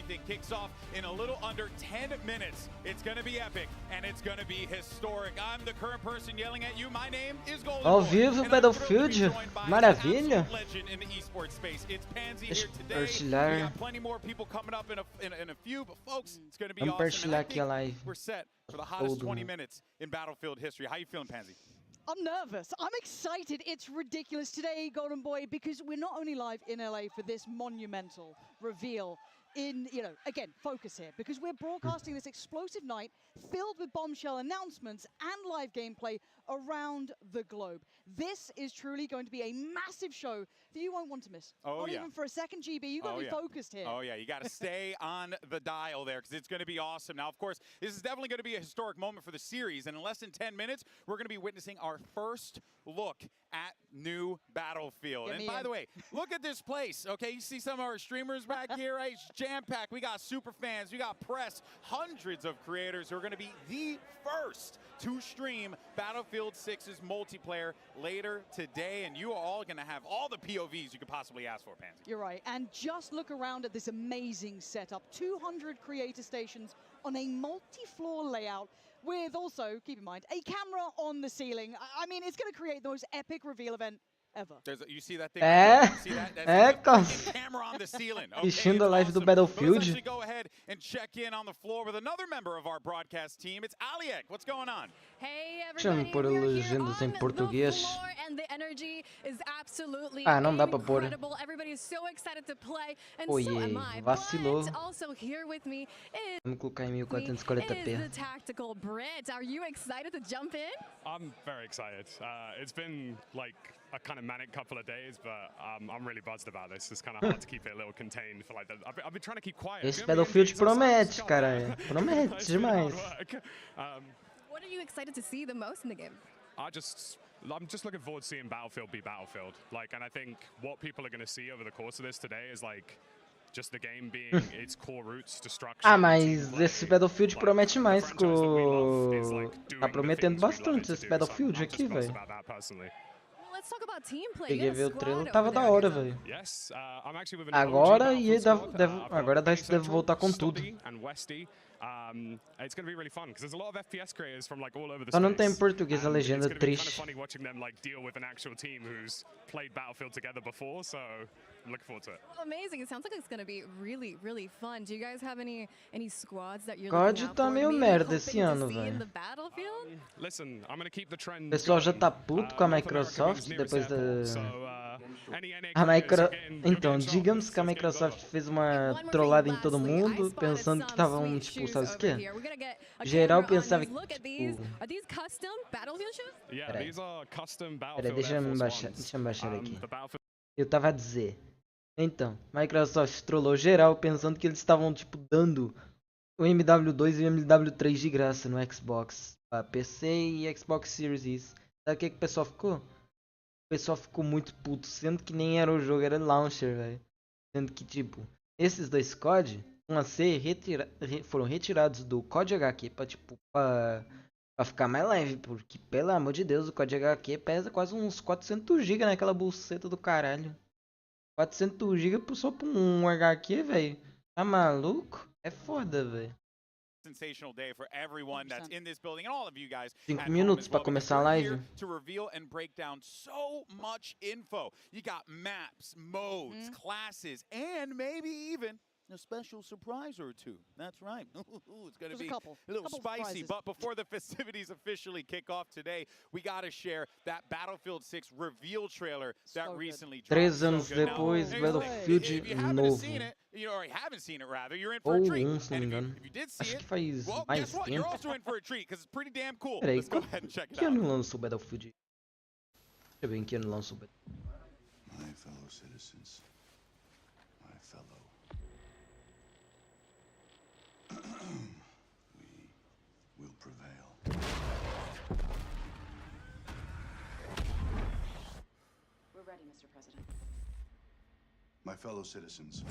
everything kicks off in a little under 10 minutes. It's going to be epic and it's going to be historic. I'm the current person yelling at you. My name is Golden Ao Boy, vivo, and I'm Battlefield, thrilled to be joined by an maravilha. absolute legend in the esports space. It's Pansy Deixa here eu today. We partilhar. got plenty more people coming up in a few, but folks, it's going to be Vamos awesome. And partilhar I aqui a think live. we're set for the hottest Todo 20 mundo. minutes in Battlefield history. How you feeling, Pansy? I'm nervous. I'm excited. It's ridiculous today, Golden Boy, because we're not only live in LA for this monumental reveal in, again, focus here, because we're broadcasting this explosive night filled with bombshell announcements and live gameplay around the globe. This is truly going to be a massive show that you won't want to miss. Oh, not yeah. even for a second, GB. You've got to be focused here. Oh, yeah. You got to stay on the dial there because it's going to be awesome. Now, of course, this is definitely going to be a historic moment for the series. And in less than 10 minutes, we're going to be witnessing our first look at new Battlefield. And by the way, look at this place, okay? You see some of our streamers back here, right? It's jam-packed. We got super fans. We got press. Hundreds of creators who are going to be the first to stream Battlefield 6's multiplayer later today. And you are all going to have all the POVs you could possibly ask for, Pansy. You're right. And just look around at this amazing setup. 200 creator stations on a multi-floor layout with also, keep in mind, a camera on the ceiling. I mean, it's going to create the most epic reveal event ever. You see that thing? Right you see that? That's a camera on the ceiling. Okay, Assistindo a live do awesome. Battlefield. Let's actually go ahead and check in on the floor with another member of our broadcast team. It's Aliek. What's going on? Hey Deixa-me everybody, pôr we're here legendas on em português. the floor and the energy is absolutely Não dá pra pôr. incredible. Everybody is so excited to play and Oh, so am yeah, I. vacilou. But also here with me is Vamos colocar em the 1440p. tactical Brit. Are you excited to jump in? I'm very excited. It's been like a kind of manic couple of days, but I'm really buzzed about this. It's kind of hard to keep it a little contained for like I've been trying to keep quiet. Esse Battlefield promete, cara. Promete demais. What are you excited to see the most in the game? I'm just looking forward to seeing Battlefield be Battlefield. And I think what people are going to see over the course of this today is like just the game being its core roots, destruction. Mas esse Battlefield promete mais que o... Tá prometendo bastante esse Battlefield aqui, velho. Let's talk about team play. Peguei ver o trailer, tava da hora, velho. Yes, Agora agora deve voltar com tudo. It's going to be really fun because there's a lot of FPS creators from like all over the Só space. não tem em português a legenda, it's going to be triste. kind of funny watching them like deal with an actual team who's played Battlefield together before, so I'm looking forward to it. Amazing. It sounds like it's going to be really, really fun. Do you guys have any squads that you're COD looking out tá for? meio Maybe merda hoping esse to ano, see in velho. the Battlefield? Listen, I'm going to keep the trend. O pessoal já tá going. puto com a North America Microsoft means depois nearest da... airport, so, any A creators, Micro... you're getting Então, shot. digamos que a It's getting Microsoft better. fez uma trollada em todo mundo, pensando que estavam, tipo, sabe o quê? Geral pensava que, tipo... Yeah, Peraí. these are custom Peraí, Battlefield deixa eu Air Force baixar, Ones. deixa eu baixar aqui. The Battlefield Eu tava a dizer. Então, Microsoft trollou geral pensando que eles estavam, tipo, dando o MW2 e o MW3 de graça no Xbox, PC e Xbox Series X. Sabe o que o pessoal ficou? O pessoal ficou muito puto, sendo que nem era o jogo, era launcher, velho. Sendo que, tipo, esses dois COD vão ser foram retirados do COD HQ pra, tipo, pra ficar mais leve, porque, pelo amor de Deus, o COD HQ pesa quase uns 400 GB naquela buceta do caralho. 400 GB só pra um HQ, velho. Tá maluco? É foda, velho. Sensational day for everyone that's in this building and all of you guys. 5 minutos pra começar a live. To reveal and break down so much info. You got maps, modes, classes, and maybe even a special surprise or two. That's right. It's going to be a little spicy. But before the festivities officially kick off today, we got to share that Battlefield 6 reveal trailer that recently dropped. 3 anos depois, Battlefield novo. You already haven't seen it, rather. You're in for Ou a treat. se não me engano. If you did see Acho it, que faz well, mais guess what? You're tempo. also in for a treat because it's pretty damn cool. Peraí, Let's go ahead and check it que out. ano lançou o Battlefield? Deixa eu ver em que ano lançou o Battlefield. My fellow citizens, my fellow. We will prevail. We're ready, Mr. President. My fellow citizens,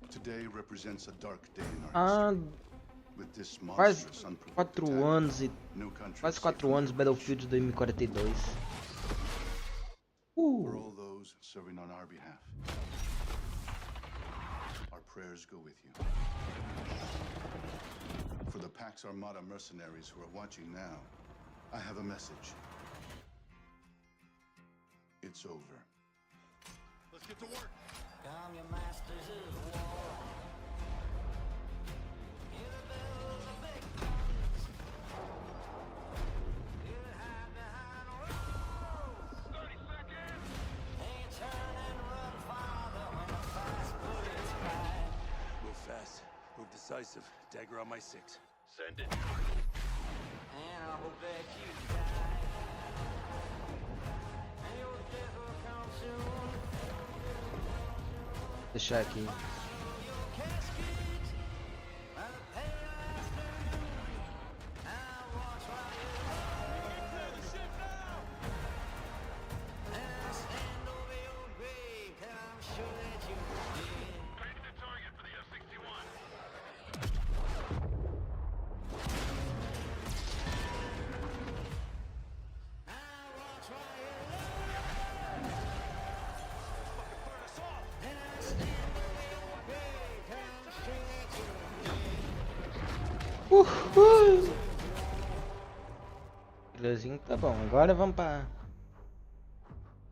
today represents a dark day in our history. With this Quase monstrous, unprovoked 4 attack, anos e... no country Quase safe 4 from anos Battlefield 2042. for all those serving on our behalf. Our prayers go with you. For the Pax Armata mercenaries who are watching now, I have a message. It's over. Let's get to work. Come, your masters of war. Hear the bells of big guns. Hear it hide behind walls. 30 seconds. Hey, turn and run farther when the fast bullets fly. Move fast. Move decisive. Dagger on my 6. Send it. And I hope that you die. And your death will come soon. Deixar aqui. Belezinho, tá bom. Agora vamos pra...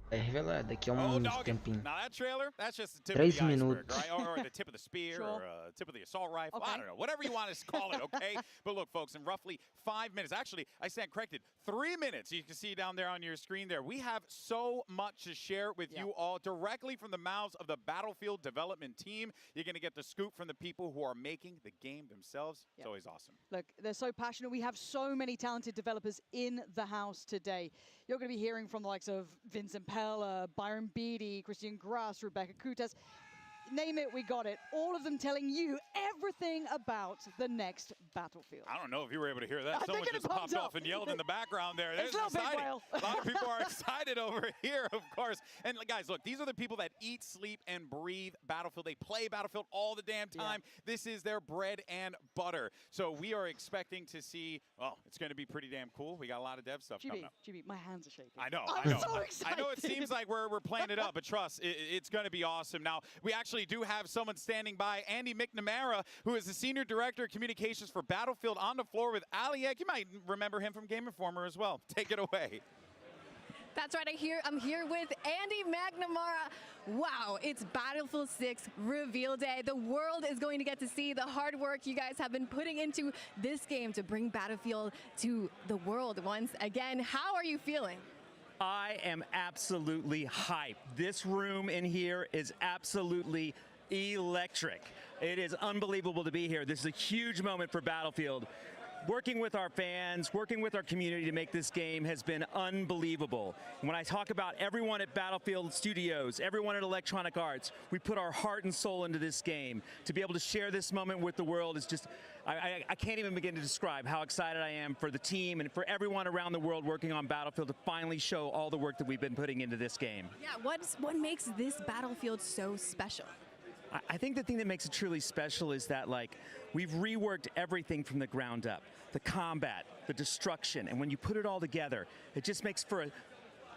Vai revelar daqui a tempinho. Now that trailer, that's just the tip 3 of the iceberg, minutos. right? Or the tip of the spear, Sure. or tip of the assault rifle. Okay. I don't know, whatever you want to call it, okay? But look, folks, in roughly 5 minutes, actually, I stand corrected, 3 minutes. You can see down there on your screen there. We have so much to share with you all directly from the mouths of the Battlefield development team. You're going to get the scoop from the people who are making the game themselves. It's always awesome. Look, they're so passionate. We have so many talented developers in the house today. You're going to be hearing from the likes of Vincent Pella, Byron Beatty, Christian Grass, Rebecca Kutas. Name it, we got it. All of them telling you everything about the next Battlefield. I don't know if you were able to hear that. I Someone think it just popped pumped off up. and yelled in the background there. It's There's not big exciting. whale. A lot of people are excited over here, of course. And guys, look, these are the people that eat, sleep, and breathe Battlefield. They play Battlefield all the damn time. This is their bread and butter. So we are expecting to see, well, it's going to be pretty damn cool. We got a lot of dev stuff coming up. GB, my hands are shaking. I know. I'm so excited. I know it seems like we're playing it up, but trust, it's going to be awesome. Now, we actually do have someone standing by, Andy McNamara, who is the Senior Director of Communications for Battlefield, on the floor with Aliek. You might remember him from Game Informer as well. Take it away. That's right, I'm here with Andy McNamara. Wow, it's Battlefield 6 reveal day. The world is going to get to see the hard work you guys have been putting into this game to bring Battlefield to the world once again. How are you feeling? I am absolutely hyped. This room in here is absolutely electric. It is unbelievable to be here. This is a huge moment for Battlefield. Working with our fans, working with our community to make this game has been unbelievable. When I talk about everyone at Battlefield Studios, everyone at Electronic Arts, we put our heart and soul into this game. To be able to share this moment with the world is just, I can't even begin to describe how excited I am for the team and for everyone around the world working on Battlefield to finally show all the work that we've been putting into this game. Yeah, what makes this Battlefield so special? I think the thing that makes it truly special is that, like, we've reworked everything from the ground up. The combat, the destruction, and when you put it all together, it just makes for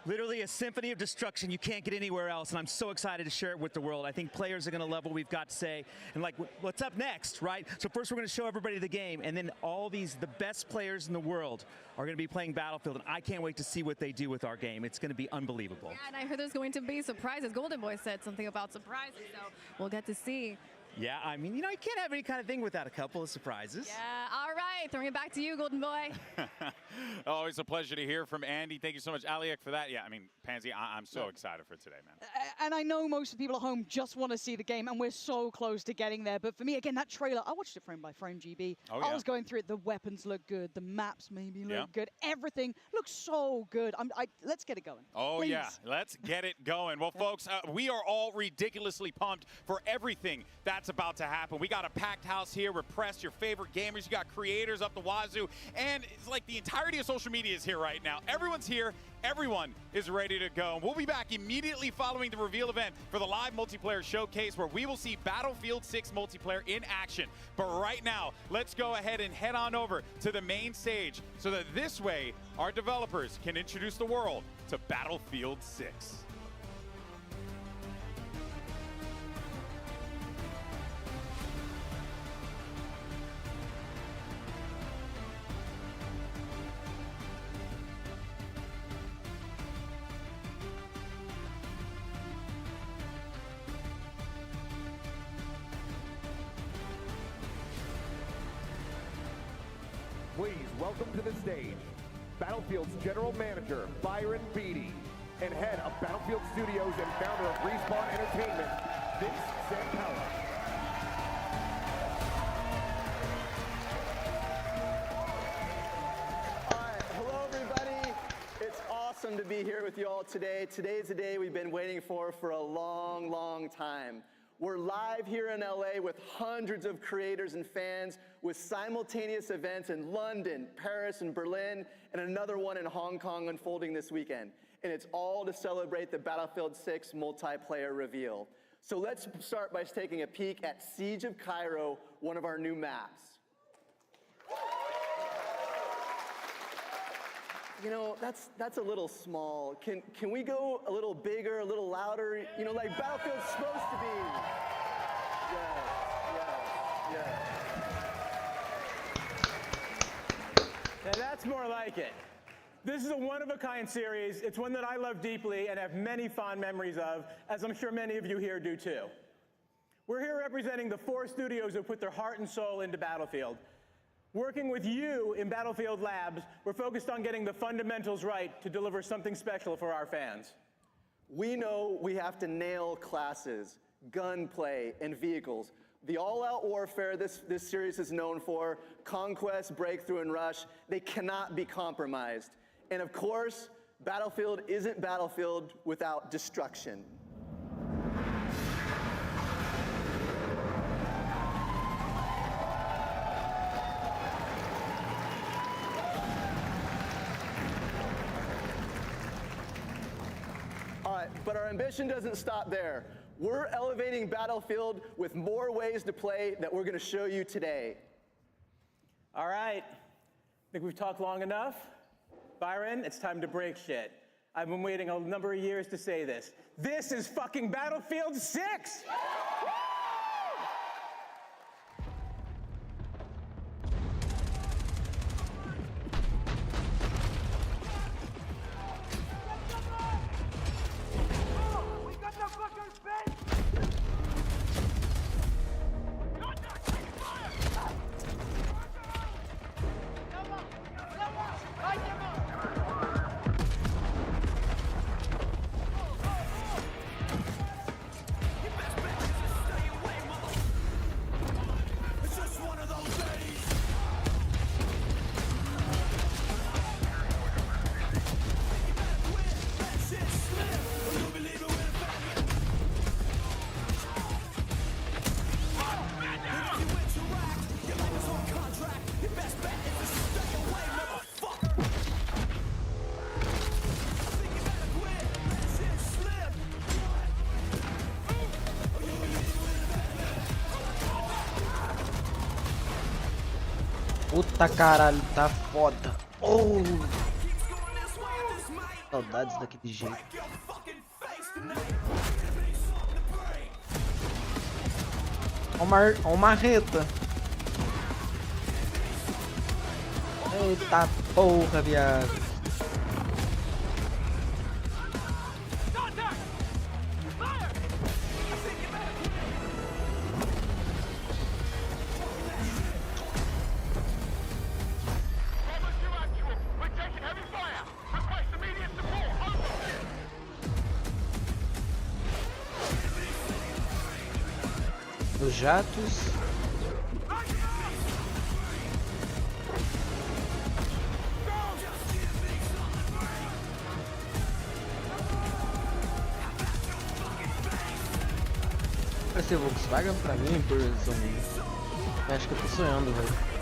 literally a symphony of destruction you can't get anywhere else, and I'm so excited to share it with the world. I think players are going to love what we've got to say, and like, what's up next, right? So first we're going to show everybody the game, and then the best players in the world are going to be playing Battlefield, and I can't wait to see what they do with our game. It's going to be unbelievable. Yeah, and I heard there's going to be surprises. Golden Boy said something about surprises, so we'll get to see. Yeah, I mean, you know, you can't have any kind of thing without a couple of surprises. Yeah, all right, throwing it back to you, Golden Boy. Always a pleasure to hear from Andy. Thank you so much, Aliek, for that. Yeah, I mean, Pansy, I'm so excited for today, man. And I know most of the people at home just want to see the game, and we're so close to getting there. But for me, again, that trailer, I watched it frame by frame, GB. I was going through it. The weapons look good. The maps maybe look good. Everything looks so good. Let's get it going. Oh, Please. yeah. Let's get it going. Well, folks, we are all ridiculously pumped for everything that's about to happen. We got a packed house here. We're pressed. Your favorite gamers. You got creators up the wazoo. And it's like the entirety of social media is here right now. Everyone's here. Everyone is ready to go. We'll be back immediately following the reveal event for the live multiplayer showcase, where we will see Battlefield 6 multiplayer in action. But right now, let's go ahead and head on over to the main stage so that this way our developers can introduce the world to Battlefield 6. please welcome to the stage Battlefield's General Manager, Byron Beatty, and Head of Battlefield Studios and founder of Respawn Entertainment, Pela. Hello, everybody. It's awesome to be here with you all today. Today's a day we've been waiting for a long, long time. We're live here in LA with hundreds of creators and fans with simultaneous events in London, Paris, and Berlin, and another one in Hong Kong unfolding this weekend. And it's all to celebrate the Battlefield 6 multiplayer reveal. So let's start by taking a peek at Siege of Cairo, one of our new maps. You know, that's a little small. Can we go a little bigger, a little louder? You know, like Battlefield's supposed to be. Yes. Now that's more like it. This is a one-of-a-kind series. It's one that I love deeply and have many fond memories of, as I'm sure many of you here do too. We're here representing the 4 studios who put their heart and soul into Battlefield. Working with you in Battlefield Labs, we're focused on getting the fundamentals right to deliver something special for our fans. We know we have to nail classes, gunplay, and vehicles. The all-out warfare this series is known for, conquest, breakthrough, and rush, they cannot be compromised. And of course, Battlefield isn't Battlefield without destruction. But our ambition doesn't stop there. We're elevating Battlefield with more ways to play that we're going to show you today. All right, I think we've talked long enough. Byron, it's time to break shit. I've been waiting a number of years to say this. This is fucking Battlefield 6! Puta caralho, tá foda. Oh! Saudades daquele jeito. Ó uma marreta. Eita porra, viado. Os jatos. Vai ser Volkswagen pra mim, por exemplo. Acho que eu tô sonhando, velho.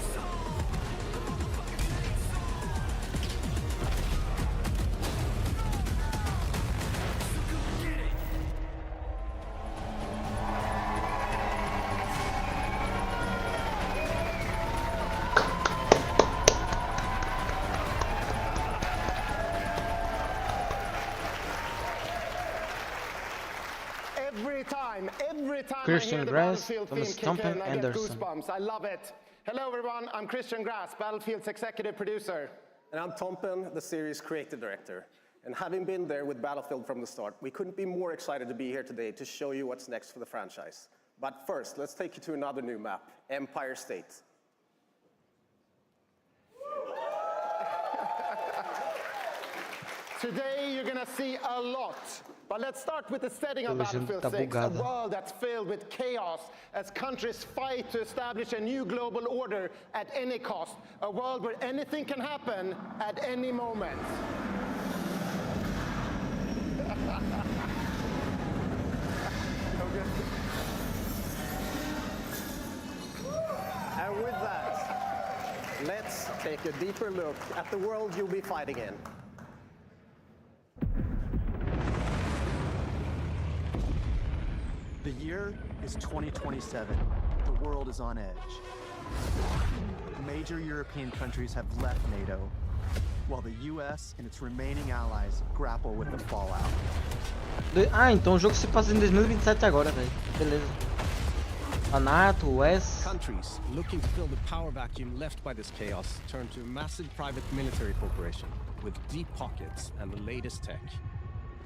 Every time Christian I hear the Grass, Battlefield Thomas theme kick in, Stumpen, I get Anderson. goosebumps. I love it. Hello, everyone. I'm Christian Grass, Battlefield's executive producer. And I'm Tompen, the series creative director. And having been there with Battlefield from the start, we couldn't be more excited to be here today to show you what's next for the franchise. But first, let's take you to another new map, Empire State. Today you're gonna see a lot. But let's start with the setting of A legenda Battlefield tá 6, a bugada. world that's filled with chaos as countries fight to establish a new global order at any cost. A world where anything can happen at any moment. And with that, let's take a deeper look at the world you'll be fighting in. The year is 2027. The world is on edge. Major European countries have left NATO, while the US and its remaining allies grapple with the fallout. Ah, então o jogo se passa em 2027 agora, velho. Beleza. A NATO, o US. Countries looking to fill the power vacuum left by this chaos turn to a massive private military corporation with deep pockets and the latest tech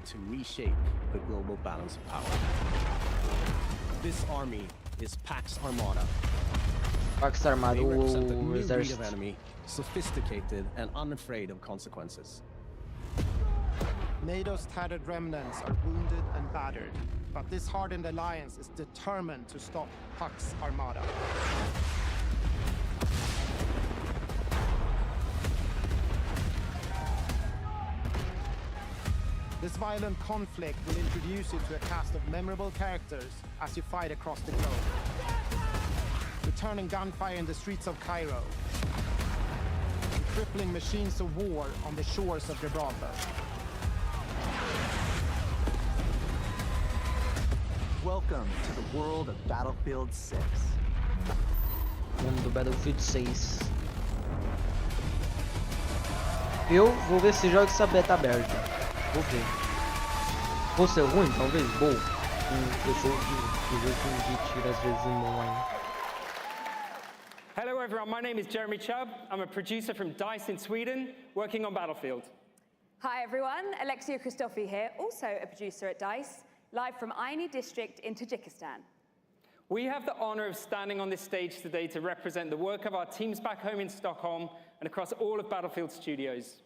to reshape the global balance of power. This army is Pax Armata. Pax Armata, They represent a o new breed exército. of enemy, sophisticated and unafraid of consequences. NATO's tattered remnants are wounded and battered, but this hardened alliance is determined to stop Pax Armata. This violent conflict will introduce you to a cast of memorable characters as you fight across the globe. Returning gunfire in the streets of Cairo, and crippling machines of war on the shores of Gibraltar. Welcome to the world of Battlefield 6. Mundo do Battlefield 6. Eu vou ver se joga essa beta aberta. Vou ver. Vou ser ruim, talvez. Bom. Eu sou o jogo que tira às vezes online. Hello everyone, my name is Jeremy Chubb. I'm a producer from DICE in Sweden, working on Battlefield. Hi everyone, Alexia Christofi here, also a producer at DICE, live from Aini district in Tajikistan. We have the honor of standing on this stage today to represent the work of our teams back home in Stockholm and across all of Battlefield Studios.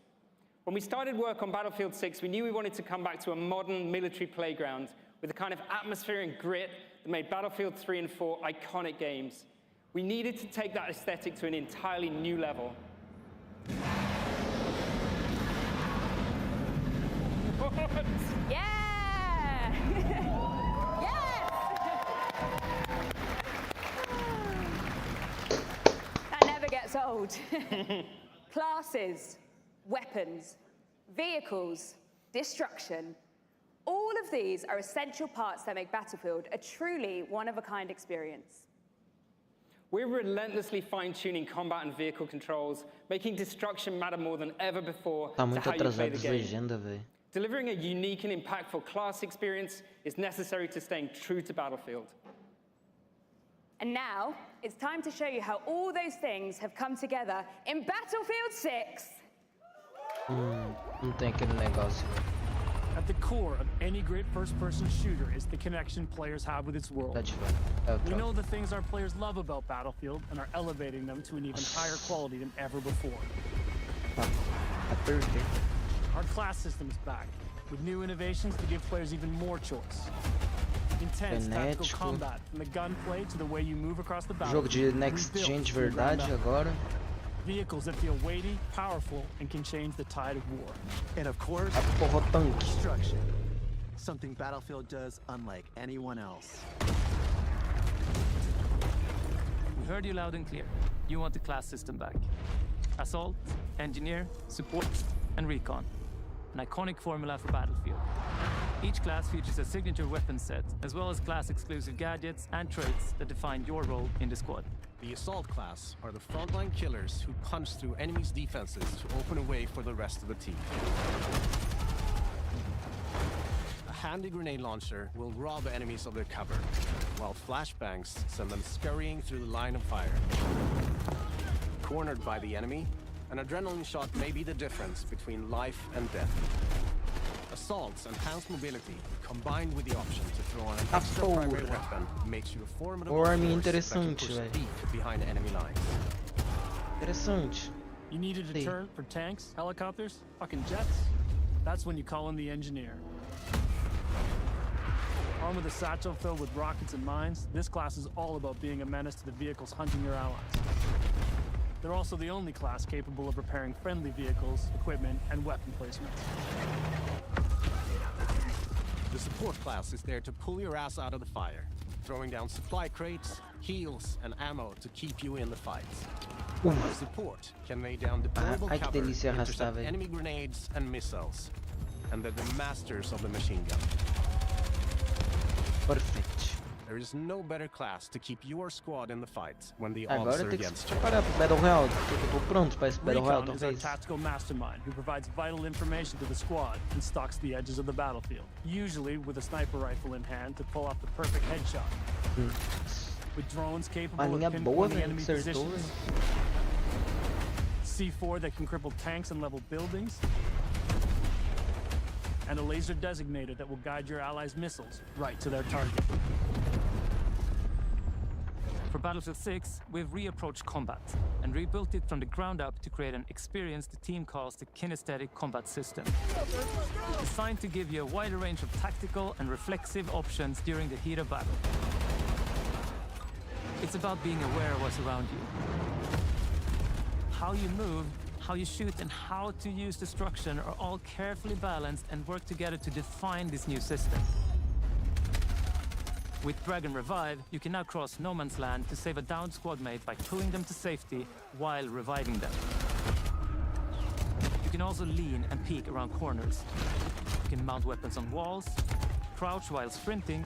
When we started work on Battlefield 6, we knew we wanted to come back to a modern military playground with the kind of atmosphere and grit that made Battlefield 3 and 4 iconic games. We needed to take that aesthetic to an entirely new level. Yeah! Yes! That never gets old. Classes, weapons, vehicles, destruction. All of these are essential parts that make Battlefield a truly one-of-a-kind experience. We're relentlessly fine-tuning combat and vehicle controls, making destruction matter more than ever before Tá to muito how you play atrasado the as game. legenda, velho. Delivering a unique and impactful class experience is necessary to staying true to Battlefield. And now, it's time to show you how all those things have come together in Battlefield 6. Não tem aquele negócio. At the core of any great first-person shooter is the connection players have with its world. We know the things our players love about Battlefield and are elevating them to an even higher quality than ever before. Our class system is back, with new innovations to give players even more choice. Intense tactical combat, from the gunplay to the way you move across the Jogo battlefield. de next gen de verdade agora. Vehicles that feel weighty, powerful, and can change the tide of war. And of course, tanque. Destruction. Something Battlefield does unlike anyone else. We heard you loud and clear. You want the class system back. Assault, Engineer, Support, and Recon. An iconic formula for Battlefield. Each class features a signature weapon set, as well as class-exclusive gadgets and traits that define your role in the squad. The Assault class are the frontline killers who punch through enemies' defenses to open a way for the rest of the team. A handy grenade launcher will rob enemies of their cover, while flashbangs send them scurrying through the line of fire. Cornered by the enemy, an adrenaline shot may be the difference between life and death. Assault's enhanced mobility, combined with the option to throw on an extra primary weapon, makes you a formidable force that can push deep behind enemy lines. You need a deterrent for tanks, helicopters, fucking jets? That's when you call in the engineer. Armed with a satchel filled with rockets and mines, this class is all about being a menace to the vehicles hunting your allies. They're also the only class capable of repairing friendly vehicles, equipment, and weapon placements. The support class is there to pull your ass out of the fire, throwing down supply crates, heals, and ammo to keep you in the fights. Support can lay down deployable ai que cover, delícia arrastar, intercept velho. enemy grenades and missiles, and they're the masters of the machine gun. Perfect. There is no better class to keep your squad in the fight when the odds Agora are tem que se against you. preparar pro Battle Royale, porque eu tô pronto para esse Battle Royale, Recon is our talvez. tactical mastermind who provides vital information to the squad and stalks the edges of the battlefield, usually with a sniper rifle in hand to pull off the perfect headshot. With drones capable Uma of linha boa, pinpointing velho, enemy acertou, positions, C4 that can cripple tanks and level buildings, and a laser designator that will guide your allies' missiles right to their target. For Battlefield 6, we've reapproached combat and rebuilt it from the ground up to create an experience the team calls the kinesthetic combat system. Designed to give you a wider range of tactical and reflexive options during the heat of battle. It's about being aware of what's around you. How you move, how you shoot, and how to use destruction are all carefully balanced and work together to define this new system. With Dragon Revive, you can now cross no man's land to save a downed squad mate by pulling them to safety while reviving them. You can also lean and peek around corners. You can mount weapons on walls, crouch while sprinting,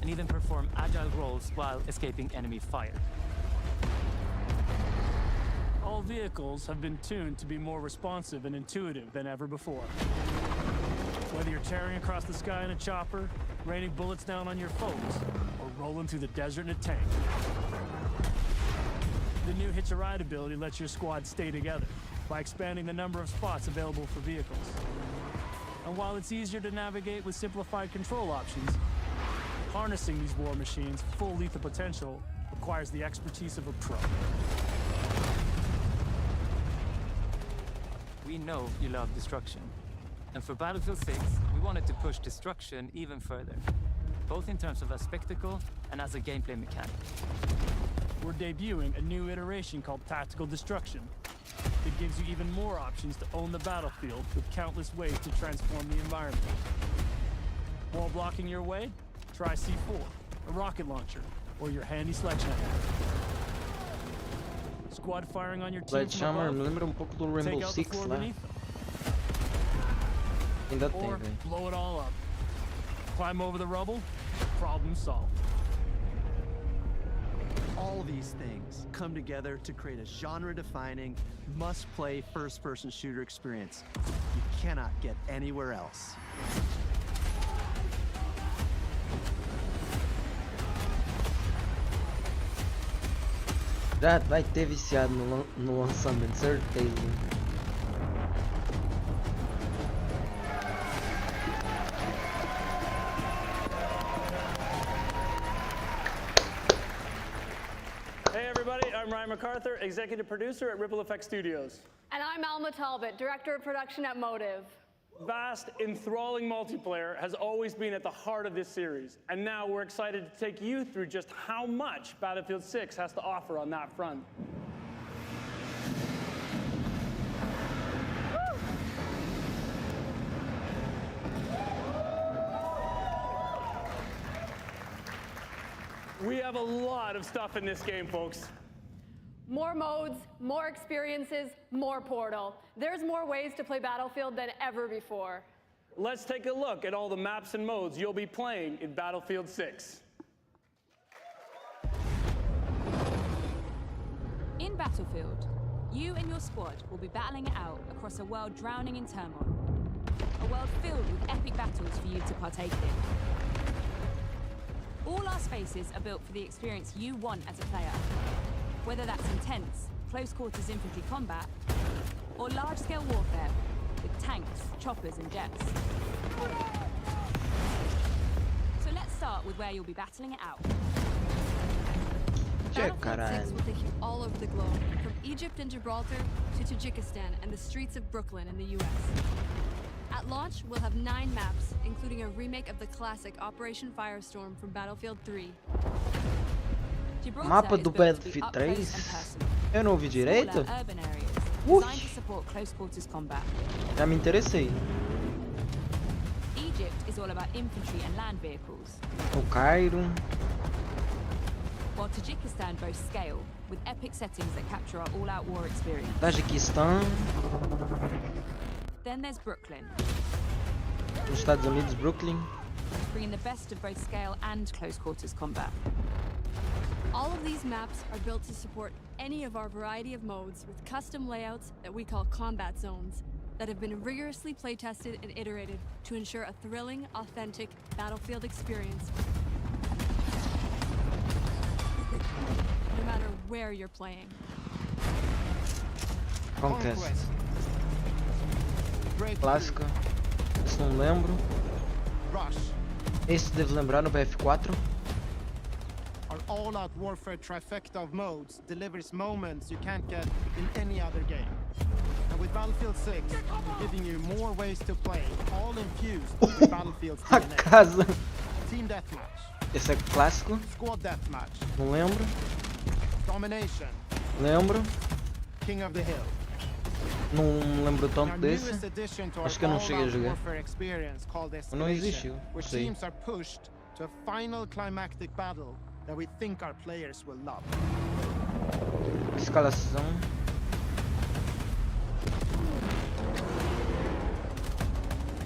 and even perform agile rolls while escaping enemy fire. All vehicles have been tuned to be more responsive and intuitive than ever before. Whether you're tearing across the sky in a chopper, raining bullets down on your foes, or rolling through the desert in a tank. The new Hitch a Ride ability lets your squad stay together by expanding the number of spots available for vehicles. And while it's easier to navigate with simplified control options, harnessing these war machines' full lethal potential requires the expertise of a pro. We know you love destruction. And for Battlefield 6, we wanted to push destruction even further, both in terms of a spectacle and as a gameplay mechanic. We're debuting a new iteration called Tactical Destruction. It gives you even more options to own the battlefield with countless ways to transform the environment. Wall blocking your way? Try C4, a rocket launcher, or your handy sledgehammer. Squad firing on your team Sledgehammer from me above? lembra pouco do Rainbow Take out the Six floor lá. beneath them. Ainda tem, Or velho. blow it all up. Climb over the rubble, problem solved. All these things come together to create a genre-defining, must-play first-person shooter experience you cannot get anywhere else. Já vai ter viciado no lançamento, certeza. Hey everybody, I'm Ryan MacArthur, executive producer at Ripple Effect Studios. And I'm Alma Talbot, director of production at Motive. Vast, enthralling multiplayer has always been at the heart of this series, and now we're excited to take you through just how much Battlefield 6 has to offer on that front. We have a lot of stuff in this game, folks. More modes, more experiences, more Portal. There's more ways to play Battlefield than ever before. Let's take a look at all the maps and modes you'll be playing in Battlefield 6. In Battlefield, you and your squad will be battling it out across a world drowning in turmoil. A world filled with epic battles for you to partake in. All our spaces are built for the experience you want as a player. Whether that's intense, close-quarters infantry combat, or large-scale warfare with tanks, choppers, and jets. So let's start with where you'll be battling it out. Battlefield 6 will take you all over the globe, from Egypt and Gibraltar to Tajikistan and the streets of Brooklyn in the US. At launch, we'll have 9 maps, including a remake of the classic Operation Firestorm from Battlefield 3. Mapa do Battlefield 3? Eu não ouvi direito? Já me interessei. Egypt is all about infantry and land vehicles. O Cairo. While Tajikistan boasts scale, with epic settings that capture our all-out war experience. Tajiquistão. Then there's Brooklyn. Nos Estados Unidos, Brooklyn. Bringing the best of both scale and close quarters combat. All of these maps are built to support any of our variety of modes with custom layouts that we call combat zones that have been rigorously playtested and iterated to ensure a thrilling, authentic Battlefield experience. No matter where you're playing. Conquest. Clássica. Esse não lembro. Esse devo lembrar no BF4. Our all-out warfare trifecta of modes delivers moments you can't get in any other game. And with Battlefield 6, we're giving you more ways to play, all infused with Battlefield's DNA. Casa. Team Deathmatch. Esse é clássico. Squad Deathmatch. Não lembro. Domination. Lembro. King of the Hill. Não lembro tanto desse. Acho que eu não cheguei a jogar. Não existiu. Where teams are pushed to a final climactic battle that we think our players will love. Escalação.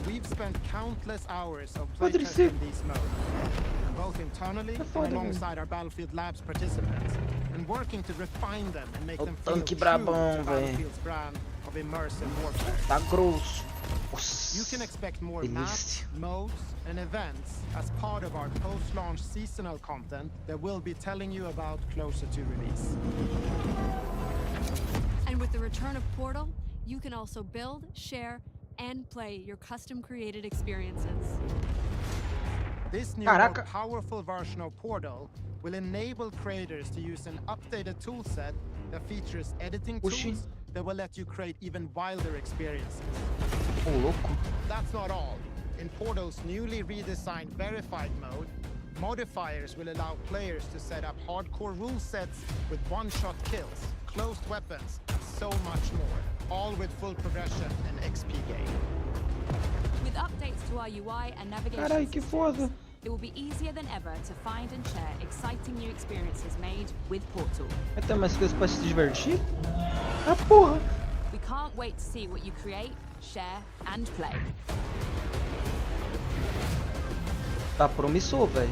We've spent countless hours of playtesting these modes, both internally and alongside our Battlefield Labs participants, and working to refine them and make them feel true to Battlefield's brand of immersive warfare. Tá grosso. You can expect more maps, modes, and events as part of our post-launch seasonal content that we'll be telling you about closer to release. And with the return of Portal, you can also build, share, and play your custom-created experiences. This new more powerful version of Portal will enable creators to use an updated toolset that features editing tools that will let you create even wilder experiences. That's not all. In Portal's newly redesigned Verified mode, modifiers will allow players to set up hardcore rule sets with one-shot kills, closed weapons, and so much more, all with full progression and XP gain. With updates to our UI and navigation systems, it will be easier than ever to find and share exciting new experiences made with Portal. Vai ter mais coisas pra se divertir? Ah, porra! We can't wait to see what you create, share, and play. Tá promissor, velho.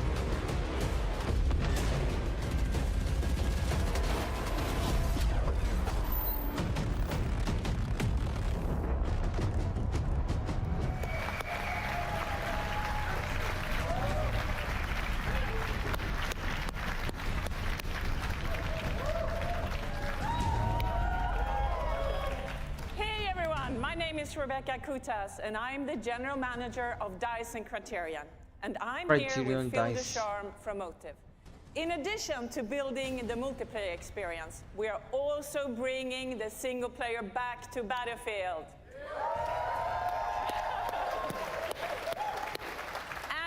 Rebecca Kutas, and I'm the General Manager of DICE and Criterion. And I'm Criterion, here with Phil DICE. Ducharme from Motive. In addition to building the multiplayer experience, we are also bringing the single player back to Battlefield.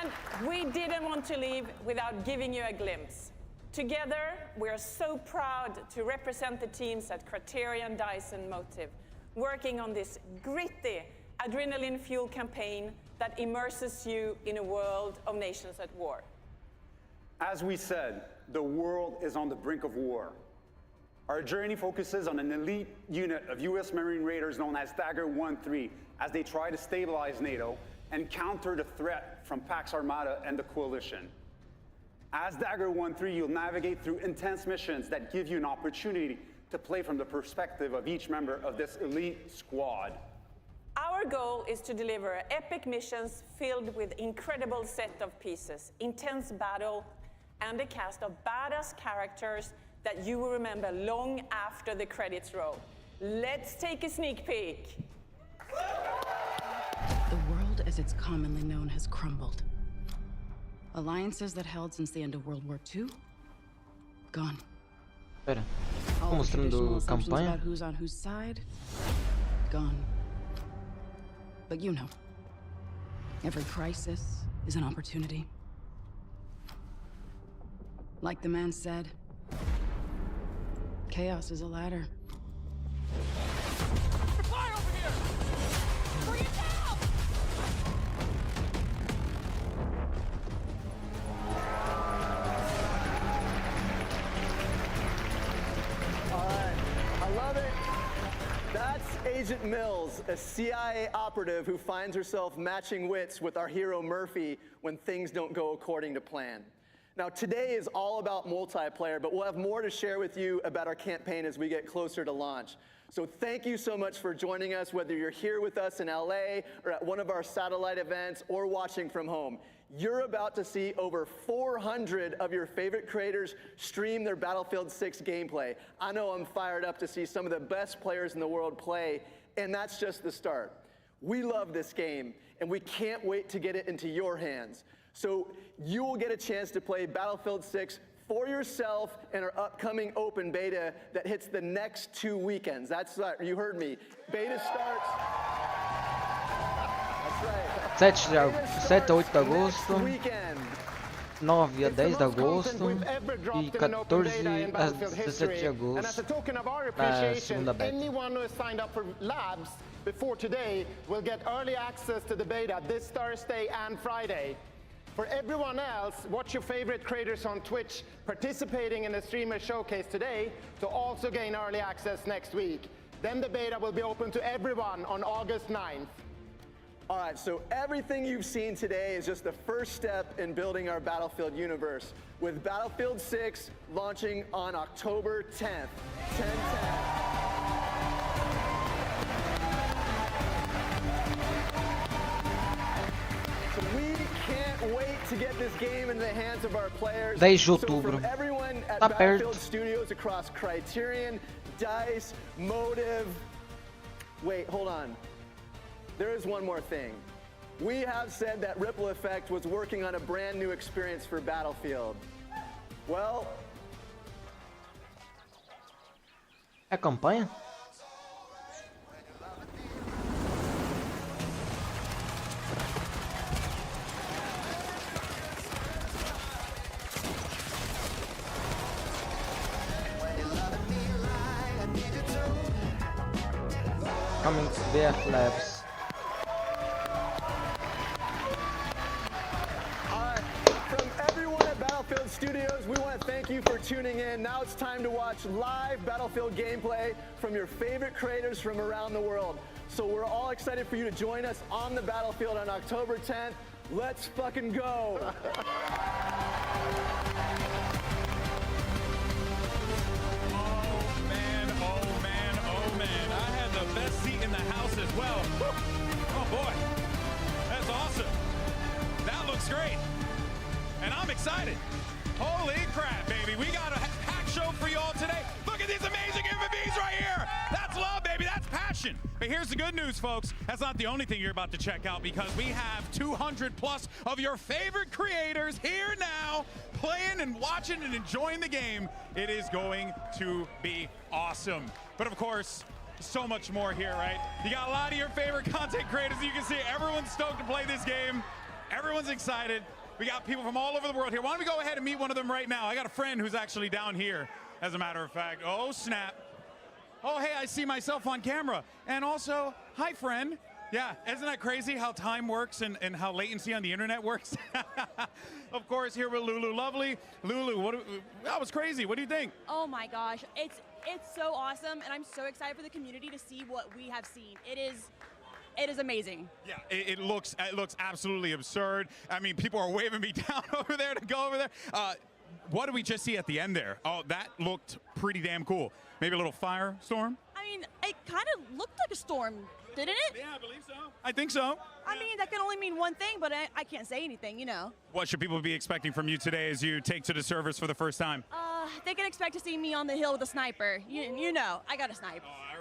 And we didn't want to leave without giving you a glimpse. Together, we are so proud to represent the teams at Criterion, DICE, and Motive, working on this gritty, adrenaline-fueled campaign that immerses you in a world of nations at war. As we said, the world is on the brink of war. Our journey focuses on an elite unit of US Marine Raiders known as Dagger 1-3 as they try to stabilize NATO and counter the threat from Pax Armata and the coalition. As Dagger 1-3, you'll navigate through intense missions that give you an opportunity to play from the perspective of each member of this elite squad. Our goal is to deliver epic missions filled with incredible set of pieces, intense battle, and a cast of badass characters that you will remember long after the credits roll. Let's take a sneak peek. The world as it's commonly known has crumbled. Alliances that held since the end of World War II? Gone. Espera, tô mostrando campanha. About who's on whose side? Gone. But you know, Every crisis is an opportunity. Like the man said, chaos is a ladder. Fire over here! Bring it down! All right, I love it. That's Agent Mills, a CIA operative who finds herself matching wits with our hero Murphy when things don't go according to plan. Now, today is all about multiplayer, but we'll have more to share with you about our campaign as we get closer to launch. So thank you so much for joining us, whether you're here with us in LA or at one of our satellite events or watching from home. You're about to see over 400 of your favorite creators stream their Battlefield 6 gameplay. I know I'm fired up to see some of the best players in the world play, and that's just the start. We love this game, and we can't wait to get it into your hands. So you will get a chance to play Battlefield 6 for yourself in our upcoming open beta that hits the next 2 weekends. That's right, you heard me. Beta starts... That's right. 7 a 8 de agosto, 9 a 10 de agosto e 14 a 17 de agosto And as a token of our na appreciation, segunda beta. anyone who has signed up for labs before today will get early access to the beta this Thursday and Friday. For everyone else, watch your favorite creators on Twitch participating in the streamer showcase today to also gain early access next week. Then the beta will be open to everyone on August 9th. All right, so everything you've seen today is just the first step in building our Battlefield universe, with Battlefield 6 launching on October 10th, 10/10. We can't wait to get this game in the hands of our players. 10 de So outubro. from everyone at Tá Battlefield perto. Studios across Criterion, DICE, Motive. Wait, hold on. There is one more thing. We have said that Ripple Effect was working on a brand new experience for Battlefield. Well, É a campanha? Coming to VF Labs. from everyone at Battlefield Studios, we want to thank you for tuning in. Now it's time to watch live Battlefield gameplay from your favorite creators from around the world. So we're all excited for you to join us on the Battlefield on October 10th. Let's fucking go. I had the best seat in the house as well. Oh boy, that's awesome. That looks great. And I'm excited. Holy crap, baby. We got a packed show for you all today. Look at these amazing MVPs right here. That's love, baby. That's passion. But here's the good news, folks. That's not the only thing you're about to check out, because we have 200 plus of your favorite creators here now, playing and watching and enjoying the game. It is going to be awesome. But of course, so much more here, right? You got a lot of your favorite content creators. You can see everyone's stoked to play this game. Everyone's excited. We got people from all over the world here. Why don't we go ahead and meet one of them right now? I got a friend who's actually down here, as a matter of fact. Oh, snap. Oh, hey, I see myself on camera. And also, hi, friend. Yeah, isn't that crazy how time works and how latency on the internet works? Of course, here with Lulu Lovely. Lulu, that was crazy. What do you think? Oh my gosh, it's so awesome, and I'm so excited for the community to see what we have seen. It is amazing. Yeah, it looks absolutely absurd. I mean, people are waving me down over there to go over there. What did we just see at the end there? Oh, that looked pretty damn cool. Maybe a little firestorm? I mean, it kind of looked like a storm, didn't it? Yeah, I believe so. I think so. I mean, that can only mean one thing, but I can't say anything, you know. What should people be expecting from you today as you take to the servers for the first time? They can expect to see me on the hill with a sniper. You know, I got a snipe. I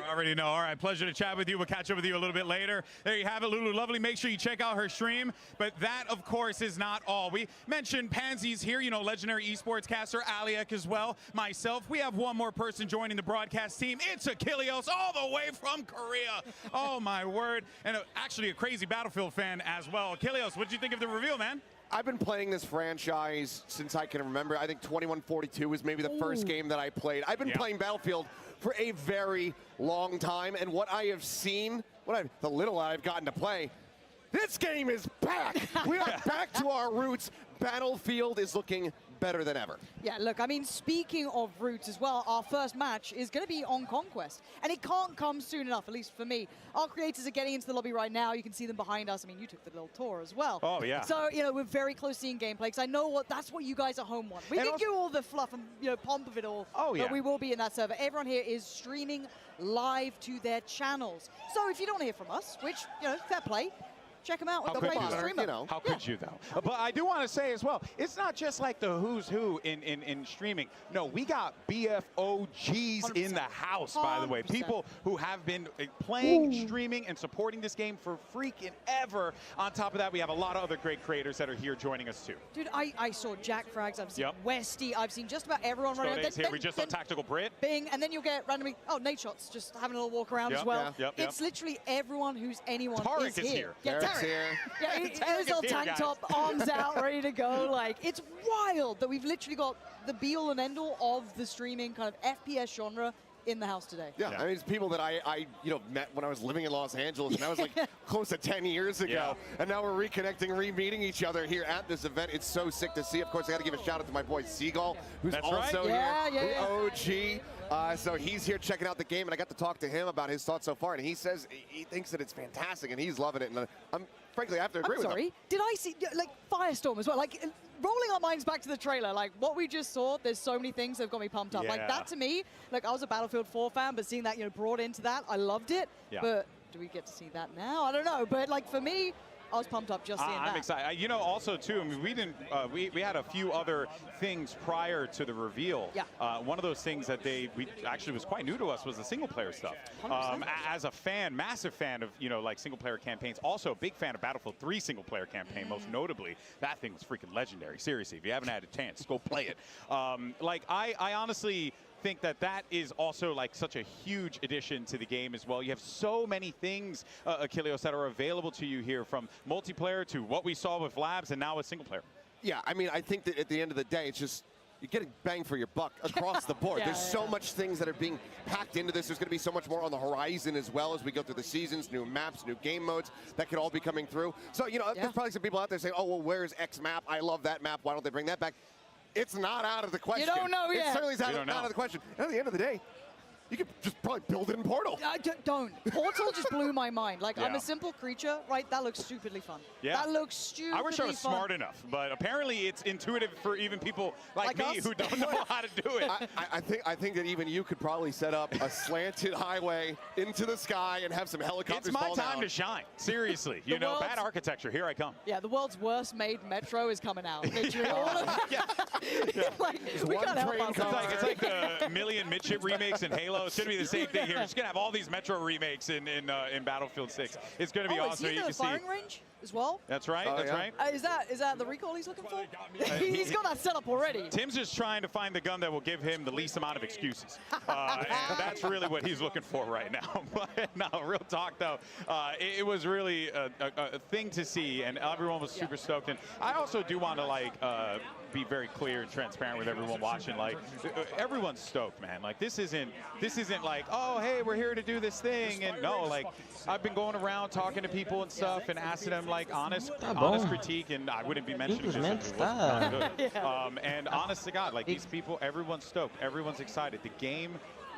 already know. All right, pleasure to chat with you. We'll catch up with you a little bit later. There you have it, Lulu Lovely. Make sure you check out her stream. But that, of course, is not all. We mentioned Pansy's here, you know, legendary esports caster, Aliak as well. Myself, we have one more person joining the broadcast team. It's Achilleos, all the way from Korea. Oh, my word. And actually a crazy Battlefield fan as well. Kilios, what did you think of the reveal, man? I've been playing this franchise since I can remember. I think 2142 was maybe the first game that I played. I've been playing Battlefield for a very long time, and what I have seen, the little I've gotten to play, this game is back. We are back to our roots. Battlefield is looking better than ever. Yeah, look, I mean, speaking of roots as well, our first match is going to be on Conquest, and it can't come soon enough, at least for me. Our creators are getting into the lobby right now. You can see them behind us. I mean, you took the little tour as well. Oh, yeah. So, you know, we're very close to seeing gameplay, because I know that's what you guys at home want. We can do all the fluff and, you know, pomp of it all, but we will be in that server. Everyone here is streaming live to their channels. So if you don't hear from us, which, you know, fair play, check them out. How could you, though? But I do want to say as well, it's not just like the who's who in streaming. No, we got BFOGs in the house, by the way. People who have been playing, streaming, and supporting this game for freaking ever. On top of that, we have a lot of other great creators that are here joining us, too. Dude, I saw Jack Frags, I've seen Westy, I've seen just about everyone running. Here. We just saw Tactical Brit. Bing, and then you'll get randomly, Nate Shots, just having a little walk around as well. It's literally everyone who's anyone Tarek is here. Here. Yeah, his little tank top, arms out, ready to go. Like, it's wild that we've literally got the be-all and end-all of the streaming kind of FPS genre in the house today. Yeah, I mean, it's people that I met when I was living in Los Angeles, and that was like close to 10 years ago. And now we're reconnecting, re-meeting each other here at this event. It's so sick to see. Of course, I got to give a shout out to my boy Seagull, who's also here, OG. So he's here checking out the game, and I got to talk to him about his thoughts so far, and he says he thinks that it's fantastic, and he's loving it. And frankly, I have to agree with him. Did I see, like, Firestorm as well? Like, rolling our minds back to the trailer, like, what we just saw, there's so many things that have got me pumped up. Like, that to me, like, I was a Battlefield 4 fan, but seeing that, you know, brought into that, I loved it. But do we get to see that now? I don't know. But, like, for me, I was pumped up just seeing that. I'm excited. You know, also, too, I mean, we didn't, we had a few other things prior to the reveal. One of those things that we actually was quite new to us was the single-player stuff. As a fan, massive fan of, you know, like, single-player campaigns. Also a big fan of Battlefield 3 single-player campaign, most notably. That thing was freaking legendary. Seriously, if you haven't had a chance, go play it. Like, I honestly think that is also like such a huge addition to the game as well. You have so many things, Achilleos, that are available to you here, from multiplayer to what we saw with Labs and now with single player. Yeah, I mean, I think that at the end of the day, it's just, you're getting bang for your buck across the board. There's so much things that are being packed into this. There's going to be so much more on the horizon as well as we go through the seasons, new maps, new game modes that could all be coming through. So, you know, there's probably some people out there saying, oh, well, where's X map? I love that map. Why don't they bring that back? It's not out of the question. You don't know yet. It certainly is out of the question. And at the end of the day, you could just probably build it in Portal. Don't. Portal just blew my mind. Like, I'm a simple creature, right? That looks stupidly fun. That looks stupidly fun. I wish I was smart enough, but apparently it's intuitive for even people like me who don't know how to do it. I think that even you could probably set up a slanted highway into the sky and have some helicopters fall down. It's my time to shine. Seriously. You know, bad architecture. Here I come. Yeah, the world's worst made metro is coming out. Literally all of like, we can't help ourselves. It's like the million midship remakes in Halo. It's going to be the same thing here. It's going to have all these Metro remakes in Battlefield 6. It's going to be awesome. Is he the firing range as well? That's right. That's right. Is that the recall he's looking for? He's got that set up already. Tim's just trying to find the gun that will give him the least amount of excuses. And that's really what he's looking for right now. But no, real talk though, it was really a thing to see, and everyone was super stoked. And I also do want to be very clear and transparent with everyone watching. Like, everyone's stoked, man. Like, this isn't like, oh, hey, we're here to do this thing. And no, like, I've been going around talking to people and stuff and asking them like honest critique, and I wouldn't be mentioning this if it wasn't not good. And honest to God, like, these people, everyone's stoked, everyone's excited. The game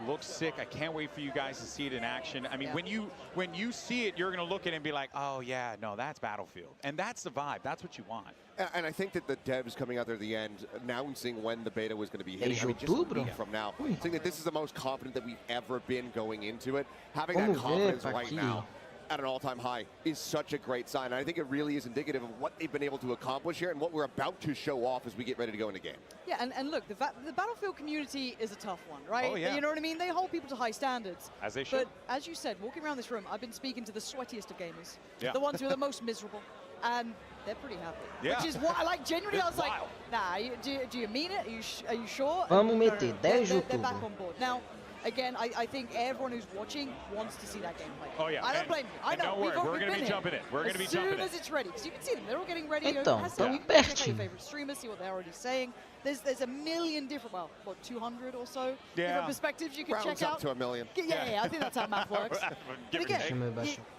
looks sick. I can't wait for you guys to see it in action. I mean, when you see it, you're gonna look at it and be like, oh yeah, no, that's Battlefield, and that's the vibe. That's what you want. And I think that the devs coming out there at the end, announcing when the beta was going to be hitting, I mean, just a week from now, saying that this is the most confident that we've ever been going into it. Having that confidence right now at an all-time high is such a great sign. And I think it really is indicative of what they've been able to accomplish here and what we're about to show off as we get ready to go into game. Yeah, and look, the Battlefield community is a tough one, right? Oh, yeah. You know what I mean? They hold people to high standards. As they should. But as you said, walking around this room, I've been speaking to the sweatiest of gamers. Yeah. The ones who are the most miserable. And they're pretty happy. Yeah. Which is what I like. Genuinely, I was like, nah, do you mean it? Are you sure? Vamos meter 10 they're back on board. Now, again, I think everyone who's watching wants to see that gameplay. Oh yeah. I don't blame you. I know. Don't worry, we're going to be jumping in. We're going to be jumping in. As soon as it's ready, because you can see them. They're all getting ready. Então, you can check out your favorite streamers, see what they're already saying. There's a million different, well, what, 200 or so different perspectives you can Rounds check out. up to a million. Yeah, I think that's how math works. But again,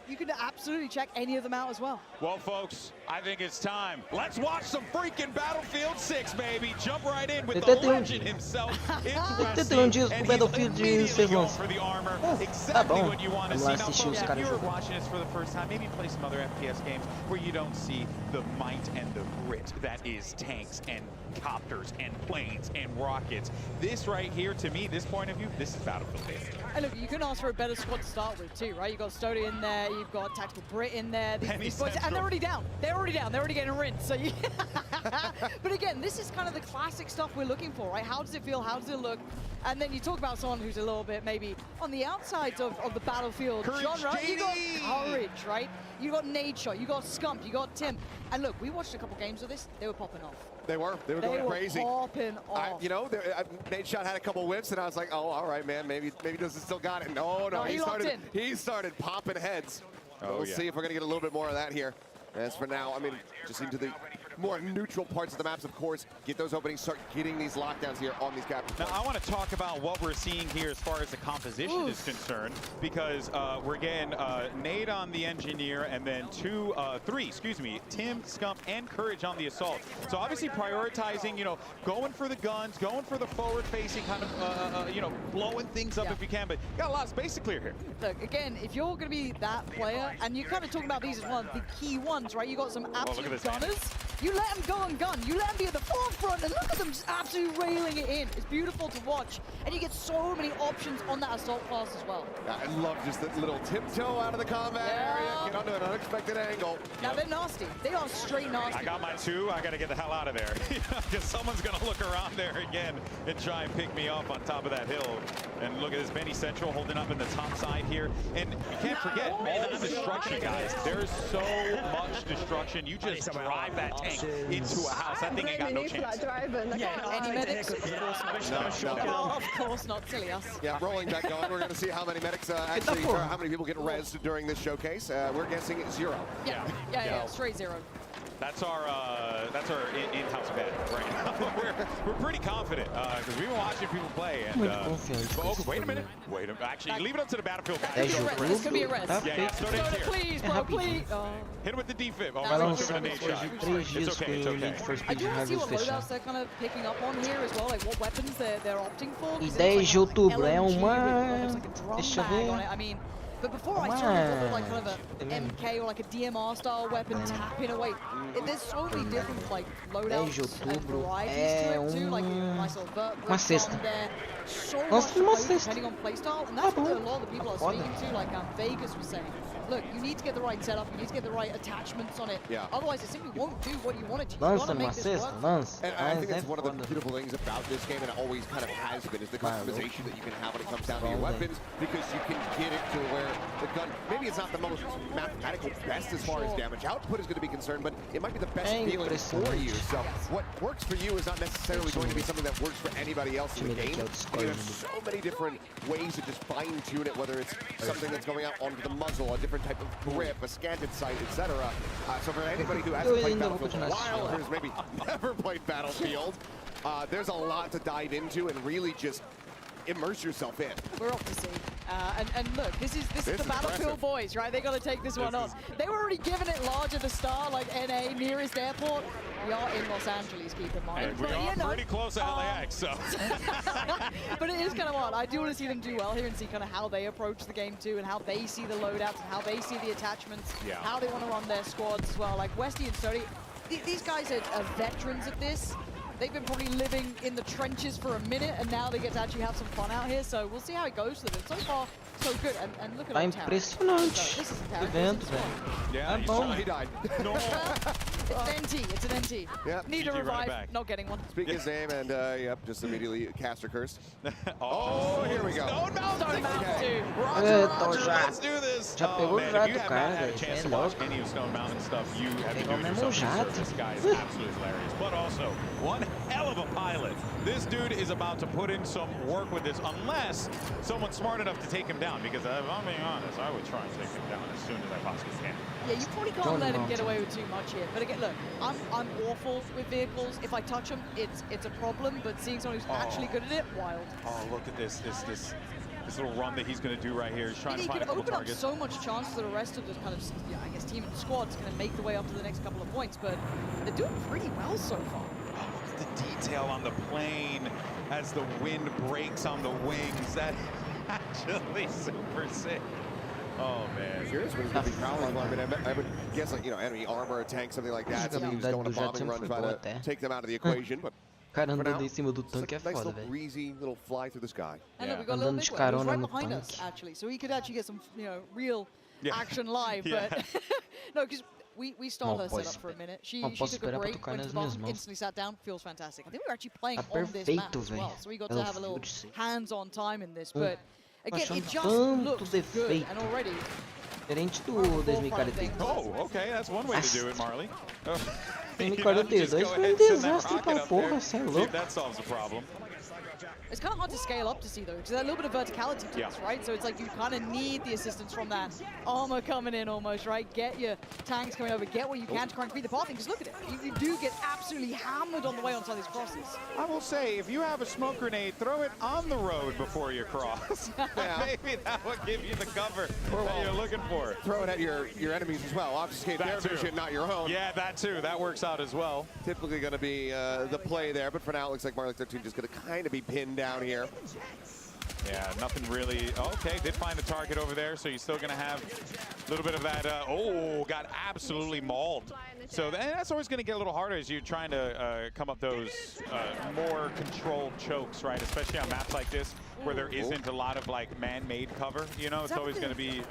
you can absolutely check any of them out as well. Well, folks, I think it's time. Let's watch some freaking Battlefield 6, baby. Jump right in with the legend himself. Dias pro Battlefield 6 lança. For the armor. Tá Exactly bom. what you want to Vamos lá see. Now, assistir folks, os if caras you're jogando. watching this for the first time, maybe play some other FPS games where you don't see the might and the grit that is tanks and copters and planes and rockets. This right here, to me, this point of view, this is Battlefield 8. And look, you can ask for a better squad to start with too, right? You've got Stody in there, you've got Tactical Brit in there, these boys, and they're already down. They're already down. They're already getting rinsed. So, but again, this is kind of the classic stuff we're looking for, right? How does it feel? How does it look? And then you talk about someone who's a little bit maybe on the outsides of the Battlefield genre. You got Courage, right? You got Nade Shot, you got Scump, you got Tim. And look, we watched a couple games of this. They were popping off. They were going crazy. Popping off. You know, Nade Shot had a couple whiffs, and I was like, oh, all right, man, maybe doesn't still got it. No, he started popping heads. We'll see if we're gonna get a little bit more of that here. As for now, I mean, just into the more neutral parts of the maps, of course, get those openings, start getting these lockdowns here on these capture points. Now, I want to talk about what we're seeing here as far as the composition is concerned, because we're getting Nade on the engineer, and then three, Tim, Scump, and Courage on the assault. So obviously prioritizing, you know, going for the guns, going for the forward-facing kind of, you know, blowing things up if you can, but you got a lot of space to clear here. Look, again, if you're going to be that player, and you're kind of talking about these as one of the key ones, right? You got some absolute gunners. You let them go and gun. You let them be at the forefront, and look at them just absolutely railing it in. It's beautiful to watch, and you get so many options on that assault class as well. I love just that little tiptoe out of the combat area, get onto an unexpected angle. Now they're nasty. They are straight nasty. I got my two. I got to get the hell out of there, because someone's going to look around there again and try and pick me off on top of that hill. And look at this, Benny Central holding up in the top side here. And you can't forget all the destruction, guys. There's so much destruction. You just drive that tank into a house. That thing ain't got no chance. Any medics? Of course not. No, of course not. Silly us. Yeah, rolling back going. We're going to see how many medics actually, or how many people get rezzed during this showcase. We're guessing 0. Yeah, straight 0. That's our in-house bet right now. we're pretty confident because we've been watching people play. And, wait a minute. Actually, leave it up to the Battlefield guys. This could be a res. Yeah, Stone's here. Please, bro, please. Hit him with the defib. Oh, Vai it's okay. It's okay. I do want to see what loadouts they're kind of picking up on here as well, like what weapons they're opting for. E 10 de outubro é uma... Deixa eu ver... I mean, but before I saw it with like kind of a MK or like a DMR style weapon tapping away. There's so many different like loadouts and varieties to it too, like nice little uma cesta. So much to play depending on playstyle, and that's what a lot of the people are speaking to, like Vegas was saying. Look, you need to get the right setup, you need to get the right attachments on it. Otherwise, it simply won't do what you want it to. Lança uma cesta, lança. And I think it's one of the beautiful things about this game, and it always kind of has been, is the customization that you can have when it comes down to your weapons, because you can get it to where the gun, maybe it's not the most mathematical best as far as damage output is going to be concerned, but it might be the best feeling for you. So what works for you is not necessarily going to be something that works for anybody else in the game. There's so many different ways to just fine-tune it, whether it's something that's going out onto the muzzle, a different type of grip, a scanted sight, etc. So for anybody who hasn't played Battlefield in a while, or has maybe never played Battlefield, there's a lot to dive into and really just immerse yourself in. We're off to see. And look, this is the Battlefield boys, right? They got to take this one on. They were already giving it large at the start, like NA, nearest airport. We are in Los Angeles, keep in mind. We are pretty close to LAX, so. But it is kind of odd. I do want to see them do well here and see kind of how they approach the game too, and how they see the loadouts, and how they see the attachments, how they want to run their squads as well. Like Westy and Stody, these guys are veterans at this. They've been probably living in the trenches for a minute, and now they get to actually have some fun out here. So we'll see how it goes for them. So far, so good. And look at Tá impressionante o evento, velho. Yeah, he died. No. It's an NT. It's an NT. Yep. Need a revive. Not getting one. Speak his name, and yep, just immediately caster curse. Oh, here we go. Stone Mountain. Stone Mountain too. Roger, let's do this. is. Já pegou o man, jato, if you have cara, not had a velho. chance É to watch louco. any of Stone Mountain stuff, you have been Pegou doing mesmo o yourself a jato. disservice. This guy is absolutely hilarious. But also, one hell of a pilot. This dude is about to put in some work with this, unless someone's smart enough to take him down. Because if I'm being honest, I would try and take him down as soon as I possibly can. Yeah, you probably can't let him get away with too much here. But again, look, I'm awful with vehicles. If I touch them, it's a problem. But seeing someone who's actually good at it, wild. Oh, look at this little run that he's going to do right here. He's trying to He find a could couple open up targets. so much chance for the rest of this kind of, I guess, team and squad's going to make the way up to the next couple of points. But they're doing pretty well so far. Oh, look at the detail on the plane as the wind breaks on the wings. That actually super sick. Oh man. Curious what he's going to be prowling for. I mean, I would guess, like, you know, enemy armor, a tank, something like that. Something who's going to bombing run, try to take them out of the equation. But cara andando em cima do tanque é nice foda, little velho. breezy little fly through the sky. And look, we got a little big one. He was right behind us, actually, so he could actually get some, you know, real action live. But no, because we stalled her setup for a minute. She took a break, went to the bottom, instantly sat down. Feels fantastic. I think we were actually playing on this map as well, so we got to have a little hands-on time in this. But again, it just looks good, and already. Diferente do 2043. Oh, okay, that's one way to do it, Marley. 2042 foi um desastre pra porra, cê é louco. That solves the problem. It's kind of hard to scale up to see though, because there's a little bit of verticality to this, right? So it's like you kind of need the assistance from that armor coming in almost, right? Get your tanks coming over, get what you can to try and create the pathing, because look at it. You do get absolutely hammered on the way onto these crosses. I will say, if you have a smoke grenade, throw it on the road before you cross. Maybe that will give you the cover that you're looking for. Throw it at your enemies as well. Obfuscate their vision, not your own. Yeah, that too. That works out as well. Typically going to be the play there, but for now it looks like Marley 13 just going to kind of be pinned down here. Yeah, nothing really. Okay, did find the target over there, so you're still going to have a little bit of that. Oh, got absolutely mauled. So that's always going to get a little harder as you're trying to come up those more controlled chokes, right? Especially on maps like this, where there isn't a lot of like man-made cover. You know, it's always going to be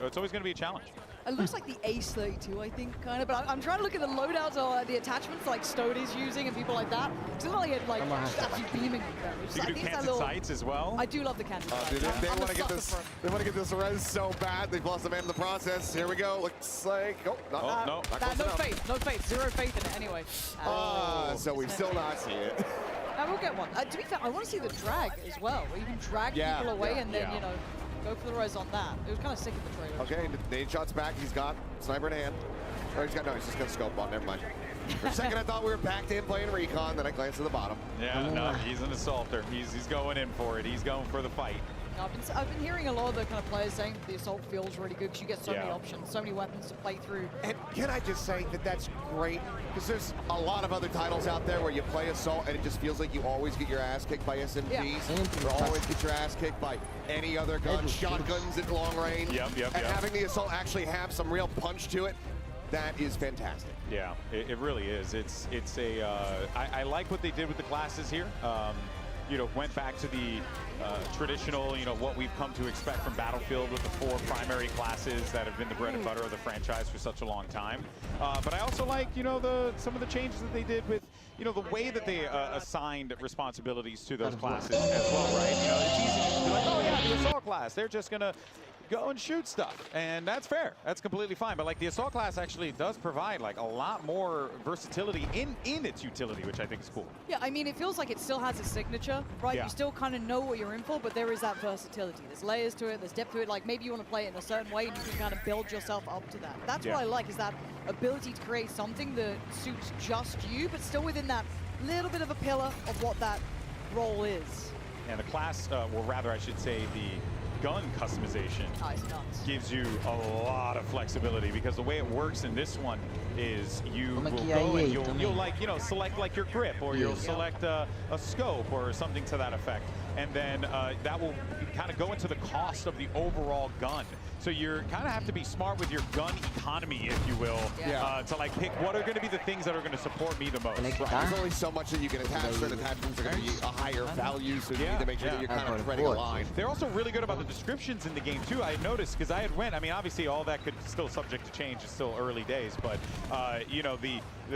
a challenge. It looks like the Ace-32, I think, kind of. But I'm trying to look at the loadouts or the attachments like Stode is using and people like that. It's not like just actually beaming on them. You can do canted sights as well. I do love the canted sights. Dude, they want to get this. They want to get this res so bad. They've lost the man in the process. Here we go. Looks like no faith, no faith, zero faith in it anyway. So we still not see it. I will get one. To be fair, I want to see the drag as well, where you can drag people away and then you know. Go for the res on that. It was kind of sick in the trailer. Okay, nade shots back. He's got sniper in hand. Or he's got, no, he's just got scope on. Never mind. For a second, I thought we were back to him playing recon. Then I glanced to the bottom. Yeah, no, he's an assaulter. He's going in for it. He's going for the fight. I've been hearing a lot of the kind of players saying that the assault feels really good because you get so many options, so many weapons to play through. And can I just say that that's great? Because there's a lot of other titles out there where you play assault and it just feels like you always get your ass kicked by SMGs. You always get your ass kicked by any other gun, shotguns at long range. And having the assault actually have some real punch to it, that is fantastic. Yeah, it really is. It's a. I like what they did with the classes here. You know, went back to the traditional, you know, what we've come to expect from Battlefield with the 4 primary classes that have been the bread and butter of the franchise for such a long time. But I also like, you know, some of the changes that they did with, you know, the way that they assigned responsibilities to those classes as well, right? You know, it's easy to be like, oh yeah, the assault class, they're just gonna go and shoot stuff, and that's fair. That's completely fine. But like the assault class actually does provide like a lot more versatility in its utility, which I think is cool. Yeah, I mean, it feels like it still has a signature, right? Yeah. You still kind of know what you're in for, but there is that versatility. There's layers to it, there's depth to it. Like maybe you want to play it in a certain way and you can kind of build yourself up to that. That's what I like, is that ability to create something that suits just you, but still within that little bit of a pillar of what that role is. And the class, or rather I should say the gun customization gives you a lot of flexibility, because the way it works in this one is you will go and you'll like, you know, select like your grip, or you'll select a scope or something to that effect, and then that will kind of go into the cost of the overall gun. So you're kind of have to be smart with your gun economy, if you will, to like pick what are going to be the things that are going to support me the most. Right. There's only so much that you can attach. Certain attachments are going to be a higher value, so you need to make sure that you're kind of treading a line. They're also really good about the descriptions in the game too. I noticed, because I had went, I mean, obviously all that could still subject to change. It's still early days, but you know,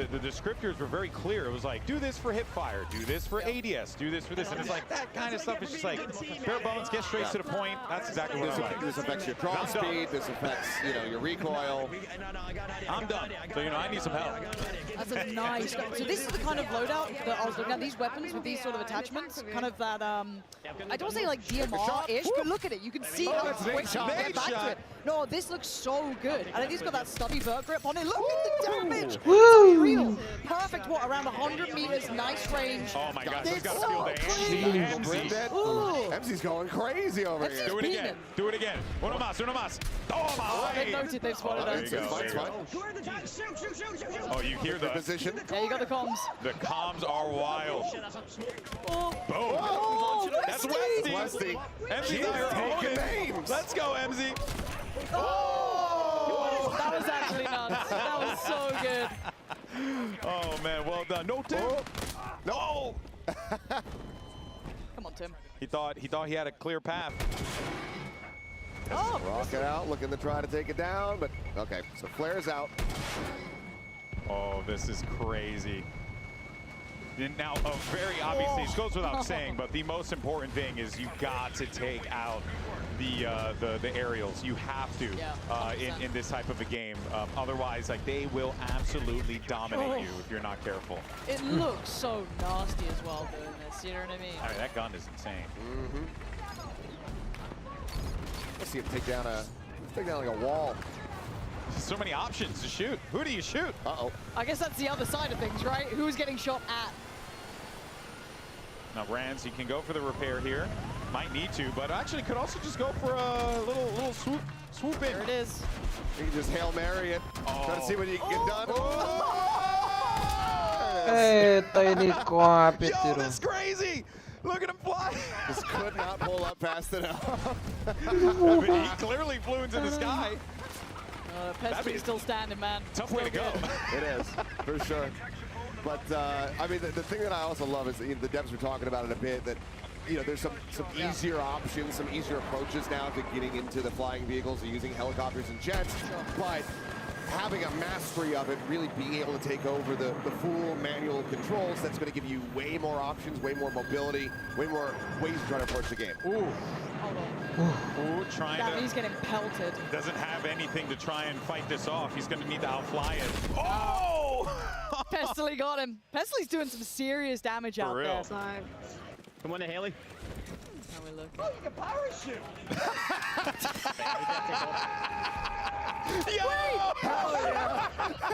the descriptors were very clear. It was like, do this for hip fire, do this for ADS, do this for this, and it's like that kind of stuff is just like bare bones, get straight to the point. That's exactly what I like. This affects your draw speed. This affects your recoil. I'm done. So I need some help. That's a nice. So this is the kind of loadout that I was looking at. These weapons with these sort of attachments, kind of that. I don't say like DMR-ish, but look at it. You can see how quick you can get back to it. No, this looks so good. And he's got that stubby vert grip on it. Look at the damage. Woo! Real. Perfect. What, around 100 meters? Nice range. Oh my gosh, this got to feel the MC. MC's going crazy over here. Do it again. Do it again. Uno más, uno más. Oh my! They noted they've spotted us. Oh, you hear the position? Yeah, you got the comms. The comms are wild. Oh. Boom. Oh, that's Westy. MZ's taking names. Let's go, MZ. Oh! That was actually nuts. That was so good. Oh man, well done. No, Tim. No. Come on, Tim. He thought he had a clear path. Oh, rocket out, looking to try to take it down, but okay. So flares out. Oh, this is crazy. Now, very obviously, it goes without saying, but the most important thing is you got to take out the aerials. You have to in this type of a game. Otherwise, like they will absolutely dominate you if you're not careful. It looks so nasty as well doing this. You know what I mean? I mean, that gun is insane. Let's see him take down like a wall. So many options to shoot. Who do you shoot? Uh-oh. I guess that's the other side of things, right? Who's getting shot at? Now, Rands, you can go for the repair here. Might need to, but actually could also just go for a little swoop in. There it is. You can just Hail Mary it. Try to see what you can get done. Eita, helicóptero. Yo, that's crazy. Look at him fly. Just could not pull up fast enough. He clearly flew into the sky. Pestri's still standing, man. Tough way to go. It is, for sure. But, I mean, the thing that I also love is the devs were talking about it a bit, that there's some easier options, some easier approaches now to getting into the flying vehicles and using helicopters and jets. But having a mastery of it, really being able to take over the full manual controls, that's going to give you way more options, way more mobility, way more ways to try to approach the game. Ooh. Ooh, he's getting pelted. Doesn't have anything to try and fight this off. He's going to need to outfly it. Oh! Pestily got him. Pestily's doing some serious damage out there. Come on, Haley. How we look? Oh, you can parachute! Yo! Hell yeah!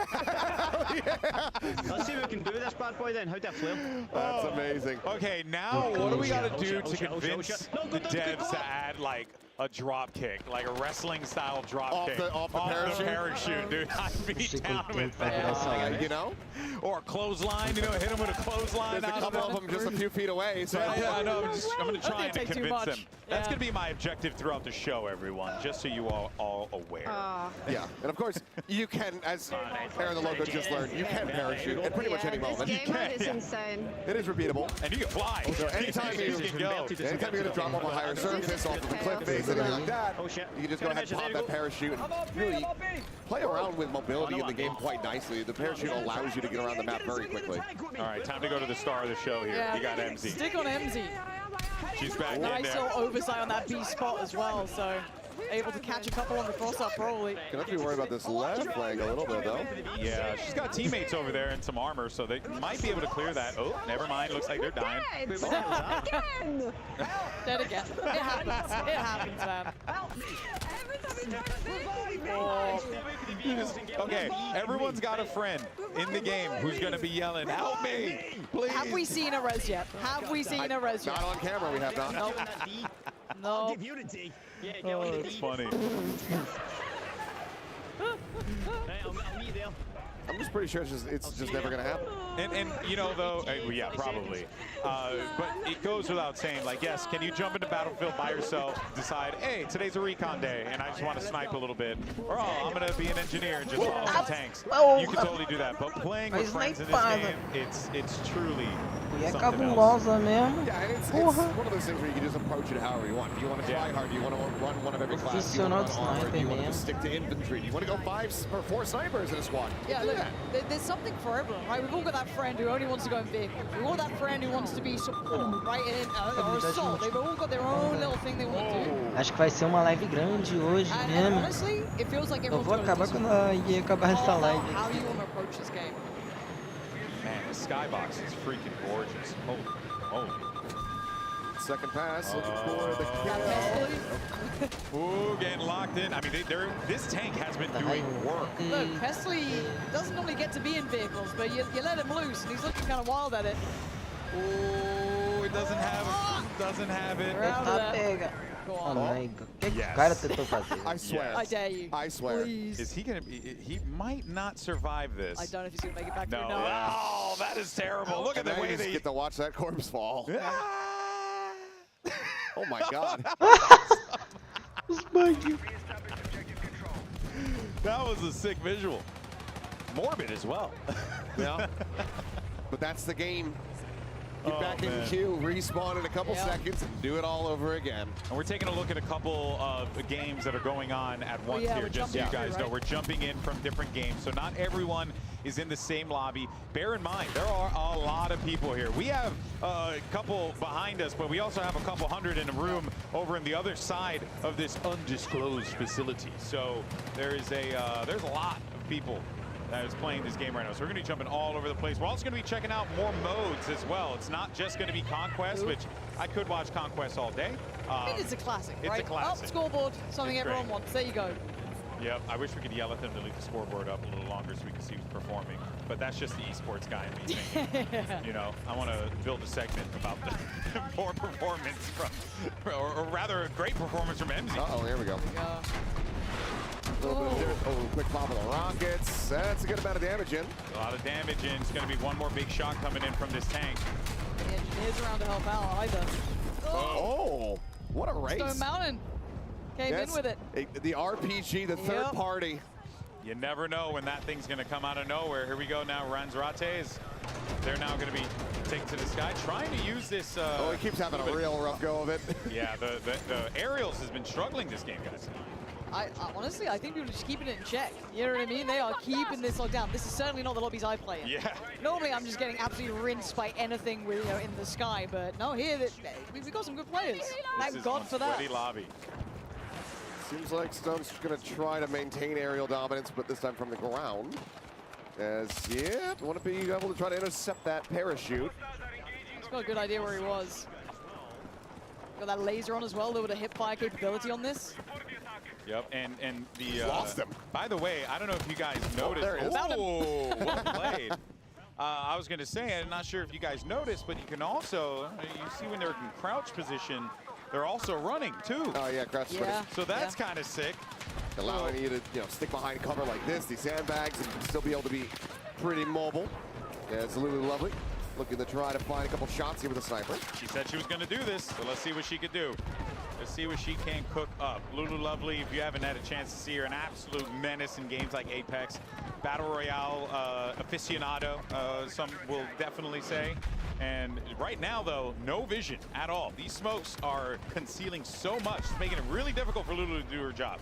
Hell yeah! Let's see if we can do this bad boy then. How'd that flip? That's amazing. Okay, now what do we got to do to convince the devs to add like a drop kick, like a wrestling style drop kick off the parachute, dude? I'd be down with that. Or a clothesline, hit him with a clothesline. There's a couple of them just a few feet away. So I know. I'm going to try and convince them. That's Yeah. going to be my objective throughout the show, everyone, just so you are all aware. Yeah, and of course, you can, as Aaron the Loco just learned, you can parachute at pretty much any moment. This game mode is insane. It is repeatable. And you can fly. So anytime you're going to drop off a higher surface, off of a cliff face, anything like that, you can just go ahead and pop that parachute and really play around with mobility in the game quite nicely. The parachute allows you to get around the map very quickly. All right, time to go to the star of the show here. Yeah. You got MZ. Stick on MZ. She's back in Nice there. little oversight on that B spot as well, so able to catch a couple on the cross-up probably. Gonna have to be worried about this left flank a little bit though. Yeah, she's got teammates over there and some armor, so they might be able to clear that. Oh, never mind. Looks like they're dying. Again! Dead again. It happens. It happens, man. Okay, everyone's got a friend in the game who's going to be yelling, "Help me, please!" Have we seen a res yet? Have we seen a res yet? Not on camera, we have not. Nope. I'll No. give you the D. Yeah, Oh, it's funny. I'll meet you there. I'm just pretty sure it's just never gonna happen. And though, well, yeah, probably. But it goes without saying, like, yes, can you jump into Battlefield by yourself, decide, hey, today's a recon day, and I just want to snipe a little bit, or I'm going to be an engineer and just follow some tanks. You can totally do that. But playing with friends in this game, it's truly E é cabulosa mesmo. Yeah, it's Porra. one of those things where you can just approach it however you want. Do you want to try hard? Do you want to run one of every class? Do you want to run armor? Do you want to just stick to infantry? Do you want to go 5 or 4 snipers in a squad? Yeah, look, there's something for everyone, right? We've all got that friend who only wants to go in vehicles. We've all got that friend who wants to be support, right? Or assault. They've all got their own little thing they want to do. Acho que vai ser uma live grande hoje mesmo. Honestly, it feels like Eu vou everyone's acabar quando ia acabar essa live. how you want to approach this game. Man, the skybox is freaking gorgeous. Holy. Second pass, looking for the kill. Ooh, getting locked in. I mean, this tank has been doing work. Look, Pesley doesn't normally get to be in vehicles, but you let him loose, and he's looking kind of wild at it. Ooh, it doesn't have it. Doesn't have it. Go on. O que o cara tentou fazer? I swear. I dare you. I swear. Please. Is he gonna be? He might not survive this. I don't know if he's gonna make it back. No. through. Oh, that is terrible. Look at the Now way you just they get to watch that corpse fall. Oh my God. That was a sick visual. Morbid as well. Yeah. But that's the game. Get back in the queue, respawn in a couple seconds, and do it all over again. And we're taking a look at a couple of games that are going on at once here, just so you guys know. We're jumping in from different games, so not everyone is in the same lobby. Bear in mind, there are a lot of people here. We have a couple behind us, but we also have a couple hundred in a room over in the other side of this undisclosed facility. So there's a lot of people that is playing this game right now. So we're going to be jumping all over the place. We're also going to be checking out more modes as well. It's not just going to be Conquest, which I could watch Conquest all day. I mean, it's a classic, it's right? a classic. Up, scoreboard, something It's everyone great. wants. There you go. Yep, I wish we could yell at them to leave the scoreboard up a little longer so we can see who's performing. But that's just the esports guy in me thinking, you know, I want to build a segment about the poor performance from, or rather a great performance from MZ. Uh-oh, here we go. A little bit of quick pop of the rockets. That's a good amount of damage in. A lot of damage in. It's going to be one more big shot coming in from this tank. The engineer's around to help out either. Oh, what a race. Stone Mountain came in with it. The RPG, the third party. You never know when that thing's going to come out of nowhere. Here we go now. Ranzrates, they're now going to be taken to the sky, trying to use this. He keeps having a real rough go of it. Yeah, the aerials has been struggling this game, guys. Honestly, I think people are just keeping it in check. You know what I mean? They are keeping this locked down. This is certainly not the lobbies I play in. Yeah. Normally, I'm just getting absolutely rinsed by anything with, in the sky, but no, here we've got some good players. Thank God for that. Sweaty lobby. Seems like Stone's going to try to maintain aerial dominance, but this time from the ground. Want to be able to try to intercept that parachute. He's got a good idea where he was. Got that laser on as well, a little bit of hip fire capability on this. Yep, and the lost him. By the way, I don't know if you guys noticed. There it is. Oh, well played. I was going to say, I'm not sure if you guys noticed, but you can also, you see when they're in crouch position, they're also running too. Oh yeah, crouch. So that's kind of sick. Allowing you to stick behind cover like this, these sandbags, and still be able to be pretty mobile. Yeah, it's Lulu Lovely looking to try to find a couple shots here with a sniper. She said she was going to do this, so let's see what she could do. Let's see what she can cook up. Lulu Lovely, if you haven't had a chance to see her, an absolute menace in games like Apex. Battle Royale aficionado, some will definitely say. And right now, though, no vision at all. These smokes are concealing so much, it's making it really difficult for Lulu to do her job.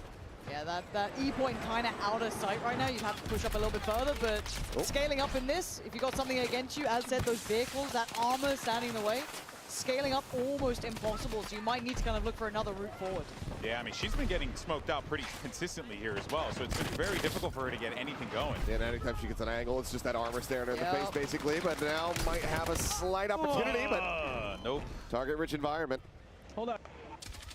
Yeah, that E point kind of out of sight right now. You'd have to push up a little bit further, but scaling up in this, if you got something against you, as said, those vehicles, that armor standing in the way, scaling up almost impossible, so you might need to kind of look for another route forward. Yeah, I mean, she's been getting smoked out pretty consistently here as well, so it's been very difficult for her to get anything going. And anytime she gets an angle, it's just that armor staring at her face, basically, but now might have a slight opportunity, but nope. Target-rich environment. Hold up.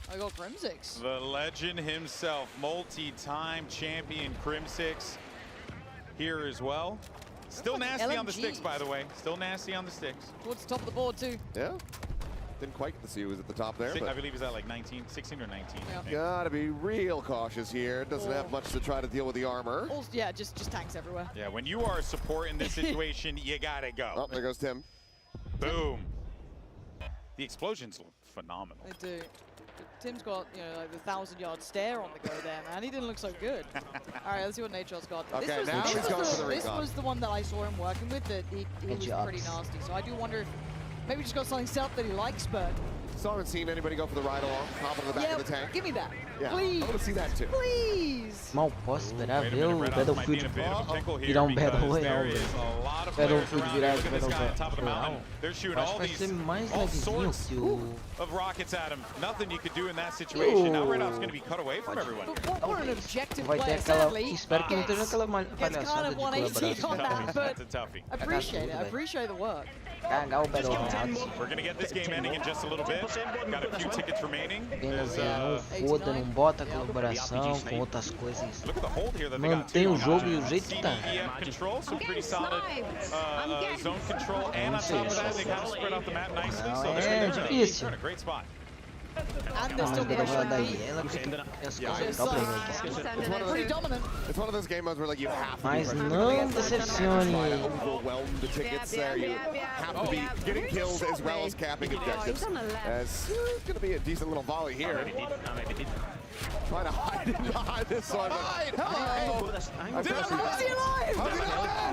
I got Crimsix. The legend himself, multi-time champion Crimsix here as well. Still nasty on the sticks, by the way. Still nasty on the sticks. Towards the top of the board, too. Yeah. Didn't quite get to see who was at the top there. I believe he's at like 16 or 19. Yeah. Gotta be real cautious here. Doesn't have much to try to deal with the armor. Yeah, just tanks everywhere. Yeah, when you are a support in this situation, you gotta go. Oh, there goes Tim. Boom. The explosions look phenomenal. They do. Tim's got, like the 1,000-yard stare on the go there, man. He didn't look so good. All right, let's see what Nature's got. Okay, now he's going for the recon. This was the one that I saw him working with. That he was pretty nasty. So I do wonder if Maybe just got something stealth that he likes, but... Still haven't seen anybody go for the ride along, hop on the back of the tank. Give me that. Yeah, Please. I want to see that too. Please. Mal posso esperar ver o Battlefield virar um Battle Royale, velho. Battlefield virar Battle Royale. Eu acho que vai ser mais levezinho que o... of rockets at him. Nothing you could do in that situation. Now Red Op's going to be cut away from everyone. What an objective Vai ter player, aquela... sadly. Espero que não tenha aquela palhaçada de 180 on that, but That's a toughie. appreciate it. I appreciate the work. Cagar o Battle Royale. We're going to get this game ending in just a little bit. Got a few tickets remaining. Não foda, não bota colaboração com outras coisas. Mantém o jogo do jeito que tá. Control, so pretty solid zone control, and on top of that, they kind of spread out the map nicely. So É difícil. in a great spot. And they're still pushing B. Ela fica as coisas próprias. Pretty dominant. It's one of those game modes where like you have to Mas be não decepcione. overwhelm the tickets there. You have to be getting kills as well as capping objectives. As it's going to be a decent little volley here. Trying to hide it behind this one. Hide! Hello! How is he alive? How's he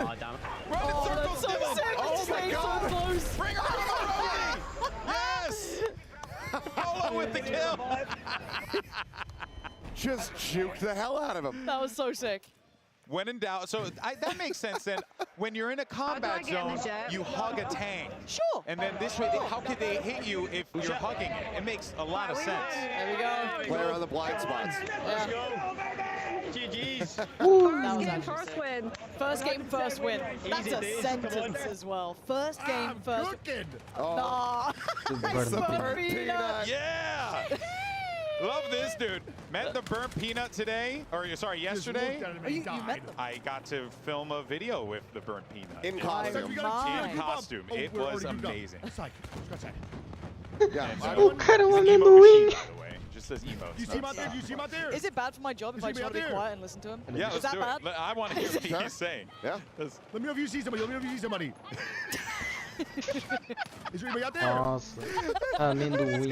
not dead? Run in circles, so Dylan! sick. Oh my God! So close. Bring her on! Yes! Polo with the kill! Just juked the hell out of him. That was so sick. When in doubt, so that makes sense then. When you're in a combat zone, you hug a tank. Sure. And then this way, how could they hit you if you're hugging it? It makes a lot of sense. There we go. Player on the blind spots. GG's. That was actually First sick. win. First game, first win. That's a sentence as well. First game, first. Cooking. Oh. Burnt peanut. Yeah! Love this, dude. Met the burnt peanut today, or sorry, yesterday. You met them. I got to film a video with the burnt peanut. In costume. In costume. It was amazing. Yeah. O cara é um amendoim. By the way, just says emotes. You see him out there? You see him out there? Is it bad for my job if I just want to be quiet and listen to him? Yeah, Is let's that do bad? it. I want to hear what he's saying. Yeah. Let me know if you see somebody. Let me know if you see somebody. Is there anybody out there? Nossa, amendoim.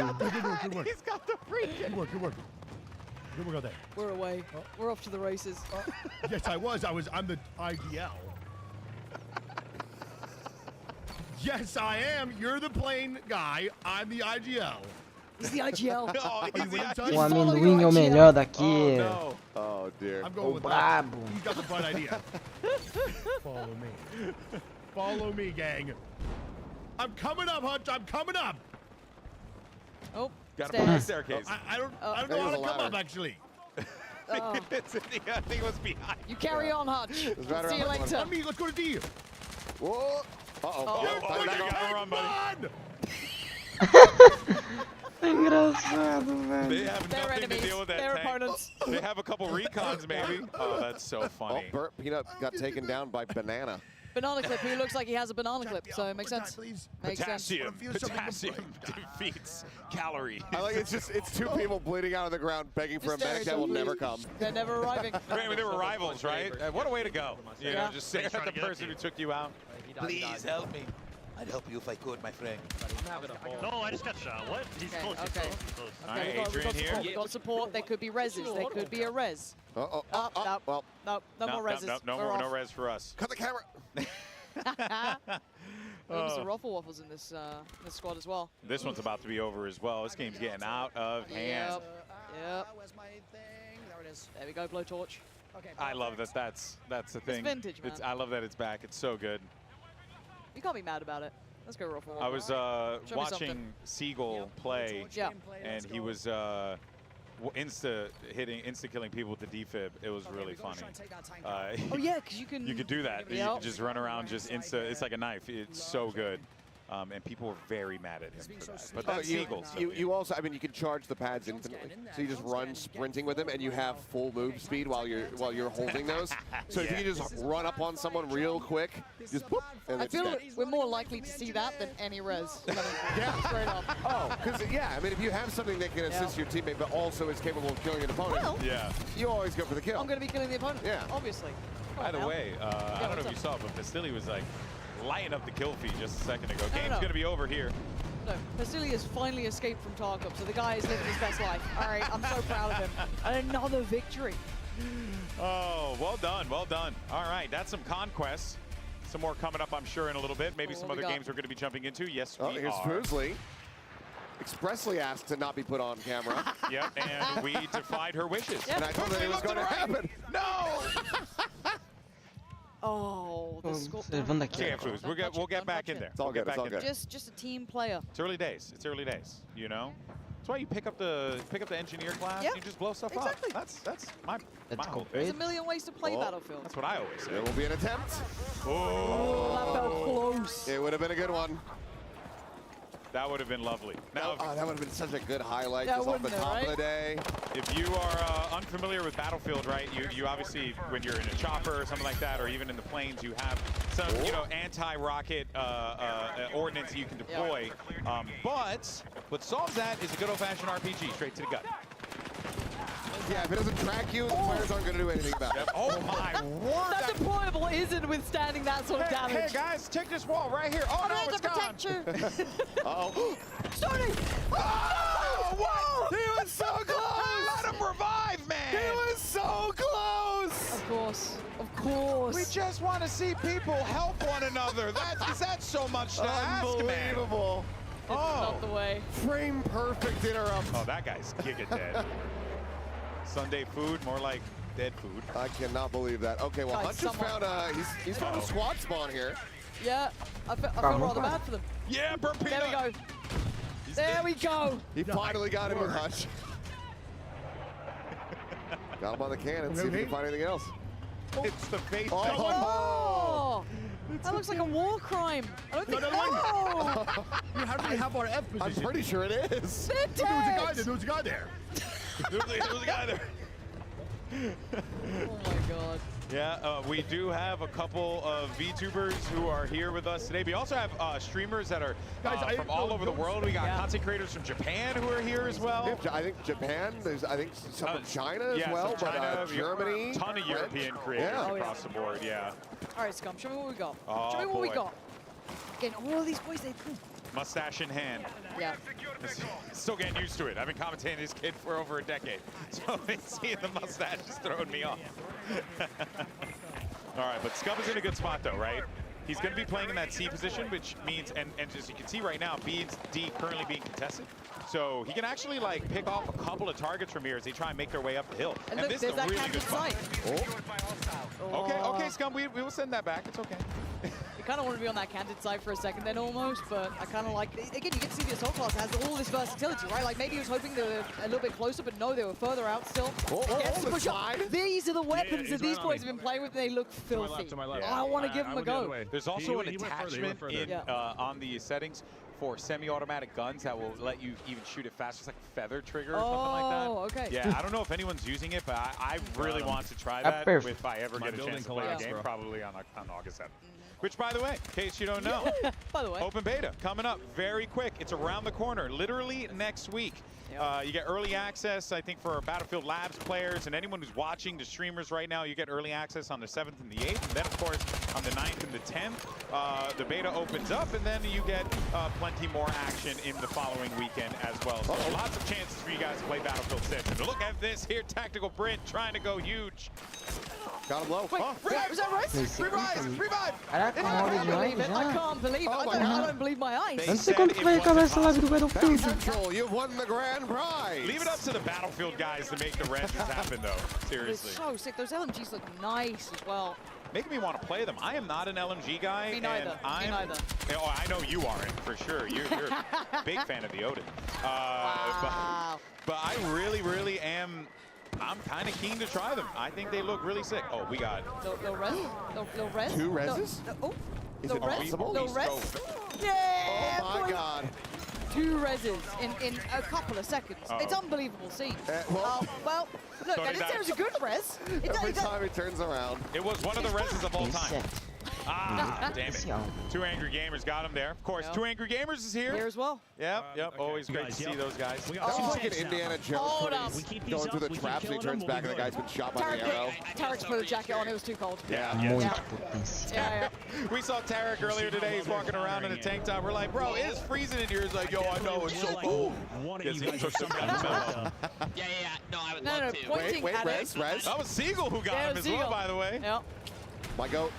Good work. He's got the freak. Good work. Good work. Good work out there. We're away. We're off to the races. Yes, I was. I'm the IDL. Yes, I am. You're the plane guy. I'm the IGL. He's the IGL. Oh, he's the O amendoim é o melhor daqui. Oh dear. I'm going with brabo. that. He's got the bright idea. Follow me. Follow me, gang. I'm coming up, Hutch. I'm coming up. Oh, got to find the staircase. I don't know how to come up, actually. Oh. I think it was behind. You carry on, Hutch. right See you around later. Let me. Let's go to D. Whoa. Uh-oh. You gotta run, buddy. Engraçado, velho. They have They're nothing enemies. to deal with that They're tank. opponents. They have a couple recons, maybe. Oh, that's so funny. Oh, Burnt Peanut got taken down by Banana. Banana clip. Who looks like he has a banana clip, so it makes sense. Makes sense. Potassium defeats calorie. I like it's two people bleeding out on the ground begging for a medic that will never come. They're never arriving. I mean, they were rivals, right? What a way to go. You know, just stare at the person who took you out. Please help me. I'd help you if I could, my friend. No, I just got shot. What? He's close. He's Okay. close. He's close. All right, Adrian here. We've got support. There could be reses. There could be a res. Uh-oh. No, Well, no more reses. No res for us. cut the camera. Mr. Ruffle Waffles in this squad as well. This one's about to be over as well. This game's getting out of hand. Yep. There we go, blowtorch. I love that. That's the thing. vintage, man. I love that it's back. It's so good. You can't be mad about it. Let's go Ruffle Waffle. I was Show me watching something. Seagull play, Yeah. and he was insta killing people with the defib. It was really funny. Oh yeah, because you can. You could do that. You Yep. could just run around, just insta. It's like a knife. It's so good. And people were very mad at him for that. But that's Seagull. So You also, I mean, you can charge the pads infinitely. So you just run sprinting with them, and you have full move speed while you're holding those. So if you can just run up on someone real quick, just boop, and I it's feel dead. we're more likely to see that than any res. Yeah. Straight up. Oh, because yeah, I mean, if you have something that can assist your teammate, but also is capable of killing an opponent, Well, yeah, you always go for the kill. I'm going to be killing the opponent. Yeah. Obviously. Come By on the now. way, I don't know if you saw, but Pastilli was like lighting up the kill feed just a second ago. Game's going to be over here. No, Vasily has finally escaped from Tarkov, so the guy is living his best life. All right, I'm so proud of him. And another victory. Oh, well done, well done. All right, that's some conquests. Some more coming up, I'm sure, in a little bit. Maybe some other games we're going to be jumping into. Yes, we here's are. Foosley. Expressly asked to not be put on camera. Yep, and we defied her wishes. Yep. And I told her it was going to happen. No! Oh, the score. Yeah, we'll get back in there. It's all good. It's all good. Just a team player. It's early days. It's early days. You know, that's why you pick up the engineer class. Yep. You just blow stuff Exactly. up. That's my whole There's a million ways to play Battlefield. That's what I always say. There will be an attempt. Oh, that felt close. It would have been a good one. That would have been lovely. Now, that would have been such a good highlight Yeah, just off the wouldn't it, top right? of the day. if you are unfamiliar with Battlefield, right, you obviously, when you're in a chopper or something like that, or even in the planes, you have some, you know, anti-rocket ordnance you can deploy. But what solves that is a good old-fashioned RPG, straight to the gut. Yeah, if it doesn't track you, the players aren't going to do anything about it. Oh my word! That deployable isn't withstanding that sort of damage. Hey guys, check this wall right here. Oh no, it's gone. Protect you. Uh-oh. Sony! Oh, what? He was so close! Let him revive, man! He was so close! Of course. Of course. We just want to see people help one another. Is that so much to ask, man? Unbelievable. It's not the way. Frame perfect interrupt. Oh, that guy's giga dead. Sunday food, more like dead food. I cannot believe that. Okay, well, Hunt just found he's found a squad spawn here. Yeah, I feel rather bad for them. Yeah, burn peanut. There we go. There we go. He finally got him with Hutch. Got him on the cannon. See if he can find anything else. It's the face. Oh! That looks like a war crime. I don't think. How do we have our F position? I'm pretty sure it is. There was a guy there. There was a guy there. Oh my god. Yeah, we do have a couple of VTubers who are here with us today. We also have streamers that are from all over the world. We got content creators from Japan who are here as well. I think Japan. There's I think some from China as well, some China, but Germany. A ton of European creators across the board. Yeah. All right, Scum. Show me what we got. Oh, show me what we boy. got. Again, all of these boys, they. Mustache in hand. Yeah. Still getting used to it. I've been commentating this kid for over a decade. So seeing the mustache is throwing me off. All right, but Scub is in a good spot though, right? He's going to be playing in that C position, which means, and as you can see right now, B and D currently being contested. So he can actually like pick off a couple of targets from here as they try and make their way up the hill. And And look, this is there's a that really good spot. Oh. Okay, Scum, we will send that back. It's okay. You kind of want to be on that canted side for a second then almost, but I kind of like, again, you can see the assault class has all this versatility, right? Like maybe he was hoping they were a little bit closer, but no, they were further out still. Gets to push up. These are the weapons that these boys have been playing with, and they look filthy. I want to give them a go. There's also an attachment in on the settings for semi-automatic guns that will let you even shoot it faster. It's like a feather trigger or something like that. Oh, okay. Yeah, I don't know if anyone's using it, but I really want to try that if I ever get a chance to play the game, probably on August 7th. Which, by the way, in case you don't know, by the way, open beta coming up very quick. It's around the corner, literally next week. You get early access, I think, for Battlefield Labs players and anyone who's watching the streamers right now. You get early access on the 7th and the 8th. And then, of course, on the 9th and the 10th, the beta opens up. And then you get plenty more action in the following weekend as well. So lots of chances for you guys to play Battlefield 6. And look at this here, Tactical Brent trying to go huge. Got him low. Wait, was that right? Revive! Caraca, uma hora de live I já. can't believe it. I don't believe my eyes. Eu não sei quando que vai acabar essa live do Battlefield. Central, you've won the grand prize. Leave it up to the Battlefield guys to make the reds happen, though. Seriously. It's so sick. Those LMGs look nice as well. Making me want to play them. I am not an LMG guy. Me neither. And Me neither. Oh, I know you aren't, for sure. You're a big fan of the Odin. Wow. But I really am. I'm kind of keen to try them. I think they look really sick. Oh, we got. No res? No res? Two reses? Oh. Is it possible? No res? Yeah! Oh my boy. God. 2 reses in a couple of seconds. It's unbelievable scene. Well, look, I didn't say it was a good res. Every time he turns around. It was one of the reses of all time. Ah, damn it. 2 Angry Gamers got him there. Of course, 2 Angry Gamers is here. Here as well. Yep. Always great to see those guys. That seems like an Indiana Jones when he's going through the traps and he turns back and the guy's been shot by the arrow. Tarek's put a jacket on. It was too cold. Yeah. We saw Tarek earlier today. He's walking around in a tank top. We're like, bro, it's freezing in here. He's like, yo, I know, it's so cool. Yes, he took some kind of mellow. Yeah. No, I would love to. Pointing Wait, at res. That was Siegel who got him as well, by the way. Yep. My goat.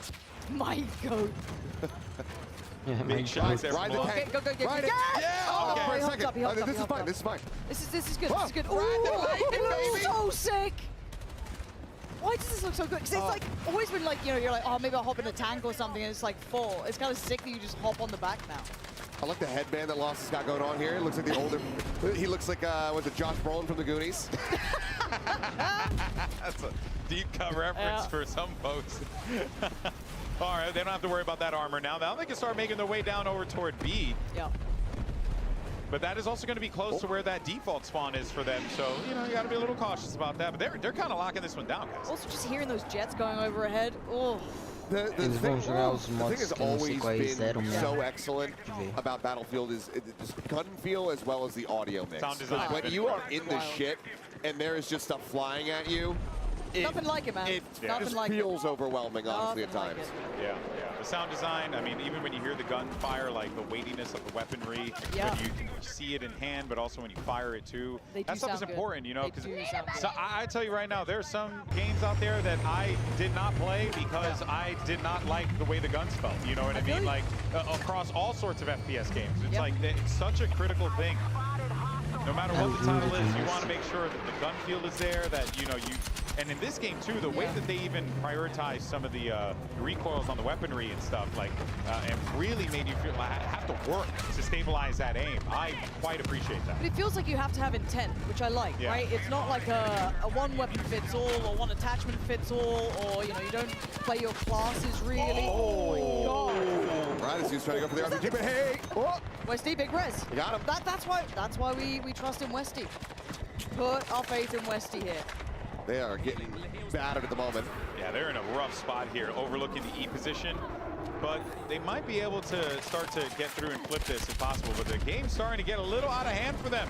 My goat. Big shots. Ride the tank. Go. Ride it. Yeah! Oh, Oh, for a he hopped second. up, he hopped up, This he is fine. hopped This is fine. This is good. Whoa. This is good. Ride the Ooh, lightning, it looks baby. so sick. Why does this look so good? Because it's like always been like, you know, you're like, oh, maybe I'll hop in a tank or something, and it's like full. It's kind of sick that you just hop on the back now. I like the headband that Lost has got going on here. It looks like the older. He looks like was it Josh Brolin from the Goonies? That's a deep cut reference for some folks. All right, they don't have to worry about that armor now. Now they can start making their way down over toward B. Yeah. But that is also going to be close to where that default spawn is for them. So, you know, you got to be a little cautious about that. But they're kind of locking this one down, guys. Also, just hearing those jets going overhead. Oh. The thing has always been so excellent about Battlefield is just gun feel as well as the audio mix. Sound design. When you are in the shit and there is just stuff flying at you, Nothing like it, man. It Nothing just like feels overwhelming, honestly, at times. Yeah. The sound design, I mean, even when you hear the gunfire, like the weightiness of the weaponry, Yeah. when you see it in hand, but also when you fire it too. They That do stuff is sound good. important, you know, They because do sound good. so I tell you right now, there are some games out there that I did not play because I did not like the way the guns felt. You know what I mean? Like across all sorts of FPS games. It's like it's such a critical thing. No matter what the title is, you want to make sure that the gun feel is there, that, you know, and in this game too, the way that they even prioritize some of the recoils on the weaponry and stuff, like, and really made you feel like I have to work to stabilize that aim. I quite appreciate that. But it feels like you have to have intent, which I like, right? It's not like a one weapon fits all or one attachment fits all, or, you know, you don't play your classes really. Oh my God. Right as he's trying to go for the RPG, but hey! Westy, big res. You got him. That's why we trust in Westy. Put our faith in Westy here. They are getting battered at the moment. Yeah, they're in a rough spot here, overlooking the E position. But they might be able to start to get through and flip this if possible. But the game's starting to get a little out of hand for them.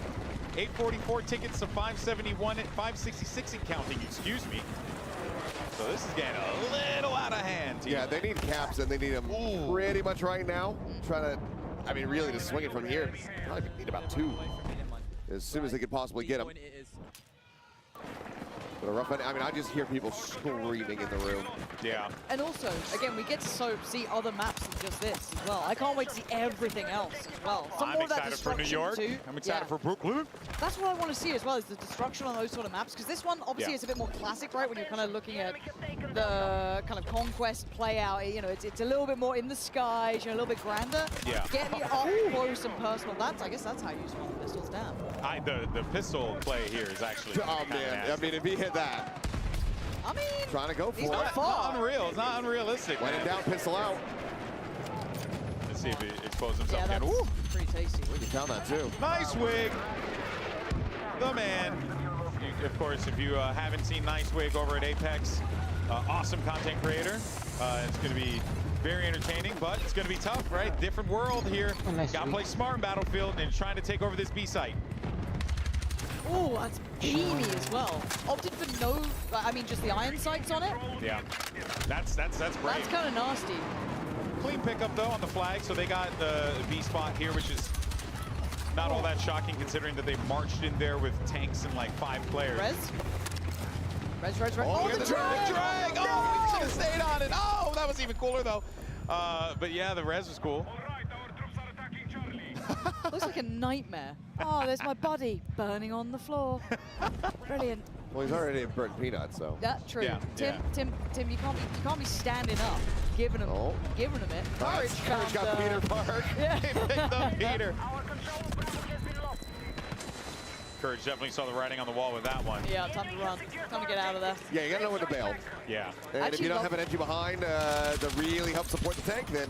844 tickets to 571 and 566 and counting, excuse me. So this is getting a little out of hand. Yeah, they need caps, and they need them pretty much right now. Trying to, I mean, really to swing it from here. Probably need about 2 as soon as they could possibly get them. But a rough one. I mean, I just hear people screaming in the room. Yeah. And also, again, we get to see other maps than just this as well. I can't wait to see everything else as well. Some I'm more of that excited for New York. too. I'm excited for Brooklyn. That's what I want to see as well, is the destruction on those sort of maps. Because this one, obviously, is a bit more classic, right? When you're kind of looking at the kind of conquest play out, you know, it's a little bit more in the skies, you know, a little bit grander. Yeah. Get me up close and personal. I guess that's how you use one of the pistols down. The pistol play here is actually. Oh man! I mean, if he hit that. I mean, trying to go for he's it. not far. It's not unreal. It's not unrealistic. When in doubt, pistol out. Let's see if he exposes himself Yeah, again. that's Ooh. pretty tasty. You found that too. Nice wig. The man. Of course, if you haven't seen Nice Wig over at Apex, awesome content creator. It's going to be very entertaining, but it's going to be tough, right? Different world here. Got to play smart in Battlefield and trying to take over this B site. Oh, that's beamy as well. Opted for no, I mean, just the iron sights on it. Yeah, that's brave. That's kind of nasty. Clean pickup though on the flag, so they got the B spot here, which is not all that shocking considering that they marched in there with tanks and like 5 players. Res. Oh, the drag! Oh, we should have stayed on it. Oh, that was even cooler though. But yeah, the res was cool. Looks like a nightmare. Oh, there's my body burning on the floor. Brilliant. Well, he's already a burnt peanut, so. Yeah, true. Yeah, Tim, you can't be standing up, giving him it. Courage got Peter Park. Yeah. He picked up Peter. Courage definitely saw the writing on the wall with that one. Yeah, time to run. Time to get out of there. Yeah, you gotta know when to bail. Yeah. And if you don't have an engine behind to really help support the tank, then.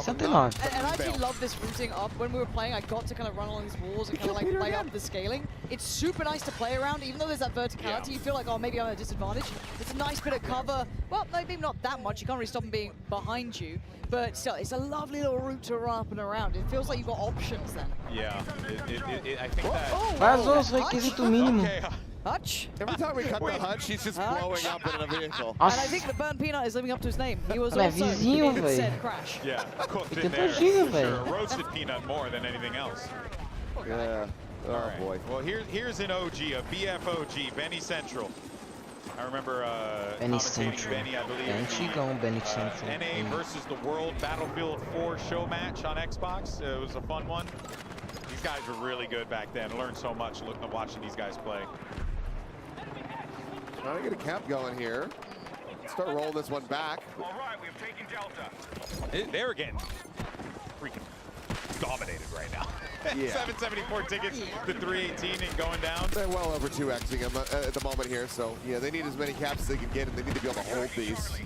Something on. And I actually love this routing up. When we were playing, I got to kind of run along these walls and kind of like play up the scaling. It's super nice to play around, even though there's that verticality. You feel like, oh, maybe I'm at a disadvantage. It's a nice bit of cover. Well, no, maybe not that much. You can't really stop them being behind you. But still, it's a lovely little route to run up and around. It feels like you've got options then. Yeah, I think that. Vazou os requisitos mínimos. Okay. Hutch? Every time we cut the Hutch, he's just blowing up in a vehicle. And I think the burnt peanut is living up to his name. He was Mas also vizinho, in véi. said crash. Yeah, cooked Tem in there. protegido, For sure. velho. Roasted peanut more than anything else. Yeah. Oh, All right. boy. Well, here's an OG, a BFOG, Benny Central. I remember Benny commentating Central. Benny, I believe. Antigão Benny Central. NA versus the World Battlefield 4 show match on Xbox. It was a fun one. These guys were really good back then. I learned so much watching these guys play. Trying to get a cap going here. Start rolling this one back. All right, we've taken Delta. They're getting freaking dominated right now. Yeah. 774 tickets to 318 and going down. They're well over 2xing them at the moment here, so yeah, they need as many caps as they can get, and they need to be able to hold these.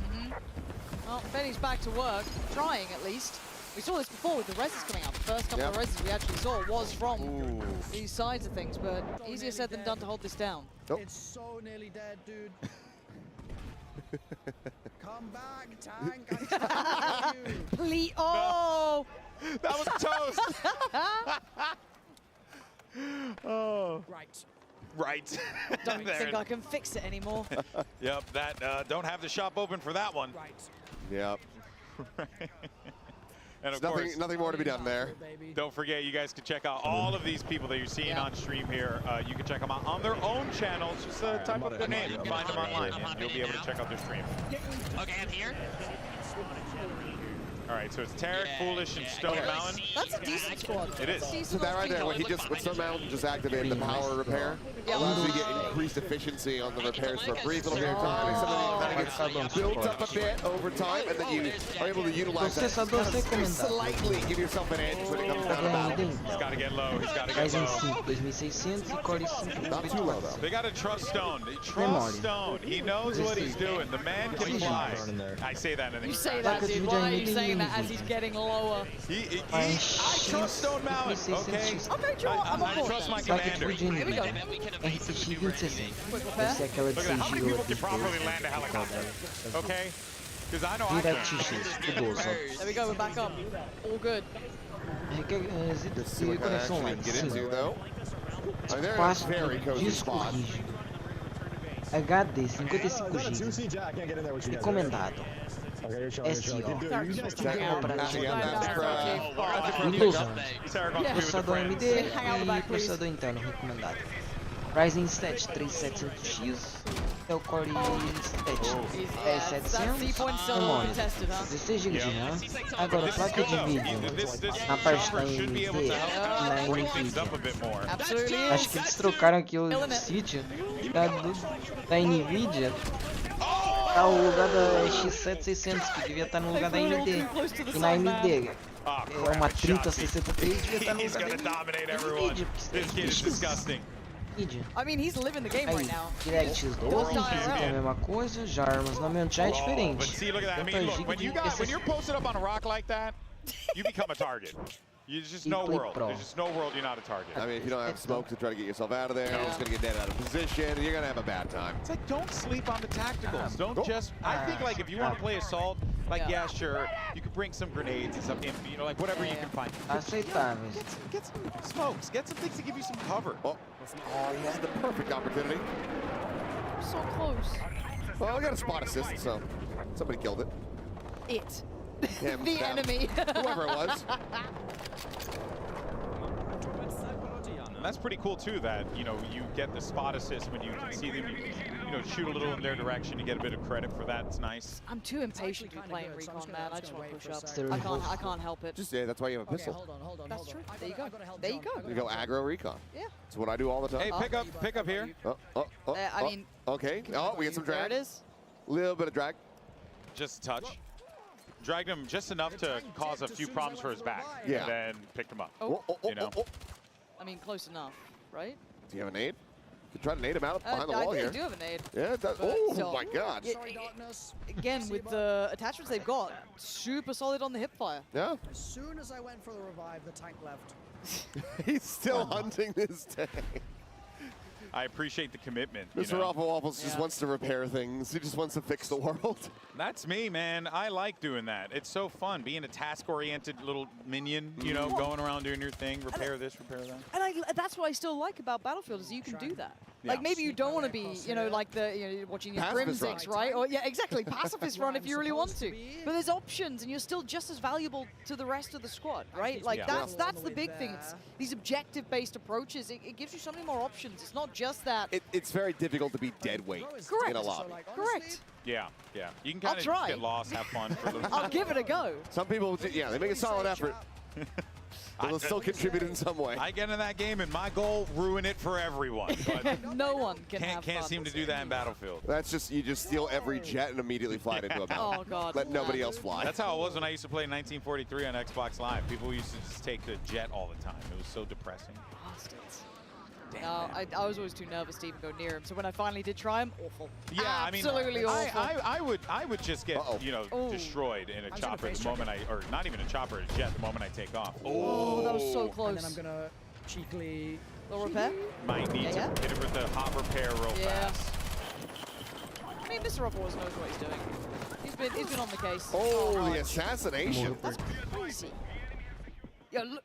Well, Benny's back to work, trying at least. We saw this before with the reses coming out. The first couple of reses we actually saw was from these sides of things, but easier said than done to hold this down. It's so nearly dead, dude. Come back, tank. I'm trying to you. Please. Oh! That was toast. Oh. Right. Right. Don't think I can fix it anymore. Yep, that don't have the shop open for that one. Right. Yep. And of There's course, nothing more to be done there. don't forget, you guys can check out all of these people that you're seeing on stream here. You can check them out on their own channels. Just type up their name and find them online, and you'll be able to check out their stream. Okay, I'm here. All right, so it's Tarek, Foolish, and Stone Mountain. That's a decent squad. It is. So that right there, when Stone Mountain just activated the power repair, allows you to get increased efficiency on the repairs for a brief little period of time. Some of it kind of gets built up a bit over time, and then you are able to utilize that slightly, give yourself an edge when it comes down to battle. He's got to get low. He's got to get Ryzen low. 5, 2600 e Core 5. Not too low, though. They got to trust Stone. Trust Stone. He knows what he's doing. The man can fly. I say that in the You say that, dude. Why are you saying that as he's getting lower? I trust Stone Mountain, okay? I trust my commander. Here we go. RTX 26. Quick Essa repair. é aquela de Look at that. How many people 6 can GB. properly land a helicopter? Okay? Because I know I can. DirectX, tudo só. There we go, we're back up. All good. Se conexão lá em Get into, cima. though. I mean, they're in a Espaço very de cozy disco spot. rígido. HD 55 GB. Recomendado. SO. Windows 11. Processador AMD e processador interno recomendado. Ryzen 7 3700X, Intel Core i7 memória 16 GB de RAM. Agora a placa de vídeo na parte da AMD e na NVIDIA. Acho que eles trocaram aqui o sítio da NVIDIA. Tá o lugar da X7600 que devia estar no lugar da AMD. E na AMD é uma 3060 Ti devia estar no lugar da NVIDIA. I mean, he's living the game right now. DirectX 12, é a mesma coisa, já armas na minha é diferente. But see, look at that. I mean, look, when you're posted up on a rock like that, you become a target. There's just no world. There's just no world you're not a target. I mean, if you don't have smoke to try to get yourself out of there, it's going to get dead out of position, and you're going to have a bad time. It's like, don't sleep on the tacticals. Don't just, I think, like, if you want to play Assault, like, yeah, sure, you could bring some grenades and some, you know, like, whatever you can find. Aceitáveis. Get some smokes. Get some things to give you some cover. Oh, this is the perfect opportunity. So close. Well, I got a spot assist, so somebody killed it. It. Him, the them, enemy. whoever it was. And that's pretty cool too, that, you know, you get the spot assist when you see them, you know, shoot a little in their direction, you get a bit of credit for that. It's nice. I'm too impatient to be playing Recon, man. I just want to push up. I can't help it. Just, yeah, that's why you have a pistol. Hold on. That's true. There you go. There you go. You go aggro recon. Yeah. That's what I do all the time. Hey, pick up here. I mean. Okay. Oh, we get some drag. There it is. Little bit of drag. Just a touch. Dragged him just enough to cause a few problems for his back. Yeah. And then picked him up. Oh. You know. I mean, close enough, right? Do you have a nade? You can try to nade him out behind the wall here. I do have a nade. Yeah, it does. Oh my God. Again, with the attachments they've got, super solid on the hip fire. Yeah. As soon as I went for the revive, the tank left. He's still hunting this tank. I appreciate the commitment. Mr. Waffle Waffles just wants to repair things. He just wants to fix the world. That's me, man. I like doing that. It's so fun being a task-oriented little minion, you know, going around doing your thing, repair this, repair that. And that's what I still like about Battlefield is you can do that. Like maybe you don't want to be, you know, like watching your Crimsix, right? Or yeah, exactly, pacifist run if you really want to. But there's options, and you're still just as valuable to the rest of the squad, right? Like that's the big thing. It's these objective-based approaches. It gives you so many more options. It's not just that. It's very difficult to be dead weight in a lobby. Correct. Yeah. You can kind of get lost, have fun for a little bit. I'll give it a go. Some people, they make a solid effort. They'll still contribute in some way. I get in that game, and my goal, ruin it for everyone. But no one can't seem to do that in Battlefield. That's just, you just steal every jet and immediately fly it into a mountain. Oh, God. Let nobody else fly. That's how it was when I used to play 1943 on Xbox Live. People used to just take the jet all the time. It was so depressing. Bastards. No, I was always too nervous to even go near him. So when I finally did try him, awful. Yeah, absolutely awful. I would just get destroyed in a chopper the moment or not even a chopper, a jet the moment I take off. Oh, that was so close. And then I'm gonna cheekily little repair. Might need to hit it with the hot repair real fast. I mean, Mr. Ruff always knows what he's doing. He's been on the case. Oh, the assassination. That's crazy. Yeah, look.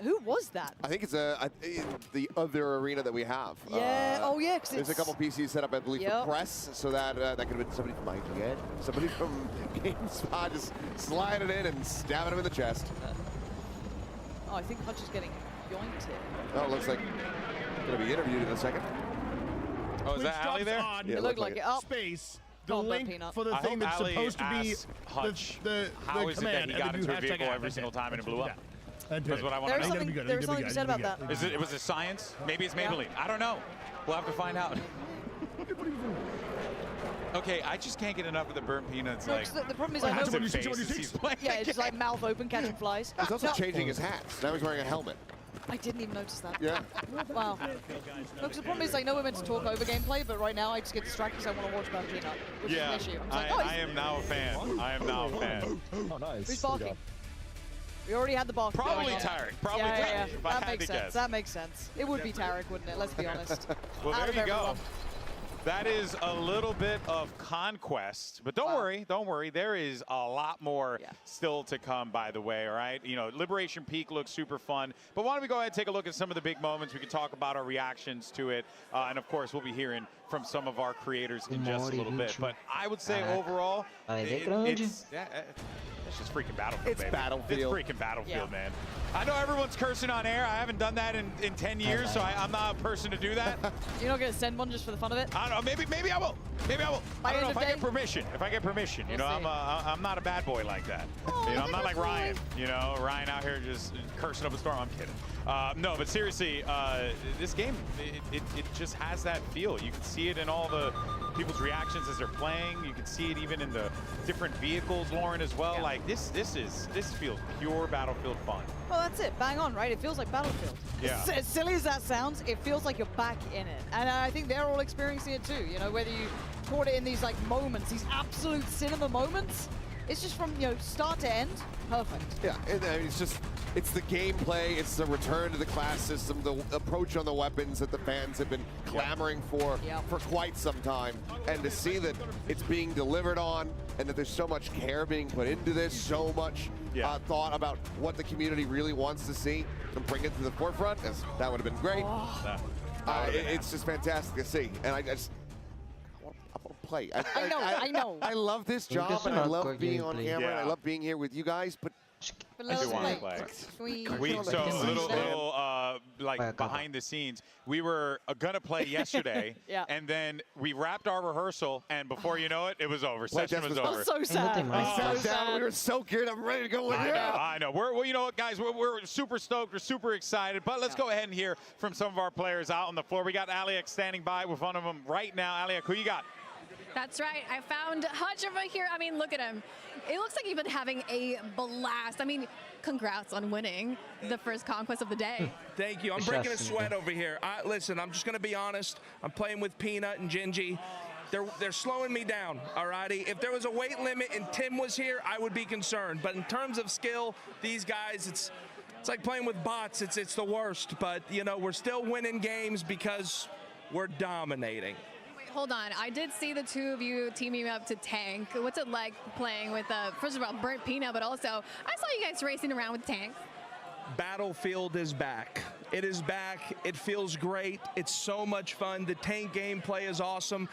Who was that? I think it's the other arena that we have. Yeah. Because there's a couple PCs set up, I believe, for press, so that that could have been somebody from IGN, somebody from GameSpot, just sliding in and stabbing him in the chest. I think Hutch is getting yoinked here. Oh, it looks like going to be interviewed in a second. Oh, is that Ali there? It looked like it. Oh. Space. The link Peanut. for the thing that's supposed to be Hutch, the how is it that he got into a vehicle every single time and it blew up? That's what I want to know. There's something to be said about that. Was it science? Maybe it's Maybelline. I don't know. We'll have to find out. Okay, I just can't get enough of the burnt peanuts. No, the problem is I know it's just like mouth open catching flies. He's also changing his hat. Now he's wearing a helmet. I didn't even notice that. Yeah. Wow. No, because the problem is I know we're meant to talk over gameplay, but right now I just get distracted because I want to watch Burnt Peanut, which is an issue. I am now a fan. I am now a fan. Oh, nice. Who's barking? We already had the bark. Probably Tarek. Probably Tarek. If I That had makes to sense. guess. That makes sense. It would be Tarek, wouldn't it? Let's be honest. Well, there you go. That is a little bit of conquest, but don't worry. There is a lot more still to come, by the way, all right? You know, Liberation Peak looks super fun, but why don't we go ahead and take a look at some of the big moments. We can talk about our reactions to it, and of course, we'll be hearing from some of our creators in just a little bit. But I would say overall, it's just freaking Battlefield, It's baby. Battlefield. It's freaking Battlefield, man. I know everyone's cursing on air. I haven't done that in 10 years, so I'm not a person to do that. You're not going to send one just for the fun of it? I don't know. Maybe I will. Maybe I will. I don't know if I get permission. If I get permission, you know, I'm not a bad boy like that. You know, I'm not like Ryan. You know, Ryan out here just cursing up a storm. I'm kidding. No, but seriously, this game, it just has that feel. You can see it in all the people's reactions as they're playing. You can see it even in the different vehicles, Lauren, as well. Like this feels pure Battlefield fun. Well, that's it. Bang on, right? It feels like Battlefield. Yeah. As silly as that sounds, it feels like you're back in it. And I think they're all experiencing it too. You know, whether you caught it in these like moments, these absolute cinema moments, it's just from, you know, start to end, perfect. Yeah, and I mean, it's the gameplay, it's the return to the class system, the approach on the weapons that the fans have been clamoring for quite some time. And to see that it's being delivered on and that there's so much care being put into this, so much thought about what the community really wants to see and bring it to the forefront, that would have been great. It's just fantastic to see. And I want to play. I know. I love this job and I love being on camera and I love being here with you guys, but I do want to play. So a little like behind the scenes, we were gonna play yesterday, and then we wrapped our rehearsal, and before you know it, it was over. Session was over. So sad. We were so good. I'm ready to go with I know. Well, you know what, guys? We're super stoked. We're super excited. But let's go ahead and hear from some of our players out on the floor. We got Aliak standing by with one of them right now. Aliak, who you got? That's right. I found Hutch over here. I mean, look at him. It looks like you've been having a blast. I mean, congrats on winning the first conquest of the day. Thank you. I'm breaking a sweat over here. Listen, I'm just going to be honest. I'm playing with Peanut and Gingy. They're slowing me down, all righty? If there was a weight limit and Tim was here, I would be concerned. But in terms of skill, these guys, it's like playing with bots. It's the worst. But, you know, we're still winning games because we're dominating. Hold on, I did see the two of you teaming up to tank. What's it like playing with, first of all, Burnt Peanut, but also, I saw you guys racing around with tanks. Battlefield is back. It is back. It feels great. It's so much fun. The tank gameplay is awesome.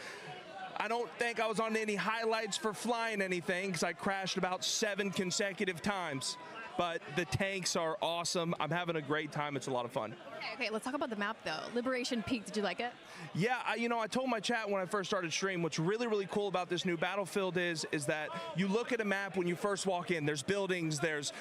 I don't think I was on any highlights for flying anything because I crashed about 7 consecutive times. But the tanks are awesome. I'm having a great time. It's a lot of fun. Okay, let's talk about the map though. Liberation Peak, did you like it? Yeah, I told my chat when I first started stream, what's really, really cool about this new Battlefield is that you look at a map when you first walk in. There's buildings, there's,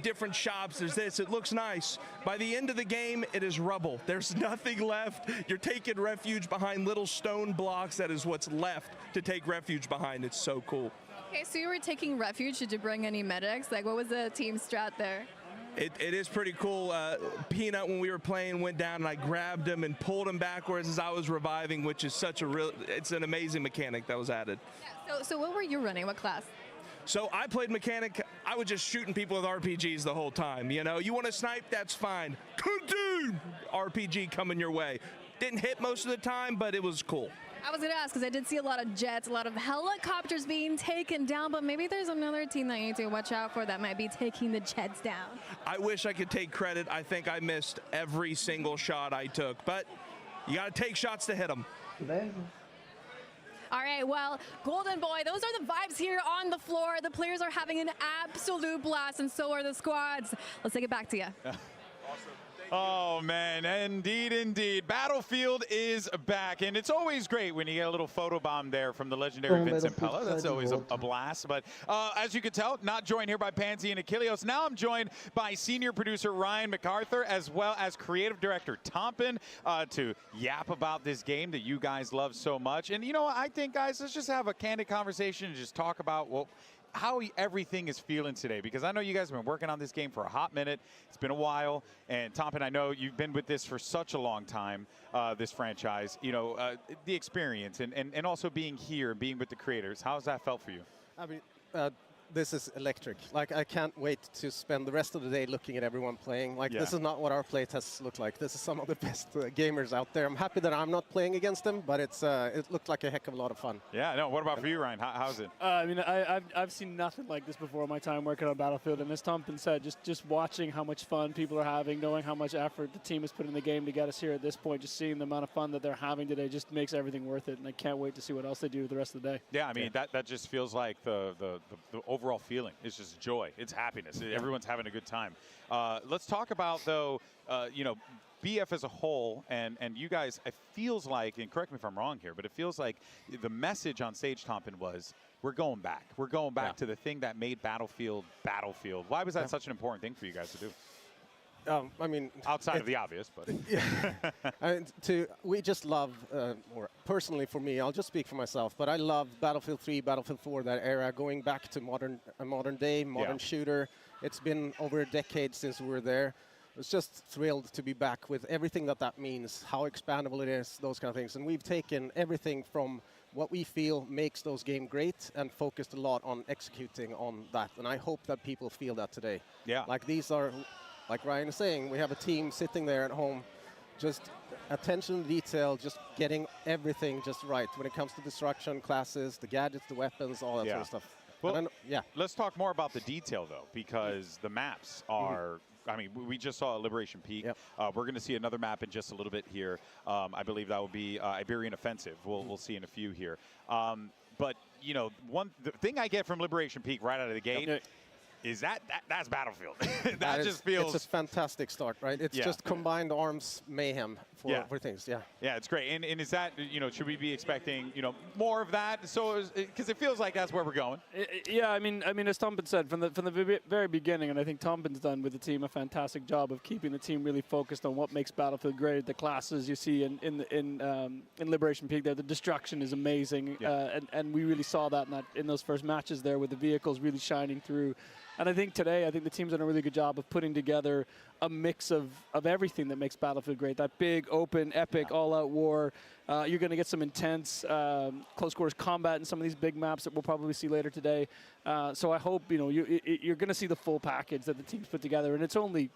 different shops, there's this. It looks nice. By the end of the game, it is rubble. There's nothing left. You're taking refuge behind little stone blocks. That is what's left to take refuge behind. It's so cool. Okay, so you were taking refuge. Did you bring any medics? Like, what was the team strat there? It is pretty cool. Peanut, when we were playing, went down and I grabbed him and pulled him backwards as I was reviving, which is it's an amazing mechanic that was added. Yeah, so what were you running? What class? So I played mechanic. I was just shooting people with RPGs the whole time. You want to snipe? That's fine. Dude, RPG coming your way. Didn't hit most of the time, but it was cool. I was going to ask because I did see a lot of jets, a lot of helicopters being taken down, but maybe there's another team that you need to watch out for that might be taking the jets down. I wish I could take credit. I think I missed every single shot I took, but you got to take shots to hit them. All right, well, Golden Boy, those are the vibes here on the floor. The players are having an absolute blast, and so are the squads. Let's take it back to you. Oh, man, indeed. Battlefield is back, and it's always great when you get a little photobomb there from the legendary Vincent Pella. That's always a blast. But as you can tell, not joined here by Pansy and Achilleos. Now I'm joined by senior producer Ryan MacArthur, as well as creative director Tompin, to yap about this game that you guys love so much. And, I think, guys, let's just have a candid conversation and just talk about, how everything is feeling today, because I know you guys have been working on this game for a hot minute. It's been a while, and Tompin, I know you've been with this for such a long time, this franchise. The experience and also being here and being with the creators. How's that felt for you? I mean, this is electric. Like, I can't wait to spend the rest of the day looking at everyone playing. Like, this is not what our playtests look like. This is some of the best gamers out there. I'm happy that I'm not playing against them, but it looked like a heck of a lot of fun. Yeah, no, what about for you, Ryan? How's it? I've seen nothing like this before in my time working on Battlefield, and as Tompin said, just watching how much fun people are having, knowing how much effort the team has put in the game to get us here at this point, just seeing the amount of fun that they're having today just makes everything worth it, and I can't wait to see what else they do the rest of the day. Yeah, I mean, that just feels like the overall feeling. It's just joy. It's happiness. Everyone's having a good time. Let's talk about, though, BF as a whole, and you guys, it feels like, and correct me if I'm wrong here, but it feels like the message on stage, Tompin, was we're going back. We're going back to the thing that made Battlefield Battlefield. Why was that such an important thing for you guys to do? I mean, outside of the obvious, but we just love, or personally for me, I'll just speak for myself, but I love Battlefield 3, Battlefield 4, that era, going back to a modern day, modern shooter. It's been over a decade since we were there. I was just thrilled to be back with everything that means, how expandable it is, those kind of things. And we've taken everything from what we feel makes those games great and focused a lot on executing on that. And I hope that people feel that today. Yeah. Like, these are, like Ryan is saying, we have a team sitting there at home, just attention to detail, just getting everything just right when it comes to destruction, classes, the gadgets, the weapons, all that sort of stuff. Well, let's talk more about the detail, though, because the maps are, I mean, we just saw Liberation Peak. We're going to see another map in just a little bit here. I believe that will be Iberian Offensive. We'll see in a few here. But, the thing I get from Liberation Peak right out of the gate is that's Battlefield. That just feels... It's a fantastic start, right? It's just combined arms mayhem for things, Yeah, it's great. And is that, should we be expecting, more of that? So, because it feels like that's where we're going. Yeah, I mean, as Tompin said, from the very beginning, and I think Tompin's done with the team a fantastic job of keeping the team really focused on what makes Battlefield great. The classes you see in Liberation Peak there, the destruction is amazing. And we really saw that in those first matches there with the vehicles really shining through. And I think today, the team's done a really good job of putting together a mix of everything that makes Battlefield great. That big, open, epic, all-out war. You're going to get some intense close quarters combat in some of these big maps that we'll probably see later today. So I hope you're going to see the full package that the team's put together, and it's only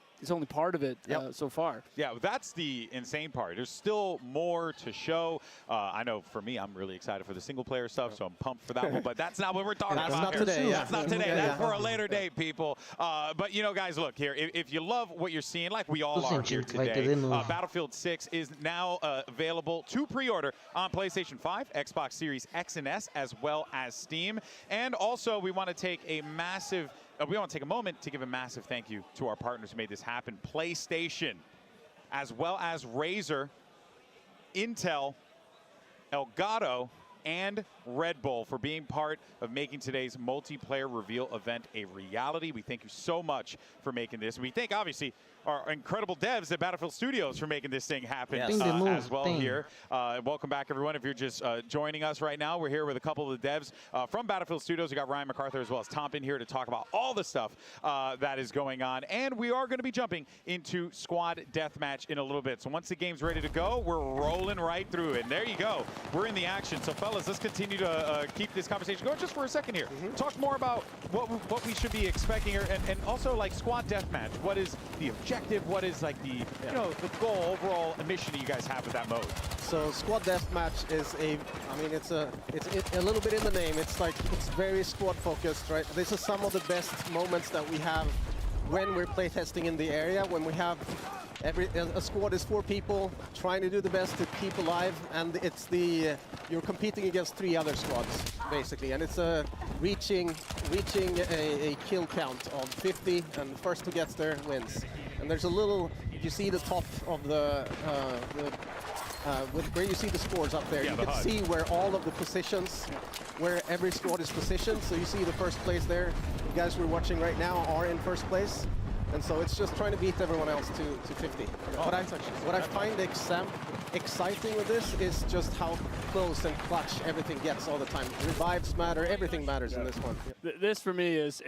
part of it so far. Yeah, that's the insane part. There's still more to show. I know for me, I'm really excited for the single-player stuff, so I'm pumped for that one. But that's not what we're talking about here. Today, That's not today. That's for a later date, people. But guys, look here. If you love what you're you're seeing, like we all are here today, Battlefield 6 is now available to pre-order on PlayStation 5, Xbox Series X and S, as well as Steam. And also, we want to take a moment to give a massive thank you to our partners who made this happen: PlayStation, as well as Razer, Intel, Elgato, and Red Bull for being part of making today's multiplayer reveal event a reality. We thank you so much for making this. We thank, obviously, our incredible devs at Battlefield Studios for making this thing happen as well here. Welcome back, everyone. If you're just joining us right now, we're here with a couple of the devs from Battlefield Studios. We got Ryan MacArthur as well as Tom in here to talk about all the stuff that is going on. And we are going to be jumping into Squad Deathmatch in a little bit. So once the game's ready to go, we're rolling right through it. And there you go. We're in the action. So, fellas, let's continue to keep this conversation going just for a second here. Talk more about what we should be expecting here, and also, like, Squad Deathmatch. What is the objective? What is, like, the the goal, overall mission that you guys have with that mode? So Squad Deathmatch is it's a little bit in the name. It's very squad focused, right? This is some of the best moments that we have when we're playtesting in the area, when we have a squad is 4 people trying to do the best to keep alive, and it's you're competing against 3 other squads basically, and it's reaching a kill count of 50, and the first who gets there wins. And there's a little, if you see the top of where you see the scores up there, you can see where all of the positions, where every squad is positioned. So you see the first place there. The guys we're watching right now are in first place. And so it's just trying to beat everyone else to 50. What I find exciting with this is just how close and clutch everything gets all the time. Revives matter, everything matters in this one. This for me is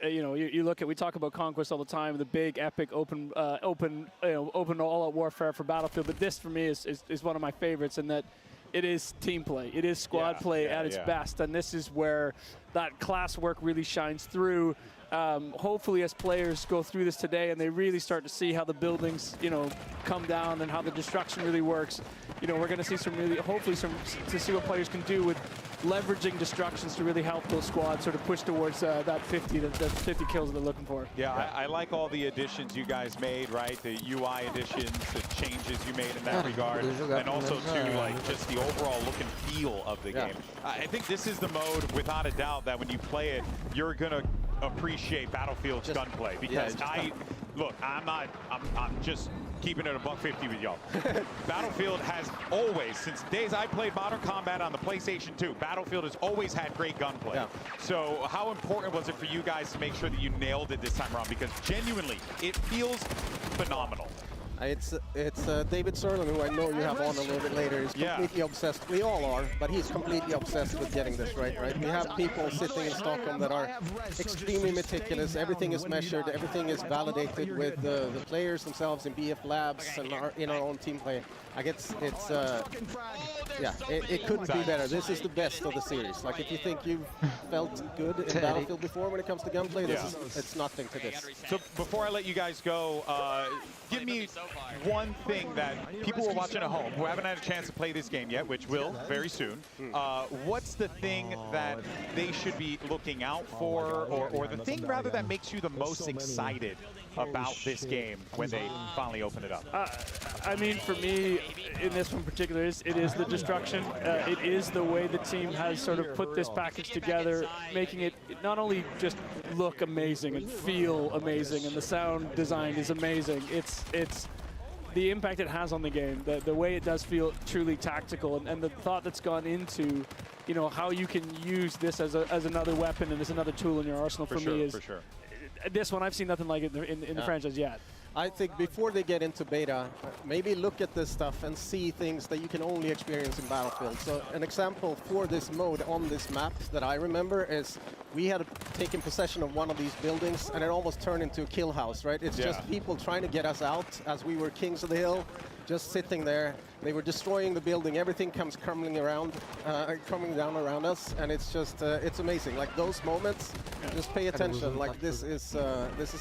you look at, we talk about Conquest all the time, the big epic open all-out warfare for Battlefield, but this for me is one of my favorites in that it is team play. It is squad play at its best, and this is where that class work really shines through. Hopefully, as players go through this today and they really start to see how the buildings, come down and how the destruction really works, we're going to see to see what players can do with leveraging destructions to really help those squads sort of push towards that 50 kills that they're looking for. Yeah, I like all the additions you guys made, right? The UI additions, the changes you made in that regard, and also too, like, just the overall look and feel of the game. I think this is the mode, without a doubt, that when you play it, you're gonna appreciate Battlefield's gunplay, because I'm just keeping it $150 with y'all. Battlefield has always, since the days I played Modern Combat on the PlayStation 2, Battlefield has always had great gunplay. So how important was it for you guys to make sure that you nailed it this time around? Because genuinely, it feels phenomenal. It's David Serlin, who I know you have on a little bit later, is completely obsessed. We all are, but he's completely obsessed with getting this right. We have people sitting in Stockholm that are extremely meticulous. Everything is measured. Everything is validated with the players themselves in BF Labs and in our own team play. It couldn't be better. This is the best of the series. Like, if you think you've felt good in Battlefield before when it comes to gunplay, it's nothing to this. So before I let you guys go, give me one thing that people who are watching at home who haven't had a chance to play this game yet, which will very soon. What's the thing that they should be looking out for, or the thing rather that makes you the most excited about this game when they finally open it up? I mean, for me, in this one in particular, it is the destruction. It is the way the team has sort of put this package together, making it not only just look amazing and feel amazing, and the sound design is amazing. It's the impact it has on the game, the way it does feel truly tactical, and the thought that's gone into, how you can use this as another weapon and as another tool in your arsenal. For me is this one. I've seen nothing like it in the franchise yet. I think before they get into beta, maybe look at this stuff and see things that you can only experience in Battlefield. So an example for this mode on this map that I remember is we had taken possession of one of these buildings and it almost turned into a kill house, right? It's just people trying to get us out as we were kings of the hill. just sitting there. They were destroying the building. Everything comes crumbling down around us, and it's just it's amazing. Like those moments, just pay attention. Like this is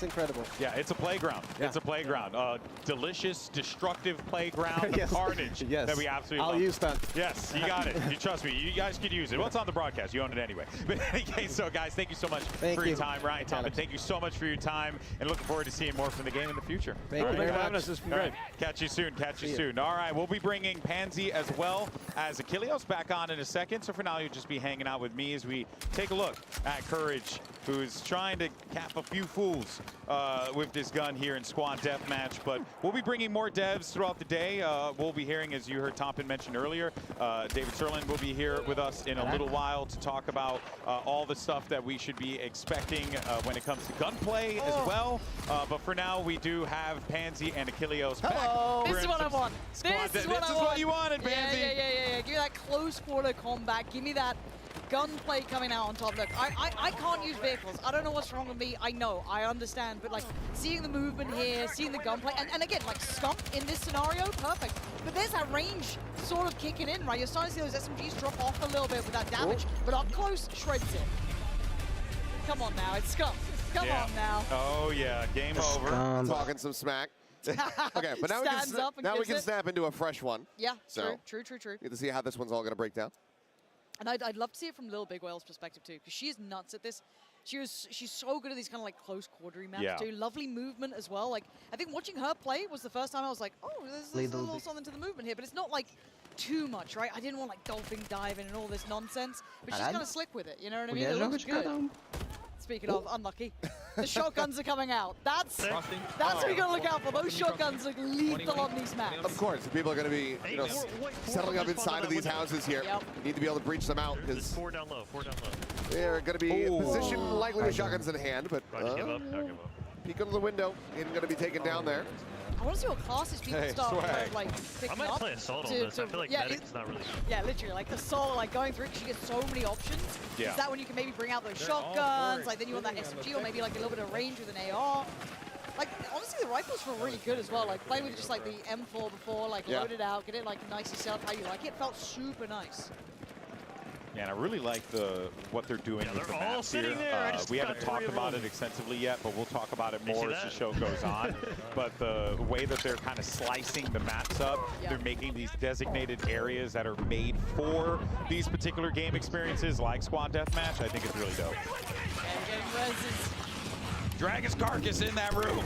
incredible. Yeah, it's a playground. Yeah. It's a playground. Delicious, destructive playground Yes. carnage Yes. that we absolutely I'll love. use that. Yes, you got it. You trust me. You guys could use it. Well, it's on the broadcast. You own it anyway. But in any case, so guys, thank you so much for your time. Ryan, Tom, thank you so much for your time, and looking forward to seeing more from the game in the future. Thank you very much. This has been great. Catch you soon. Catch you soon. All right, we'll be bringing Pansy as well as Achilleos back on in a second. So for now, you'll just be hanging out with me as we take a look at Courage, who's trying to cap a few fools with this gun here in Squad Deathmatch. But we'll be bringing more devs throughout the day. We'll be hearing, as you heard Tompin mention earlier, David Serlin will be here with us in a little while to talk about all the stuff that we should be expecting when it comes to gunplay as well. But for now, we do have Pansy and Achilleos back. This is what I want. This is what you wanted, Pansy. Yeah. Give me that close quarter combat. Give me that gunplay coming out on top. Look, I can't use vehicles. I don't know what's wrong with me. I know, I understand. But like seeing the movement here, seeing the gunplay, and again, like Scump in this scenario, perfect. But there's that range sort of kicking in, right? You're starting to see those SMGs drop off a little bit with that damage, but up close, shreds it. Come on now, it's Scump. Come on now. Oh yeah, game over. Talking some smack. Okay, but now we can snap into a fresh one. Yeah, so true. Get to see how this one's all going to break down. And I'd love to see it from Little Big Whale's perspective too, because she is nuts at this. She's so good at these kind of like close quartery maps too. Lovely movement as well. Like I think watching her play was the first time I was like, oh, there's a little something to the movement here, but it's not like too much, right? I didn't want like dolphin diving and all this nonsense, but she's kind of slick with it. You know what I mean? It looks good. Speaking of unlucky, the shotguns are coming out. That's what you gotta look out for. Those shotguns look lethal on these maps. Of course, people are going to be settling up inside of these houses here. You need to be able to breach them out because 4 down low. they're going to be positioned likely with shotguns in hand, but peek under the window and going to be taken down there. I want to see what classes people start like picking up. I might play Assault on this. I feel like Medic's not really... Yeah, literally, like Assault, like going through it because you get so many options. Is that when you can maybe bring out those shotguns? Like then you want that SMG or maybe like a little bit of range with an AR. Like honestly, the rifles feel really good as well. Like playing with just like the M4 before, like load it out, get it like nicely set up how you like it. Felt super nice. Yeah, and I really like what they're doing with the maps here. We haven't talked about it extensively yet, but we'll talk about it more as the show goes on. But the way that they're kind of slicing the maps up, they're making these designated areas that are made for these particular game experiences, like Squad Deathmatch. I think it's really dope. And getting reses. Drag his carcass in that room.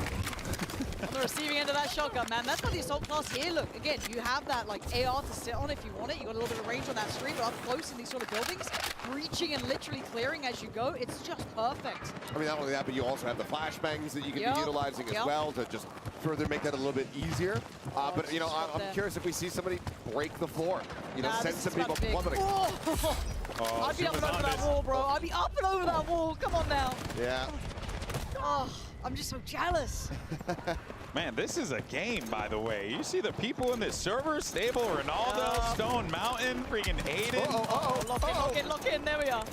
On the receiving end of that shotgun, man. That's why the Assault class here, look, again, you have that like AR to sit on if you want it. You got a little bit of range on that stream, but up close in these sort of buildings, breaching and literally clearing as you go. It's just perfect. I mean, not only that, but you also have the flashbangs that you can be utilizing as well to just further make that a little bit easier. But, you know, I'm curious if we see somebody break the floor. You know, send some people plummeting. I'd be up and over that wall, bro. I'd be up and over that wall. Come on now. Yeah. Oh, I'm just so jealous. Man, this is a game, by the way. You see the people in this server? Stable, Ronaldo, Stone Mountain, freaking Aiden. Lock in, there we are.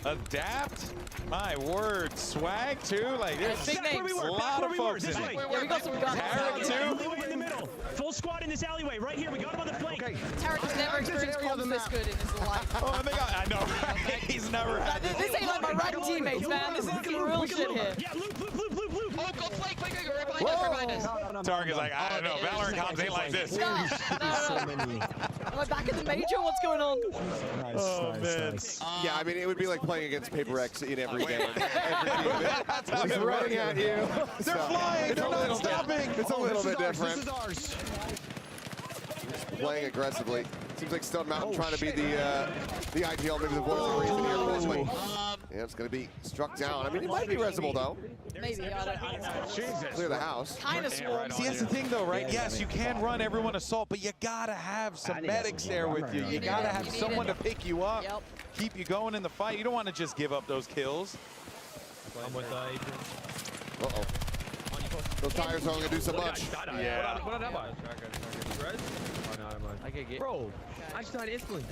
Adapt. My word. Swag, too. Like, there's big names. a lot of folks in it. Yeah, we got some guns. Tarek, too. In the middle. Full squad in this alleyway. Right here. We got him on the flank. Tarek has never experienced comms this good in his life. Oh, I know. He's never had it. This ain't like my rank teammates, man. This is the real shit here. Yeah, loop. Oh, go flank, right behind us. Tarek is like, I don't know. Valorant comms ain't like this. No. Am I back in the major? What's going on? Nice. Yeah, I mean, it would be like playing against Paper X in every game. He's running at you. They're flying. They're not stopping. It's a little bit different. This is ours. Playing aggressively. Seems like Stone Mountain trying to be the IGL, maybe the voice of reason here eventually. Yeah, it's going to be struck down. I mean, it might be resible, though. Maybe. I don't know. Clear the house. Kind of swarms. See, that's the thing, though, right? Yes, you can run everyone assault, but you got to have some medics there with you. You got to have someone to pick you up, keep you going in the fight. You don't want to just give up those kills. I'm with Adrian. Uh-oh. Those tires aren't going to do so much. Yeah. What am I? I can get. Bro, I just died instantly.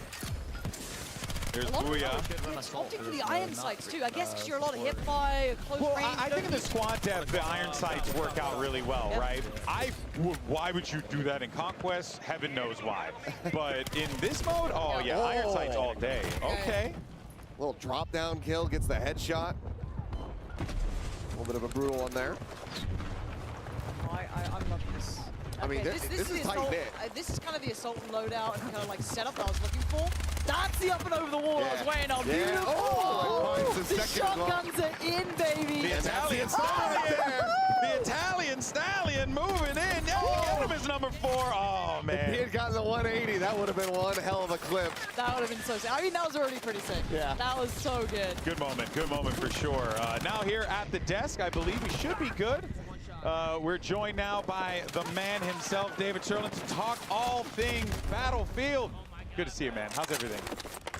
There's a lot of Booyah. it's opting for the iron sights too, I guess, because you're a lot of hit by close Well, range. I think in the squad depth, the iron sights work out really well, right? Why would you do that in Conquest? Heaven knows why. But in this mode, oh yeah, iron sights all day. Okay. Little drop down kill, gets the headshot. A little bit of a brutal one there. I'm loving this. I mean, Okay, this is tight knit. This is kind of the assault loadout and kind of like setup that I was looking for. That's the up and over the wall I was waiting on. Yeah. Beautiful. Oh, the shotguns are in, baby. The Italian stallion. The Italian stallion moving in. Yeah, get him as number 4. Oh man. If he had gotten the 180, that would have been one hell of a clip. That would have been so sick. I mean, that was already pretty sick. Yeah. That was so good. Good moment for sure. Now here at the desk, I believe we should be good. We're joined now by the man himself, David Sherlin, to talk all things Battlefield. Good to see you, man. How's everything?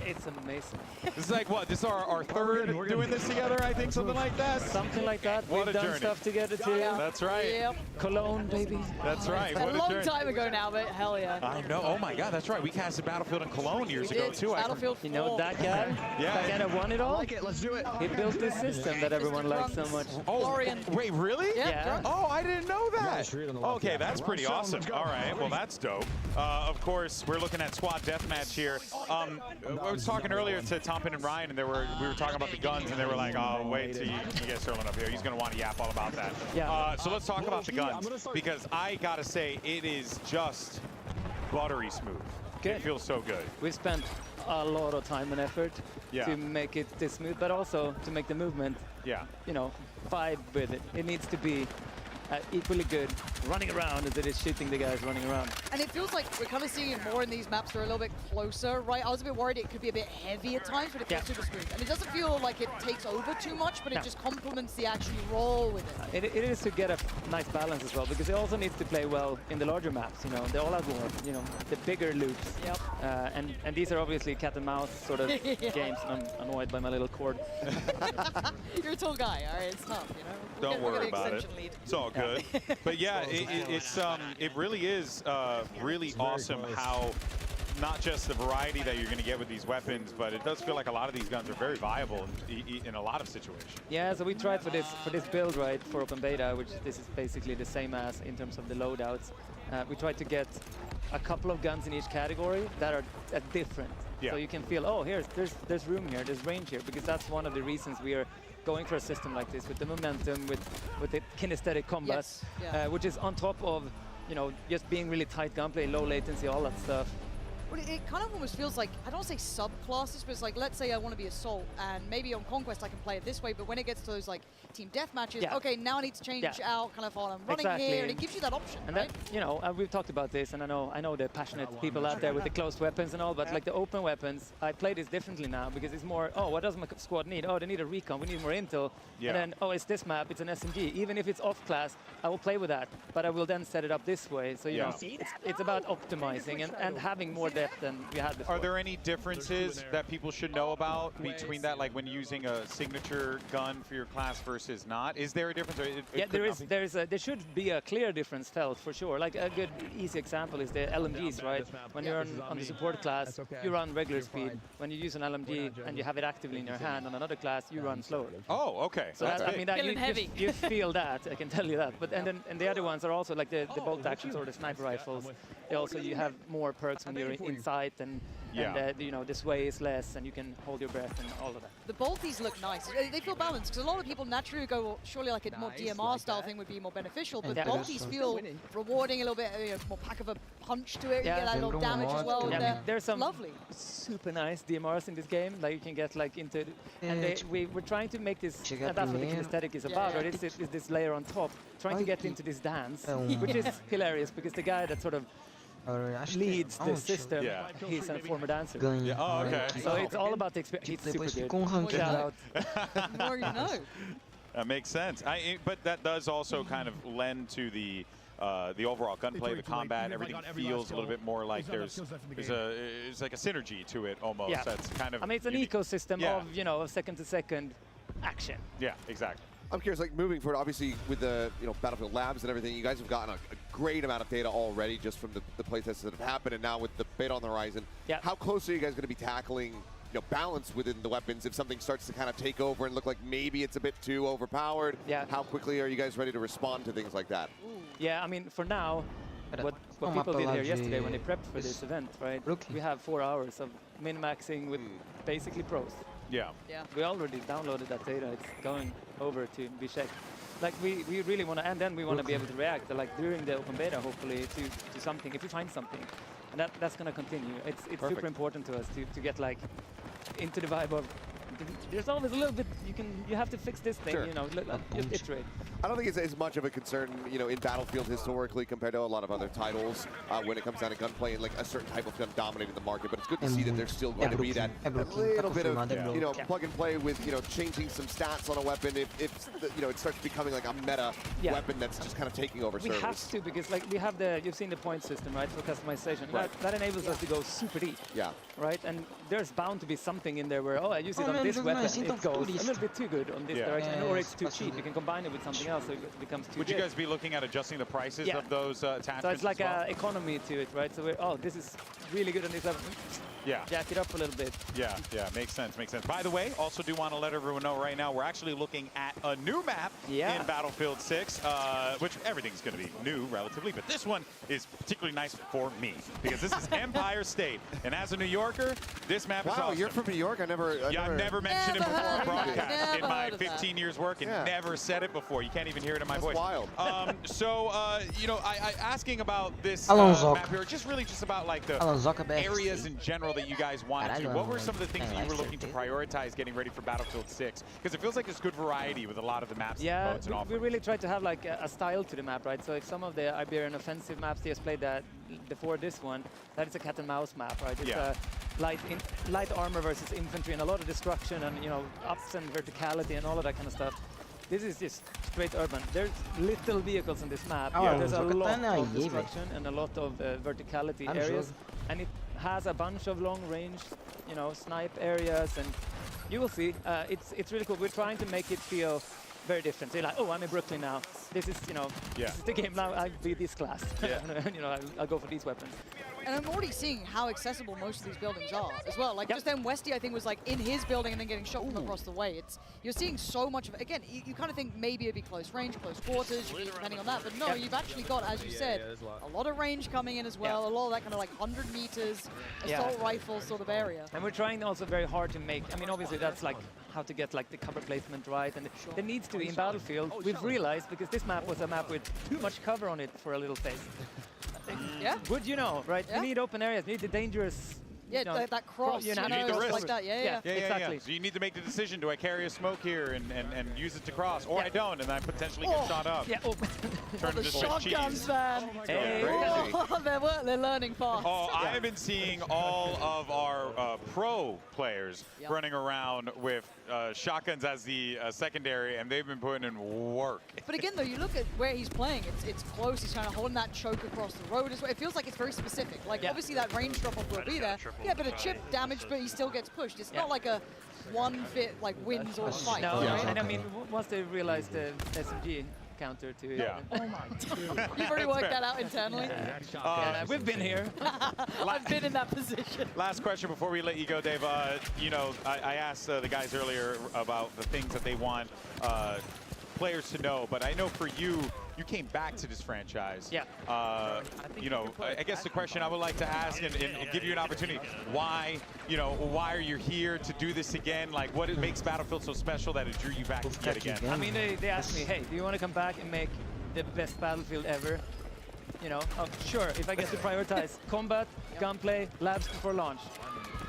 It's amazing. This is like what? This is our third doing this together, I think, something like that. Something like that. What We've a done journey. stuff together too. That's right. Yep. Cologne, baby. That's right. A What a long journey. time ago now, but hell yeah. I know. Oh my God, that's right. We casted Battlefield in Cologne years ago too. Battlefield 4. You know that guy? Yeah. That guy that won it all? I like it. Let's do it. He built this system that everyone likes so much. Oh, Florian. wait, really? Yeah. Oh, I didn't know that. Okay, that's pretty awesome. All right, well, that's dope. Of course, we're looking at squad deathmatch here. I was talking earlier to Tompin and Ryan, and we were talking about the guns, and they were like, "Oh, wait till you get Sterling up here. He's going to want to yap all about that." Yeah. So let's talk about the guns, because I gotta say, it is just buttery smooth. It feels so good. We spent a lot of time and effort to make it this smooth, but also to make the movement, you know, vibe with it. It needs to be equally good running around as it is shooting the guys running around. And it feels like we're kind of seeing it more in these maps that are a little bit closer, right? I was a bit worried it could be a bit heavy at times, but it feels super smooth. And it doesn't feel like it takes over too much, but it just complements the action you roll with it. It is to get a nice balance as well, because it also needs to play well in the larger maps, you know. They all have more, you know, the bigger loops. Yep. And these are obviously cat and mouse sort of games, and I'm annoyed by my little cord. You're a tall guy, all right? It's tough, you know? Don't worry about it. Lead. It's all good. But yeah, it really is really awesome how not just the variety that you're going to get with these weapons, but it does feel like a lot of these guns are very viable in a lot of situations. Yeah, so we tried for this build, right, for open beta, which this is basically the same as in terms of the loadouts. We tried to get a couple of guns in each category that are different. Yeah. So you can feel, oh, there's room here, there's range here, because that's one of the reasons we are going for a system like this with the momentum, with the kinesthetic combat, which is on top of, you know, just being really tight gunplay, low latency, all that stuff. Well, it kind of almost feels like, I don't want to say subclasses, but it's like, let's say I want to be Assault, and maybe on Conquest I can play it this way, but when it gets to those like team deathmatches, okay, now I need to change out kind of on I'm running here, and it gives you that option, and right? that, you know, we've talked about this, and I know the passionate people out there with the closed weapons and all, but like the open weapons, I play this differently now, because it's more, oh, what does my squad need? Oh, they need a recon, we need more intel. And then, oh, it's this map, it's an SMG. Even if it's off class, I will play with that, but I will then set it up this way. So, you know, it's about optimizing and having more depth than we had before. Are there any differences that people should know about between that, like when using a signature gun for your class versus not? Is there a difference? Or there should be a clear difference felt for sure. Like a good easy example is the LMGs, right? When you're on the support class, you run regular speed. When you use an LMG and you have it actively in your hand on another class, you run slower. Oh, okay. So that, I mean, that you feel that, I can tell you that. But and the other ones are also like the bolt actions or the sniper rifles. They also, you have more perks when you're inside, and you know, the sway is less, and you can hold your breath and all of that. The bolties look nice. They feel balanced, because a lot of people naturally go, well, surely like a more DMR style thing would be more beneficial, but bolties feel rewarding, a little bit more pack of a punch to it. You get that little damage as well. There's some lovely, super nice DMRs in this game. Like you can get like into, and we're trying to make this, and that's what the kinesthetic is about, right? It's this layer on top, trying to get into this dance, which is hilarious, because the guy that sort of leads the system, he's a former dancer. Oh, okay. So it's all about the experience. He's super good. Shout out. The more you know. That makes sense. But that does also kind of lend to the overall gunplay, the combat. Everything feels a little bit more like it's like a synergy to it almost. Yeah. That's kind of. I mean, it's an ecosystem of, you know, second to second action. Yeah, exactly. I'm curious, like moving forward, obviously with the Battlefield Labs and everything, you guys have gotten a great amount of data already just from the playtests that have happened, and now with the beta on the horizon. How close are you guys going to be tackling balance within the weapons if something starts to kind of take over and look like maybe it's a bit too overpowered? Yeah. How quickly are you guys ready to respond to things like that? Yeah, I mean, for now, what people did here yesterday when they prepped for this event, right? We have 4 hours of min-maxing with basically pros. Yeah. We already downloaded that data. It's going over to be checked. Like we really want to, and then we want to be able to react, like during the open beta, hopefully, to something if we find something, and that's going to continue. It's super important to us to get like into the vibe of. There's always a little bit you have to fix this thing, Sure. you know, just iterate. I don't think it's as much of a concern, in Battlefield historically compared to a lot of other titles when it comes down to gunplay and like a certain type of gun dominating the market. But it's good to see that there's still going to be that little bit of plug and play with changing some stats on a weapon if it starts becoming like a meta weapon that's just kind of taking over servers. We have to, because like we have you've seen the point system, right, for customization. Right. That enables us to go super deep. Yeah. Right, and there's bound to be something in there where I use it on this weapon, it goes a little bit too good on this direction, or it's too cheap. You can combine it with something else, so it becomes too Would you guys be looking at adjusting the prices of those attachments? So it's like an economy to it, right? So this is really good on this weapon. Yeah. Jack it up a little bit. Yeah, makes sense. By the way, also do want to let everyone know right now, we're actually looking at a new map in Battlefield 6, which everything's going to be new relatively, but this one is particularly nice for me because this is Empire State, and as a New Yorker, this map is awesome. Wow, you're from New York? I've never mentioned it before on broadcast in my 15 years working. Never said it before. You can't even hear it in my voice. Wild. I asking about this map here, just about like the areas in general that you guys wanted to. What were some of the things that you were looking to prioritize getting ready for Battlefield 6? Because it feels like there's good variety with a lot of the maps and modes and we offerings. really tried to have like a style to the map, right? So if some of the Iberian offensive maps they just played that before this one, that is a cat and mouse map, right? It's light armor versus infantry and a lot of destruction and ups and verticality and all of that kind of stuff. This is just straight urban. There's little vehicles in this map. There's a lot of destruction and a lot of verticality areas, and it has a bunch of long-range, snipe areas, and you will see. It's really cool. We're trying to make it feel very different. So you're like, oh, I'm in Brooklyn now. This is, this is the game now. I'll be this class. I'll go for these weapons. And I'm already seeing how accessible most of these buildings are as well. Like just then Westy, I think, was like in his building and then getting shot from across the way. You're seeing so much of it. Again, you kind of think maybe it'd be close range, close quarters, depending on that. But no, you've actually got, as you said, a lot of range coming in as well. A lot of that kind of like 100 meters assault rifle sort of area. And we're trying also very hard to make, I mean, obviously that's like how to get like the cover placement right. And there needs to be in Battlefield, we've realized, because this map was a map with too much cover on it for a little phase. Would right? You need open areas, you need the dangerous. That cross, you need the risk. Like that. Exactly. So you need to make the decision, do I carry a smoke here and use it to cross, or I don't, and I potentially get shot up. Turn the into shotguns, man. They're learning fast. I have been seeing all of our pro players running around with shotguns as the secondary, and they've been putting in work. But again, though, you look at where he's playing, it's close. He's kind of holding that choke across the road as well. It feels like it's very specific. Like, obviously, that range drop-off will be there. Yeah, but a chip damage, but he still gets pushed. It's not like a one-fit, like, wins or fight. No, and I mean, once they realized the SMG counter to oh my. You've already worked that out internally? We've been here. I've been in that position. Last question before we let you go, Dave. I asked the guys earlier about the things that they want players to know, but I know for you, you came back to this franchise. I guess the question I would like to ask and give you an opportunity, why are you here to do this again? Like, what makes Battlefield so special that it drew you back yet again? I mean, they asked me, hey, do you want to come back and make the best Battlefield ever? Sure, if I get to prioritize combat, gunplay, labs before launch.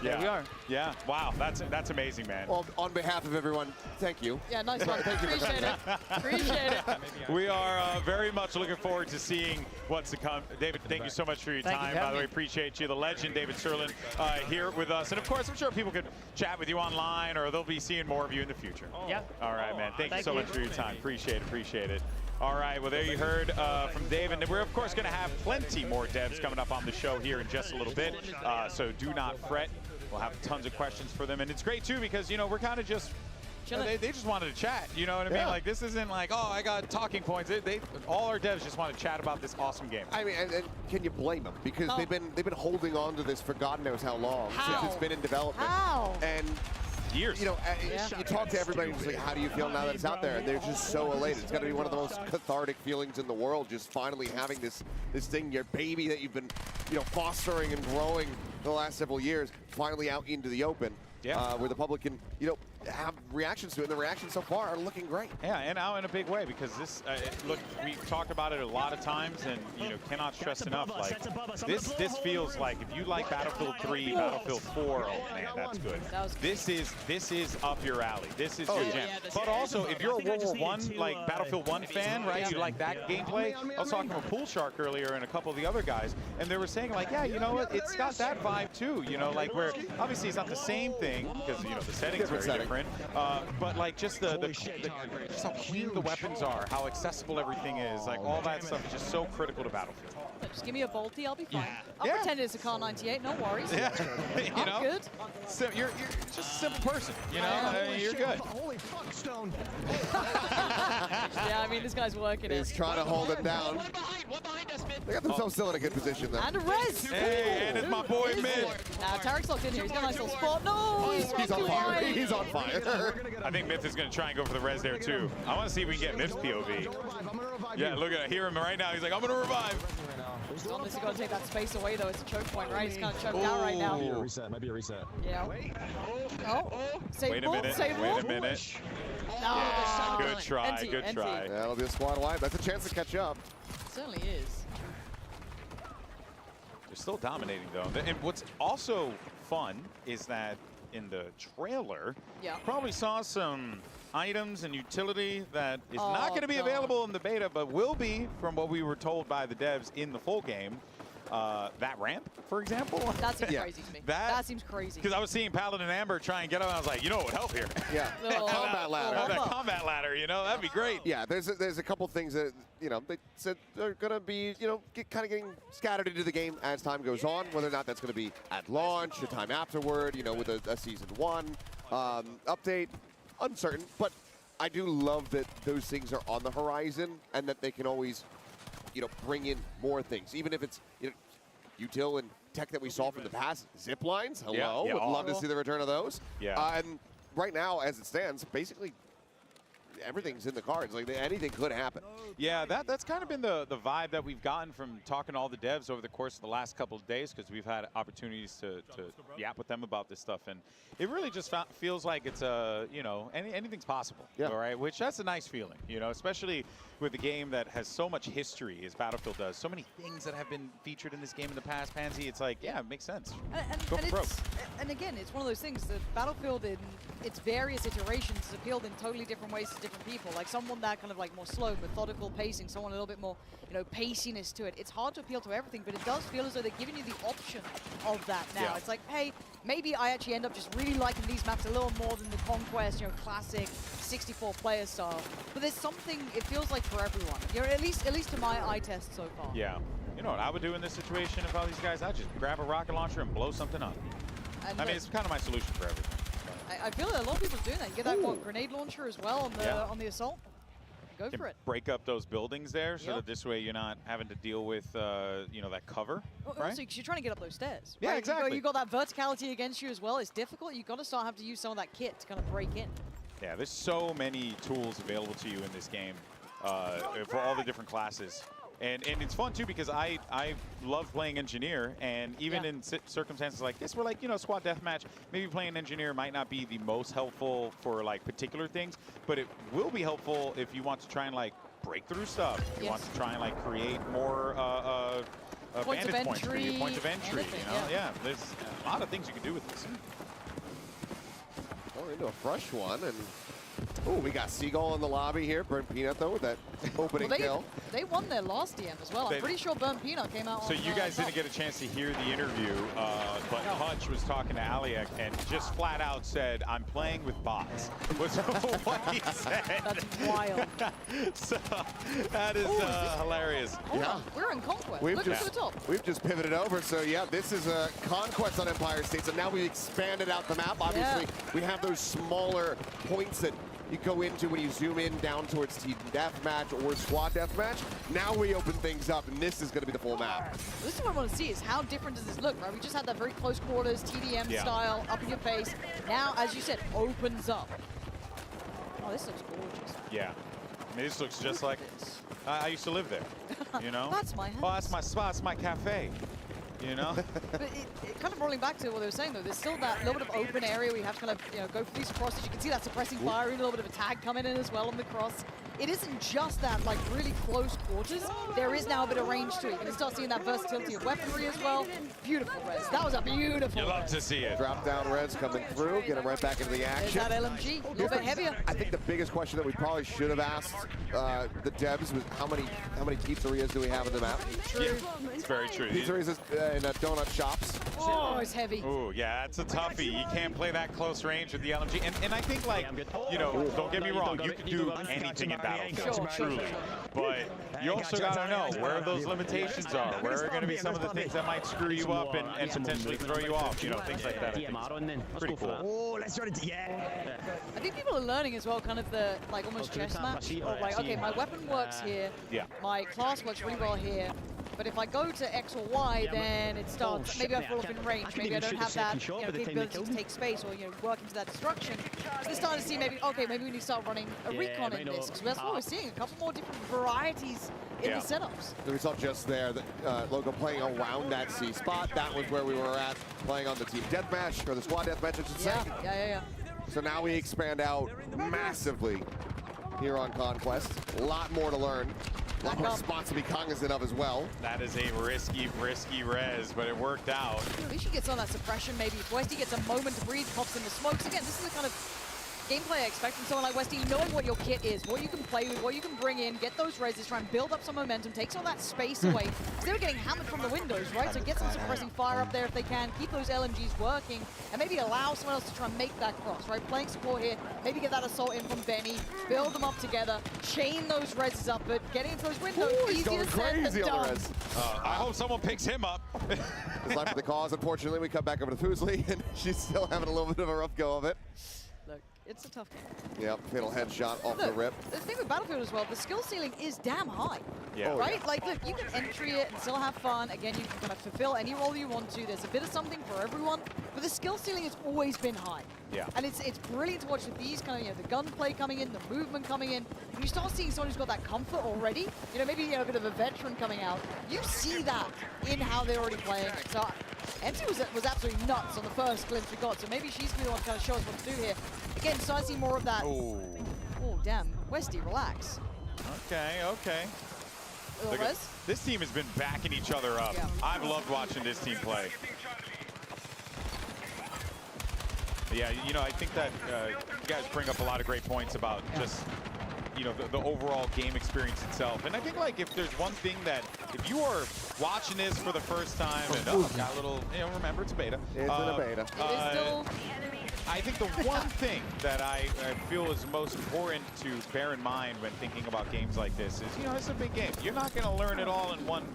There we are. Yeah, wow, that's amazing, man. Well, on behalf of everyone, thank you. Yeah, nice one. Appreciate it. Appreciate it. We are very much looking forward to seeing what's to come. David, thank you so much for your time. By the way, appreciate you. The legend, David Serlin, here with us. And of course, I'm sure people could chat with you online, or they'll be seeing more of you in the future. All right, man. Thank you so much for your time. Appreciate it. All right, well, there you heard from Dave, and we're, of course, going to have plenty more devs coming up on the show here in just a little bit, so do not fret. We'll have tons of questions for them, and it's great, too, because, we're kind of just They just wanted to chat. You know what I mean? Like this isn't like, oh, I got talking points. All our devs just want to chat about this awesome game. I mean, and can you blame them? Because they've been holding on to this for God knows how long since it's been in development. And years. You know, you talk to everybody and it's like, how do you feel now that it's out there? And they're just so elated. It's got to be one of the most cathartic feelings in the world, just finally having this thing, your baby that you've been, fostering and growing the last several years, finally out into the open. Where the public can, have reactions to it. And the reactions so far are looking great. Yeah, and out in a big way because this, look, we've talked about it a lot of times and, cannot stress enough, like, this feels like if you like Battlefield 3, Battlefield 4, oh man, that's good. This is up your alley. This is your jam. But also, if you're a World War I, like Battlefield 1 fan, right, you like that gameplay. I was talking to Pool Shark earlier and a couple of the other guys, and they were saying, like, yeah, you know what, it's got that vibe too, like where, obviously it's not the same thing because, the setting's very different. But like just just how clean the weapons are, how accessible everything is, like all that stuff is just so critical to Battlefield. Just give me a bolty, I'll be fine. I'll pretend it's a Car 98, no worries. I'm good. So you're just a simple person, you're good. Holy fuck, Stone. Yeah, I mean, this guy's working it. He's trying to hold it down. They got themselves still in a good position, though. And a res. Hey, and it's my boy Mid. Nah, Tarek's locked in here. He's got a nice little spot. No, he's on fire. He's on fire. I think Myth is going to try and go for the res there, too. I want to see if we can get Myth's POV. Yeah, look at it. Hear him right now. He's like, I'm going to revive. Obviously got to take that space away, though. It's a choke point, right? He's kind of choked out right now. Might be a reset. Yeah. Oh, wait a minute. Wait a minute. No. Good try. Good try. Yeah, that'll be a squad wipe. That's a chance to catch up. It certainly is. They're still dominating, though. And what's also fun is that in the trailer, probably saw some items and utility that is not going to be available in the beta, but will be, from what we were told by the devs in the full game. That ramp, for example. That seems crazy to me. That seems crazy. Because I was seeing Paladin Amber try and get up, and I was like, what would help here? Yeah, combat ladder. That combat ladder, that'd be great. Yeah, there's a couple things that, they said are going to be, kind of getting scattered into the game as time goes on. Whether or not that's going to be at launch, the time afterward, with a Season 1 update, uncertain. But I do love that those things are on the horizon and that they can always, bring in more things, even if it's, util and tech that we saw from the past. Zip lines, hello, would love to see the return of those. Yeah. And right now, as it stands, basically everything's in the cards. Like anything could happen. Yeah, that's kind of been the vibe that we've gotten from talking to all the devs over the course of the last couple of days, because we've had opportunities to yap with them about this stuff, and it really just feels like it's anything's possible. Yeah. All right, which that's a nice feeling, especially with a game that has so much history as Battlefield does, so many things that have been featured in this game in the past. Pansy, it's like, yeah, it makes sense. And again, it's one of those things that Battlefield in its various iterations has appealed in totally different ways to different people. Like someone that kind of like more slow, methodical pacing, someone a little bit more, paciness to it. It's hard to appeal to everything, but it does feel as though they're giving you the option of that now. Yeah. It's like, hey, maybe I actually end up just really liking these maps a little more than the Conquest, classic 64-player style. But there's something, it feels like for everyone. At least to my eye test so far. Yeah. You know what I would do in this situation if all these guys, I'd just grab a rocket launcher and blow something up. I mean, it's kind of my solution for everything. I feel that a lot of people are doing that. You get that grenade launcher as well on the assault. Go for it. Break up those buildings there, so that this way you're not having to deal with, that cover, right? Also, because you're trying to get up those stairs. Yeah, right? exactly. You got that verticality against you as well. It's difficult. You've got to start having to use some of that kit to kind of break in. Yeah, there's so many tools available to you in this game for all the different classes. And it's fun, too, because I love playing engineer, and even in circumstances like this, where, like, squad deathmatch, maybe playing engineer might not be the most helpful for, like, particular things, but it will be helpful if you want to try and, like, break through stuff. If you want to try and, like, create more vantage points for you, points of entry, Yeah, there's a lot of things you can do with this. We're into a fresh one, and Oh, we got Seagull in the lobby here. Burnt Peanut, though, with that opening kill. They won their last DM as well. I'm pretty sure Burnt Peanut came out So on you guys didn't get a chance to hear the interview, but Hutch was talking to Aliak and just flat out said, I'm playing with bots. Was what he said. That's wild. So that is hilarious. Yeah. We're in Conquest. Look at the top. We've just pivoted over. So, yeah, this is a Conquest on Empire State. So now we've expanded out the map. Obviously, we have those smaller points that you go into when you zoom in down towards team deathmatch or squad deathmatch. Now we open things up, and this is going to be the full map. This is what I want to see, is how different does this look, right? We just had that very close quarters, TDM style, up in your face. Now, as you said, opens up. Oh, this looks gorgeous. Yeah. I mean, this looks just like I used to live there, you know? That's my house. Oh, that's my spot. It's my cafe, you know? But it kind of rolling back to what they were saying, though, there's still that little bit of open area where you have to kind of, you know, go for these crosses. You can see that suppressing fire, even a little bit of a tag coming in as well on the cross. It isn't just that, like, really close quarters. There is now a bit of range to it. You can start seeing that versatility of weaponry as well. Beautiful res. That was a beautiful You love to see it. Drop down res coming through, get him right back into the action. There's that LMG, a little bit heavier. I think the biggest question that we probably should have asked the devs was how many pizzerias do we have in the map? True. Yeah, it's very true. Pizzerias and donut shops. Oh, it's heavy. Oh, yeah, that's a toughie. You can't play that close range with the LMG. And I think, like, you know, don't get me wrong, you can do anything in Battlefield, truly. But you also got to know where those limitations are, where are going to be some of the things that might screw you up and potentially throw you off, you know, things like that. Pretty cool. Oh, let's run it. Yeah. I think people are learning as well, kind of the, like, almost chess match. Of like, okay, my weapon works here. My class works really well here. But if I go to X or Y, then it starts, maybe I fall off in range, maybe I don't have that, you know, capability to take space or, you know, work into that destruction. So they're starting to see maybe, okay, maybe we need to start running a recon in this, because that's what we're seeing, a couple more different varieties in the setups. So we saw just there that Logo playing around that C spot. That was where we were at, playing on the team deathmatch, or the squad deathmatch, I should say. Yeah. So now we expand out massively here on Conquest. A lot more to learn. A lot more spots to be cognizant of as well. That is a risky res, but it worked out. At least she gets on that suppression, maybe. If Westy gets a moment to breathe, pops in the smokes. Again, this is the kind of gameplay I expect from someone like Westy, knowing what your kit is, what you can play with, what you can bring in, get those reses, try and build up some momentum, take some of that space away. Because they were getting hammered from the windows, right? So get some suppressing fire up there if they can, keep those LMGs working, and maybe allow someone else to try and make that cross, right? Playing support here, maybe get that assault in from Benny, build them up together, chain those reses up, but getting into those windows, easier said than done. I hope someone picks him up. It's life for the cause. Unfortunately, we come back over to Foosley, and she's still having a little bit of a rough go of it. Look, it's a tough game. Yep, fatal headshot off the rip. The thing with Battlefield as well, the skill ceiling is damn high. Yeah. Right? Like, look, you can entry it and still have fun. Again, you can kind of fulfill any role you want to. There's a bit of something for everyone, but the skill ceiling has always been high. Yeah. And it's brilliant to watch with these kind of, you know, the gunplay coming in, the movement coming in. When you start seeing someone who's got that comfort already, you know, maybe, you know, a bit of a veteran coming out, you see that in how they're already playing. So MC was absolutely nuts on the first glimpse we got, so maybe she's going to be the one to kind of show us what to do here. Again, so I see more of that. Oh, damn. Westy, relax. Okay. Look, this team has been backing each other up. Yeah. I've loved watching this team play. Yeah, you know, I think that you guys bring up a lot of great points about just, you know, the overall game experience itself. And I think, like, if there's one thing that, if you are watching this for the first time, and got a little, you know, remember, it's a beta. It's in a beta. It is still... I think the one thing that I feel is most important to bear in mind when thinking about games like this is, you know, it's a big game. You're not going to learn it all in one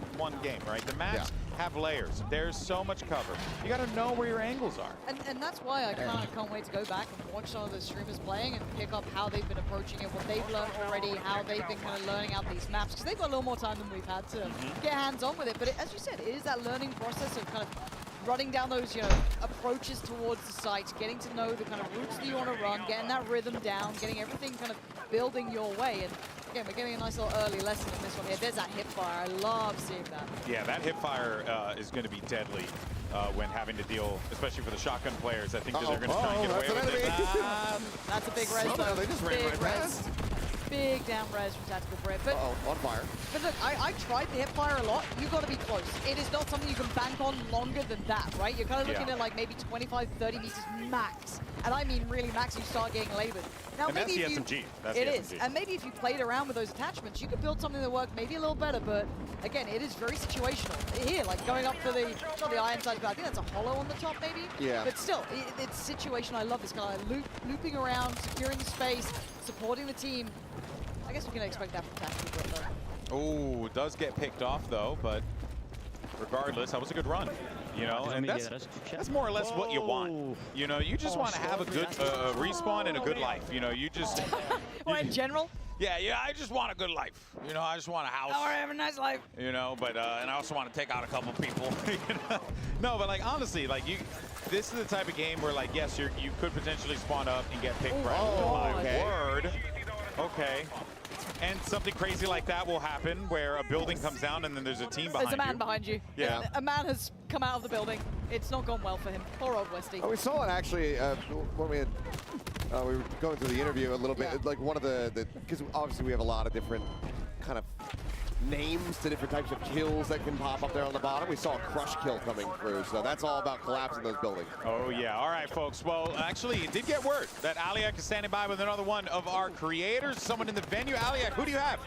game, right? The maps have layers. There's so much cover. You got to know where your angles are. And that's why I can't wait to go back and watch some of the streamers playing and pick up how they've been approaching it, what they've learned already, how they've been kind of learning out these maps, because they've got a little more time than we've had to get hands-on with it. But as you said, it is that learning process of kind of running down those, you know, approaches towards the site, getting to know the kind of routes that you want to run, getting that rhythm down, getting everything kind of building your way. And again, we're getting a nice little early lesson in this one here. There's that hip fire. I love seeing that. Yeah, that hip fire is going to be deadly when having to deal, especially for the shotgun players. I think that they're going to try and get away with it. That's a big res, though. They just ran right past. big down res from Tactical Brit. But, on fire. But look, I tried the hip fire a lot. You've got to be close. It is not something you can bank on longer than that, right? You're kind of looking at like maybe 25, 30 meters max. And I mean really max, you start getting labored. Now and maybe that's the SMG. That's it the is. SMG. And maybe if you played around with those attachments, you could build something that worked maybe a little better. But again, it is very situational. Here, like going up to the, not the iron side, but I think that's a hollow on the top maybe. Yeah. But still, it's situational. I love this kind of looping around, securing the space, supporting the team. I guess we can expect that from Tactical Brit though. Oh, does get picked off though, but regardless, that was a good run. You know, and that's more or less what you want. You know, you just want to have a good respawn and a good life. You know, you just... Well, in general? Yeah, I just want a good life. You know, I just want a house. I have a nice life. You know, but, and I also want to take out a couple people. You know? No, but like, honestly, like this is the type of game where like, yes, you could potentially spawn up and get picked right. Oh, my word. Okay. And something crazy like that will happen where a building comes down and then there's a team behind you. There's a man behind you. Yeah. A man has come out of the building. It's not gone well for him. Poor old Westy. Oh, we saw it actually when we had we were going through the interview a little bit. Like one of the because obviously we have a lot of different kind of names to different types of kills that can pop up there on the bottom. We saw a crush kill coming through, so that's all about collapsing those buildings. Oh yeah, all right folks. Well, actually it did get word that Aliak is standing by with another one of our creators, someone in the venue. Aliak, who do you have?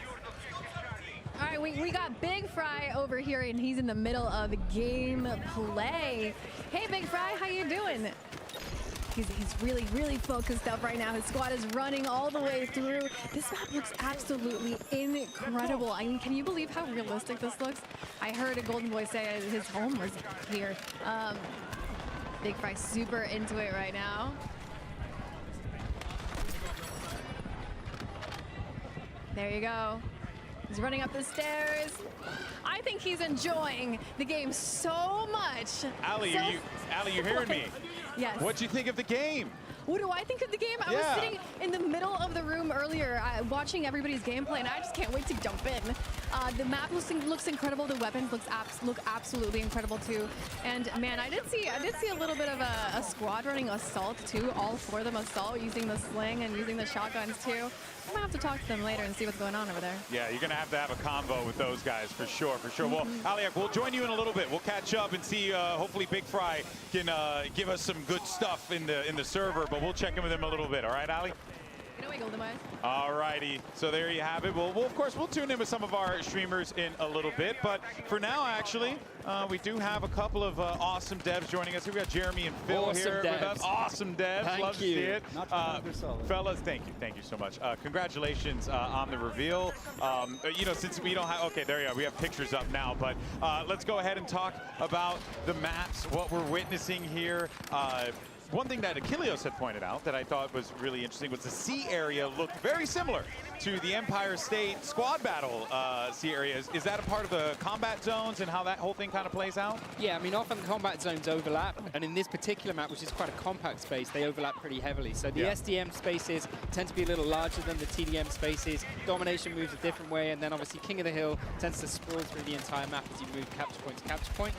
All right, we got Big Fry over here, and he's in the middle of game play. Hey, Big Fry, how you doing? He's really, really focused up right now. His squad is running all the way through. This map looks absolutely incredible. I mean, can you believe how realistic this looks? I heard a Golden Boy say his home was here. Big Fry super into it right now. There you go. He's running up the stairs. I think he's enjoying the game so much. Ali, you hearing me? Yes. What'd you think of the game? What do I think of the game? I was sitting in the middle of the room earlier watching everybody's gameplay, and I just can't wait to jump in. The map looks incredible. The weapons look absolutely incredible too. And man, I did see a little bit of a squad running assault too. All four of them assault using the sling and using the shotguns too. I'm gonna have to talk to them later and see what's going on over there. Yeah, you're gonna have a combo with those guys for sure, Well, Aliak, we'll join you in a little bit. We'll catch up and see. Hopefully, Big Fry can give us some good stuff in the server, but we'll check in with him a little bit. All right, Ali? All righty, so there you have it. Well, of course, we'll tune in with some of our streamers in a little bit, but for now, actually, we do have a couple of awesome devs joining us. Here we got Jeremy and Phil here with us. Awesome devs, love to see it. Fellas, thank you so much. Congratulations on the reveal. You know, since we don't have, okay, there you go. We have pictures up now, but let's go ahead and talk about the maps, what we're witnessing here. One thing that Achilleos had pointed out that I thought was really interesting was the sea area looked very similar to the Empire State squad battle sea areas. Is that a part of the combat zones and how that whole thing kind of plays out? Yeah, I mean, often the combat zones overlap, and in this particular map, which is quite a compact space, they overlap pretty heavily. So the SDM spaces tend to be a little larger than the TDM spaces. Domination moves a different way, and then obviously King of the Hill tends to sprawl through the entire map as you move capture point to capture point.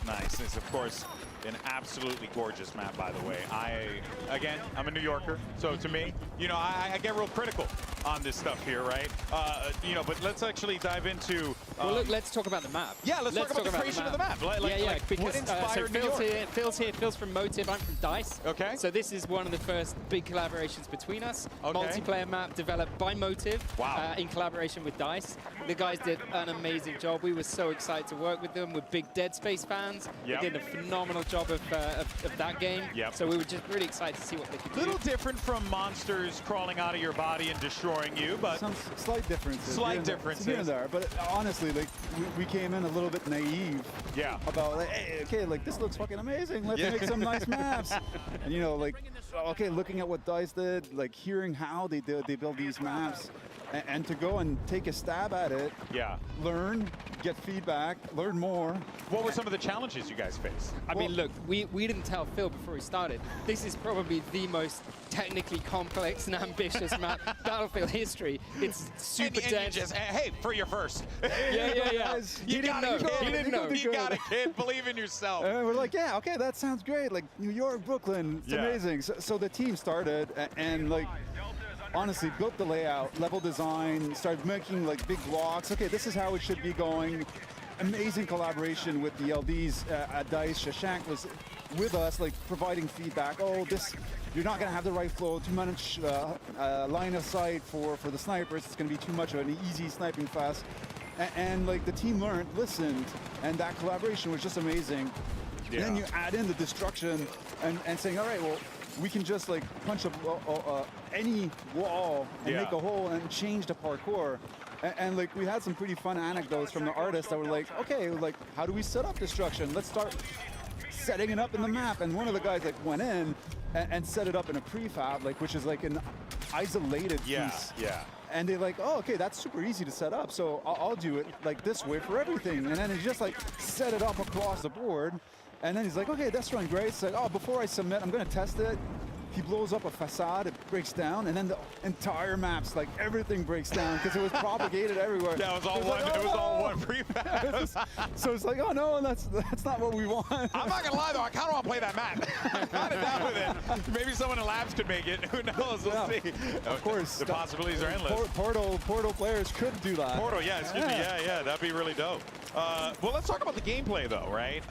Nice. This, of course, an absolutely gorgeous map, by the way. Again, I'm a New Yorker, so to me, you know, I get real critical on this stuff here, right? You know, but let's actually dive into... well, look, let's talk about the map. Yeah, let's talk about the creation of the map. Because what inspired so New York? Phil's from Motive, I'm from DICE. Okay. So this is one of the first big collaborations between us. Okay. Multiplayer map developed by Motive in collaboration with DICE. The guys did an amazing job. We were so excited to work with them. We're big Dead Space fans. They did a phenomenal job of that game. So we were just really excited to see what they could do. Little different from monsters crawling out of your body and destroying you, but some slight differences. Slight differences here and there. But honestly, like we came in a little bit naive. About like, hey, okay, like this looks fucking amazing. Let's make some nice maps. And you know, like, okay, looking at what DICE did, like hearing how they build these maps. And to go and take a stab at it, learn, get feedback, learn more. What were some of the challenges you guys faced? I mean, look, we didn't tell Phil before we started. This is probably the most technically complex and ambitious map Battlefield history. It's super dense. Hey, for your first. Yeah. You got it, kid. Believe in yourself. And we're like, yeah, okay, that sounds great. Like New York, Brooklyn, it's amazing. So the team started, and like, honestly built the layout, level design, started making like big blocks. Okay, this is how it should be going. Amazing collaboration with the LDs at DICE. Shashank was with us, like providing feedback. Oh, this, you're not going to have the right flow, too much line of sight for the snipers. It's going to be too much of an easy sniping fest. And like the team learned, listened, and that collaboration was just amazing. Yeah. And then you add in the destruction and saying, all right, well, we can just like punch any wall and make a hole and change the parkour. And like we had some pretty fun anecdotes from the artists that were like, okay, like how do we set up destruction? Let's start setting it up in the map. And one of the guys like went in and set it up in a prefab, like which is like an isolated piece. Yeah. And they're like, oh, okay, that's super easy to set up. So I'll do it like this way for everything. And then he just like set it up across the board. And then he's like, okay, that's running great. It's like, oh, before I submit, I'm going to test it. He blows up a facade, it breaks down, and then the entire map's like everything breaks down because it was propagated everywhere. Yeah, it was all one. Like, it was all one prefab. So it's like, oh no, that's not what we want. I'm not gonna lie though, I kind of want to play that map. I'm kind of down with it. Maybe someone in labs could make it. Who knows? We'll see. Of course, the possibilities are endless. Portal players could do that. Portal, yeah, excuse me, yeah, that'd be really dope. Well, let's talk about the gameplay though, right?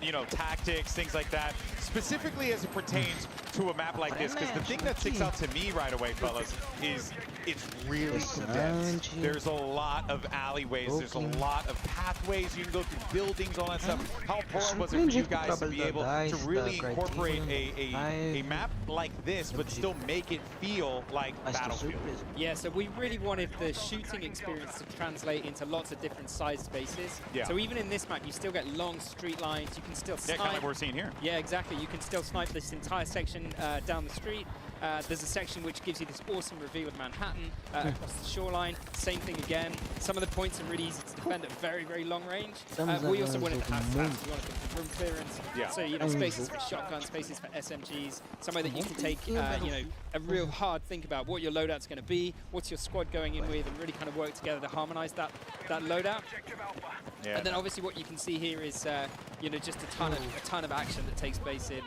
You know, tactics, things like that. Specifically as it pertains to a map like this, because the thing that sticks out to me right away, fellas, is it's really condensed. There's a lot of alleyways, there's a lot of pathways, you can go through buildings, all that stuff. How important was it for you guys to be able to really incorporate a map like this, but still make it feel like Battlefield? Yeah, so we really wanted the shooting experience to translate into lots of different size spaces. Yeah. So even in this map, you still get long street lines, you can still snipe. Yeah, kind of like we're seeing here. Yeah, exactly. You can still snipe this entire section down the street. There's a section which gives you this awesome reveal of Manhattan across the shoreline. Same thing again. Some of the points are really easy to defend at very, very long range. We also wanted to have stats. We wanted the room clearance. Yeah. So, you know, spaces for shotguns, spaces for SMGs, somewhere that you can take, you know, a real hard think about what your loadout's going to be, what's your squad going in with, and really kind of work together to harmonize that loadout. Yeah. And then obviously what you can see here is, you know, just a ton of action that takes place in,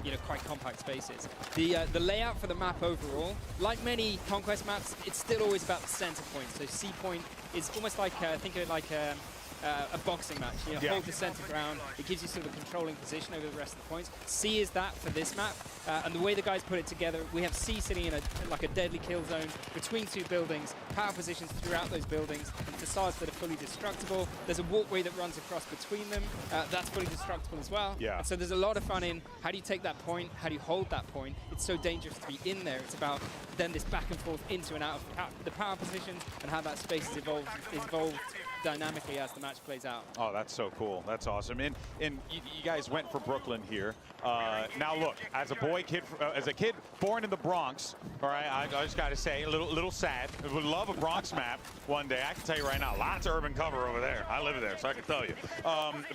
you know, quite compact spaces. The layout for the map overall, like many Conquest maps, it's still always about the center point. So C point is almost like, think of it like a boxing match. You know, hold the center ground. It gives you sort of a controlling position over the rest of the points. C is that for this map, and the way the guys put it together, we have C sitting in like a deadly kill zone between two buildings, power positions throughout those buildings, and facades that are fully destructible. There's a walkway that runs across between them. That's fully destructible as well. Yeah. And so there's a lot of fun in how do you take that point, how do you hold that point. It's so dangerous to be in there. It's about then this back and forth into and out of the power positions and how that space is evolved dynamically as the match plays out. Oh, that's so cool. That's awesome. And you guys went for Brooklyn here. Now look, as a kid born in the Bronx, all right, I just got to say, a little sad. I would love a Bronx map one day. I can tell you right now, lots of urban cover over there. I live there, so I can tell you.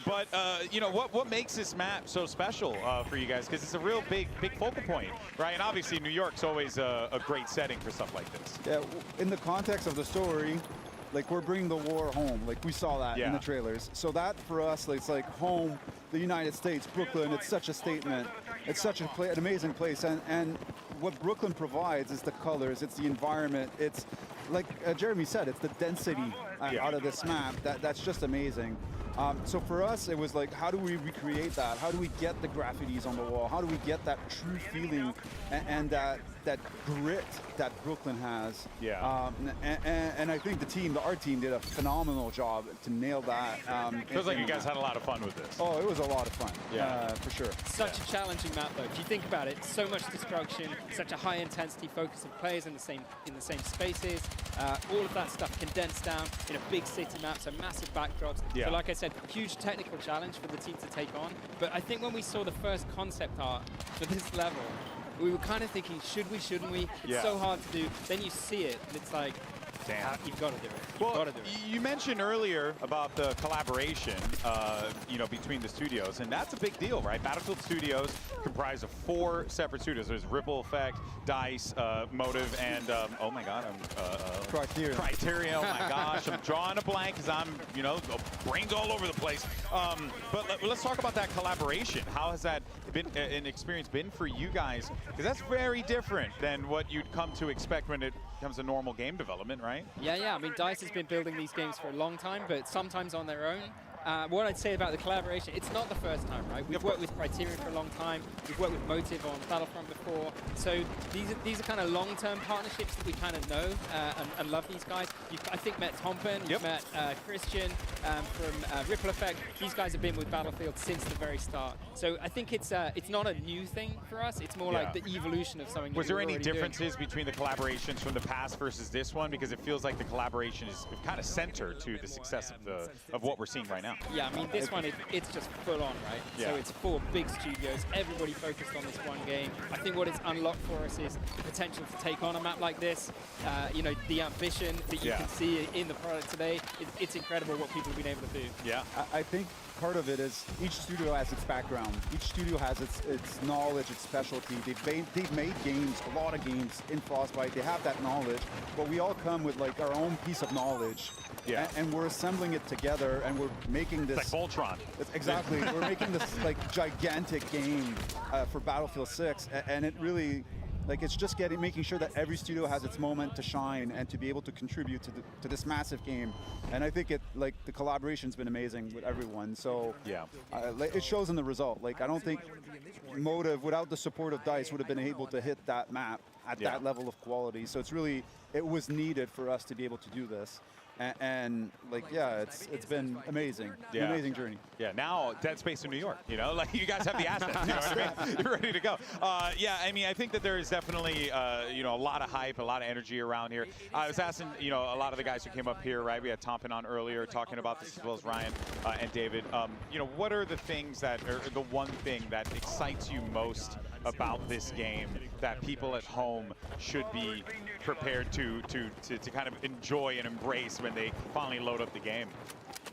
But you know, what makes this map so special for you guys? Because it's a real big focal point, right? And obviously New York's always a great setting for stuff like this. Yeah, in the context of the story, like we're bringing the war home, like we saw that in the trailers. So that for us, like, it's like home, the United States, Brooklyn. It's such a statement. It's such an amazing place, and what Brooklyn provides is the colors, it's the environment, it's like Jeremy said, it's the density out of this map. That's just amazing. So for us, it was like, how do we recreate that? How do we get the graffitis on the wall? How do we get that true feeling and that grit that Brooklyn has? Yeah. And I think our team did a phenomenal job to nail that. Feels like you guys had a lot of fun with this. Oh, it was a lot of fun. Yeah, for sure. Such a challenging map, though. If you think about it, so much destruction, such a high intensity focus of players in the same spaces. All of that stuff condensed down in a big city map, so massive backdrops. Yeah. So like I said, huge technical challenge for the team to take on. But I think when we saw the first concept art for this level, we were kind of thinking, should we, shouldn't we? It's so hard to do. Then you see it, and it's like, damn, you've got to do it. You've got to do it. You mentioned earlier about the collaboration, you know, between the studios, and that's a big deal, right? Battlefield Studios comprised of 4 separate studios. There's Ripple Effect, Dice, Motive, and oh my God, Criterion. Criterion. Oh my gosh, I'm drawing a blank because I'm, you know, brains all over the place. But let's talk about that collaboration. How has that been an experience been for you guys? Because that's very different than what you'd come to expect when it comes to normal game development, right? Yeah. I mean, DICE has been building these games for a long time, but sometimes on their own. What I'd say about the collaboration, it's not the first time, right? We've worked with Criterion for a long time. We've worked with Motive on Battlefront before. So these are kind of long-term partnerships that we kind of know and love these guys. You've, I think, met Tompen, you've met Christian from Ripple Effect. These guys have been with Battlefield since the very start. So I think it's not a new thing for us. It's more like the evolution of something. Was there any differences between the collaborations from the past versus this one? Because it feels like the collaboration is kind of centered to the success of what we're seeing right now. Yeah, I mean, this one, it's just full on, right? Yeah. So it's 4 big studios, everybody focused on this one game. I think what it's unlocked for us is the potential to take on a map like this. You know, the ambition that you can see in the product today, it's incredible what people have been able to do. Yeah. I think part of it is each studio has its background. Each studio has its knowledge, its specialty. They've made games, a lot of games in Frostbite. They have that knowledge, but we all come with like our own piece of knowledge. Yeah. And we're assembling it together, and we're making this. It's like Voltron. Exactly. We're making this like gigantic game for Battlefield 6, and it really, like, it's just making sure that every studio has its moment to shine and to be able to contribute to this massive game. And I think the collaboration's been amazing with everyone. So it shows in the result. Like, I don't think Motive, without the support of DICE, would have been able to hit that map at that level of quality. So it was needed for us to be able to do this. And like, it's been amazing. An amazing journey. Yeah, now Dead Space in New York, you know, like you guys have the assets, you know what I mean? You're ready to go. Yeah, I mean, I think that there is definitely, you know, a lot of hype, a lot of energy around here. I was asking, you know, a lot of the guys who came up here, right? We had Tompen on earlier talking about this, as well as Ryan and David. You know, what are the things that, or the one thing that excites you most about this game that people at home should be prepared to kind of enjoy and embrace when they finally load up the game?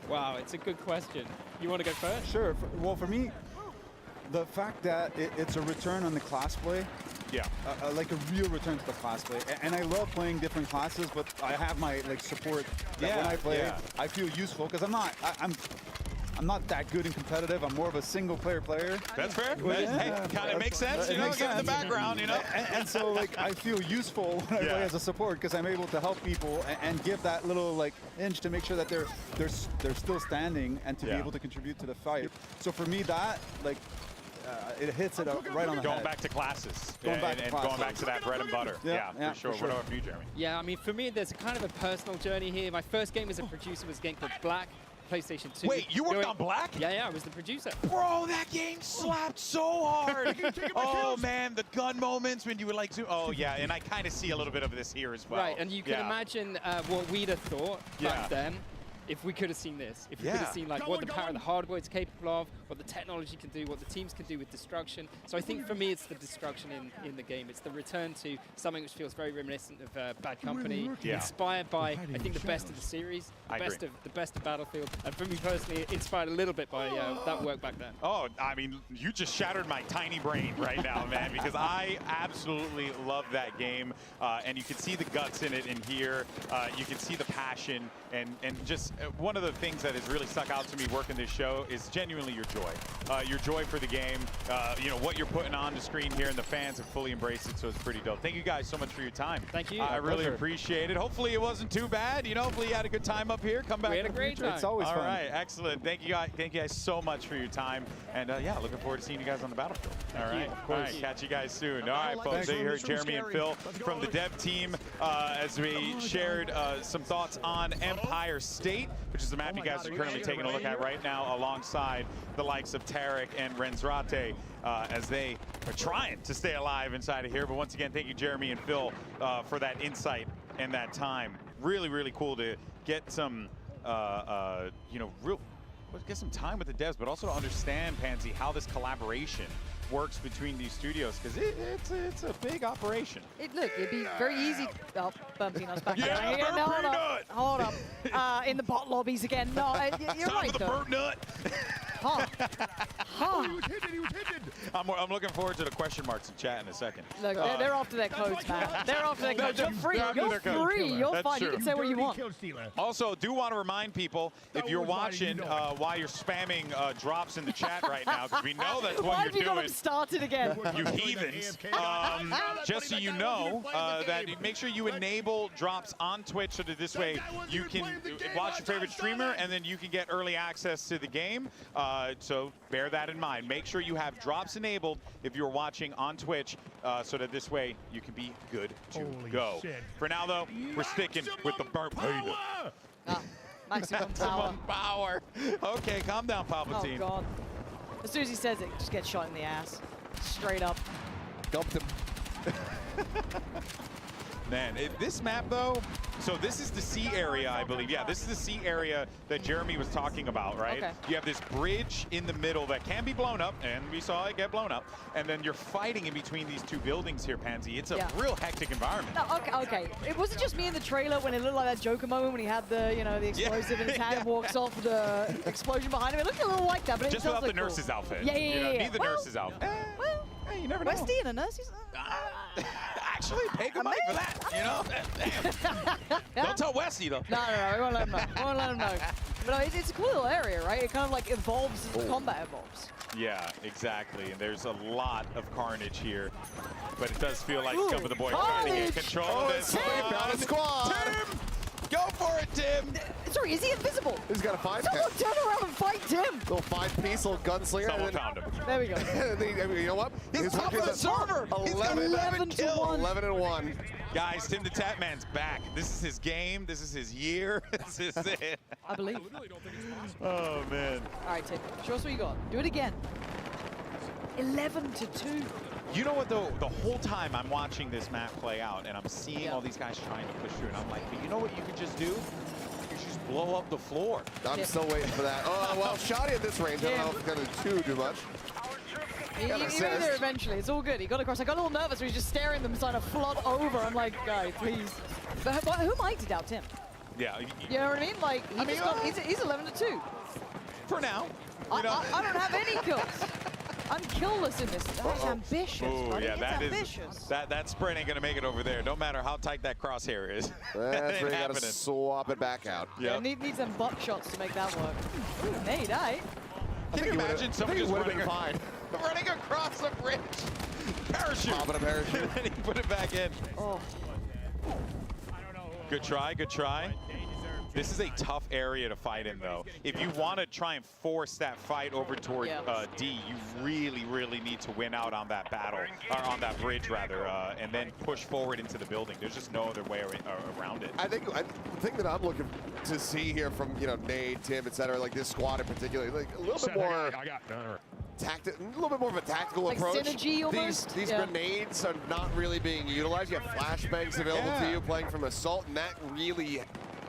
Wow, it's a good question. You want to go first? Sure. Well, for me, the fact that it's a return on the class play. Yeah. Like a real return to the class play. And I love playing different classes, but I have my support that when I play, I feel useful because I'm not that good and competitive. I'm more of a single-player player. That's fair. Hey, kind of makes sense, you know, given the background, you know. And so, like, I feel useful when I play as a support because I'm able to help people and give that little, like, inch to make sure that they're still standing and to be able to contribute to the fight. So for me, that, like, it hits it right on the Going head. back to classes. Going back to that bread and butter. Yeah, for sure. What about you, Jeremy? Yeah, I mean, for me, there's kind of a personal journey here. My first game as a producer was a game called Black. PlayStation 2. Wait, you worked on Black? Yeah, I was the producer. Bro, that game slapped so hard. Oh man, the gun moments when you would like zoom. Oh yeah, and I kind of see a little bit of this here as well. Right, and you can imagine what we'd have thought back then if we could have seen this. If we could have seen like what the power of the hardware is capable of, what the technology can do, what the teams can do with destruction. So I think for me it's the destruction in the game. It's the return to something which feels very reminiscent of Bad Company, inspired by I think the best of the series, the best of Battlefield, and for me personally inspired a little bit by that work back then. Oh, I mean, you just shattered my tiny brain right now, man, because I absolutely love that game, and you can see the guts in it in here. You can see the passion, and just one of the things that has really stuck out to me working this show is genuinely your joy for the game. You know, what you're putting on the screen here, and the fans have fully embraced it, so it's pretty dope. Thank you guys so much for your time. Thank you. I really appreciate it. Hopefully it wasn't too bad. You know, hopefully you had a good time up here. Come back. We had a great time. It's always fun. All right, excellent. Thank you guys so much for your time, and yeah, looking forward to seeing you guys on the battlefield. All right, all right, catch you guys soon. All right, folks, there you heard Jeremy and Phil from the dev team as we shared some thoughts on Empire State, which is the map you guys are currently taking a look at right now, alongside the likes of Tarek and Renzrate as they are trying to stay alive inside of here. But once again, thank you, Jeremy and Phil, for that insight and that time. Really, really cool to get some, you know, get some time with the devs, but also to understand, Pansy, how this collaboration works between these studios, because it's a big operation. Look, it'd be very easy. Oh, bumping us back Yeah, there. burn No, burn hold nut. up. Hold up. In the bot lobbies again. No, you're Time right, for the though. burnt nut. Huh. Huh. I'm looking forward to the question marks in chat in a second. Look, they're after their codes, man. They're after their codes. You're free. You're free. You're fine. You can say what you want. Also, do want to remind people, if you're watching while you're spamming drops in the chat right now, because we know that's what Why you're have you got doing. them started again? You heathens. Just so you know, that make sure you enable drops on Twitch so that this way you can watch your favorite streamer and then you can get early access to the game. So bear that in mind. Make sure you have drops enabled if you're watching on Twitch so that this way you can be good to go. For now, though, we're sticking with the burnt peanut. Maximum power. Okay, calm down, Palpatine. Oh, God. As soon as he says it, just get shot in the ass. Straight up. Dumped him. Man, this map, though, so this is the C area, I believe. Yeah, this is the C area that Jeremy was talking about, right? Okay. You have this bridge in the middle that can be blown up, and we saw it get blown up. And then you're fighting in between these two buildings here, Pansy. It's a real hectic environment. No, okay. It wasn't just me in the trailer when it looked like that Joker moment when he had the, the explosive in his hand and walks off with the explosion behind him. It looked a little like that, but just it without the look nurse's cool. outfit. Yeah. Need the nurse's outfit. Well, hey, you never know. Westy and a nurse. Actually, pay good money for that, you know? Don't tell Westy, though. No, we won't let him know. We won't let him know. But no, it's a cool little area, right? It kind of like evolves as the combat evolves. Yeah, exactly. And there's a lot of carnage here. But it does feel like Scum of the Boys trying to carnage! get control of this. Found a squad. Tim! Go for it, Tim! Sorry, is he invisible? He's got a 5-piece. Someone turn around and fight Tim! Little 5-piece, little gunslinger. Someone found him. There we go. You know what? He's top of the server! 11 to 1. 11 and 1. Guys, Tim the Tatman's back. This is his game. This is his year. This is it. I believe. Oh, man. All right, Tim. Show us what you got. Do it again. 11 to 2. You know what, though? The whole time I'm watching this map play out, and I'm seeing all these guys trying to push through, and I'm like, but you know what you could just do? You could just blow up the floor. I'm still waiting for that. Oh, well, Shoddy at this range. I don't know if it's going to do much. He made it there eventually. It's all good. He got across. I got a little nervous when he's just staring them trying to flood over. I'm like, guy, please. But who am I to doubt Tim? Yeah. You know what I mean? Like, he's 11 to 2. For now. I don't have any kills. I'm killless in this. That's ambitious, buddy. Yeah, It's ambitious. that sprint ain't gonna make it over there, no matter how tight that crosshair is. That's where you gotta swap it back out. Yeah, need some butt shots to make that work. Ooh, nade, eh? Can you imagine someone just running running across the bridge? Parachute. Popping a parachute. And then he put it back in. Oh. Good try, good try. This is a tough area to fight in, though. If you want to try and force that fight over toward D, you really, really need to win out on that battle, or on that bridge, rather, and then push forward into the building. There's just no other way around it. I think the thing that I'm looking to see here from, Nade, Tim, et cetera, like this squad in particular, like a little bit more a little bit more of a tactical approach. Synergy almost. These grenades are not really being utilized. You have flashbangs available to you playing from Assault, and that really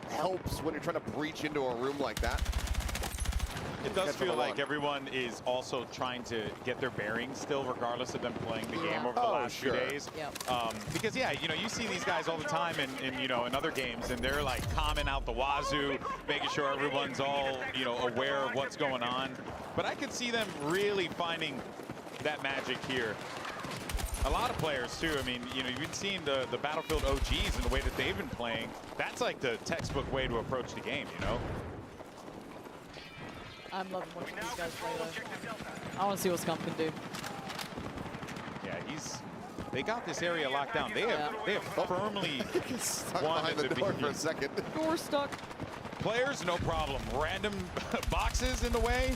helps when you're trying to breach into a room like that. It does feel like everyone is also trying to get their bearings still, regardless of them playing the game over the last few days. Because, you see these guys all the time in other games, and they're like calming out the wazoo, making sure everyone's all, aware of what's going on. But I could see them really finding that magic here. A lot of players, too. I mean, you've been seeing the Battlefield OGs and the way that they've been playing. That's like the textbook way to approach the game, I'm loving watching these guys play, though. I want to see what Scum can do. Yeah, they got this area locked down. They have firmly stuck won behind the door for a second. Door stuck. Players, no problem. Random boxes in the way,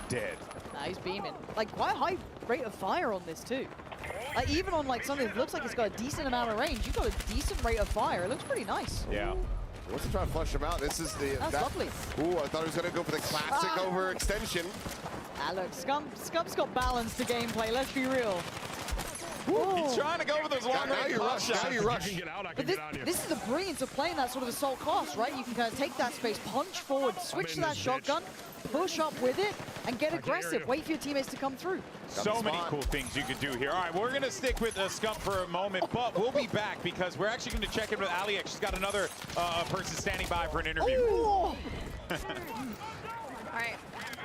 dead. Nah, he's beaming. Like, quite a high rate of fire on this, too. Like, even on like something that looks like it's got a decent amount of range, you've got a decent rate of fire. It looks pretty nice. Yeah. Wants to try to flush him out. This is That's lovely. Ooh, I thought he was going to go for the classic overextension. Ah, look, Scum's got balance to gameplay. Let's be real. He's trying to go for those long-range pop shots. Now you rush. But this is the brilliance of playing that sort of assault class, right? You can kind of take that space, punch forward, switch to that shotgun, push up with it, and get aggressive. Wait for your teammates to come through. So many cool things you could do here. All right, we're going to stick with Scump for a moment, but we'll be back because we're actually going to check in with Aliak. She's got another person standing by for an interview. All right.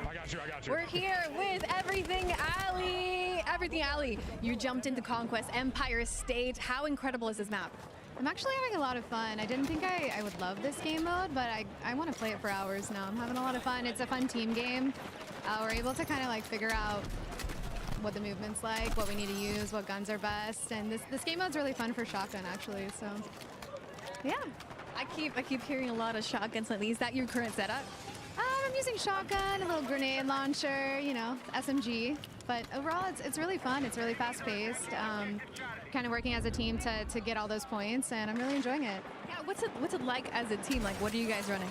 I got you. We're here with Everything Ali. Everything Ali, you jumped into Conquest Empire State. How incredible is this map? I'm actually having a lot of fun. I didn't think I would love this game mode, but I want to play it for hours now. I'm having a lot of fun. It's a fun team game. We're able to kind of like figure out what the movement's like, what we need to use, what guns are best, and this game mode's really fun for shotgun actually. So, yeah. I keep hearing a lot of shotguns lately. Is that your current setup? I'm using shotgun, a little grenade launcher, you know, SMG. But overall, it's really fun. It's really fast-paced. Kind of working as a team to get all those points, and I'm really enjoying it. Yeah, what's it like as a team? Like, what are you guys running?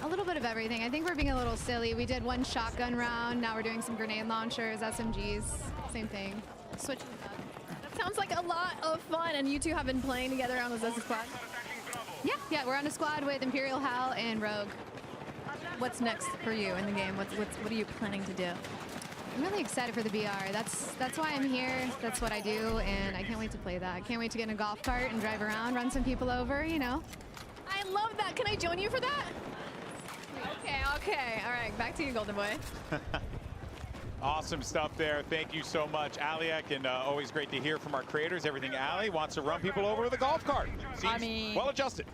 A little bit of everything. I think we're being a little silly. We did one shotgun round. Now we're doing some grenade launchers, SMGs, same thing. Switching it up. That sounds like a lot of fun. And you two have been playing together on this squad? Yeah, we're on a squad with Imperial Hal and Rogue. What's next for you in the game? What are you planning to do? I'm really excited for the BR. That's why I'm here. That's what I do, and I can't wait to play that. I can't wait to get in a golf cart and drive around, run some people over, you know. I love that. Can I join you for that? Okay. All right, back to you, Golden Boy. Awesome stuff there. Thank you so much, Aliak, and always great to hear from our creators. Everything Ali wants to run people over with a golf cart. Seems well adjusted.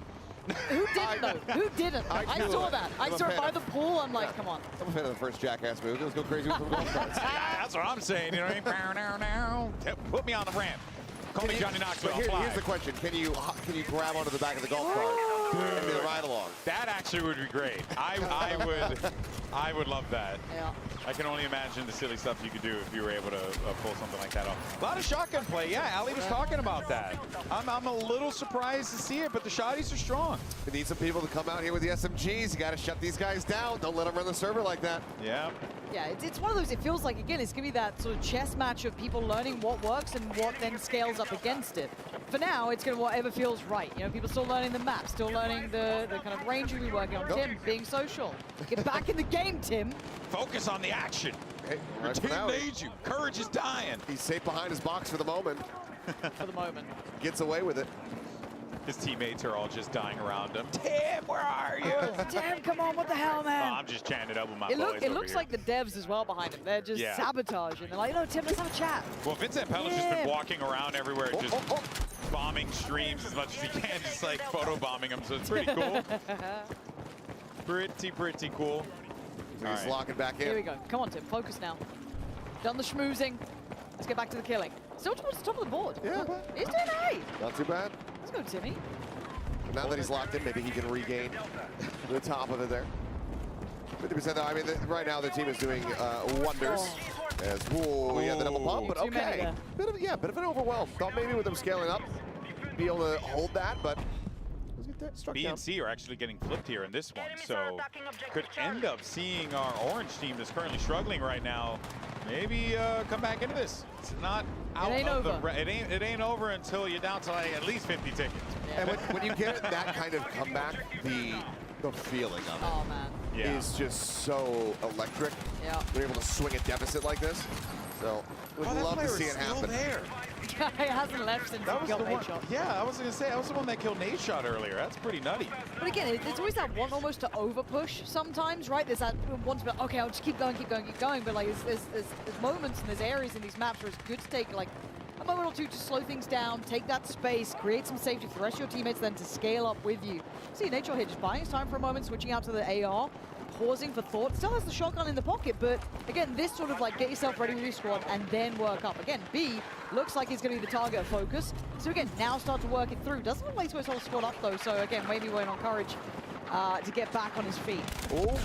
Who didn't though? Who didn't? I saw that. I saw it by the pool. I'm like, come on. I'm a fan of the first Jackass move. Let's go crazy with some golf carts. Yeah, that's what I'm saying. You know what I mean? Put me on the ramp. Call me Johnny Knoxville. Here's the question: Can you grab onto the back of the golf cart and do the ride along? That actually would be great. I would love that. Yeah. I can only imagine the silly stuff you could do if you were able to pull something like that off. A lot of shotgun play. Yeah, Ali was talking about that. I'm a little surprised to see it, but the shotties are strong. We need some people to come out here with the SMGs. You got to shut these guys down. Don't let them run the server like that. Yeah. Yeah, it's one of those, it feels like, again, it's going to be that sort of chess match of people learning what works and what then scales up against it. For now, it's going to whatever feels right. You know, people still learning the map, still learning the kind of range we'll be working on. Tim, being social. Get back in the game, Tim. Focus on the action. Hey, Your team needs you. Courage is dying. He's safe behind his box for the moment. For the moment. Gets away with it. His teammates are all just dying around him. Tim, where are you? Tim, come on, what the hell, man? I'm just chanting up with my boys It looks like the devs as well behind him. They're just sabotaging. They're like, no, Tim, let's have a chat. Well, Vincent Pella's just been walking around everywhere, just bombing streams as much as he can, just like photo bombing them, so it's pretty cool. Pretty cool. So he's locking back in. Here we go. Come on, Tim, focus now. Done the schmoozing. Let's get back to the killing. Still towards the top of the board. Yeah. He's doing hey. Not too bad. Let's go, Timmy. Now that he's locked in, maybe he can regain the top of it there. 50% though. I mean, right now the team is doing wonders. As we had the double pump, but okay. Bit of an overwhelm. Thought maybe with them scaling up, be able to hold that, but B and C are actually getting flipped here in this one, so could end up seeing our orange team that's currently struggling right now maybe come back into this. It's not out of the it ain't over until you're down to like at least 50 tickets. And when you get that kind of comeback, the feeling of it is just so electric. Yeah. They're able to swing a deficit like this. So we'd love to see it happen. He hasn't left since he killed Nate Shot. Yeah, I was going to say, I was the one that killed Nate Shot earlier. That's pretty nutty. But again, there's always that one almost to over push sometimes, right? There's that one to be like, okay, I'll just keep going. But like, there's moments and there's areas in these maps where it's good to take like a moment or two to slow things down, take that space, create some safety for the rest of your teammates, then to scale up with you. See, Nate Shot here just buying his time for a moment, switching out to the AR. Pausing for thought, still has the shotgun in the pocket, but again, this sort of like get yourself ready with your squad and then work up. Again, B looks like he's going to be the target of focus. So again, now start to work it through. Doesn't look like he's going to hold squad up though, so again, maybe waiting on courage to get back on his feet. Oh.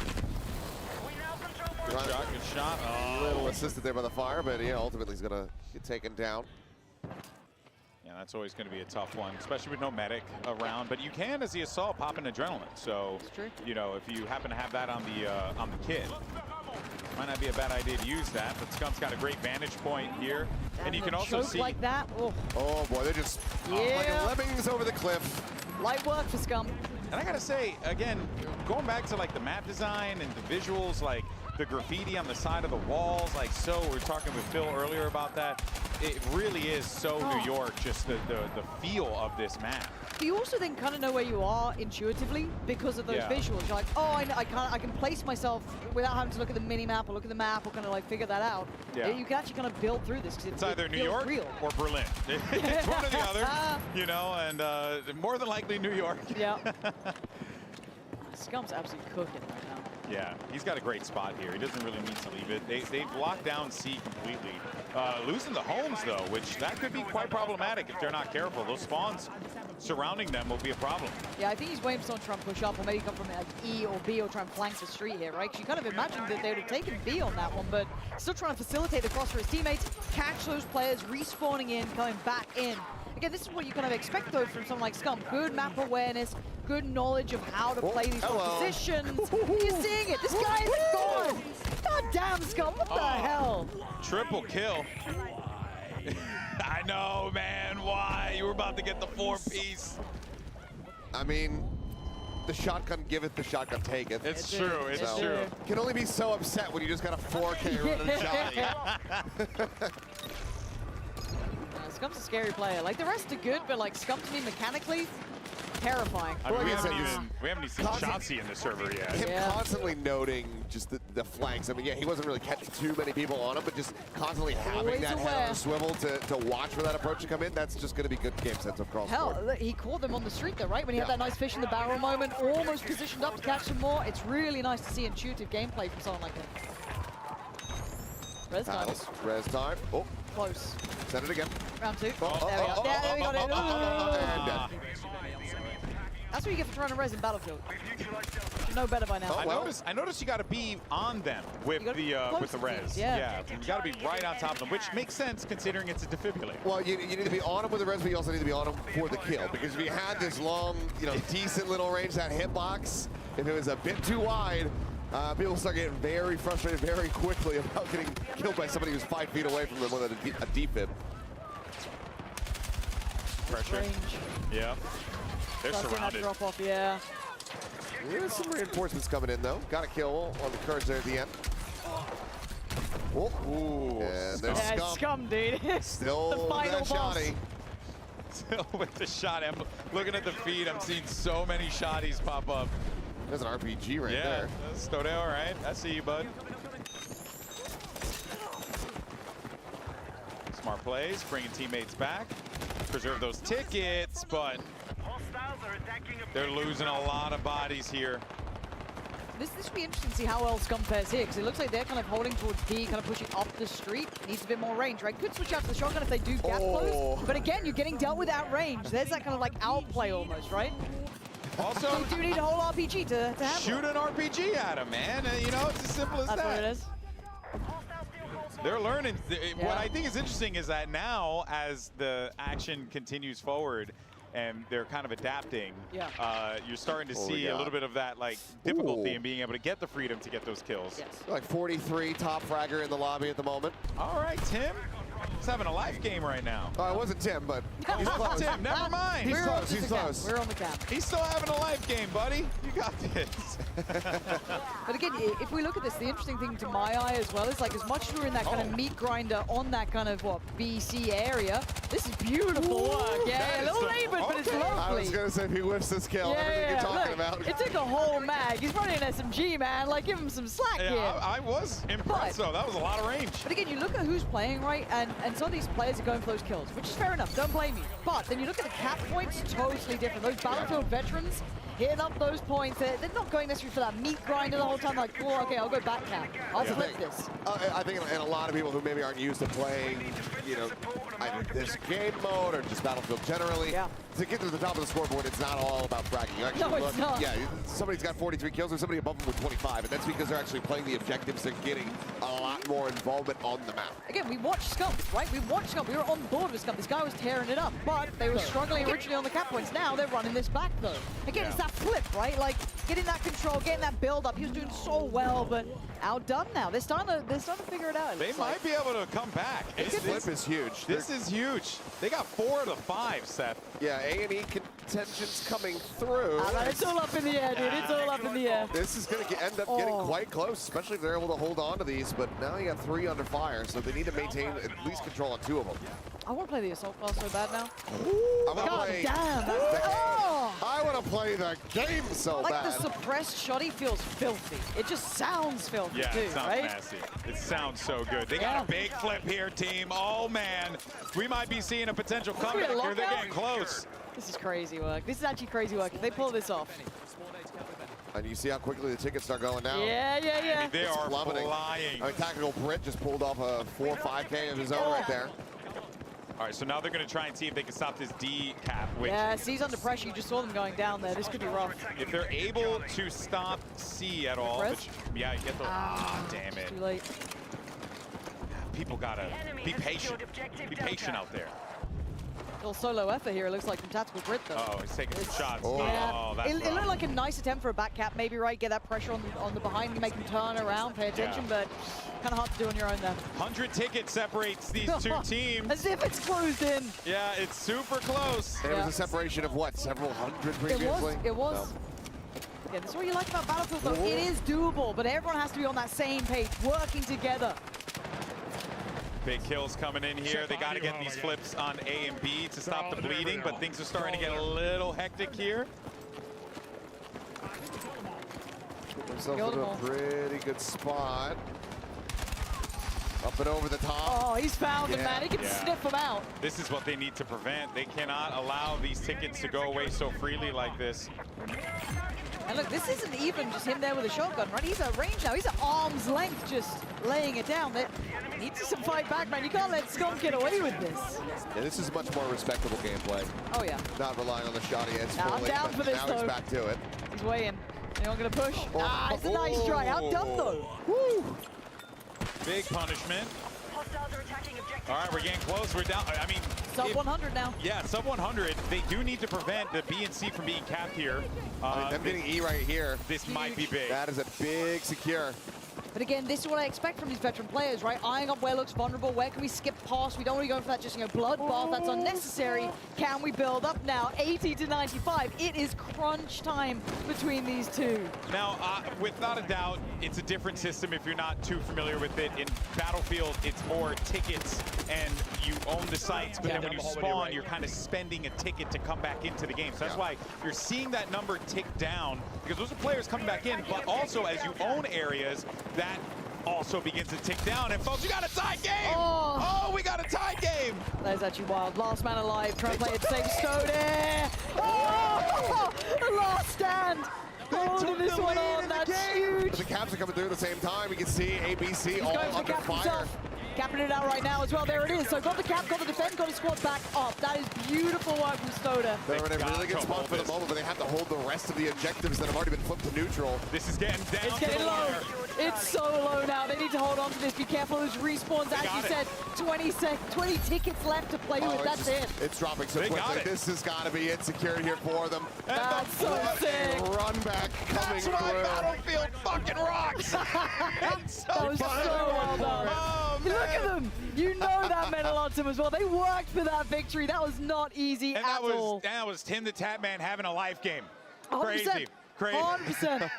Good shot. A little assisted there by the fire, but yeah, ultimately he's going to get taken down. Yeah, that's always going to be a tough one, especially with no medic around. But you can, as the assault, pop an adrenaline. So, you know, if you happen to have that on the kit. might not be a bad idea to use that, but Scump's got a great vantage point here. And you can also see... like that. Oh, boy, they're just like lemmings over the cliff. Light work for Scump. And I gotta say, again, going back to like the map design and the visuals, like the graffiti on the side of the walls, like we were talking with Phil earlier about that. It really is so New York, just the feel of this map. But you also then kind of know where you are intuitively because of those visuals. You're like, oh, I can place myself without having to look at the mini map or look at the map or kind of like figure that out. Yeah. You can actually kind of build through this because it's either New York real. or Berlin. It's one or the other, you know, and more than likely New York. Yeah. Scump's absolutely cooking right now. Yeah, he's got a great spot here. He doesn't really need to leave it. They've locked down C completely. Losing the homes, though, which that could be quite problematic if they're not careful. Those spawns surrounding them will be a problem. Yeah, I think he's waiting for someone to try and push up or maybe come from like E or B or try and flank the street here, right? Because you kind of imagined that they would have taken B on that one, but still trying to facilitate the cross for his teammates, catch those players, respawning in, coming back in. Again, this is what you kind of expect, though, from someone like Scump. Good map awareness, good knowledge of how to play these positions. You're seeing it. This guy is gone. God damn, Scump. What the hell? Triple kill. I know, man. Why? You were about to get the 4-piece. I mean, the shotgun giveth, the shotgun taketh. It's true. It's true. Can only be so upset when you just got a 4K running shot. Scump's a scary player. Like, the rest are good, but like Scump to me mechanically, terrifying. I mean, we haven't even seen Chauncey in the server yet. Him constantly noting just the flanks. I mean, yeah, he wasn't really catching too many people on him, but just constantly having that head on a swivel to watch for that approach to come in, that's just going to be good game sense across the board. Hell, he caught them on the street though, right? When he had that nice fish in the barrel moment, almost positioned up to catch some more. It's really nice to see intuitive gameplay from someone like him. Res time. Res time. Oh. Close. Send it again. Round 2. There we go. There we got it. And dead. That's what you get for trying to res in Battlefield. You should know better by now. I noticed you got to be on them with the res. Yeah. You got to be right on top of them, which makes sense considering it's a defibrillator. Well, you need to be on them with the res, but you also need to be on them for the kill. Because if you had this long, decent little range, that hitbox, if it was a bit too wide, people start getting very frustrated very quickly about getting killed by somebody who's 5 feet away from them with a defib. Pressure. Yeah. They're surrounded. Drop off, yeah. There's some reinforcements coming in, though. Got a kill on the Courage there at the end. Oh, ooh. And there's Scum, dude. Still the final that boss. shotty. Still with the shot. I'm looking at the feed. I'm seeing so many shotties pop up. There's an RPG right there. Yeah, that's Stodale, right? I see you, bud. Smart plays, bringing teammates back. Preserve those tickets, but they're losing a lot of bodies here. This should be interesting to see how well Scum fares here, because it looks like they're kind of holding towards D, kind of pushing up the street. Needs a bit more range, right? Could switch out to the shotgun if they do gap close. But again, you're getting dealt with at range. There's that kind of like outplay almost, right? Also, you do need a whole RPG to handle. Shoot an RPG at him, man. It's as simple as that. That's what it is. They're learning. What I think is interesting is that now, as the action continues forward, and they're kind of adapting, you're starting to see a little bit of that difficulty in being able to get the freedom to get those kills. Yes. Like 43, top fragger in the lobby at the moment. All right, Tim. He's having a life game right now. Oh, it wasn't Tim, but he's close. Tim, never mind. He's close, he's close. We're on the cap. He's still having a life game, buddy. You got this. But again, if we look at this, the interesting thing to my eye as well is like as much as we're in that kind of meat grinder on that kind of BC area, this is beautiful work. Yeah, a little labored, but it's lovely. I was gonna say if he whiffs this kill, everything you're talking about. It took a whole mag. He's running an SMG, man. Like, give him some slack here. I was impressed though. That was a lot of range. But again, you look at who's playing, right? And some of these players are going for those kills, which is fair enough. Don't blame me. But then you look at the cap points, totally different. Those Battlefield veterans hitting up those points. They're not going necessarily for that meat grinder the whole time. Like, oh, okay, I'll go back cap. I'll flip this. I think, and a lot of people who maybe aren't used to playing, either this game mode or just Battlefield generally, to get to the top of the scoreboard, it's not all about bragging. You actually it's not. Yeah, somebody's got 43 kills or somebody above them with 25, and that's because they're actually playing the objectives. They're getting a lot more involvement on the map. Again, we watched Scump, right? We watched Scump. We were on board with Scump. This guy was tearing it up, but they were struggling originally on the cap points. Now they're running this back, though. Again, it's that flip, right? Like, getting that control, getting that build-up. He was doing so well, but outdone now. They're starting to figure it out. They might be able to come back. This flip is huge. This is huge. They got 4 to 5, Seth. Yeah, A&E contention's coming through. It's all up in the air, dude. It's all up in the air. This is going to end up getting quite close, especially if they're able to hold on to these. But now you got 3 under fire, so they need to maintain at least control on 2 of them. I want to play the assault class so bad now. God damn! I want to play the game so like bad. The suppressed shotty feels filthy. It just sounds filthy Yeah, too, it sounds right? nasty. It sounds so good. They got a big flip here, team. Oh man, we might be seeing a potential comeback here. They're getting close. This is crazy work. This is actually crazy work. If they pull this off. And you see how quickly the tickets start going down. Yeah. I mean, they are plummeting. flying. I mean, Tactical Brit just pulled off a 4 or 5K of his own right there. All right, so now they're going to try and see if they can stop this D cap. Which, yeah, C's under pressure. You just saw them going down there. This could be rough. if they're able to stop C at all, which, yeah, you get the. Damn it. Too late. People gotta be patient. Be patient out there. Little solo effort here, it looks like, from Tactical Brit, though. Oh, he's taking some shots. Yeah. Oh, that's it looked like a nice attempt for a back cap, maybe, right? Get that pressure on the behind, make them turn around, pay attention, but kind of hard to do on your own there. 100 tickets separates these 2 teams. As if it's closed in. Yeah, it's super close. There was a separation of what, several hundred previously? It was. Yeah, that's what you like about Battlefield, though. It is doable, but everyone has to be on that same page, working together. Big kills coming in here. They got to get these flips on A and B to stop the bleeding, but things are starting to get a little hectic here. Put themselves into a pretty good spot. Up and over the top. Oh, he's found him, man. He can sniff him out. This is what they need to prevent. They cannot allow these tickets to go away so freely like this. And look, this isn't even just him there with a shotgun, right? He's at range now. He's at arm's length just laying it down. They need to fight back, man. You can't let Scump get away with this. Yeah, this is much more respectable gameplay. Oh, yeah. Not relying on the shotty edge Now, fully. I'm down for this, now though. he's back to it. He's weighing. Anyone going to push? It's a nice try. Outdone, though. Woo! Big punishment. All right, we're getting close. We're down. I mean, sub 100 now. Yeah, sub 100. They do need to prevent the B and C from being capped here. Them getting E right here. This might be big. That is a big secure. But again, this is what I expect from these veteran players, right? Eyeing up where looks vulnerable, where can we skip past? We don't want to go for that just, bloodbath. That's unnecessary. Can we build up now? 80 to 95. It is crunch time between these two. Now, without a doubt, it's a different system if you're not too familiar with it. In Battlefield, it's more tickets and you own the sites, but then when you spawn, you're kind of spending a ticket to come back into the game. So that's why you're seeing that number tick down, because those are players coming back in, but also as you own areas, that also begins to tick down. And folks, you got a tied game! Oh, we got a tied game! That is actually wild. Last man alive, trying to play it safe. Stone. Oh! The last stand! Holding this one on, that's huge! The caps are coming through at the same time. You can see ABC He's all going for under the cap fire. himself. Capping it out right now as well. There it is. So got the cap, got the defend, got the squad back up. That is beautiful work from Stoda. They're in a really good spot for the moment, but they have to hold the rest of the objectives that have already been flipped to neutral. This is getting down. It's getting low. It's so low now. They need to hold on to this. Be careful of those respawns. As you said, 20 tickets left to play with. That's it. It's dropping so quickly. This has got to be it secured here for them. That's so sick. Run back coming That's why through. Battlefield fucking rocks. That was so well done. Look at them. You know that meant a lot to them as well. They worked for that victory. That was not easy And at all. that was Tim the Tap Man having a life game. 100%. Crazy. Crazy. 100%.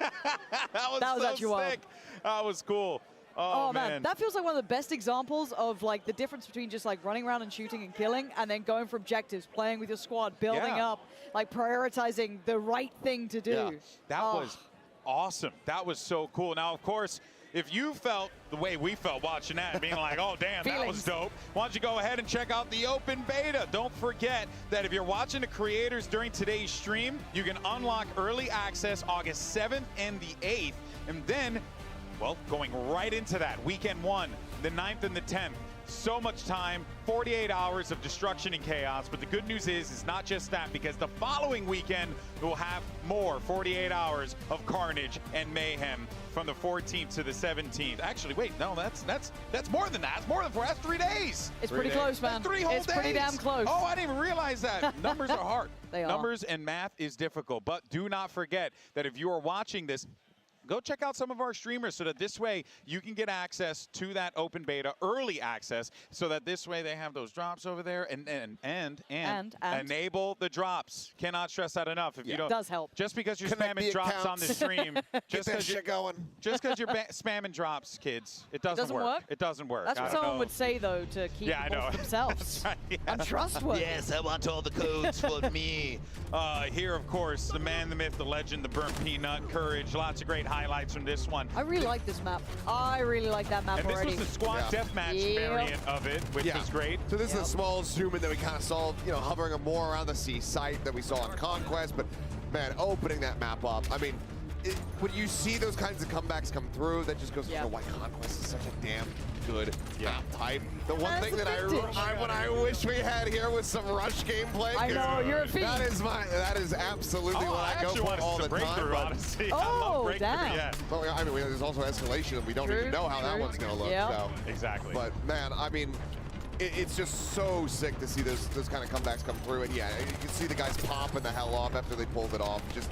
that was so actually wild. sick. That was cool. Oh man, that feels like one of the best examples of like the difference between just like running around and shooting and killing, and then going for objectives, playing with your squad, building up, like prioritizing the right thing to do. Yeah. That was awesome. That was so cool. Now, of course, if you felt the way we felt watching that, being like, oh, damn, that was dope, why don't you go ahead and check out the open beta. Don't forget that if you're watching the creators during today's stream, you can unlock early access August 7th and the 8th. And then, well, going right into that, weekend 1, the 9th and the 10th. so much time, 48 hours of destruction and chaos. But the good news is it's not just that, because the following weekend we'll have more 48 hours of carnage and mayhem from the 14th to the 17th. Actually, wait, no, that's more than that. It's more than 4. That's 3 days. It's pretty close, man. That's 3 whole days. It's pretty damn close. Oh, I didn't even realize that. Numbers are hard. They are. Numbers and math is difficult. But do not forget that if you are watching this, go check out some of our streamers so that this way you can get access to that open beta, early access, so that this way they have those drops over there and enable the drops. Cannot stress that enough. If you don't, it does help. Just because you're Connect spamming the drops accounts. on the stream, Get that shit going. just because you're spamming drops, kids, it doesn't work. It doesn't work. That's what someone would say, though, to keep people for themselves. Right, yeah. Untrustworthy. Yes, I want all the codes for me. Here, of course, the man, the myth, the legend, the burnt peanut, courage. Lots of great highlights from this one. I really like this map. I really like that map and already. This was the squad deathmatch variant of it, which was great. So this is the smallest human that we kind of saw, you know, hovering more around the sea site that we saw on Conquest. But man, opening that map up, I mean, when you see those kinds of comebacks come through, that just goes to show why Conquest is such a damn good map type. The one thing that I wish we had here was some rush gameplay. I know, you're a fiend. That is absolutely what I go for all the time. Honestly. Oh, damn. Yeah. Well, I mean, there's also escalation, and we don't even know how that one's going to look. So. Exactly. But man, I mean, it's just so sick to see those kind of comebacks come through. And yeah, you can see the guys popping the hell off after they pulled it off. Just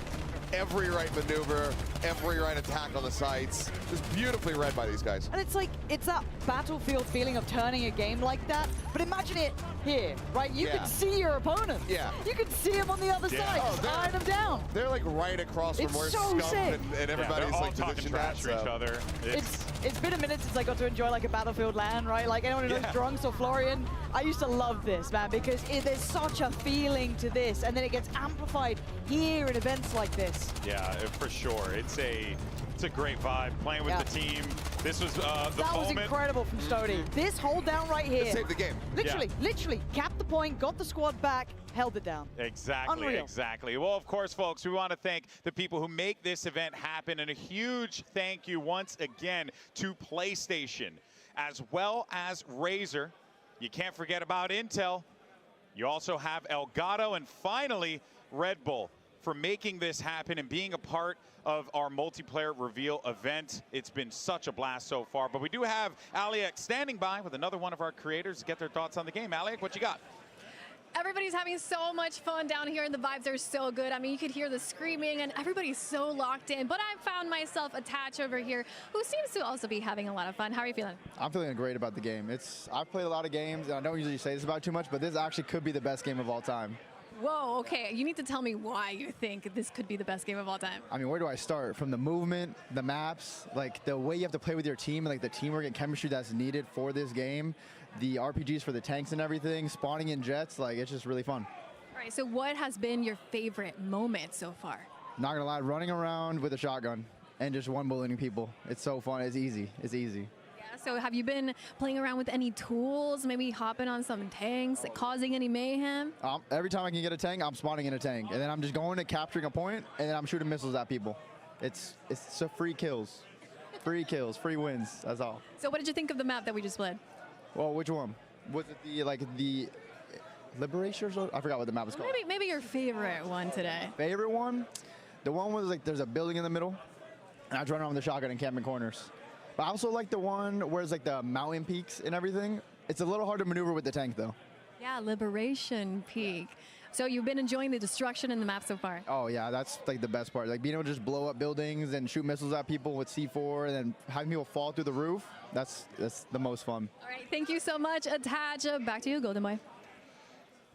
every right maneuver, every right attack on the sites. Just beautifully read by these guys. And it's like, it's that Battlefield feeling of turning a game like that. But imagine it here, right? You can see your opponent. Yeah. You can see them on the other side, just eyeing them down. They're like right across from where so Scump sick. and everybody's all like talking positioned trash to each other. It's been a minute since I got to enjoy like a Battlefield LAN, right? Like anyone who knows Drunks or Florian, I used to love this, man, because there's such a feeling to this, and then it gets amplified here in events like this. Yeah, for sure. It's a great vibe. Playing with the team. This was the that was incredible from Stody. This hold down right here. It saved the game. Literally capped the point, got the squad back, held it down. Exactly, Unreal. exactly. Well, of course, folks, we want to thank the people who make this event happen, and a huge thank you once again to PlayStation, as well as Razer. You can't forget about Intel. You also have Elgato, and finally, Red Bull, for making this happen and being a part of our multiplayer reveal event. It's been such a blast so far, but we do have Aliak standing by with another one of our creators to get their thoughts on the game. Aliak, what you got? Everybody's having so much fun down here, and the vibes are so good. I mean, you could hear the screaming, and everybody's so locked in. But I found myself attached over here, who seems to also be having a lot of fun. How are you feeling? I'm feeling great about the game. I've played a lot of games, and I don't usually say this about too much, but this actually could be the best game of all time. Whoa, okay. You need to tell me why you think this could be the best game of all time. I mean, where do I start? From the movement, the maps, like the way you have to play with your team, and like the teamwork and chemistry that's needed for this game, the RPGs for the tanks and everything, spawning in jets, like it's just really fun. All right, so what has been your favorite moment so far? Not gonna lie, running around with a shotgun and just one bulleting people. It's so fun, it's easy, it's easy. So have you been playing around with any tools, maybe hopping on some tanks, causing any mayhem? Every time I can get a tank, I'm spawning in a tank. And then I'm just going to capturing a point, and then I'm shooting missiles at people. It's so free kills. Free kills, free wins, that's all. So what did you think of the map that we just played? Well, which one? Was it the Liberation? I forgot what the map was called. Maybe your favorite one today. Favorite one? The one was like there's a building in the middle, and I was running around with the shotgun and camping corners. But I also like the one where it's like the mountain peaks and everything. It's a little hard to maneuver with the tank though. Yeah, Liberation Peak. So you've been enjoying the destruction in the map so far? Oh yeah, that's like the best part. Like being able to just blow up buildings and shoot missiles at people with C4 and then having people fall through the roof. That's the most fun. All right, thank you so much, Attach. Back to you, Golden Boy.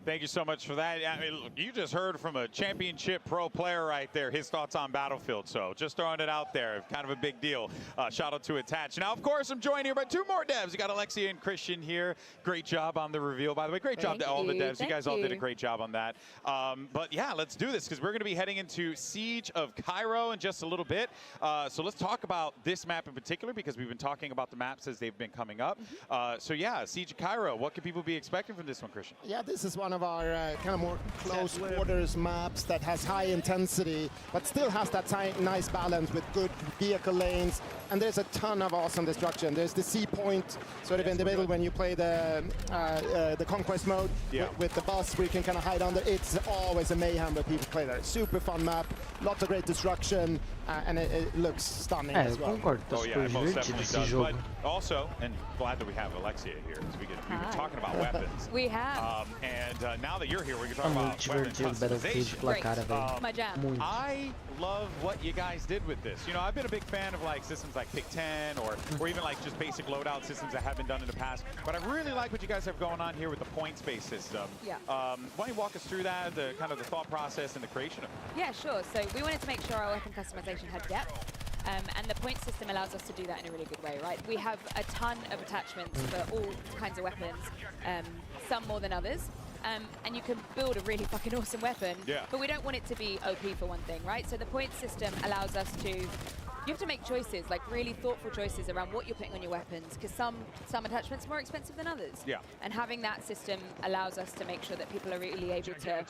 Thank you so much for that. I mean, look, you just heard from a championship pro player right there, his thoughts on Battlefield. So just throwing it out there, kind of a big deal. Shout out to Attach. Now, of course, I'm joined here by two more devs. You got Alexia and Christian here. Great job on the reveal, by the way. Great job to all the devs. You guys all did a great job on that. But yeah, let's do this because we're going to be heading into Siege of Cairo in just a little bit. So let's talk about this map in particular because we've been talking about the maps as they've been coming up. So yeah, Siege of Cairo. What can people be expecting from this one, Christian? Yeah, this is one of our kind of more close quarters maps that has high intensity, but still has that nice balance with good vehicle lanes, and there's a ton of awesome destruction. There's the C point sort of in the middle when you play the conquest mode with the bus where you can kind of hide under. It's always a mayhem where people play there. Super fun map, lots of great destruction, and it looks stunning as well. It most definitely does. But also, and glad that we have Alexia here, because we've been talking about weapons. We have. And now that you're here, we can talk about weapon customization. My jam. I love what you guys did with this. You know, I've been a big fan of like systems like Pick 10 or even like just basic loadout systems that have been done in the past. But I really like what you guys have going on here with the points-based system. Yeah. Why don't you walk us through that, the kind of the thought process and the creation of it? Yeah, sure. So we wanted to make sure our weapon customization had depth. And the point system allows us to do that in a really good way, right? We have a ton of attachments for all kinds of weapons, some more than others. And you can build a really fucking awesome weapon, but we don't want it to be OP for one thing, right? So the point system allows us to, you have to make choices, like really thoughtful choices around what you're putting on your weapons, because some attachments are more expensive than others. Yeah. And having that system allows us to make sure that people are really able to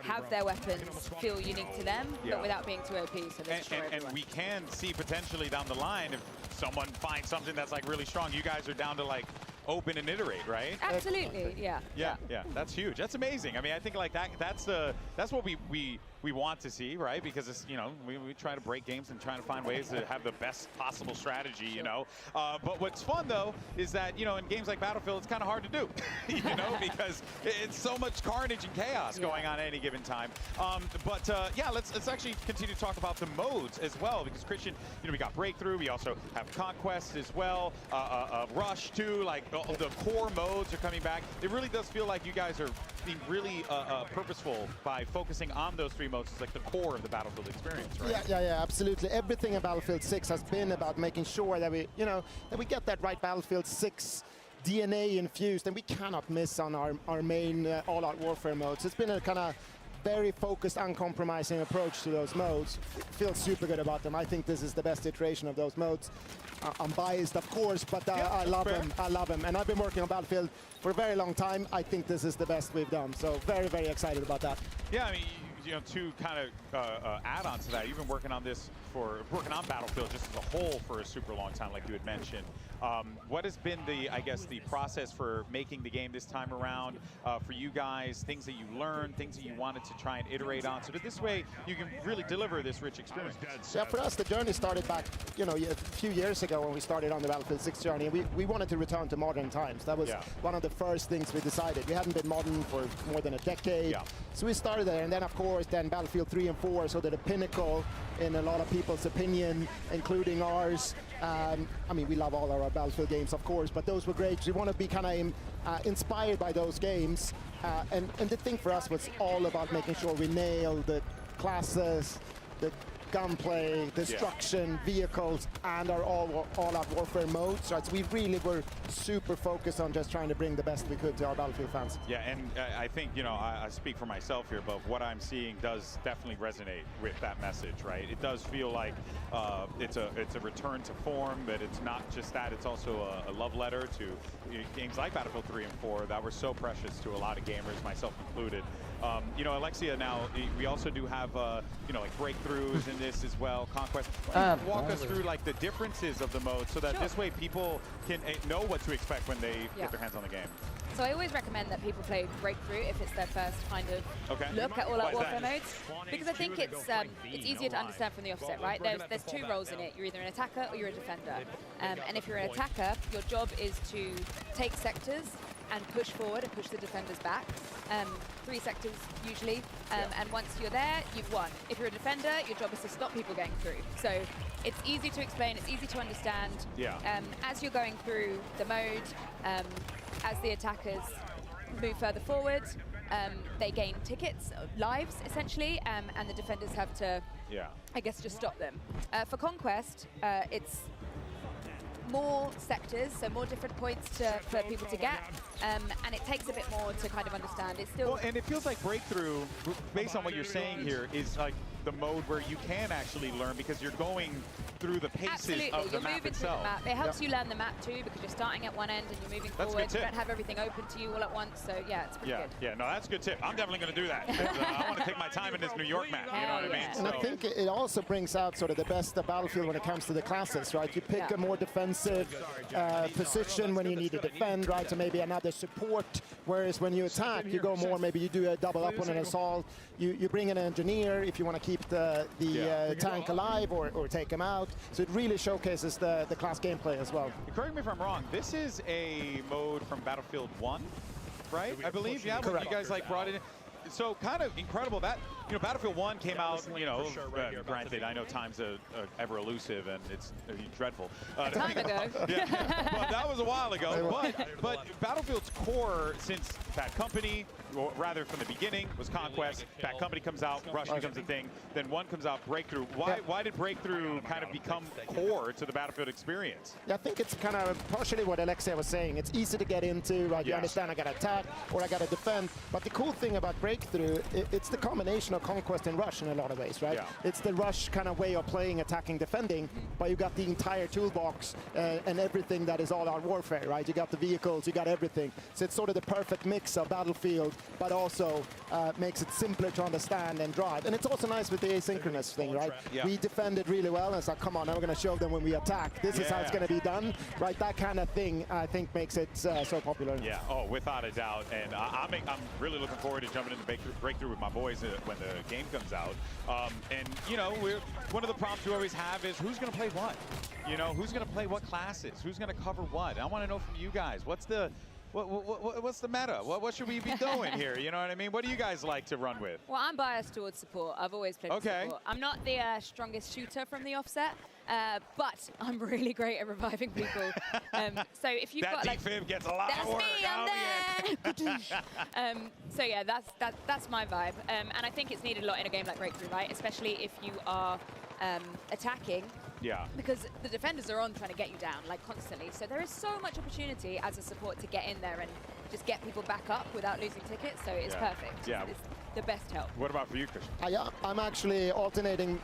have their weapons feel unique to them, but without being too OP. So and we can see potentially down the line if someone finds something that's like really strong, you guys are down to like open and iterate, right? Absolutely, yeah. That's huge. That's amazing. I mean, I think like that's what we want to see, right? Because it's, you know, we try to break games and trying to find ways to have the best possible strategy, you know. But what's fun though is that, you know, in games like Battlefield, it's kind of hard to do, you know, because it's so much carnage and chaos going on at any given time. Yeah, let's actually continue to talk about the modes as well, because Christian, you know, we got Breakthrough, we also have Conquest as well, Rush too, like the core modes are coming back. It really does feel like you guys are being really purposeful by focusing on those three modes. It's like the core of the Battlefield experience, right? Yeah, absolutely. Everything in Battlefield 6 has been about making sure that we, you know, that we get that right Battlefield 6 DNA infused, and we cannot miss on our main all-out warfare modes. It's been a kind of very focused, uncompromising approach to those modes. Feel super good about them. I think this is the best iteration of those modes. I'm biased, of course, but I love them. I love them. And I've been working on Battlefield for a very long time. I think this is the best we've done. So very, very excited about that. Yeah, I mean, you know, to kind of add on to that, you've been working on Battlefield just as a whole for a super long time, like you had mentioned. What has been I guess the process for making the game this time around for you guys, things that you learned, things that you wanted to try and iterate on, so that this way you can really deliver this rich experience? Yeah, for us, the journey started back, you know, a few years ago when we started on the Battlefield 6 journey. We wanted to return to modern times. That was one of the first things we decided. We hadn't been modern for more than a decade. So we started there, and then of course, then Battlefield 3 and 4, so they're the pinnacle in a lot of people's opinion, including ours. I mean, we love all our Battlefield games, of course, but those were great. We want to be kind of inspired by those games. And the thing for us was all about making sure we nail the classes, the gunplay, destruction, vehicles, and our all-out warfare modes. Right? So we really were super focused on just trying to bring the best we could to our Battlefield fans. Yeah, and I think, you know, I speak for myself here, but what I'm seeing does definitely resonate with that message, right? It does feel like it's a return to form, but it's not just that, it's also a love letter to games like Battlefield 3 and 4 that were so precious to a lot of gamers, myself included. You know, Alexia, now we also do have you know, like breakthroughs in this as well, Conquest. Walk us through like the differences of the modes, so that this way people can know what to expect when they get their hands on the game. So I always recommend that people play Breakthrough if it's their first kind of look at all-out warfare modes, because I think it's easier to understand from the offset, right? There's two roles in it. You're either an attacker or you're a defender. And if you're an attacker, your job is to take sectors and push forward and push the defenders back. 3 sectors usually, and once you're there, you've won. If you're a defender, your job is to stop people getting through. So it's easy to explain, it's easy to understand. As you're going through the mode, as the attackers move further forward, they gain tickets, lives essentially, and the defenders have to, I guess, just stop them. For Conquest, it's more sectors, so more different points for people to get, and it takes a bit more to kind of understand. It's still and it feels like Breakthrough, based on what you're saying here, is like the mode where you can actually learn because you're going through the paces Absolutely. of the You're map moving itself. through the map. It helps you learn the map too because you're starting at one end and you're moving That's a forward. good You tip. don't have everything open to you all at once. So yeah, it's pretty good. Yeah, no, that's a good tip. I'm definitely going to do that. I want to take my time in this New York map. You know what I mean? And I think it also brings out sort of the best of Battlefield when it comes to the classes, right? You pick a more defensive position when you need to defend, right? So maybe another support. Whereas when you attack, you go more. Maybe you do a double up on an assault. You bring an engineer if you want to keep the tank alive or take him out. So it really showcases the class gameplay as well. Correct me if I'm wrong. This is a mode from Battlefield 1, right? I believe, yeah. When you guys like brought it in. So kind of incredible that, you know, Battlefield 1 came out, you know, granted, I know time's ever elusive and it's dreadful. Time ago. Yeah, well, that was a while ago. But Battlefield's core since Bad Company, or rather from the beginning, was Conquest. Bad Company comes out, Rush becomes a thing. Then 1 comes out, Breakthrough. Why did Breakthrough kind of become core to the Battlefield experience? Yeah, I think it's kind of partially what Alexia was saying. It's easy to get into, right? You understand I got to attack or I got to defend. But the cool thing about Breakthrough, it's the combination of Conquest and Rush in a lot of ways, right? It's the Rush kind of way of playing, attacking, defending, but you got the entire toolbox and everything that is all-out warfare, right? You got the vehicles, you got everything. So it's sort of the perfect mix of Battlefield, but also makes it simpler to understand and drive. And it's also nice with the asynchronous thing, right? We defended really well, and it's like, come on, now we're going to show them when we attack. This is how it's going to be done, right? That kind of thing, I think, makes it so popular. Yeah, oh, without a doubt. And I'm really looking forward to jumping into Breakthrough with my boys when the game comes out. And, you know, one of the prompts we always have is who's going to play what? You know, who's going to play what classes? Who's going to cover what? I want to know from you guys, what's the meta? What should we be doing here? You know what I mean? What do you guys like to run with? Well, I'm biased towards support. I've always played support. I'm not the strongest shooter from the offset, but I'm really great at reviving people. So if you've got like... That defib gets a lot of work. That's me, I'm there! So yeah, that's my vibe. And I think it's needed a lot in a game like Breakthrough, right? Especially if you are attacking. Yeah. Because the defenders are on trying to get you down, like, constantly. So there is so much opportunity as a support to get in there and just get people back up without losing tickets. So it's perfect. Yeah. It's the best help. What about for you, Christian? I'm actually alternating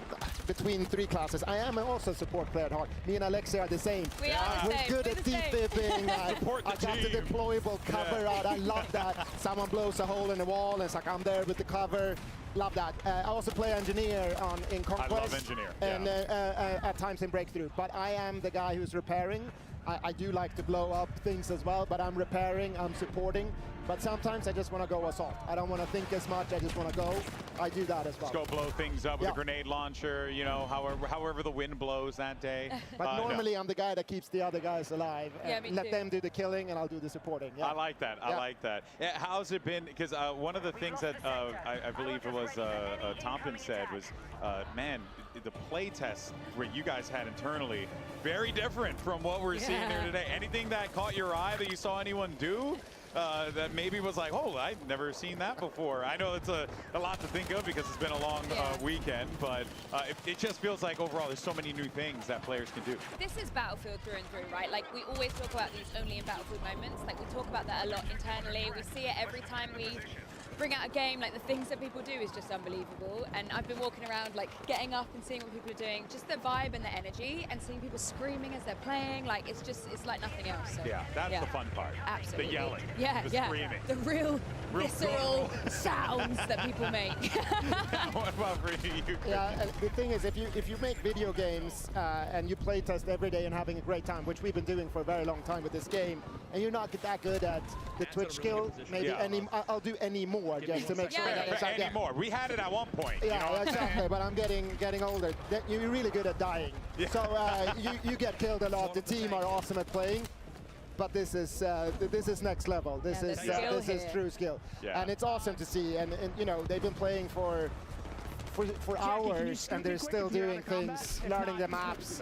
between 3 classes. I am also a support player at heart. Me and Alexia are the same. We are the same. We're good at defibbing. I got the deployable cover out. I love that. Someone blows a hole in the wall, and it's like I'm there with the cover. Love that. I also play engineer in Conquest. I love engineer. And at times in Breakthrough. But I am the guy who's repairing. I do like to blow up things as well, but I'm repairing, I'm supporting. But sometimes I just want to go assault. I don't want to think as much, I just want to go. I do that as well. Just go blow things up with a grenade launcher, you know, however the wind blows that day. But normally I'm the guy that keeps the other guys alive. Me let too. them do the killing and I'll do the supporting. Yeah. I like that. I like that. How's it been? Because one of the things that I believe it was Tompkins said was, man, the play test where you guys had internally, very different from what we're seeing there today. Anything that caught your eye that you saw anyone do? That maybe was like, oh, I've never seen that before. I know it's a lot to think of because it's been a long weekend, but it just feels like overall there's so many new things that players can do. This is Battlefield through and through, right? Like, we always talk about these only in Battlefield moments. Like, we talk about that a lot internally. We see it every time we bring out a game. Like, the things that people do is just unbelievable. And I've been walking around, like, getting up and seeing what people are doing. Just the vibe and the energy, and seeing people screaming as they're playing. Like, it's like nothing else. So, yeah, that's the fun part. Absolutely. The yelling. Yeah, the screaming. The real visceral sounds that people make. What about for you? Yeah, the thing is, if you make video games and you play test every day and having a great time, which we've been doing for a very long time with this game, and you're not that good at the Twitch skill, maybe I'll do any more just to make sure that it's any more. We had it at one point. Yeah, you know? exactly. But I'm getting older. You're really good at dying. Yeah. So you get killed a lot. The team are awesome at playing. But this is next level. This is true skill, and it's awesome to see. And you know, they've been playing for hours, and they're still doing things, learning the maps,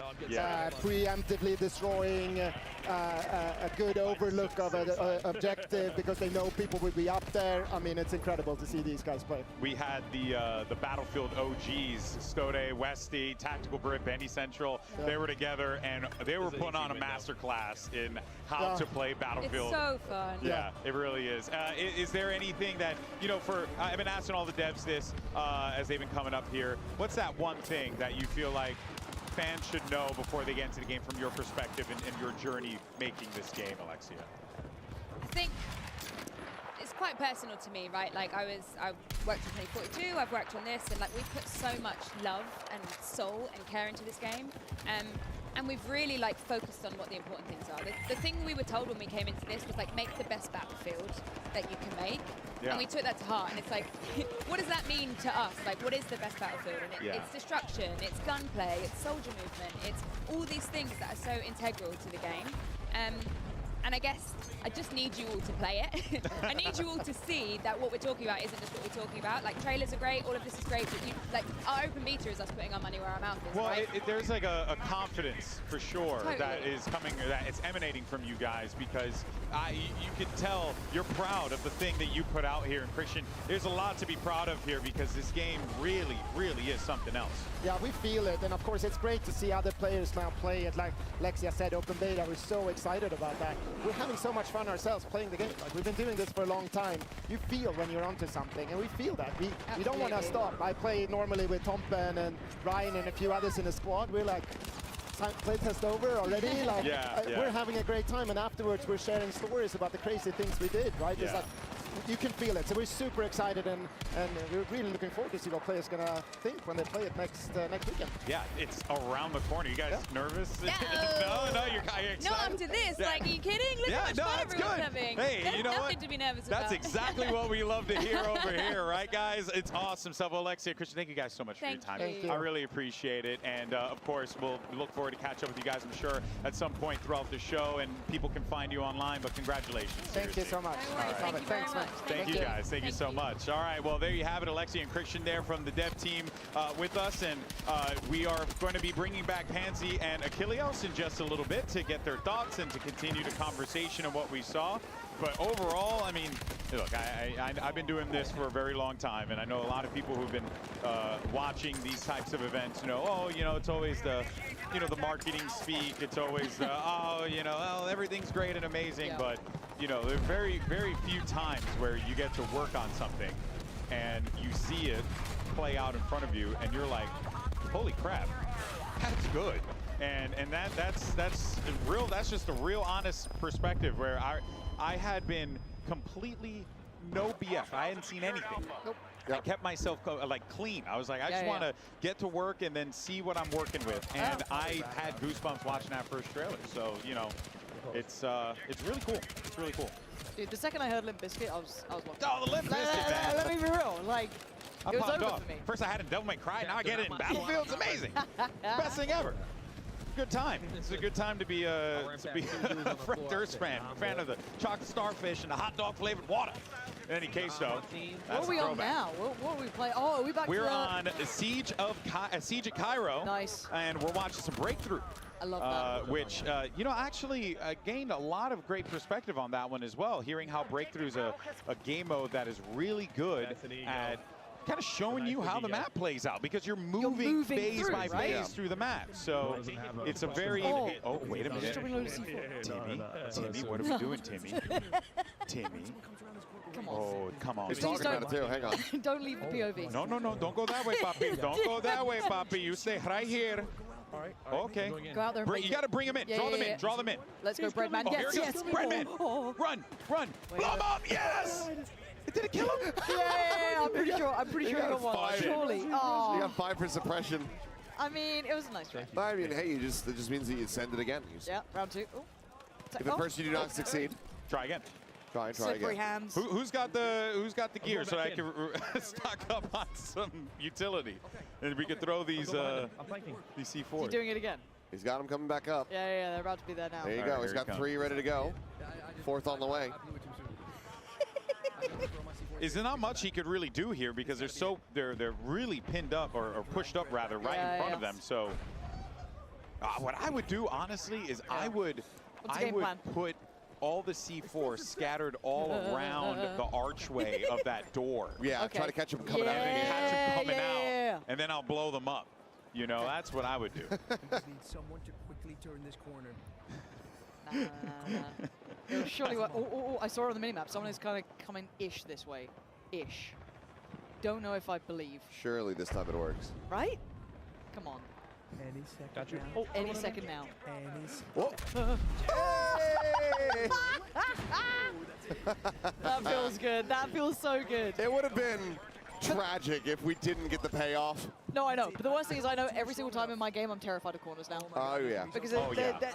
preemptively destroying a good overlook of an objective because they know people will be up there. I mean, it's incredible to see these guys play. We had the Battlefield OGs, Stode, Westy, Tactical Brit, Benny Central. They were together, and they were putting on a masterclass in how to play Battlefield. It's so fun. Yeah, it really is. Is there anything that, you know, I've been asking all the devs this as they've been coming up here. What's that one thing that you feel like fans should know before they get into the game from your perspective and your journey making this game, Alexia? I think it's quite personal to me, right? Like I worked on 2042, I've worked on this, and like we put so much love and soul and care into this game. And we've really like focused on what the important things are. The thing we were told when we came into this was like make the best Battlefield that you can make. Yeah. And we took that to heart, and it's like, what does that mean to us? Like, what is the best Battlefield? And it's destruction, it's gunplay, it's soldier movement, it's all these things that are so integral to the game. And I guess I just need you all to play it. I need you all to see that what we're talking about isn't just what we're talking about. Like, trailers are great, all of this is great, but like, our open beta is us putting our money where our mouth is, well, right? There's like a confidence, for sure, Totally. that is coming, that it's emanating from you guys, because you can tell you're proud of the thing that you put out here. And Christian, there's a lot to be proud of here, because this game really, really is something else. Yeah, we feel it, and of course it's great to see other players now play it. Like Lexia said, open beta, we're so excited about that. We're having so much fun ourselves playing the game. Like, we've been doing this for a long time. You feel when you're onto something, and we feel that. We don't want to stop. I play normally with Tompen and Ryan and a few others in the squad. We're like, playtest over already. Like, we're having a great time, and afterwards we're sharing stories about the crazy things we did, right? It's like, you can feel it. So we're super excited, and we're really looking forward to see what players gonna think when they play it next weekend. Yeah, it's around the corner. You guys nervous? No. no, you're excited. No, I'm to this. Like, are you kidding? Look how much fun everyone's having. Hey, There's you know nothing what? to be nervous about. That's exactly what we love to hear over here, right, guys? It's awesome stuff. Well, Alexia, Christian, thank you guys so much for your time. Thank you. I really appreciate it. And, of course, we'll look forward to catch up with you guys, I'm sure, at some point throughout the show. And people can find you online, but congratulations. Thank you so much. Thank you very much. Thank you, guys. Thank you so much. All right, well, there you have it. Alexia and Christian there from the dev team with us. And we are going to be bringing back Pansy and Achilleos in just a little bit to get their thoughts and to continue the conversation of what we saw. But overall, I mean, look, I've been doing this for a very long time, and I know a lot of people who've been watching these types of events, you know, oh, you know, it's always the, you know, the marketing speak. It's always the, oh, you know, oh, everything's great and amazing. Yeah. But, you know, there are very, very few times where you get to work on something and you see it play out in front of you, and you're like, holy crap, that's good. And that's real. That's just a real honest perspective, where I had been completely no BS. I hadn't seen anything. Nope. I kept myself like clean. I was like, I just want to get to work and then see what I'm working with. And I had goosebumps watching that first trailer. So, you know, it's really cool. It's really cool. Dude, the second I heard Limp Bizkit, I was locked. Oh, the Limp Bizkit, man. Let me be real. Like, it was over for me. First I had a Devil May Cry, now I get it in Battlefield. It's amazing. Best thing ever. Good time. It's a good time to be a Frank Durst fan of the chocolate starfish and the hot dog flavored water. In any case, though, what are we on now? What are we playing? Oh, are we back? We're on Siege of Cairo. Nice. And we're watching some Breakthrough. I love that. Which, you know, actually gained a lot of great perspective on that one as well. Hearing how Breakthrough is a game mode that is really good at kind of showing you how the map plays out, because you're moving phase by phase through the map. So it's a very... Oh, wait a minute. Timmy, what are we doing, Timmy? Timmy. Come on. Oh, come on. He's talking about it too. Hang on. Don't leave the POV. No. Don't go that way, Papi. Don't go that way, Papi. You stay right here. All right. Okay. Go out there. You got to bring him in. Draw them in. Draw them in. Let's go, Breadman. Oh, yes. Breadman. Run. Blow him up. Yes. Did it kill him? Yeah. I'm pretty sure he got one. Surely. Oh. You got 5 for suppression. I mean, it was a nice try. I mean, hey, it just means that you send it again. Yeah. Round 2. Ooh. If at first you do not succeed, try again. Try Slippery again. hands. Who's got the gear so I can stock up on some utility, and we can throw these C4s. Is he doing it again? He's got them coming back up. Yeah, they're about to be there now. There you go. He's got 3 ready to go. 4th on the way. Is there not much he could really do here, because they're really pinned up or pushed up rather right in front of them. So what I would do honestly is I would put all the C4 scattered all around the archway of that door. Yeah, try to catch them coming out. Catch them coming out, and then I'll blow them up. You know, that's what I would do. Need someone to quickly turn this corner. It'll surely work. Oh, I saw it on the minimap. Someone is kind of coming-ish this way. Ish. Don't know if I believe. Surely this time it works. Right? Come on. Any second now. Oh, any second now. Hey! That feels good. That feels so good. It would have been tragic if we didn't get the payoff. No, I know. But the worst thing is I know every single time in my game I'm terrified of corners now. Oh, yeah. Because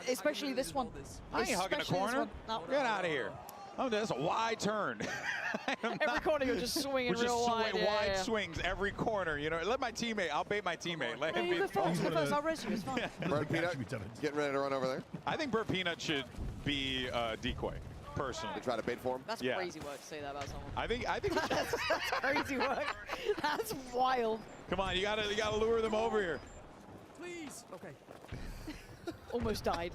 especially this one. I ain't hugging a corner. Get out of here. Oh, that's a wide turn. Every corner you're just swinging real wide. Wide swings every corner. You know, let my teammate. I'll bait my teammate. Let him be. First, I'll res you. It's fine. Bird Peanut getting ready to run over there. I think Bird Peanut should be decoy. Personally, to try to bait for him. That's crazy work to say that about someone. I think that's crazy work. That's wild. Come on, you gotta lure them over here. Please. Okay. Almost died.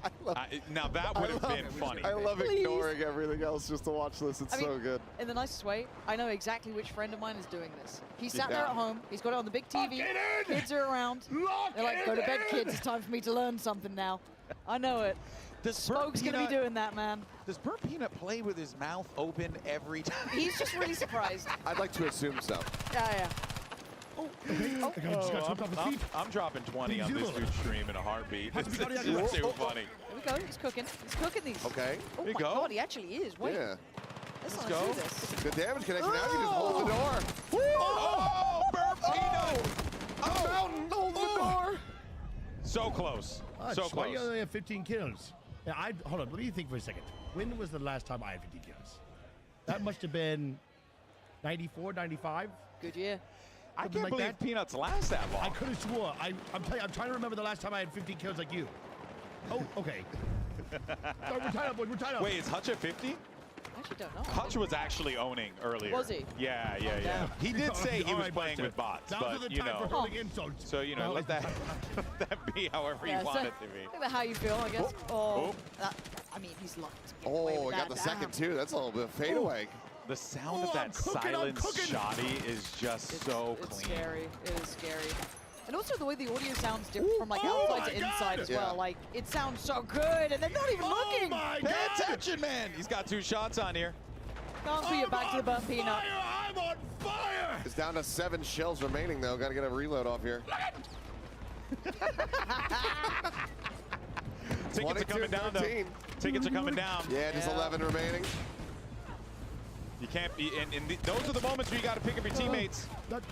Now that would have been funny. I love ignoring everything else just to watch this. It's so good. In the nicest way, I know exactly which friend of mine is doing this. He's sat there at home. He's got it on the big TV. Kids are around. They're like, go to bed, kids. It's time for me to learn something now. I know it. Spoke's going to be doing that, man. Does Bird Peanut play with his mouth open every time? He's just really surprised. I'd like to assume so. Yeah. I'm dropping 20 on this dude's stream in a heartbeat. This is too funny. Here we go. He's cooking. He's cooking these. Okay. Oh my God, he actually is. Wait. Yeah. Let's go. Do this. Good damage connection. Now you just hold the door. Oh, Bird Peanut! Oh, mountain, hold the door. So close. So close. Why you only have 15 kills? Now, hold on. Let me think for a second. When was the last time I had 15 kills? That must have been 94, 95. Good year. I can't believe Peanuts last that long. I could have swore. I'm trying to remember the last time I had 15 kills like you. Oh, okay. Sorry, we're tied up, boys. We're tied up. Wait, is Hutch at 50? I actually don't know. Hutch was actually owning earlier. Was he? Yeah. He did say he was playing with bots, but you know. So you know, let that be however you want it to be. Think about how you feel, I guess. I mean, he's locked. Oh, I got the second too. That's a little bit of fadeaway. The sound of that silence shoddy is just so clean. It's scary. It is scary. And also the way the audio sounds different from like outside to inside as well. Like it sounds so good, and they're not even looking. Pay attention, man! He's got 2 shots on here. Can't see it back to the burnt peanut. I'm on fire! It's down to 7 shells remaining though. Got to get a reload off here. Tickets are coming down though. Tickets are coming down. Yeah, just 11 remaining. You can't be, and those are the moments where you got to pick up your teammates. What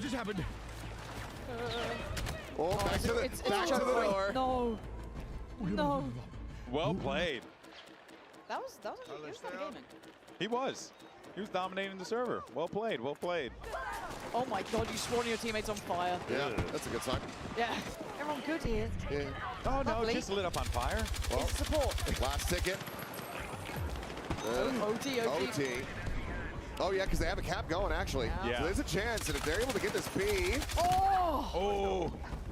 just happened? Back to the door. No. Well played. That was actually good gaming. He was dominating the server. Well played. Well played. Oh my God, you sworn your teammates on fire. Yeah, that's a good sign. Yeah. Everyone good here. Yeah. Oh no, just lit up on fire. Well, it's support. Last ticket. OT. Oh yeah, because they have a cap going actually. Yeah. So there's a chance, and if they're able to get this B,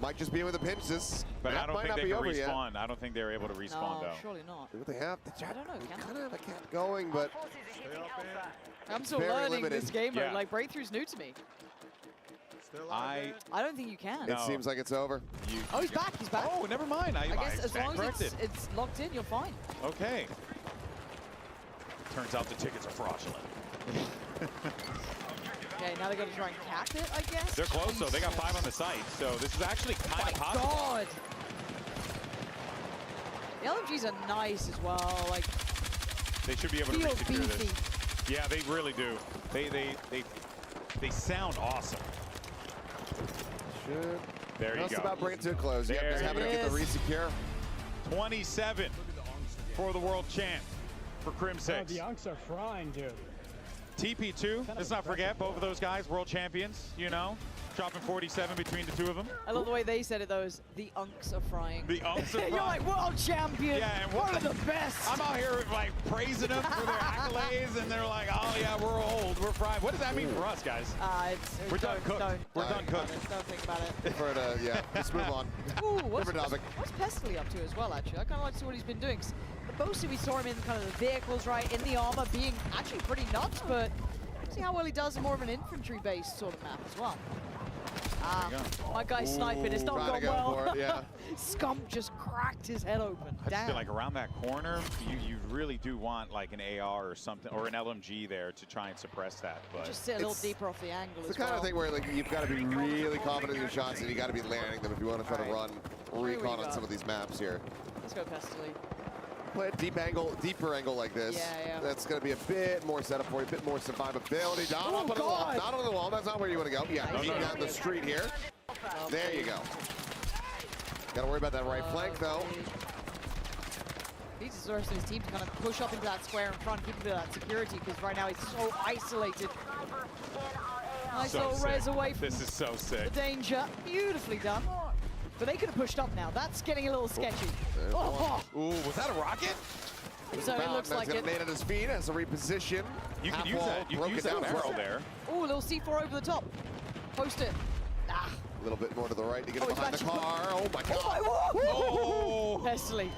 might just be with the pinches. But I don't might think not they be can over respawn. Yet. I don't think they're able to respawn though. Surely not. See what they have? I don't know. Kind of have a cap going, but I'm still very learning limited. this game mode. Yeah. Like breakthrough's new to me. I don't think you can. It seems like it's over. Oh, he's back. He's back. Oh, never mind. I guess as long as it's locked in, you're fine. Okay. Turns out the tickets are fraudulent. Okay, now they got to try and cap it, I guess. They're close though. They got 5 on the site, so this is actually kind of possible. God. The LMGs are nice as well. Like they should be able to resecure this. Yeah, they really do. They sound awesome. There you go. Just about bring it to a close. Yep, just having to get the resecure. 27 for the world champ for Crim 6. Oh, the Unks are frying, dude. TP2, let's not forget, both of those guys, world champions, you know, dropping 47 between the 2 of them. I love the way they said it, though, is the Unks are frying. The Unks are frying. You're like, world champion, yeah, and one of the best. I'm out here, like, praising them for their accolades, and they're like, oh, yeah, we're old, we're fried. What does that mean for us, guys? We're done cooked. We're done cooked. Don't think about it. For it, yeah, let's move on. Ooh, what's Pestily up to as well, actually? I kind of like to see what he's been doing. Mostly we saw him in kind of the vehicles, right, in the armor, being actually pretty nuts, but see how well he does in more of an infantry-based sort of map as well. My guy's sniping. It's not gone well. For it, yeah. Scump just cracked his head open. I just Damn. feel like around that corner, you really do want like an AR or something, or an LMG there to try and suppress that. But Just sit a little deeper off the angle It's as the kind well. of thing where like you've got to be really confident in your shots, and you got to be landing them if you want to try to run recon on some of these maps here. Let's go, Pestily. Play a deeper angle like this. Yeah. That's going to be a bit more setup for you, a bit more survivability. Not Oh, up on the wall. Not on the wall. That's not where you want to go. Yeah, Nice. keep down the street here. There you go. Got to worry about that right flank though. He deserves his team to kind of push up into that square in front, keep a bit of that security, because right now he's so isolated. Nice So little sick. res away from This is so sick. the danger. Beautifully done. But they could have pushed up now. That's getting a little sketchy. Oh. Ooh, was that a rocket? So it looks like it. Made at his feet as a reposition. You can Half use wall, that. You can broken use that down barrel well. there. Oh, a little C4 over the top. Post it. A little bit more to the right to get Oh, behind the he's car. Oh my god. Oh! Pestily.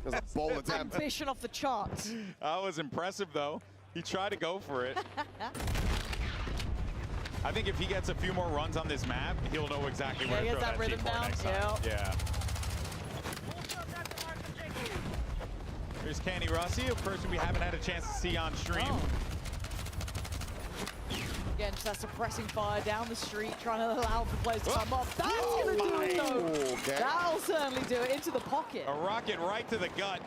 There's a bold attempt. Ambition off the charts. That was impressive, though. He tried to go for it. I think if he gets a few more runs on this map, he'll know exactly where to gets throw that that rhythm C4 down. next time. Yeah. There's Candy Rossi, a person we haven't had a chance to see on stream. Again, just that suppressing fire down the street, trying to allow for players to come off. That's going to do it, though. Okay. That'll certainly do it. Into the pocket. A rocket right to the gut.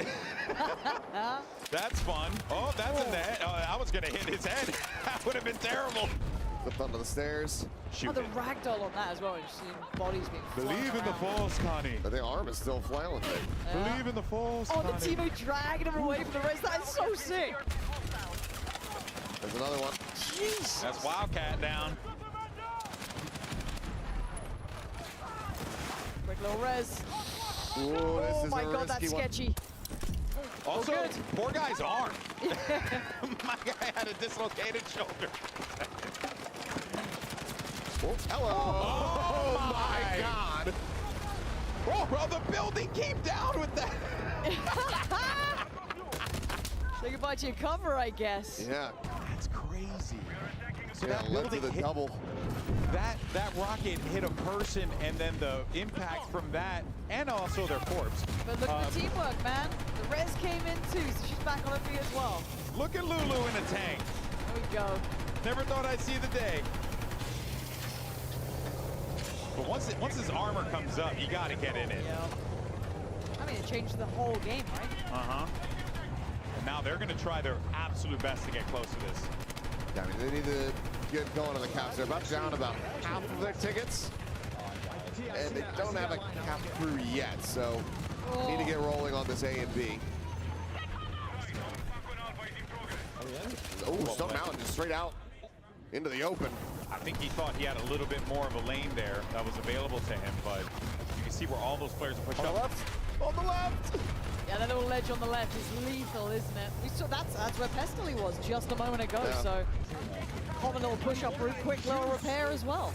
That's fun. Oh, that's in the head. Oh, I was going to hit his head. That would have been terrible. Flipped onto the stairs. Oh, the ragdoll on that as well. Just seeing bodies being Believe in the force, Connie. But the arm is still flailing. Believe in the force, Oh, the Connie. teammate dragging him away from the rest. That is so sick. There's another one. Jesus. That's Wildcat down. Quick little res. Ooh, this Oh is my a god, that's risky one. sketchy. Also, good. poor guy's arm. My guy had a dislocated shoulder. Oh, hello. Oh, my god. Oh, bro, the building came down with that. Say goodbye to your cover, I guess. Yeah. That's crazy. So Yeah, that led to building the hit, double. that rocket hit a person, and then the impact from that, and also their corpse. But look at the teamwork, man. The res came in too, so she's back on her feet as well. Look at Lulu in a tank. There we go. Never thought I'd see the day. But once his armor comes up, you got to get in it. Yeah. I mean, it changed the whole game, right? Uh-huh. And now they're going to try their absolute best to get close to this. Yeah, I mean, they need to get going on the caps. They're down about half of their tickets. And they don't have a cap through yet, so need to get rolling on this A and B. Oh, Stone Mountain just straight out into the open. I think he thought he had a little bit more of a lane there that was available to him, but you can see where all those players are pushed up. On the left! Yeah, that little ledge on the left is lethal, isn't it? We saw that's where Pestily was just a moment ago, Yeah. so common little push-up route, quick little repair as well.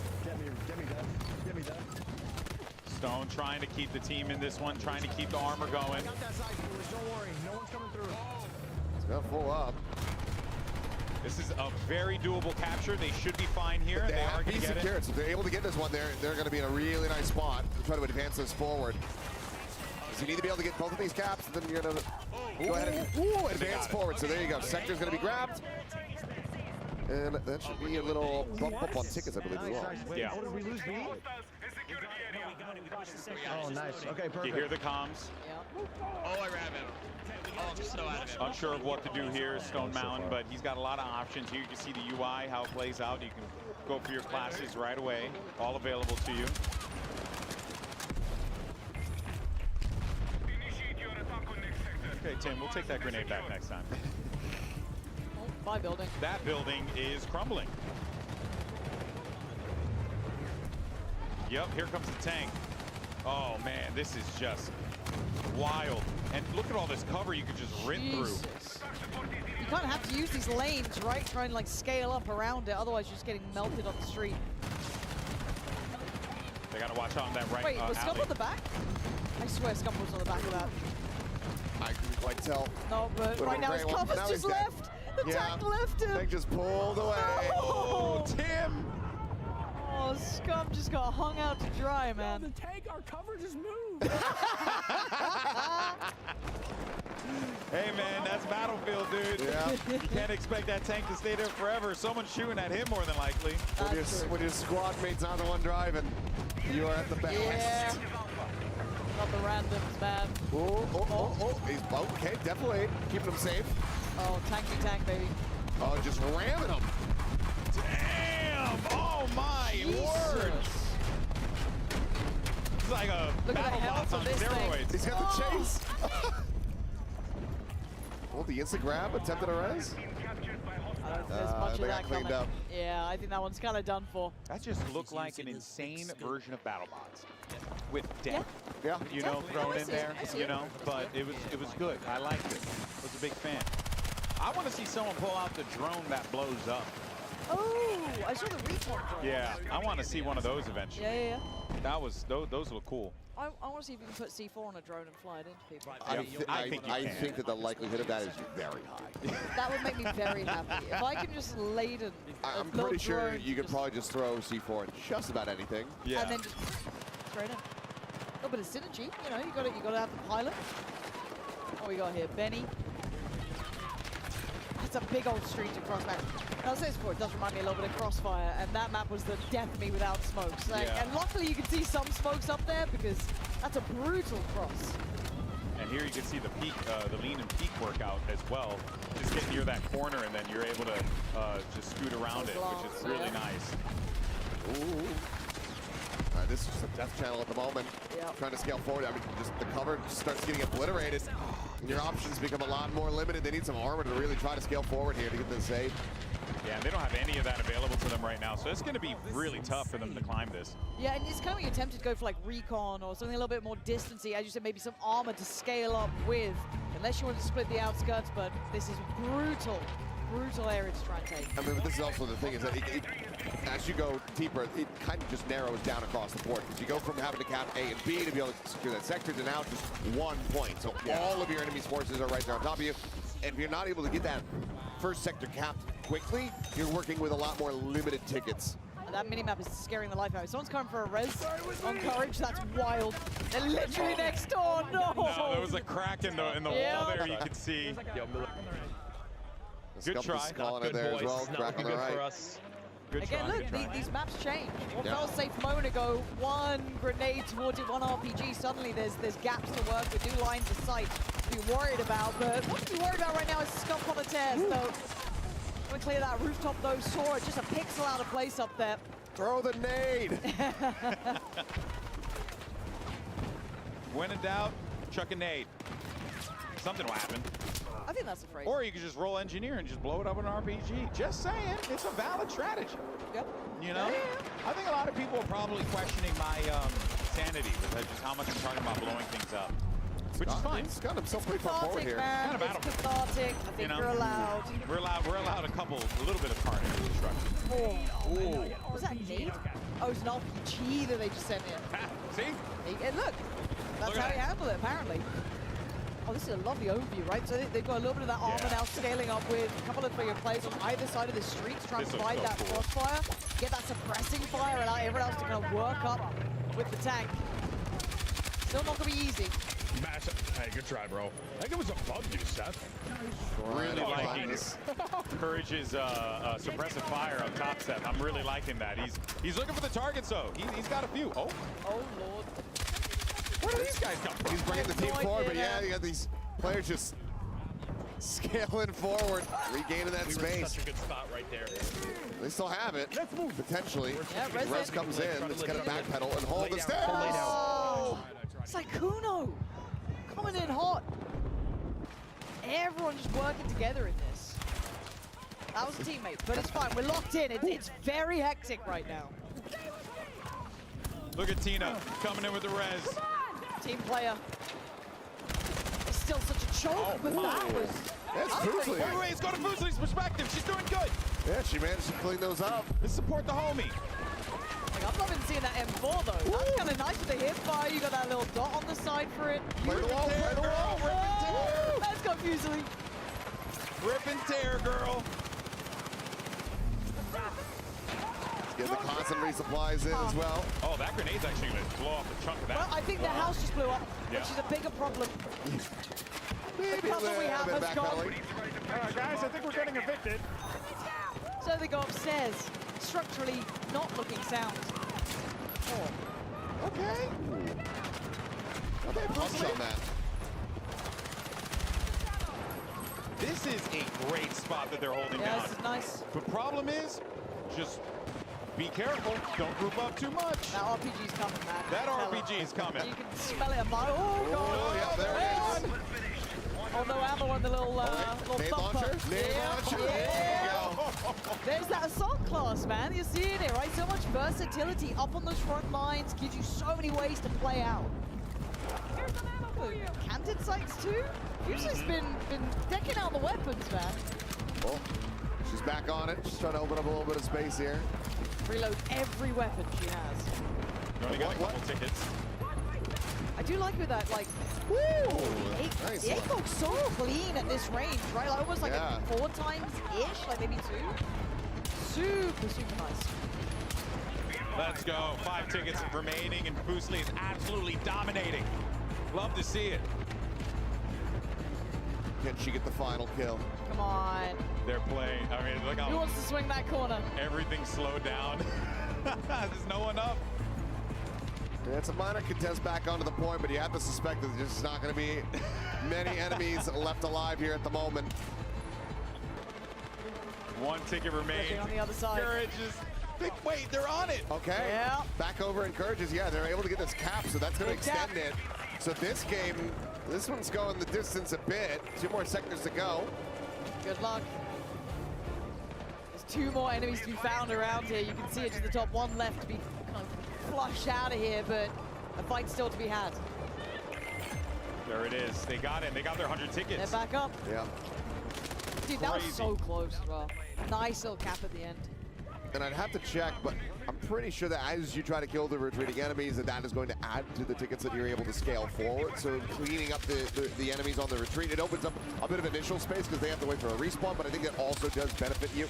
Stone trying to keep the team in this one, trying to keep the armor going. It's got full up. This is a very doable capture. They should be fine here. They are going to get secured, it. so if they're able to get this one, they're going to be in a really nice spot to try to advance this forward. So you need to be able to get both of these caps, and then you're going to go ahead and advance forward. So there you go. Sector's going to be grabbed. And that should be a little bump up on tickets, I believe, as well. Yeah. Oh, did we lose B? Oh, nice. Okay, perfect. You hear the comms. Oh, I ran out. Oh, I'm so out of it. Unsure of what to do here, Stone Mountain, but he's got a lot of options here. You can see the UI, how it plays out. You can go for your classes right away, all available to you. Okay, Tim, we'll take that grenade back next time. My building. That building is crumbling. Yep, here comes the tank. Oh man, this is just wild. And look at all this cover you could just rip through. You kind of have to use these lanes, right? Try and like scale up around it, otherwise you're just getting melted on the street. They gotta watch out on that right Wait, was Scump alley. on the back? I swear Scump was on the back of that. I couldn't quite tell. No, but right now his cover's just left. The tank left him. Tank just pulled away. Oh, Tim! Oh, Oh, Scum just got hung out to dry, man. The tank, our cover just moved. Hey, man, that's Battlefield, dude. Yeah. You can't expect that tank to stay there forever. Someone's shooting at him more than likely. When your squad mate's not the one driving, you are at the best. Yeah. Not the randoms, man. Oh. He's okay, definitely keeping him safe. Oh, tanky tank, baby. Oh, just ramming him. Damn! Oh my word! It's like a battle bots on steroids. He's got the chase. Oh, the instant grab, attempted a res. I don't think there's much of they that got cleaned coming. up. Yeah, I think that one's kind of done for. That just looked like an insane version of BattleBots with death. Yeah. You know, thrown in there. I You know, but it was good. I liked it. I was a big fan. I want to see someone pull out the drone that blows up. Oh, I saw the recon drone. Yeah, I want to see one of those eventually. Yeah. That was those look cool. I want to see if you can put C4 on a drone and fly it into people. I think that the likelihood of that is very high. That would make me very happy. If I can just laden I'm pretty sure you could probably just throw C4 in just about anything. Yeah. And then just straight in. A little bit of synergy, you know, you gotta have the pilot. What we got here? Benny. That's a big old street to cross map. I'll say this before, it does remind me a little bit of Crossfire, and that map was the death of me without smokes. Like, Yeah. And luckily you can see some smokes up there because that's a brutal cross. And here you can see the peak, the lean and peak workout as well. Just get near that corner, and then you're able to just scoot around it, which is really nice. Ooh. This is just a death channel at the moment. Yep. Trying to scale forward. I mean, just the cover just starts getting obliterated. And your options become a lot more limited. They need some armor to really try to scale forward here to get the save. Yeah, and they don't have any of that available to them right now, so it's going to be really tough for them to climb this. Yeah, and it's kind of when you're tempted to go for like recon or something a little bit more distancey, as you said, maybe some armor to scale up with, unless you want to split the outskirts, but this is brutal area to try and take. I mean, but this is also the thing is that as you go deeper, it kind of just narrows down across the board. Because you go from having to cap A and B to be able to secure that sector to now just 1 point. So all of your enemy's forces are right there on top of you. And if you're not able to get that first sector capped quickly, you're working with a lot more limited tickets. That minimap is scaring the life out of me. Someone's coming for a res on Courage. That's wild. They're literally next door. No. No, there was a crack in the wall there. You could see. Good try. Calling it there as well. Crack on the right. Good Again, try, look, good try. these maps change. What felt safe a moment ago, one grenade towards it, one RPG, suddenly there's gaps to work with, new lines of sight to be worried about. But what to be worried about right now is Scump on the tears. So, I'm going to clear that rooftop though, saw it, just a pixel out of place up there. Throw the nade. When in doubt, chuck a nade. Something will happen. I think that's the phrase. Or you could just roll engineer and just blow it up with an RPG. Just saying, it's a valid strategy. Yep. You know? I think a lot of people are probably questioning my sanity with just how much I'm talking about blowing things up. Which is fine. He's got himself pretty far forward here. Man, Kind of it's cathartic. I think you're allowed. We're allowed a little bit of carnage and destruction. Oh. Was that a nade? Oh, it's an RPG that they just sent in. See? And look, that's how you handle it, apparently. Oh, this is a lovely overview, right? So they've got a little bit of that armor now scaling up with a couple of your players on either side of the street to try and provide that crossfire, get that suppressing fire, and allow everyone else to kind of work up with the tank. Still not going to be easy. Hey, good try, bro. I think it was a bug you, Seth. Really liking Courage's suppressive fire on top step. I'm really liking that. He's looking for the targets, though. He's got a few. Oh, Lord. Where do these guys come from? He's bringing the team forward, but yeah, you got these players just scaling forward, regaining that space. Such a good spot right there. They still have it, potentially. Yeah, Res comes in, it's got to backpedal and hold the stairs. Oh, it's like Kuno coming in hot. Everyone just working together in this. That was a teammate, but it's fine. We're locked in. It's very hectic right now. Look at Tina coming in with the res. Team player. It's still such a choke, but that was... That's Fuseli. Wait, it's got a Fuseli's perspective. She's doing good. Yeah, she managed to clean those up. Let's support the homie. Like, I'm loving seeing that M4 though. That's kind of nice with the hip fire. You got that little dot on the side for it. Play the wall, play the wall. Rip and tear. Let's go, Fuseli. Rip and tear, girl. Get the constant resupplies in as well. Oh, that grenade's actually going to blow off a chunk of that. Well, I think the house just blew up, Yeah. which is a bigger problem. Maybe the puzzle we have bit has gone. Guys, I think we're getting evicted. So they go upstairs, structurally not looking sound. Oh. Okay. Okay, punch on that. This is a great spot that they're holding down. This is nice. The problem is, just be careful. Don't group up too much. That RPG's coming, man. That RPG is coming. You can smell it a mile. Oh, God. Oh, yeah, there it is. Oh, no ammo on the little, little Nade thumper. launcher? Nade launcher. Yeah. There's that assault class, man. You're seeing it, right? So much versatility up on those front lines gives you so many ways to play out. Here's some ammo for you. Canted sights, too? Usually's been decking out the weapons, man. Oh, she's back on it. She's trying to open up a little bit of space here. Reload every weapon she has. You only got a couple tickets. I do like with that, like, woo! Nice. The ACOG's so clean at this range, right? Like almost like a 4 times-ish, like maybe 2. Super, super nice. Let's go. 5 tickets remaining, and Boostley is absolutely dominating. Love to see it. Can she get the final kill? Come on. They're playing. I mean, look how Who wants to swing that corner? everything's slowed down. There's no one up. Yeah, it's a minor contest back onto the point, but you have to suspect that there's just not going to be many enemies left alive here at the moment. 1 ticket remains. On the other side. Courage is... Wait, they're on it. Okay. Yeah. Back over encourages. Yeah, they're able to get this cap, so that's going to extend it. So this game, this one's going the distance a bit. 2 more sectors to go. Good luck. There's 2 more enemies to be found around here. You can see it to the top. 1 left to be kind of flushed out of here, but a fight's still to be had. There it is. They got it. They got their 100 tickets. They're back up. Yeah. Dude, that was so close as well. Nice little cap at the end. And I'd have to check, but I'm pretty sure that as you try to kill the retreating enemies, that is going to add to the tickets that you're able to scale forward. So cleaning up the enemies on the retreat, it opens up a bit of initial space because they have to wait for a respawn, but I think it also does benefit you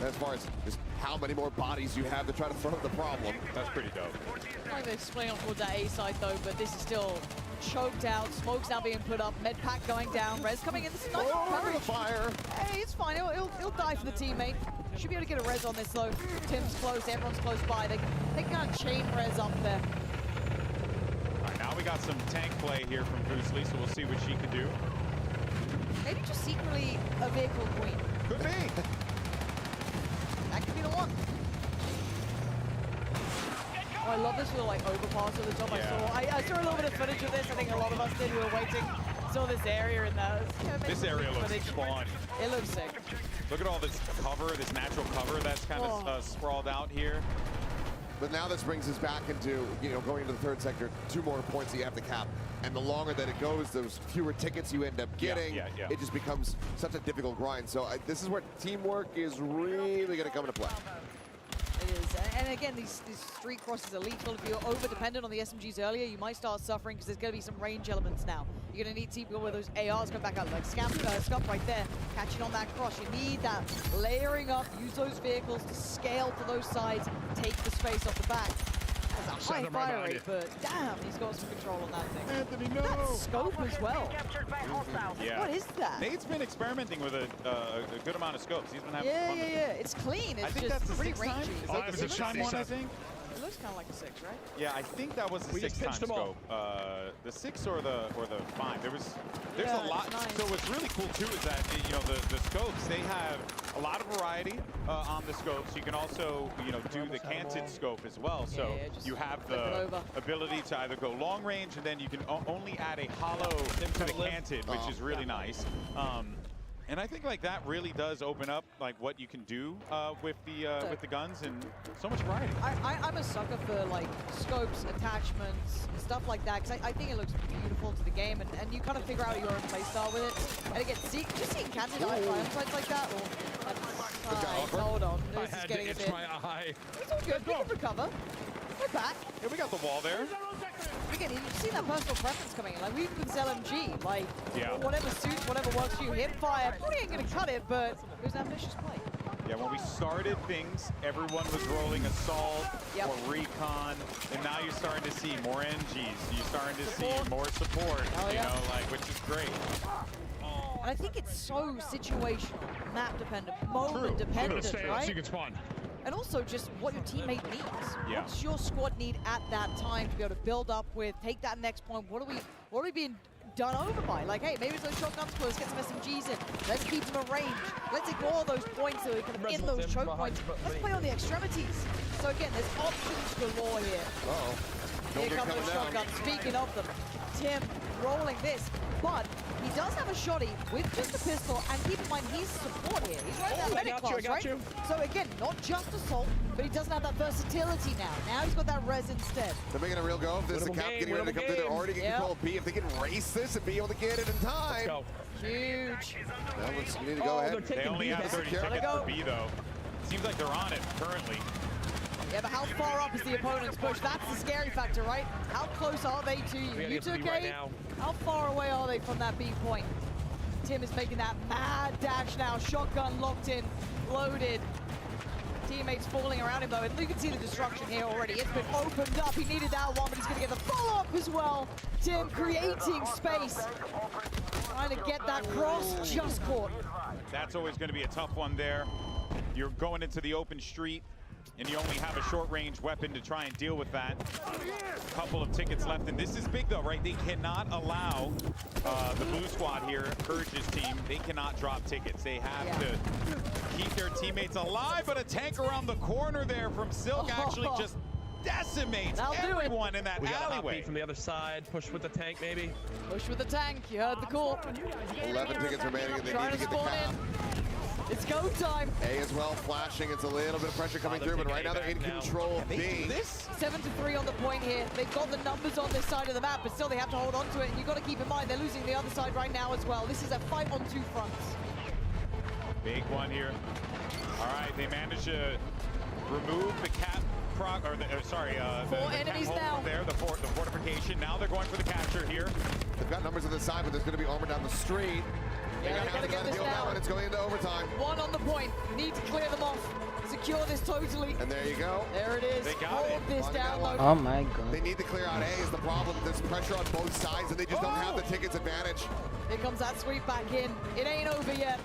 as far as just how many more bodies you have to try to throw the problem. That's pretty dope. I'm not going to explain on towards that A side though, but this is still choked out. Smoke's now being put up. Med pack going down. Res coming in. This is nice coverage. The fire. Hey, it's fine. He'll die for the teammate. Should be able to get a res on this though. Tim's close. Everyone's close by. They can kind of chain res up there. All right, now we got some tank play here from Boostley, so we'll see what she can do. Maybe just secretly a vehicle queen. Could be. That could be the one. Oh, I love this little like overpass at the top. Yeah. I saw a little bit of footage of this. I think a lot of us did. We were waiting. Saw this area in there. This area looks fun. It looks sick. Look at all this cover, this natural cover that's kind of sprawled out here. But now this brings us back into, going into the 3rd sector, 2 more points that you have to cap. And the longer that it goes, those fewer tickets you end up getting. Yeah. It just becomes such a difficult grind. So this is where teamwork is really going to come into play. It is. And again, these street crosses are lethal. If you're over-dependent on the SMGs earlier, you might start suffering because there's going to be some range elements now. You're going to need people with those ARs come back out, like Scump right there, catching on that cross. You need that layering up, use those vehicles to scale to those sides, take the space off the back. That's a high fire rate, but damn, he's got some control on that thing. Anthony, no! That scope as well. Yeah. What is that? Nate's been experimenting with a good amount of scopes. He's been having fun with it. Yeah. It's clean. It's I think just that's the pretty 6 time. rangy. Is that the 6 time one, I think? It looks kind of like a 6, right? Yeah, I think that was the We 6 just time pitched them all. scope. The 6 or the 5. There's Yeah, a lot. it's nice. So what's really cool too is that the scopes, they have a lot of variety on the scopes. You can also do the canted scope as well. So just you have flip it the over. ability to either go long range, and then you can only add a hollow to the canted, which is really nice. And I think like that really does open up like what you can do with the guns and so much variety. I'm a sucker for like scopes, attachments, stuff like that, because I think it looks beautiful to the game, and you kind of figure out your own playstyle with it. And again, just seeing canted sights like that, hold on, this is getting a bit. It's all good. We can recover. We're back. Yeah, we got the wall there. Again, you've seen that personal preference coming in. Like, we've with LMG, like, whatever suits, whatever works for you. Hip fire, probably ain't going to cut it, but it was ambitious play. Yeah, when we started things, everyone was rolling assault or recon, and now you're starting to see more NGs. You're starting to see more support, you know, like, which is great. And I think it's so situational, map dependent, moment dependent, right? So you can spawn. And also just what your teammate needs. Yeah. What's your squad need at that time to be able to build up with, take that next point? What are we being done over by? Like, hey, maybe it's those shotguns, let's get some SMGs in. Let's keep them at range. Let's ignore those points that are kind of in those choke points. Let's play on the extremities. So again, there's options galore here. Uh-oh. Here comes the shotgun. Speaking of them, Tim rolling this, but he does have a shotty with just a pistol, and keep in mind he's support here. He's right in that medic class, right? So again, not just assault, but he doesn't have that versatility now. Now he's got that res instead. They're making a real go of this. The cap getting ready to come through. They're already getting control of B. If they can race this and be able to get it in time. Let's go. Huge. You need to go ahead. They only have 30 seconds for B, though. Seems like they're on it currently. Yeah, but how far up is the opponent's push? That's the scary factor, right? How close are they to you? You took A. How far away are they from that B point? Tim is making that mad dash now. Shotgun locked in, loaded. Teammates falling around him, though, and you can see the destruction here already. It's been opened up. He needed that one, but he's going to get the follow-up as well. Tim creating space. Trying to get that cross, just caught. That's always going to be a tough one there. You're going into the open street, and you only have a short-range weapon to try and deal with that. A couple of tickets left, and this is big, though, right? They cannot allow the blue squad here, Courage's team, they cannot drop tickets. They have to keep their teammates alive, but a tank around the corner there from Silk actually just decimates everyone in that alleyway. From the other side, push with the tank, maybe. Push with the tank, you heard the call. 11 tickets remaining, and they need to get the cap. It's go time. A as well, flashing. It's a little bit of pressure coming through, but right now they're in control of B. 7-3 on the point here. They've got the numbers on this side of the map, but still they have to hold on to it. And you've got to keep in mind, they're losing the other side right now as well. This is a fight on two fronts. Big one here. All right, they managed to remove the cap four enemies now. There, the fortification. Now they're going for the capture here. They've got numbers on the side, but there's going to be armor down the street. Yeah, they gotta get this down. It's going into overtime. One on the point. Need to clear them off. Secure this totally. And there you go. There it is. They got Hold this down. Oh my god. They need to clear out A is the problem. There's pressure on both sides, and they just don't have the tickets advantage. Here comes that sweep back in. It ain't over yet.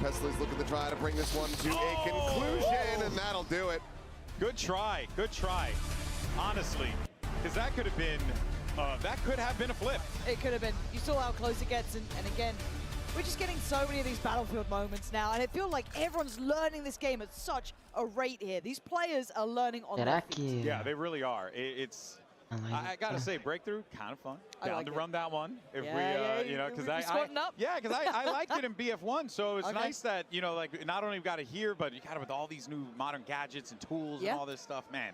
Pesley's looking to try to bring this one to a conclusion, and that'll do it. Good try. Good try. Honestly, because that could have been a flip. It could have been. You saw how close it gets, and again, we're just getting so many of these Battlefield moments now, and I feel like everyone's learning this game at such a rate here. These players are learning on their feet. Yeah, they really are. I gotta say, Breakthrough, kind of fun. Down to run that one. If you know, because I liked it in BF1, so it's nice that, you know, like, not only got it here, but you got it with all these new modern gadgets and tools and all this stuff, man.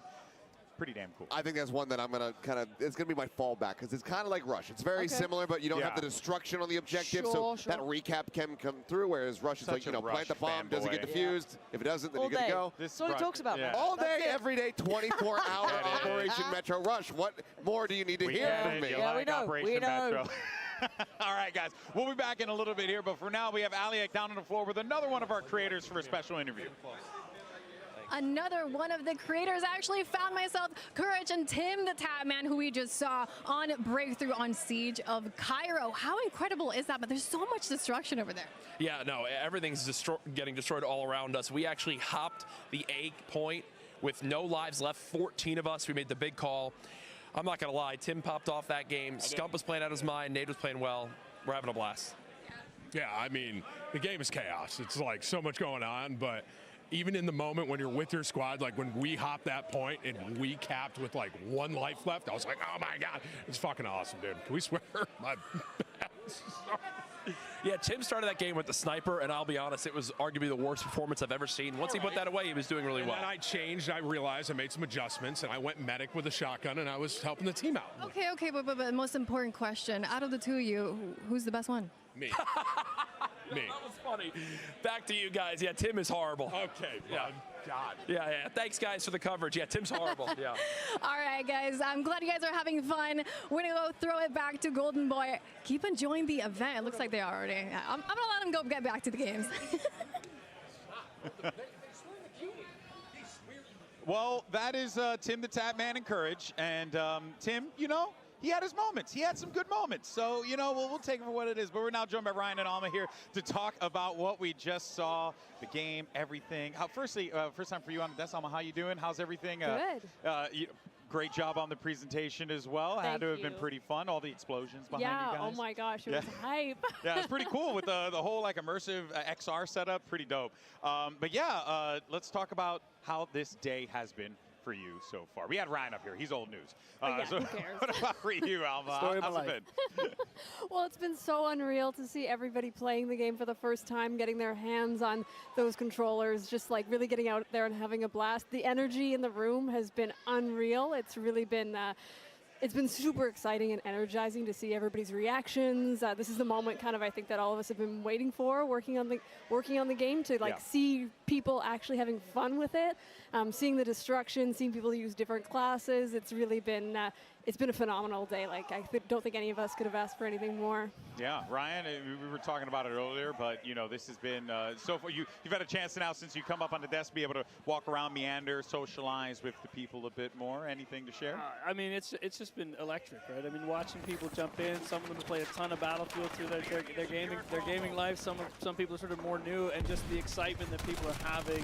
Pretty damn cool. I think that's one that I'm going to it's going to be my fallback, because it's kind of like Rush. It's very similar, but you don't have the destruction on the objective, so that recap can come through, whereas Rush is like, you know, plant the bomb, doesn't get defused. If it doesn't, then you're good to go. That's what he talks about. All day, every day, 24-hour Operation Metro Rush. What more do you need to hear from me? Yeah, we know. Operation Metro. All right, guys. We'll be back in a little bit here, but for now, we have Aliak down on the floor with another one of our creators for a special interview. Another one of the creators. I actually found myself Courage and Tim the Tatman, who we just saw on Breakthrough on Siege of Cairo. How incredible is that? But there's so much destruction over there. Yeah, no, everything's getting destroyed all around us. We actually hopped the A point with no lives left, 14 of us. We made the big call. I'm not going to lie, Tim popped off that game. Scump was playing out his mind. Nate was playing well. We're having a blast. Yeah, I mean, the game is chaos. It's like so much going on, but even in the moment when you're with your squad, like when we hopped that point and we capped with like 1 life left, I was like, oh my God, it's fucking awesome, dude. Can we swear? My bad. Yeah, Tim started that game with the sniper, and I'll be honest, it was arguably the worst performance I've ever seen. Once he put that away, he was doing really well. And then I changed, I realized I made some adjustments, and I went medic with a shotgun, and I was helping the team out. Okay, but the most important question, out of the two of you, who's the best one? Me. Me. That was funny. Back to you guys. Yeah, Tim is horrible. Okay, bud. God. Yeah. Thanks, guys, for the coverage. Yeah, Tim's horrible. Yeah. All right, guys. I'm glad you guys are having fun. We're going to go throw it back to Golden Boy. Keep enjoying the event. It looks like they are already. I'm going to let them go get back to the games. Well, that is Tim the Tap Man and Courage. And Tim, you know, he had his moments. He had some good moments. So, you know, we'll take it for what it is. But we're now joined by Ryan and Alma here to talk about what we just saw, the game, everything. First time for you on the desk, Alma. How you doing? How's everything? Good. Great job on the presentation as well. Had to have been pretty fun. All the explosions behind you guys. Oh my gosh, it was hype. Yeah, it's pretty cool with the whole like immersive XR setup. Pretty dope. But yeah, let's talk about how this day has been for you so far. We had Ryan up here. He's old news. Who cares? What about for you, Alma? Story of my How's it been? Well, it's been so unreal to see everybody playing the game for the first time, getting their hands on those controllers, just like really getting out there and having a blast. The energy in the room has been unreal. It's really been it's been super exciting and energizing to see everybody's reactions. This is the moment, kind of, I think that all of us have been waiting for, working on the game, to like see people actually having fun with it, seeing the destruction, seeing people use different classes. It's really been it's been a phenomenal day. Like I don't think any of us could have asked for anything more. Yeah, Ryan, we were talking about it earlier, but you know, this has been so far. You've had a chance now since you come up on the desk, be able to walk around, meander, socialize with the people a bit more. Anything to share? I mean, it's just been electric, right? I mean, watching people jump in. Some of them play a ton of Battlefield through their gaming life. Some people are sort of more new, and just the excitement that people are having,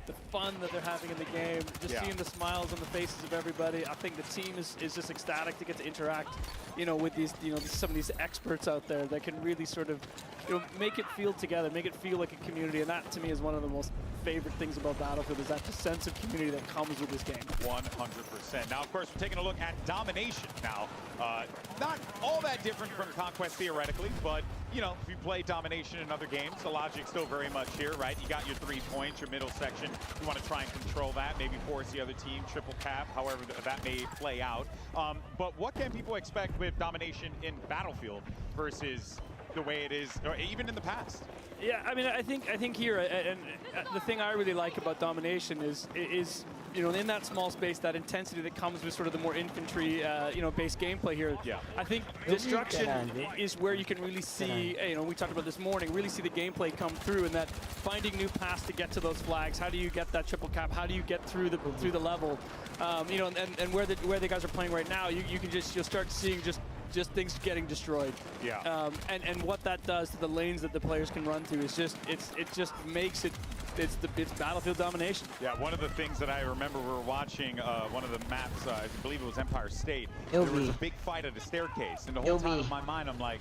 the fun that they're having in the game, just seeing the smiles on the faces of everybody. I think the team is just ecstatic to get to interact, you know, with these, you know, some of these experts out there that can really sort of, you know, make it feel together, make it feel like a community. And that, to me, is one of the most favorite things about Battlefield, is that just sense of community that comes with this game. 100%. Now, of course, we're taking a look at domination now. Not all that different from Conquest theoretically, but, you know, if you play domination in other games, the logic's still very much here, right? You got your 3 points, your middle section. You want to try and control that, maybe force the other team, triple cap, however that may play out. But what can people expect with domination in Battlefield versus the way it is, or even in the past? Yeah, I mean, I think here, and the thing I really like about domination is you know, in that small space, that intensity that comes with sort of the more infantry, you know, based gameplay here. Yeah. I think destruction is where you can really see, you know, we talked about this morning, really see the gameplay come through, and that finding new paths to get to those flags. How do you get that triple cap? How do you get through the level? You know, and where the guys are playing right now, you'll start seeing just things getting destroyed. Yeah. And what that does to the lanes that the players can run to is just it just makes it. It's Battlefield domination. Yeah, one of the things that I remember, we were watching one of the maps, I believe it was Empire State. There was a big fight at a staircase, and the whole time in my mind, I'm like,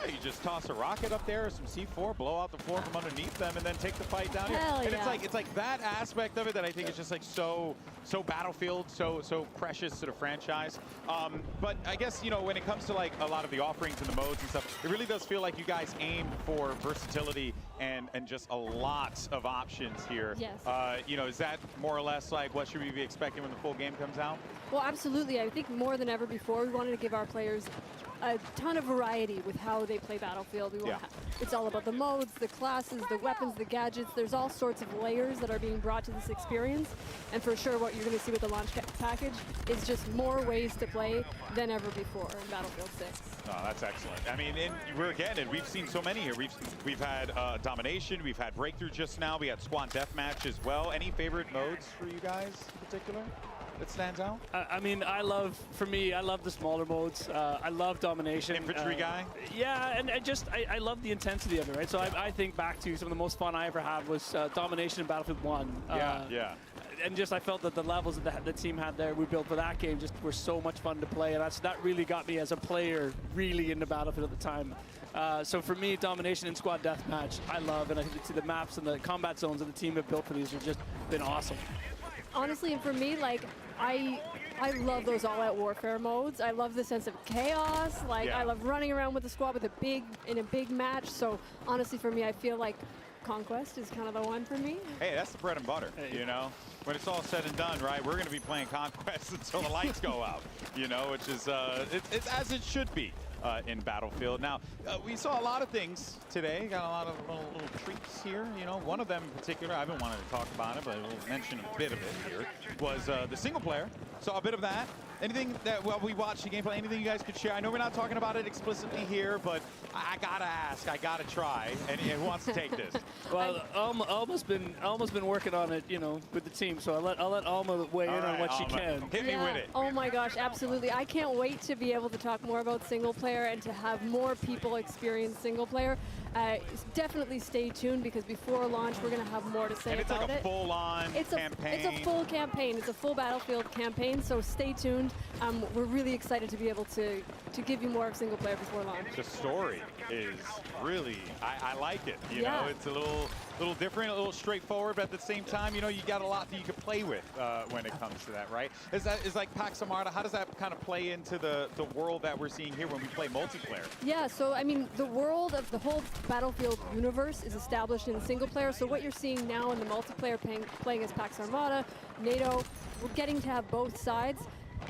hey, you just toss a rocket up there, some C4, blow out the floor from underneath them, and then take the fight down here. And it's like that aspect of it that I think is just like so Battlefield, so precious to the franchise. But I guess, you know, when it comes to like a lot of the offerings and the modes and stuff, it really does feel like you guys aimed for versatility and just a lot of options here. Yes. You know, is that more or less like what should we be expecting when the full game comes out? Well, absolutely. I think more than ever before, we wanted to give our players a ton of variety with how they play Battlefield. It's all about the modes, the classes, the weapons, the gadgets. There's all sorts of layers that are being brought to this experience. And for sure, what you're going to see with the launch package is just more ways to play than ever before in Battlefield 6. Oh, that's excellent. I mean, we've seen so many here. We've had domination, we've had breakthrough just now, we had squad deathmatch as well. Any favorite modes for you guys in particular that stands out? I mean, I love the smaller modes. I love domination. Infantry guy? Yeah, and I love the intensity of it, right? So I think back to some of the most fun I ever had was domination in Battlefield 1. Yeah. And just I felt that the levels that the team had there, we built for that game, just were so much fun to play. And that really got me as a player really into Battlefield at the time. So for me, domination and squad deathmatch, I love. And I think the maps and the combat zones that the team have built for these have just been awesome. Honestly, and for me, like, I love those all-out warfare modes. I love the sense of chaos. Like, I love running around with the squad in a big match. So honestly, for me, I feel like Conquest is kind of the one for me. Hey, that's the bread and butter, you know? When it's all said and done, right, we're going to be playing Conquest until the lights go out, you know, which is, it's as it should be in Battlefield. Now, we saw a lot of things today, got a lot of little treats here, you know. One of them in particular, I've been wanting to talk about it, but we'll mention a bit of it here, was the single player. Saw a bit of that. Anything that, well, we watched the gameplay, anything you guys could share? I know we're not talking about it explicitly here, but I gotta ask, I gotta try. And who wants to take this? Well, Alma's been working on it, you know, with the team. So I'll let Alma weigh in on what she can. Hit me with it. Oh my gosh, absolutely. I can't wait to be able to talk more about single player and to have more people experience single player. Definitely stay tuned, because before launch we're going to have more to say about it. It's like a full-on campaign. It's a full campaign. It's a full Battlefield campaign, so stay tuned. We're really excited to be able to give you more of single player before launch. The story is really, I like it. You know, it's a little different, a little straightforward, but at the same time, you know, you got a lot that you can play with when it comes to that, right? Is like Pax Armata, how does that kind of play into the world that we're seeing here when we play multiplayer? Yeah, so I mean, the world of the whole Battlefield universe is established in single player. So what you're seeing now in the multiplayer playing as Pax Armata, NATO, we're getting to have both sides.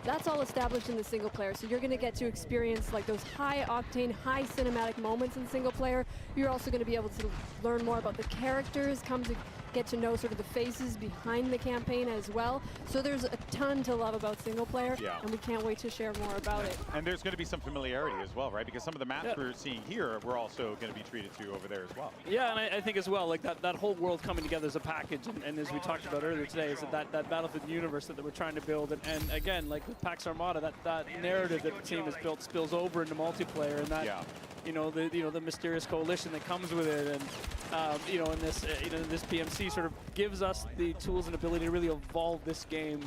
That's all established in the single player. So you're going to get to experience like those high octane, high cinematic moments in single player. You're also going to be able to learn more about the characters, come to get to know sort of the faces behind the campaign as well. So there's a ton to love about single player, and we can't wait to share more about it. And there's going to be some familiarity as well, right? Because some of the maps we're seeing here, we're also going to be treated to over there as well. Yeah, and I think as well, like that whole world coming together as a package, and as we talked about earlier today, is that Battlefield universe that we're trying to build. And again, like with Pax Armata, that narrative that the team has built spills over into multiplayer, and that you know the mysterious coalition that comes with it, and you know, in this this PMC sort of gives us the tools and ability to really evolve this game,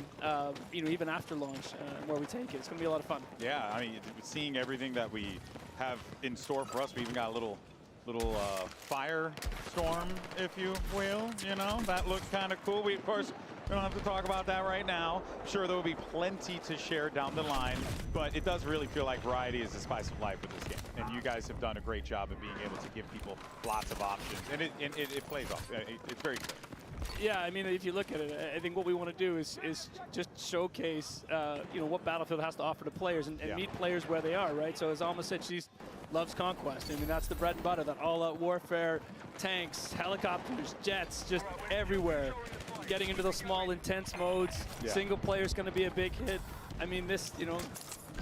you know, even after launch, where we take it. It's going to be a lot of fun. Yeah, I mean, seeing everything that we have in store for us, we even got a little firestorm, if you will. You know, that looked kind of cool. We, of course, we don't have to talk about that right now. Sure, there will be plenty to share down the line, but it does really feel like variety is the spice of life with this game. And you guys have done a great job of being able to give people lots of options. And it plays off. It's very clear. Yeah, I mean, if you look at it, I think what we want to do is just showcase, you know, what Battlefield has to offer to players and meet players where they are, right? So as Alma said, she loves conquest. I mean, that's the bread and butter, that all-out warfare, tanks, helicopters, jets, just everywhere. Getting into those small, intense modes. Single player is going to be a big hit. I mean, this, you know,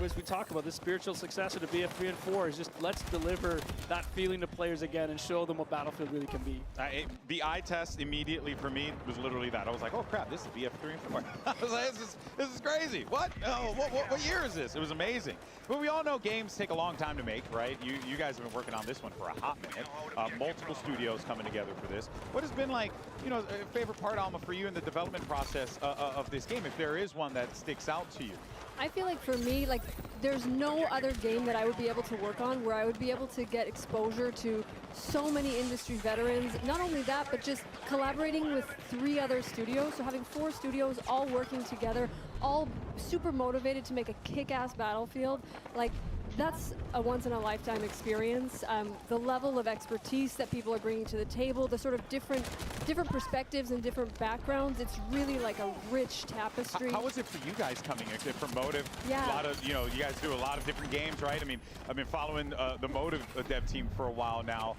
as we talk about, the spiritual successor to BF3 and 4 is just, let's deliver that feeling to players again and show them what Battlefield really can be. The eye test immediately for me was literally that. I was like, oh crap, this is BF3 and 4. I was like, this is crazy. What? Oh, what year is this? It was amazing. But we all know games take a long time to make, right? You guys have been working on this one for a hot minute. Multiple studios coming together for this. What has been like, you know, a favorite part, Alma, for you in the development process of this game, if there is one that sticks out to you? I feel like for me, like, there's no other game that I would be able to work on where I would be able to get exposure to so many industry veterans. Not only that, but just collaborating with 3 other studios. So having 4 studios all working together, all super motivated to make a kick-ass Battlefield. Like, that's a once-in-a-lifetime experience. The level of expertise that people are bringing to the table, the sort of different perspectives and different backgrounds, it's really like a rich tapestry. How was it for you guys coming in? For Motive, yeah. A lot of, you know, you guys do a lot of different games, right? I mean, I've been following the Motive dev team for a while now.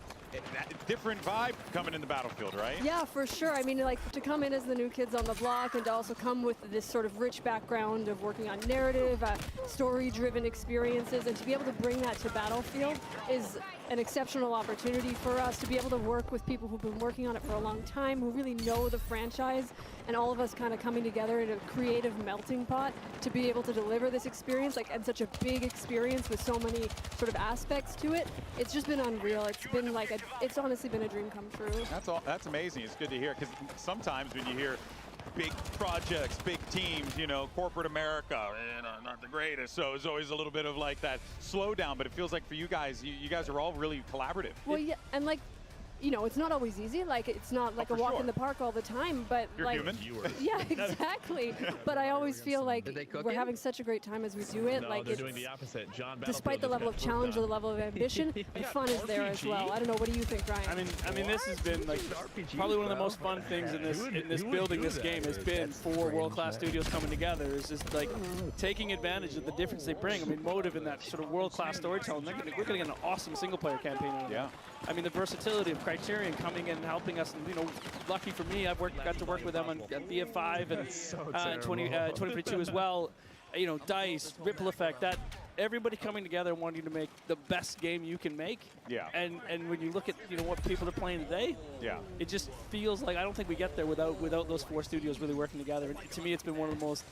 Different vibe coming in the Battlefield, right? Yeah, for sure. I mean, like, to come in as the new kids on the block and to also come with this sort of rich background of working on narrative, story-driven experiences, and to be able to bring that to Battlefield is an exceptional opportunity for us to be able to work with people who've been working on it for a long time, who really know the franchise, and all of us kind of coming together in a creative melting pot to be able to deliver this experience, like, and such a big experience with so many sort of aspects to it. It's just been unreal. It's been like it's honestly been a dream come true. That's amazing. It's good to hear, because sometimes when you hear big projects, big teams, you know, corporate America, you know, not the greatest. So it's always a little bit of like that slowdown, but it feels like for you guys, you guys are all really collaborative. Well, yeah, and like, you know, it's not always easy. Like, it's not like a walk in the park all the time, but you're like, human. Yeah, exactly. But I always feel like we're having such a great time as we do it. No, like, they're it's, doing the opposite. John despite the level of challenge or the level of ambition, the fun is there as well. I don't know. What do you think, Ryan? I mean, this has been like probably one of the most fun things in this building this game has been for world-class studios coming together. Is just like taking advantage of the difference they bring. I mean, Motive in that sort of world-class storytelling. We're going to get an awesome single-player campaign out of it. I mean, the versatility of Criterion coming in and helping us, and, you know, lucky for me, I've got to work with them on BF5 and 2022 as well. you know, dice, ripple effect, that everybody coming together and wanting to make the best game you can make. Yeah. And when you look at, you know, what people are playing today, it just feels like I don't think we get there without those 4 studios really working together. And to me, it's been one of the most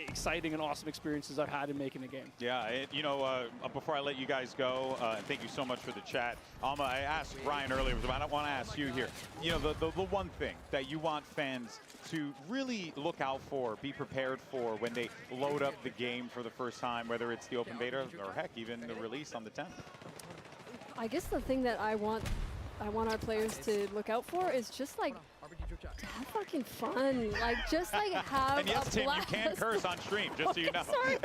exciting and awesome experiences I've had in making a game. Yeah, you know, before I let you guys go, and thank you so much for the chat. I asked Ryan earlier, but I want to ask you here. You know, the one thing that you want fans to really look out for, be prepared for when they load up the game for the first time, whether it's the open beta or heck, even the release on the 10th. I guess the thing that I want our players to look out for is just like to have fucking fun, like just like have and yes, a Tim, blast. you can curse on stream, just so you know. Sorry.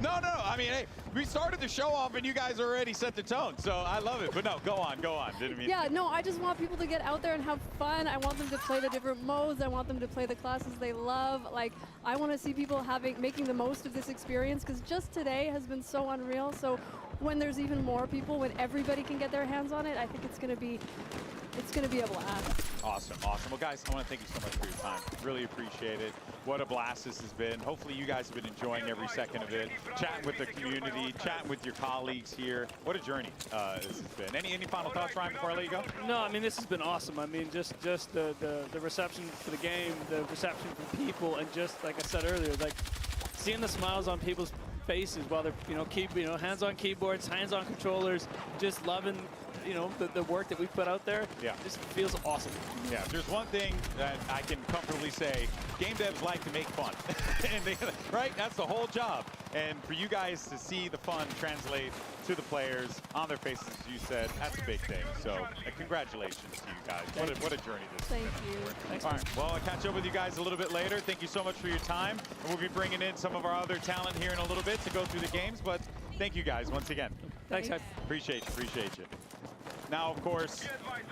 No. I mean, hey, we started the show off and you guys already set the tone, so I love it. But no, go on. Didn't mean. Yeah, no, I just want people to get out there and have fun. I want them to play the different modes. I want them to play the classes they love. Like, I want to see people making the most of this experience, because just today has been so unreal. So when there's even more people, when everybody can get their hands on it, I think it's going to be a blast. Awesome. Well, guys, I want to thank you so much for your time. Really appreciate it. What a blast this has been. Hopefully, you guys have been enjoying every second of it, chatting with the community, chatting with your colleagues here. What a journey this has been. Any final thoughts, Ryan, before I let you go? No, I mean, this has been awesome. I mean, just the reception for the game, the reception from people, and just like I said earlier, like seeing the smiles on people's faces while they're hands on keyboards, hands on controllers, just loving the work that we put out there. Just feels awesome. Yeah, if there's one thing that I can comfortably say, game devs like to make fun. And right? That's the whole job. And for you guys to see the fun translate to the players on their faces, as you said, that's a big thing. So congratulations to you guys. What a journey this has been. Thank you. Thanks. All right, well, I'll catch up with you guys a little bit later. Thank you so much for your time. And we'll be bringing in some of our other talent here in a little bit to go through the games. But thank you guys once again. Thanks, guys. Appreciate you. Now, of course,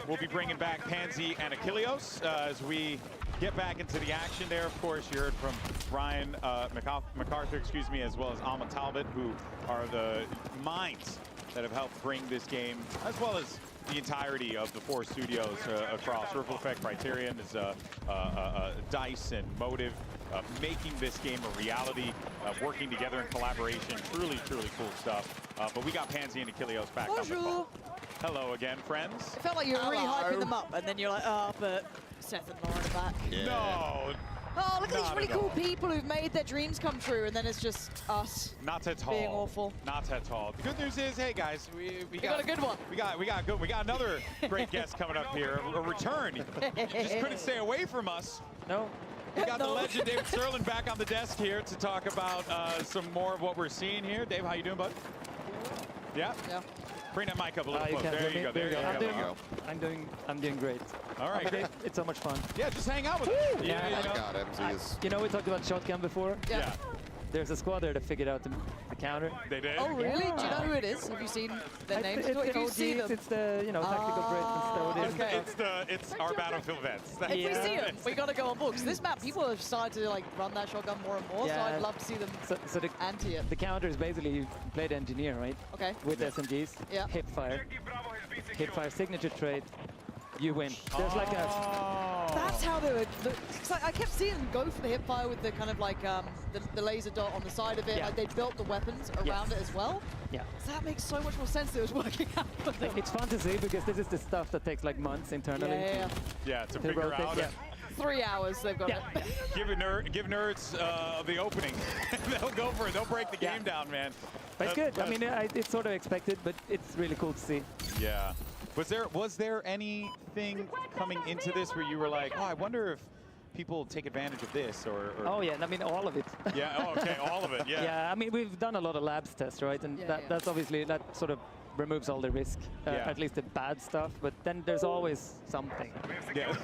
we'll be bringing back Pansy and Achilleos as we get back into the action there. Of course, you heard from Ryan MacArthur, as well as Alma Talbot, who are the minds that have helped bring this game, as well as the entirety of the 4 studios across Ripple Effect, Criterion, DICE, and Motive, making this game a reality, working together in collaboration. Truly cool stuff. But we got Pansy and Achilleos back on the phone. Hello again, friends. It felt like you were really hyping them up, and then you're like, oh, but Seth and Lauren are back. Yeah. No. Oh, look at these really cool people who've made their dreams come true, and then it's just us. Not at all. Being awful. Not at all. The good news is, hey guys, we got a good one. We got another great guest coming up here, a return. Just couldn't stay away from us. No. We got the legend David Sterling back on the desk here to talk about some more of what we're seeing here. Dave, how you doing, bud? Yeah. Bring that mic up a little closer. There you go. I'm doing great. All right, great. It's so much fun. Yeah, just hang out with us. You know, we talked about shotgun before. Yeah. There's a squad there that figured out the counter. They did? Oh, really? Do you know who it is? Have you seen their names? It's If you see them. It's the tactical break. It's our Battlefield vets. If we see them, we got to go on board. 'Cause this map, people have started to run that shotgun more and more, so I'd love to see them anti it. The counter is basically you play the engineer, right? Okay. With SMGs. Yeah. Hip fire signature trait. You win. There's like a. That's how they would. I kept seeing them go for the hip fire with the kind of like the laser dot on the side of it. Yeah. Like they built the weapons around it as well. Yeah. So that makes so much more sense that it was working out for them. It's fun to see because this is the stuff that takes like months internally. To figure out. 3 hours they've got it. Give nerds the opening. They'll go for it. They'll break the game down, man. But it's good. I mean, it's sort of expected, but it's really cool to see. Yeah. Was there anything coming into this where you were like, oh, I wonder if people take advantage of this or Oh yeah, I mean all of it. Yeah. Oh, okay, all of it. Yeah. Yeah. I mean, we've done a lot of labs tests, right? And that's obviously that sort of removes all the risk, at least the bad stuff. But then there's always something. Yeah.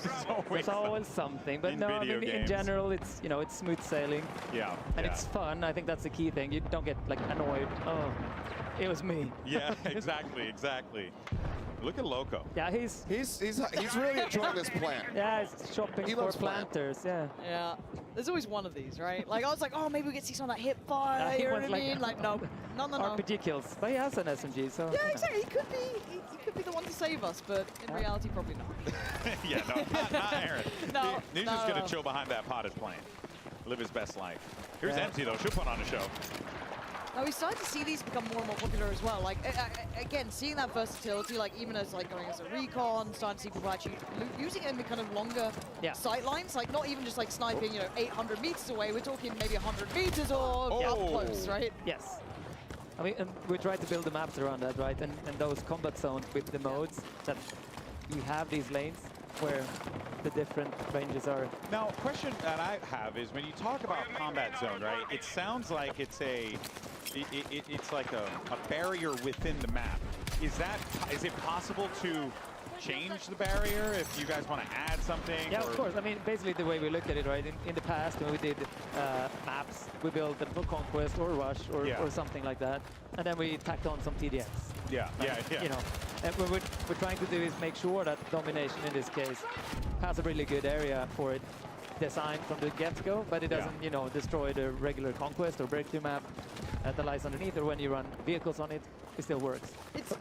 There's always something. But no, I mean in general, it's it's smooth sailing. Yeah. And it's fun. I think that's the key thing. You don't get like annoyed. Oh, it was me. Yeah. Exactly. Look at Loco. Yeah, he's really enjoying this plant. Yeah, he's shopping for planters. Yeah. Yeah. There's always one of these, right? Like I was like, oh, maybe we get to see some of that hip fire. He You know wants what I mean? Like no. RPG kills, but he has an SMG, so. Yeah, exactly. He could be the one to save us, but in reality, probably not. Yeah, no, not Aaron. No. He's just gonna chill behind that potted plant. live his best life. Here's Empty, though. She'll put on a show. Now, we started to see these become more and more popular as well. Like, again, seeing that versatility, like, even as, like, going as a recon, starting to see people actually using it in the kind of longer sight lines. Like, not even just, like, sniping, 800 meters away. We're talking maybe 100 meters or up close, right? Yes. I mean, and we try to build the maps around that, right? And those combat zones with the modes, that you have these lanes where the different ranges are. Now, a question that I have is when you talk about combat zone, right? It sounds like it's it's like a barrier within the map. Is it possible to change the barrier if you guys want to add something? Yeah, of course. I mean, basically the way we look at it, right? In the past, when we did maps, we built the full conquest or rush or something like that, and then we tacked on some TDMs. Yeah, You know, and what we're trying to do is make sure that domination in this case has a really good area for it designed from the get-go, but it doesn't, destroy the regular conquest or breakthrough map that lies underneath, or when you run vehicles on it, it still works.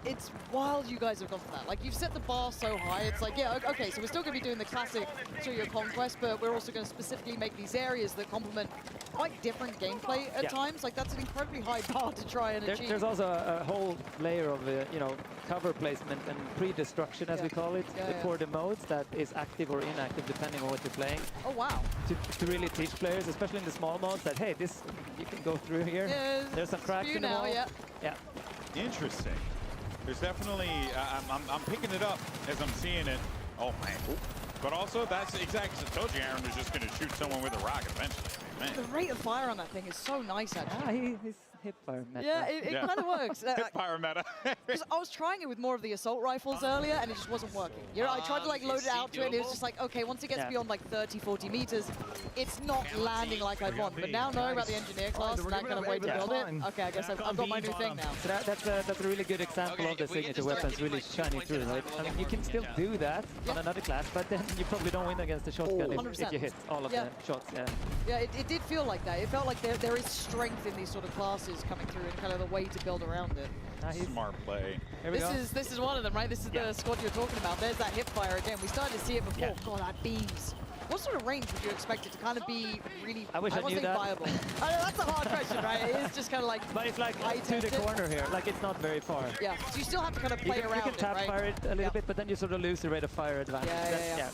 It's wild you guys have gone for that. Like, you've set the bar so high, it's like, yeah, okay, so we're still going to be doing the classic Studio Conquest, but we're also going to specifically make these areas that complement quite different gameplay at times. Like, that's an incredibly high bar to try and achieve. There's also a whole layer of, cover placement and pre-destruction, as we call it, for the modes that is active or inactive, depending on what you're playing. Oh, wow. To really teach players, especially in the small modes, that, hey, this, you can go through here. Yeah, there's some cracks in the wall. Yeah. Interesting. There's definitely, I'm picking it up as I'm seeing it. Oh, man. Ooh. But also, that's exactly, I told you Aaron was just going to shoot someone with a rocket eventually. Man. The rate of fire on that thing is so nice, actually. He's hip fire meta. Yeah, it kind of works. Hip fire meta. Because I was trying it with more of the assault rifles earlier, and it just wasn't working. I tried to like load it out to it, and it was just like, okay, once it gets beyond like 30, 40 meters, it's not landing like I'd want. But now knowing about the engineer class and that kind of way to build it, okay, I guess I've got my new thing now. So that's a really good example of the signature weapons really shining through, right? I mean, you can still do that on another class, but then you probably don't win against the shotgun if you hit all of the shots. Yeah, it did feel like that. It felt like there is strength in these sort of classes coming through and kind of the way to build around it. Smart play. This is one of them, right? This is the squad you're talking about. There's that hip fire again. We started to see it before. God, that beams. What sort of range would you expect it to kind of be really, I wish I knew that. viable? I know, that's a hard question, right? It is just kind of like... But it's like to the corner here. Like, it's not very far. Yeah, so you still have to kind of play around it, You can tap right? fire it a little bit, but then you sort of lose the rate of fire advantage. Yeah.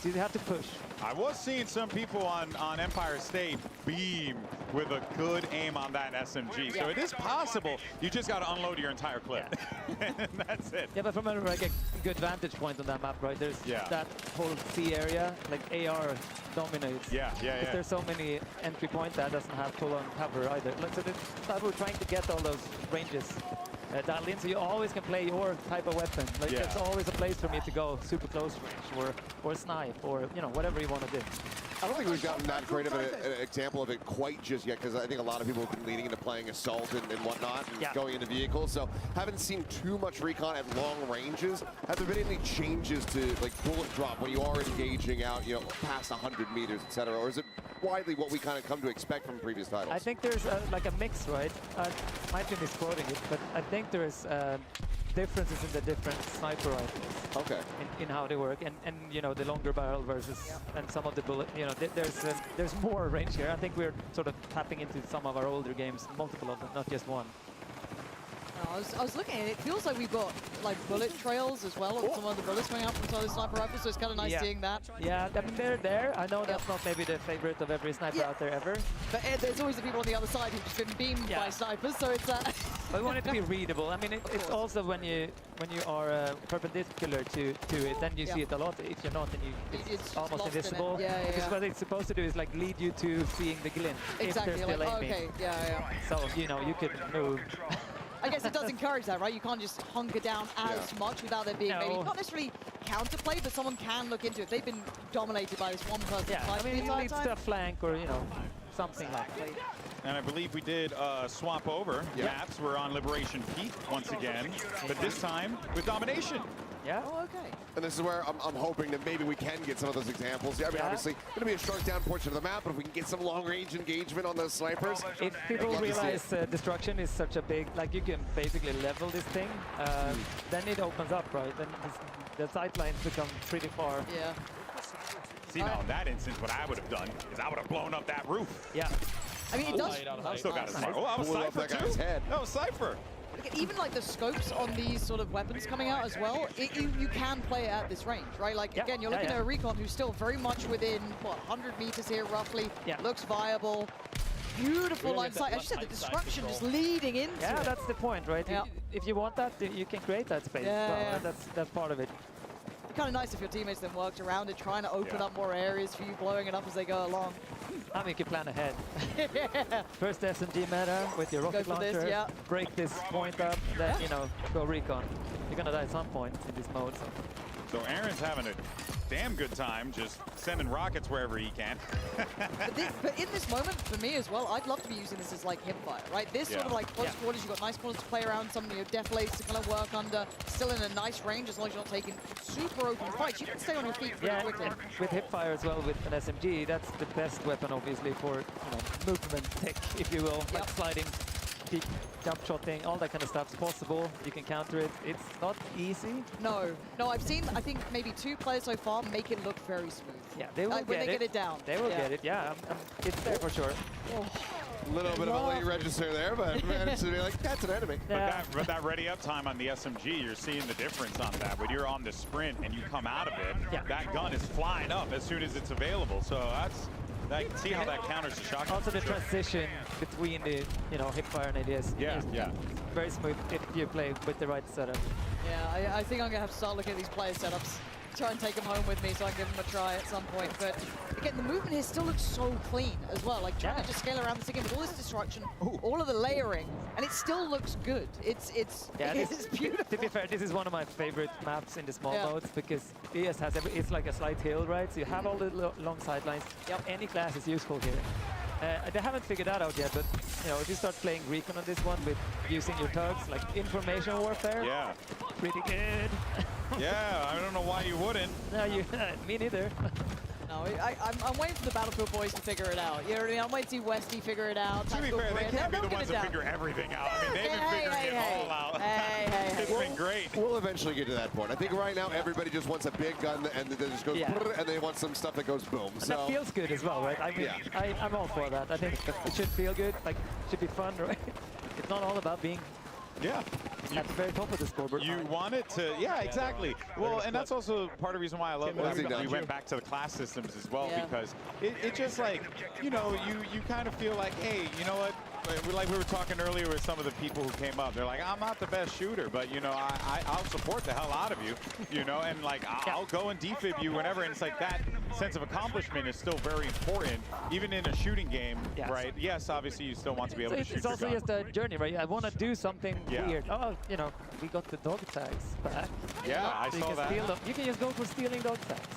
So you have to push. I was seeing some people on Empire State beam with a good aim on that SMG. So it is possible. You just got to unload your entire clip. And that's it. Yeah, but from a good vantage point on that map, right? There's that whole C area, like AR dominates. Yeah. There's so many entry points that doesn't have full-on cover either. So we're trying to get all those ranges dialed in, so you always can play your type of weapon. Like there's always a place for me to go super close range or snipe or whatever you want to do. I don't think we've gotten that great of an example of it quite just yet, because I think a lot of people have been leaning into playing assault and whatnot, and going into vehicles. So haven't seen too much recon at long ranges. Have there been any changes to like bullet drop when you are engaging out, past 100 meters, etc., or is it widely what we kind of come to expect from previous titles? I think there's like a mix, right? Might be misquoting it, but I think there's differences in the different sniper rifles. Okay. In how they work, and the longer barrel versus and some of the bullet. There's more range here. I think we're sort of tapping into some of our older games, multiple of them, not just one. I was looking at it. It feels like we've got like bullet trails as well on some of the bullets coming out from some of the sniper rifles, so it's kind of nice seeing that. Yeah, I mean, they're there. I know that's not maybe the favorite of every sniper out there ever. But there's always the people on the other side who've just been beamed by snipers, so it's... But we want it to be readable. I mean, it's also when you are perpendicular to it, then you see it a lot. If you're not, then it's almost invisible. Because what it's supposed to do is like lead you to seeing the glint. Exactly. If they're still aiming. Okay. Yeah. So you could move. I guess it does encourage that, right? You can't just hunker down as much without there being maybe not necessarily counterplay, but someone can look into it. They've been dominated by this one person. I mean, it leads to a flank or something like that. And I believe we did swap over maps. We're on Liberation Peak once again, but this time with domination. Yeah. Oh, okay. And this is where I'm hoping that maybe we can get some of those examples. I mean, obviously, going to be a shrunk down portion of the map, but if we can get some long-range engagement on those snipers. If people realize destruction is such a big, like you can basically level this thing, then it opens up, right? Then the sight lines become pretty far. Yeah. See, now in that instance, what I would have done is I would have blown up that roof. Yeah. I mean, it does. I still got a smart. Oh, I was Blew up Cypher that guy's too. head. No, Cypher. Even like the scopes on these sort of weapons coming out as well, you can play it at this range, right? Like, again, you're looking at a Recon who's still very much within, what, 100 meters here roughly. Looks viable. Beautiful line of sight. As you said, the destruction just leading into it. That's the point, right? If you want that, you can create that space. Well, that's part of it. Kind of nice if your teammates then worked around it, trying to open up more areas for you, blowing it up as they go along. I mean, you can plan ahead. First SMG meta with your rocket launcher, break this point up, then, you know, go recon. You're going to die at some point in this mode. So Aaron's having a damn good time just sending rockets wherever he can. but in this moment, for me as well, I'd love to be using this as like hipfire, right? This sort of like close quarters, you've got nice corners to play around, some of your deflates to kind of work under, still in a nice range as long as you're not taking super open fights. You can stay on your feet pretty quickly. And with hipfire as well with an SMG, that's the best weapon obviously for movement tech, if you will, like sliding, deep jump shotting, all that kind of stuff's possible. You can counter it. It's not easy. No, I've seen, I think maybe 2 players so far make it look very smooth. Yeah, they will when they get it down. They will get it, it's there for sure. A little bit of a late register there, but managed to be like, that's an enemy. But that ready up time on the SMG, you're seeing the difference on that. When you're on the sprint and you come out of it, that gun is flying up as soon as it's available. So see how that counters the shotgun. Also the transition between the, hipfire and ADS. is very smooth if you play with the right setup. Yeah, I think I'm going to have to start looking at these player setups. Try and take them home with me so I can give them a try at some point. But again, the movement here still looks so clean as well. Like trying to just scale around this again with all this destruction, all of the layering, and it still looks good. It's beautiful. To be fair, this is one of my favorite maps in the small modes because ES has it's like a slight hill, right? So you have all the long sidelines. Any class is useful here. They haven't figured that out yet, but if you start playing Recon on this one with using your tugs, like information warfare, pretty good. Yeah, I don't know why you wouldn't. No, me neither. No, I'm waiting for the Battlefield boys to figure it out. You know what I mean? I'm waiting to see Westy figure it out. To be fair, they can't be the ones that figure everything out. I mean, they've been figuring it all out. It's been great. We'll eventually get to that point. I think right now everybody just wants a big gun and then just goes and they want some stuff that goes boom. And that feels good as well, right? I mean, I'm all for that. I think it should feel good. Like, it should be fun, right? It's not all about being at the very top of the scoreboard. You want it to, exactly. Well, and that's also part of the reason why I love we went back to the class systems as well, because it just like, you kind of feel like, hey, you know what? Like we were talking earlier with some of the people who came up, they're like, I'm not the best shooter, but I'll support the hell out of you, and like I'll go and defib you whenever. And it's like that sense of accomplishment is still very important, even in a shooting game, right? Yes, obviously you still want to be able to shoot. It's also just a journey, right? I want to do something weird. Oh, we got the dog tags back. Yeah, I saw that. You can just go for stealing dog tags.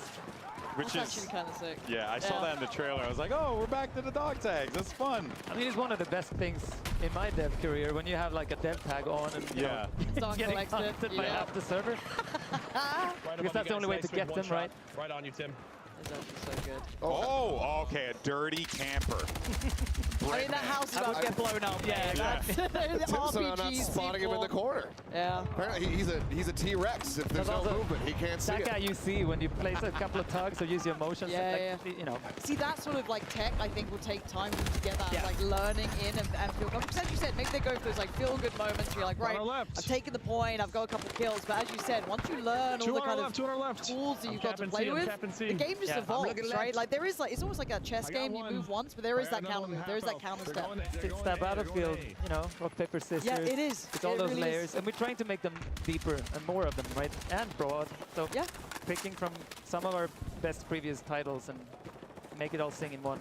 Which That's actually kind of sick. Yeah, I saw that in the trailer. I was like, oh, we're back to the dog tags. That's fun. I mean, it's one of the best things in my dev career when you have like a dev tag on and getting hunted by half the server. Because that's the only way to get them, right? Right on you, Tim. It's actually so good. Oh, okay, a dirty camper. I mean, that house is about to get blown up. Tim's not spotting him in the corner. Yeah. Apparently, he's a T-Rex. If there's no movement, he can't see it. That guy you see when you place a couple of tugs or use your motions. See, that sort of like tech, I think, will take time to get that like learning in and feel good. Because as you said, maybe they go through those like feel-good moments where you're like, right, I've taken the point, I've got a couple kills. But as you said, once you learn all the kind of tools that you've got to play with, the game just evolves, right? Like there is like, it's almost like a chess game. You move once, but there is that counter move. There is that counter step. It's that Battlefield, rock, paper, scissors. Yeah, it is. It's all those layers. And we're trying to make them deeper and more of them, right? And broad. So picking from some of our best previous titles and make it all sing in one.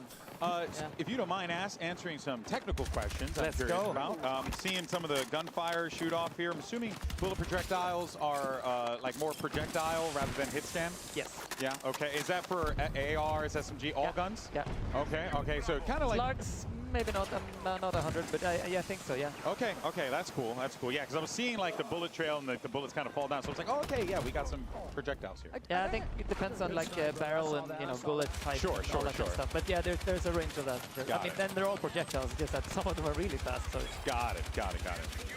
If you don't mind answering some technical questions, Let's I'm curious go. about. Seeing some of the gunfire shoot off here, I'm assuming bullet projectiles are like more projectile rather than hit scan? Yes. Yeah, okay. Is that for ARs, SMG, all guns? Yeah. Okay, so kind of like... Slugs, maybe not. I'm not 100, but I think so. Yeah. Okay, that's cool. That's cool. Yeah, because I was seeing like the bullet trail and the bullets kind of fall down, so it's like, oh, okay, yeah, we got some projectiles here. Yeah, I think it depends on like barrel and bullet type and all that kind of stuff. But yeah, there's a range of that. I mean, then they're all projectiles. Just that some of them are really fast. So Got it.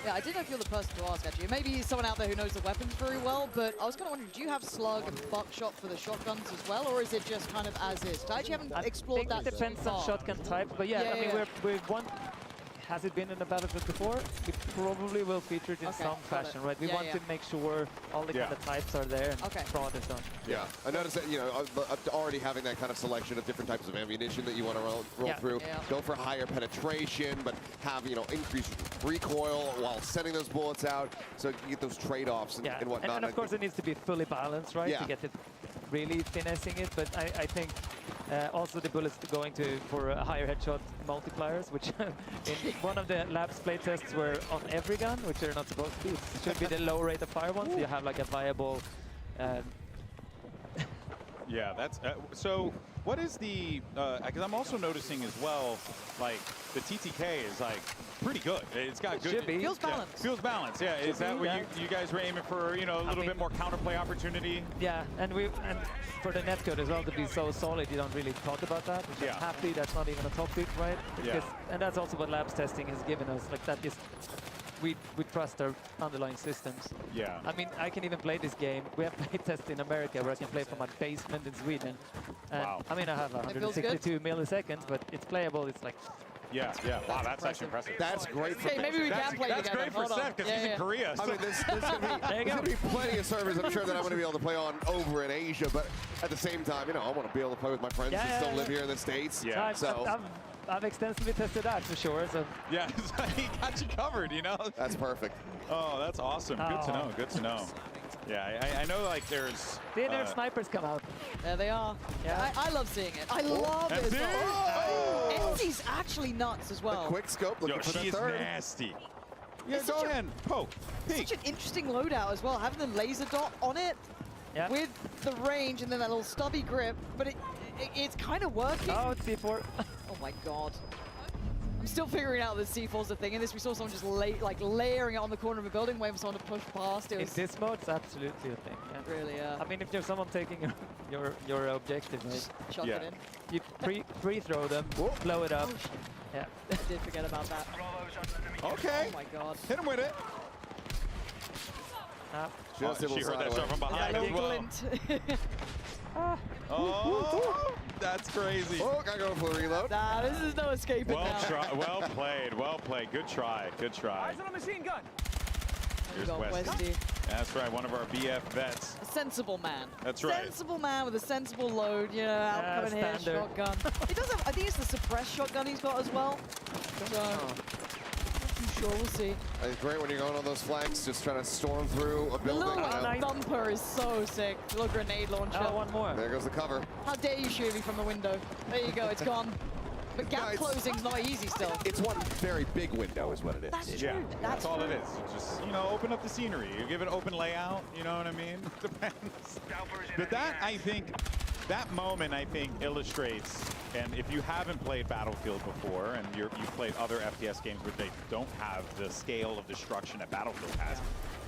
Yeah, I didn't know if you're the person to ask, actually. Maybe someone out there who knows the weapons very well, but I was kind of wondering, do you have slug and buckshot for the shotguns as well, or is it just kind of as is? I actually haven't explored that. It depends on shotgun type, but yeah, I mean, we've won. Has it been in a Battlefield before? It probably will feature it in some fashion, right? We want to make sure all the kind of types are there and fraud is done. Yeah, I noticed that, already having that kind of selection of different types of ammunition that you want to roll through. Go for higher penetration, but have, increased recoil while sending those bullets out, so you get those trade-offs and whatnot. And of course it needs to be fully balanced, right? To get it really finessing it, but I think also the bullets going for higher headshot multipliers, which in one of the labs play tests were on every gun, which they're not supposed to be. It should be the low rate of fire ones. So you have like a viable. Yeah, that's so. What is the? Because I'm also noticing as well, like the TTK is like pretty good. It's got good. Feels balanced. Feels balanced. Yeah. Is that what you guys were aiming for? A little bit more counterplay opportunity. Yeah, and for the netcode as well to be so solid, you don't really talk about that. Which I'm happy that's not even a topic, right? Because, and that's also what labs testing has given us. Like that is. We trust our underlying systems. Yeah. I mean, I can even play this game. We have play tests in America where I can play from my basement in Sweden. And I mean, I have 162 milliseconds, but it's playable. It's like. Yeah. Wow, that's actually impressive. That's great for maybe we can play That's together. great for Seth, because he's in Korea. I mean, there's going to be plenty of servers I'm sure that I'm going to be able to play on over in Asia, but at the same time, I want to be able to play with my friends that still live here in the States. Yeah. So I've extensively tested that for sure. So yeah, he got you covered. That's perfect. Oh, that's awesome. Good to know. Good to know. Yeah, I know like there's. Snipers come out. There they are. Yeah. I love seeing it. I love it as well. Enzy's actually nuts as well. A quick scope looking for the third. She's nasty. Yeah, go ahead. Poke. Such an interesting loadout as well. Having the laser dot on it with the range and then that little stubby grip, but it's kind of working. Oh, it's C4. Oh my god. I'm still figuring out that C4's the thing in this. We saw someone just layering it on the corner of a building, waiting for someone to push past. In this mode, it's absolutely a thing. Yeah. Really, yeah. I mean, if there's someone taking your objective, right? Chuck it in. You pre-throw them, blow it up. Yeah. I did forget about that. Okay. Oh my god. Hit him with it. She heard that shot from behind as well. Oh, that's crazy. Oh, gotta go for the reload. Nah, this is no escaping now. Well played. Good try. Eyes on a machine gun. Here's Westy. That's right, one of our BF vets. A sensible man. That's right. Sensible man with a sensible load, out coming here, shotgun. He does have, I think it's the suppressed shotgun he's got as well. So, I'm sure we'll see. It's great when you're going on those flanks, just trying to storm through a building. The little thumper is so sick. The little grenade launcher. Oh, one more. There goes the cover. How dare you shoot me from the window? There you go, it's gone. But gap closing's not easy still. It's one very big window is what it is. That's true. Yeah, that's all it is. Just, open up the scenery. You give it an open layout, you know what I mean? Depends. But that moment, I think, illustrates, and if you haven't played Battlefield before, and you've played other FPS games where they don't have the scale of destruction that Battlefield has,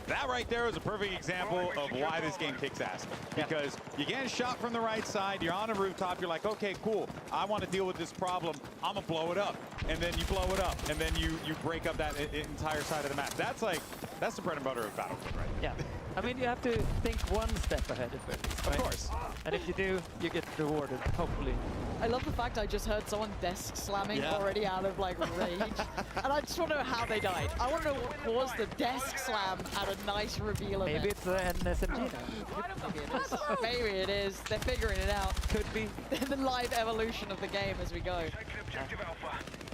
that right there is a perfect example of why this game kicks ass. Because you get shot from the right side, you're on a rooftop, you're like, okay, cool, I want to deal with this problem, I'm gonna blow it up. And then you blow it up, and then you break up that entire side of the map. That's the bread and butter of Battlefield, right? Yeah. I mean, you have to think one step ahead at least, right? Of course. And if you do, you get rewarded, hopefully. I love the fact I just heard someone desk slamming already out of rage. And I just want to know how they died. I want to know what caused the desk slam at a nice reveal event. Maybe it's an SMG now. Maybe it is. Maybe it is. They're figuring it out. Could be. The live evolution of the game as we go.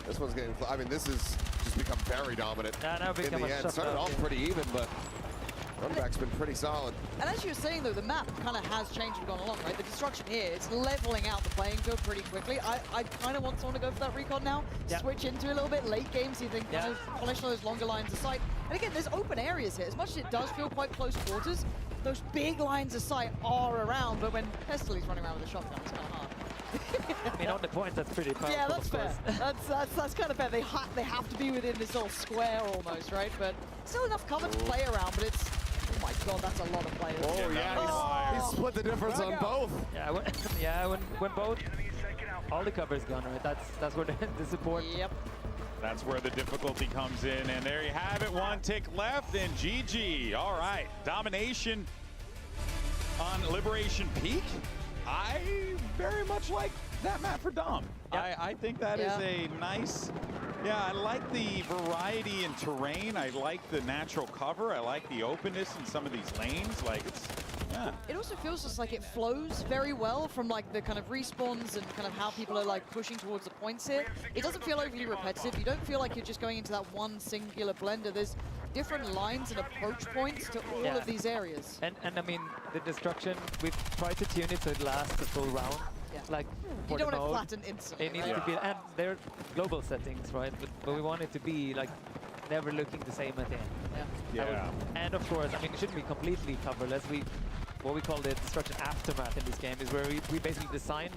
This one's getting, this has just become very dominant in the end. Started off pretty even, but runback's been pretty solid. And as you were saying, though, the map kind of has changed as we've gone along, right? The destruction here, it's leveling out the playing field pretty quickly. I kind of want someone to go for that recon now, switch into a little bit late game, so you think kind of polish those longer lines of sight. And again, there's open areas here. As much as it does feel quite close quarters, those big lines of sight are around, but when Pestely's running around with a shotgun, it's kind of hard. I mean, on the point, that's pretty powerful. Yeah, that's of fair. course. That's kind of fair. They have to be within this little square almost, right? But still enough cover to play around. But it's, oh my god, that's a lot of players. Oh yeah, he split the difference on both. Yeah, when both, all the cover is gone, right? That's where the support. Yep. That's where the difficulty comes in, and there you have it. 1 tick left, and GG. All right, domination on Liberation Peak. I very much like that map for Dom. I think that is a nice, I like the variety in terrain. I like the natural cover. I like the openness in some of these lanes. Like, it's, It also feels just like it flows very well from like the kind of respawns and kind of how people are like pushing towards the points here. It doesn't feel overly repetitive. You don't feel like you're just going into that one singular blender. There's different lines and approach points to all of these areas. And I mean, the destruction, we've tried to tune it so it lasts the full round. Like, You for don't the want it mode, flattened instantly, it needs right? to be, and they're global settings, right? But we want it to be like never looking the same at the end. And of course, I mean, it shouldn't be completely coverless. What we call the destruction aftermath in this game is where we basically design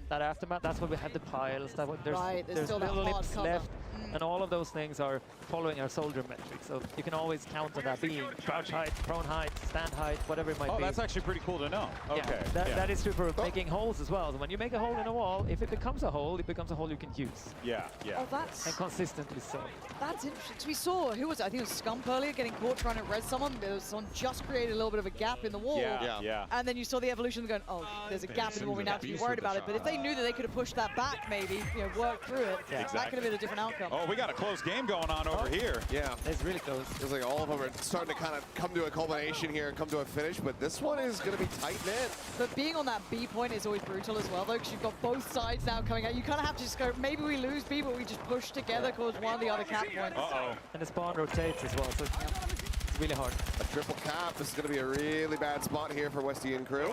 that aftermath. That's why we have the piles. There's still that little hard lips cover. left. And all of those things are following our soldier metric. So you can always count on that being crouch height, prone height, stand height, whatever it might be. Oh, that's actually pretty cool to know. Okay. That is true for making holes as well. So when you make a hole in a wall, if it becomes a hole, it becomes a hole you can use. Oh, that's... And consistently so. That's interesting. So we saw, who was it? I think it was Scump earlier getting caught trying to res someone. Someone just created a little bit of a gap in the wall. And then you saw the evolution going, oh, there's a gap in the wall, we now have to be worried about it. But if they knew that they could have pushed that back maybe, work through it, that could have been a different outcome. Oh, we got a close game going on over here. Yeah. It's really close. It's like all of them are starting to kind of come to a culmination here and come to a finish, but this one is going to be tight-knit. But being on that B point is always brutal as well, though, because you've got both sides now coming out. You kind of have to just go, maybe we lose B, but we just push together towards one of the other cap points. And the spawn rotates as well, so it's really hard. A triple cap. This is going to be a really bad spot here for Westian crew.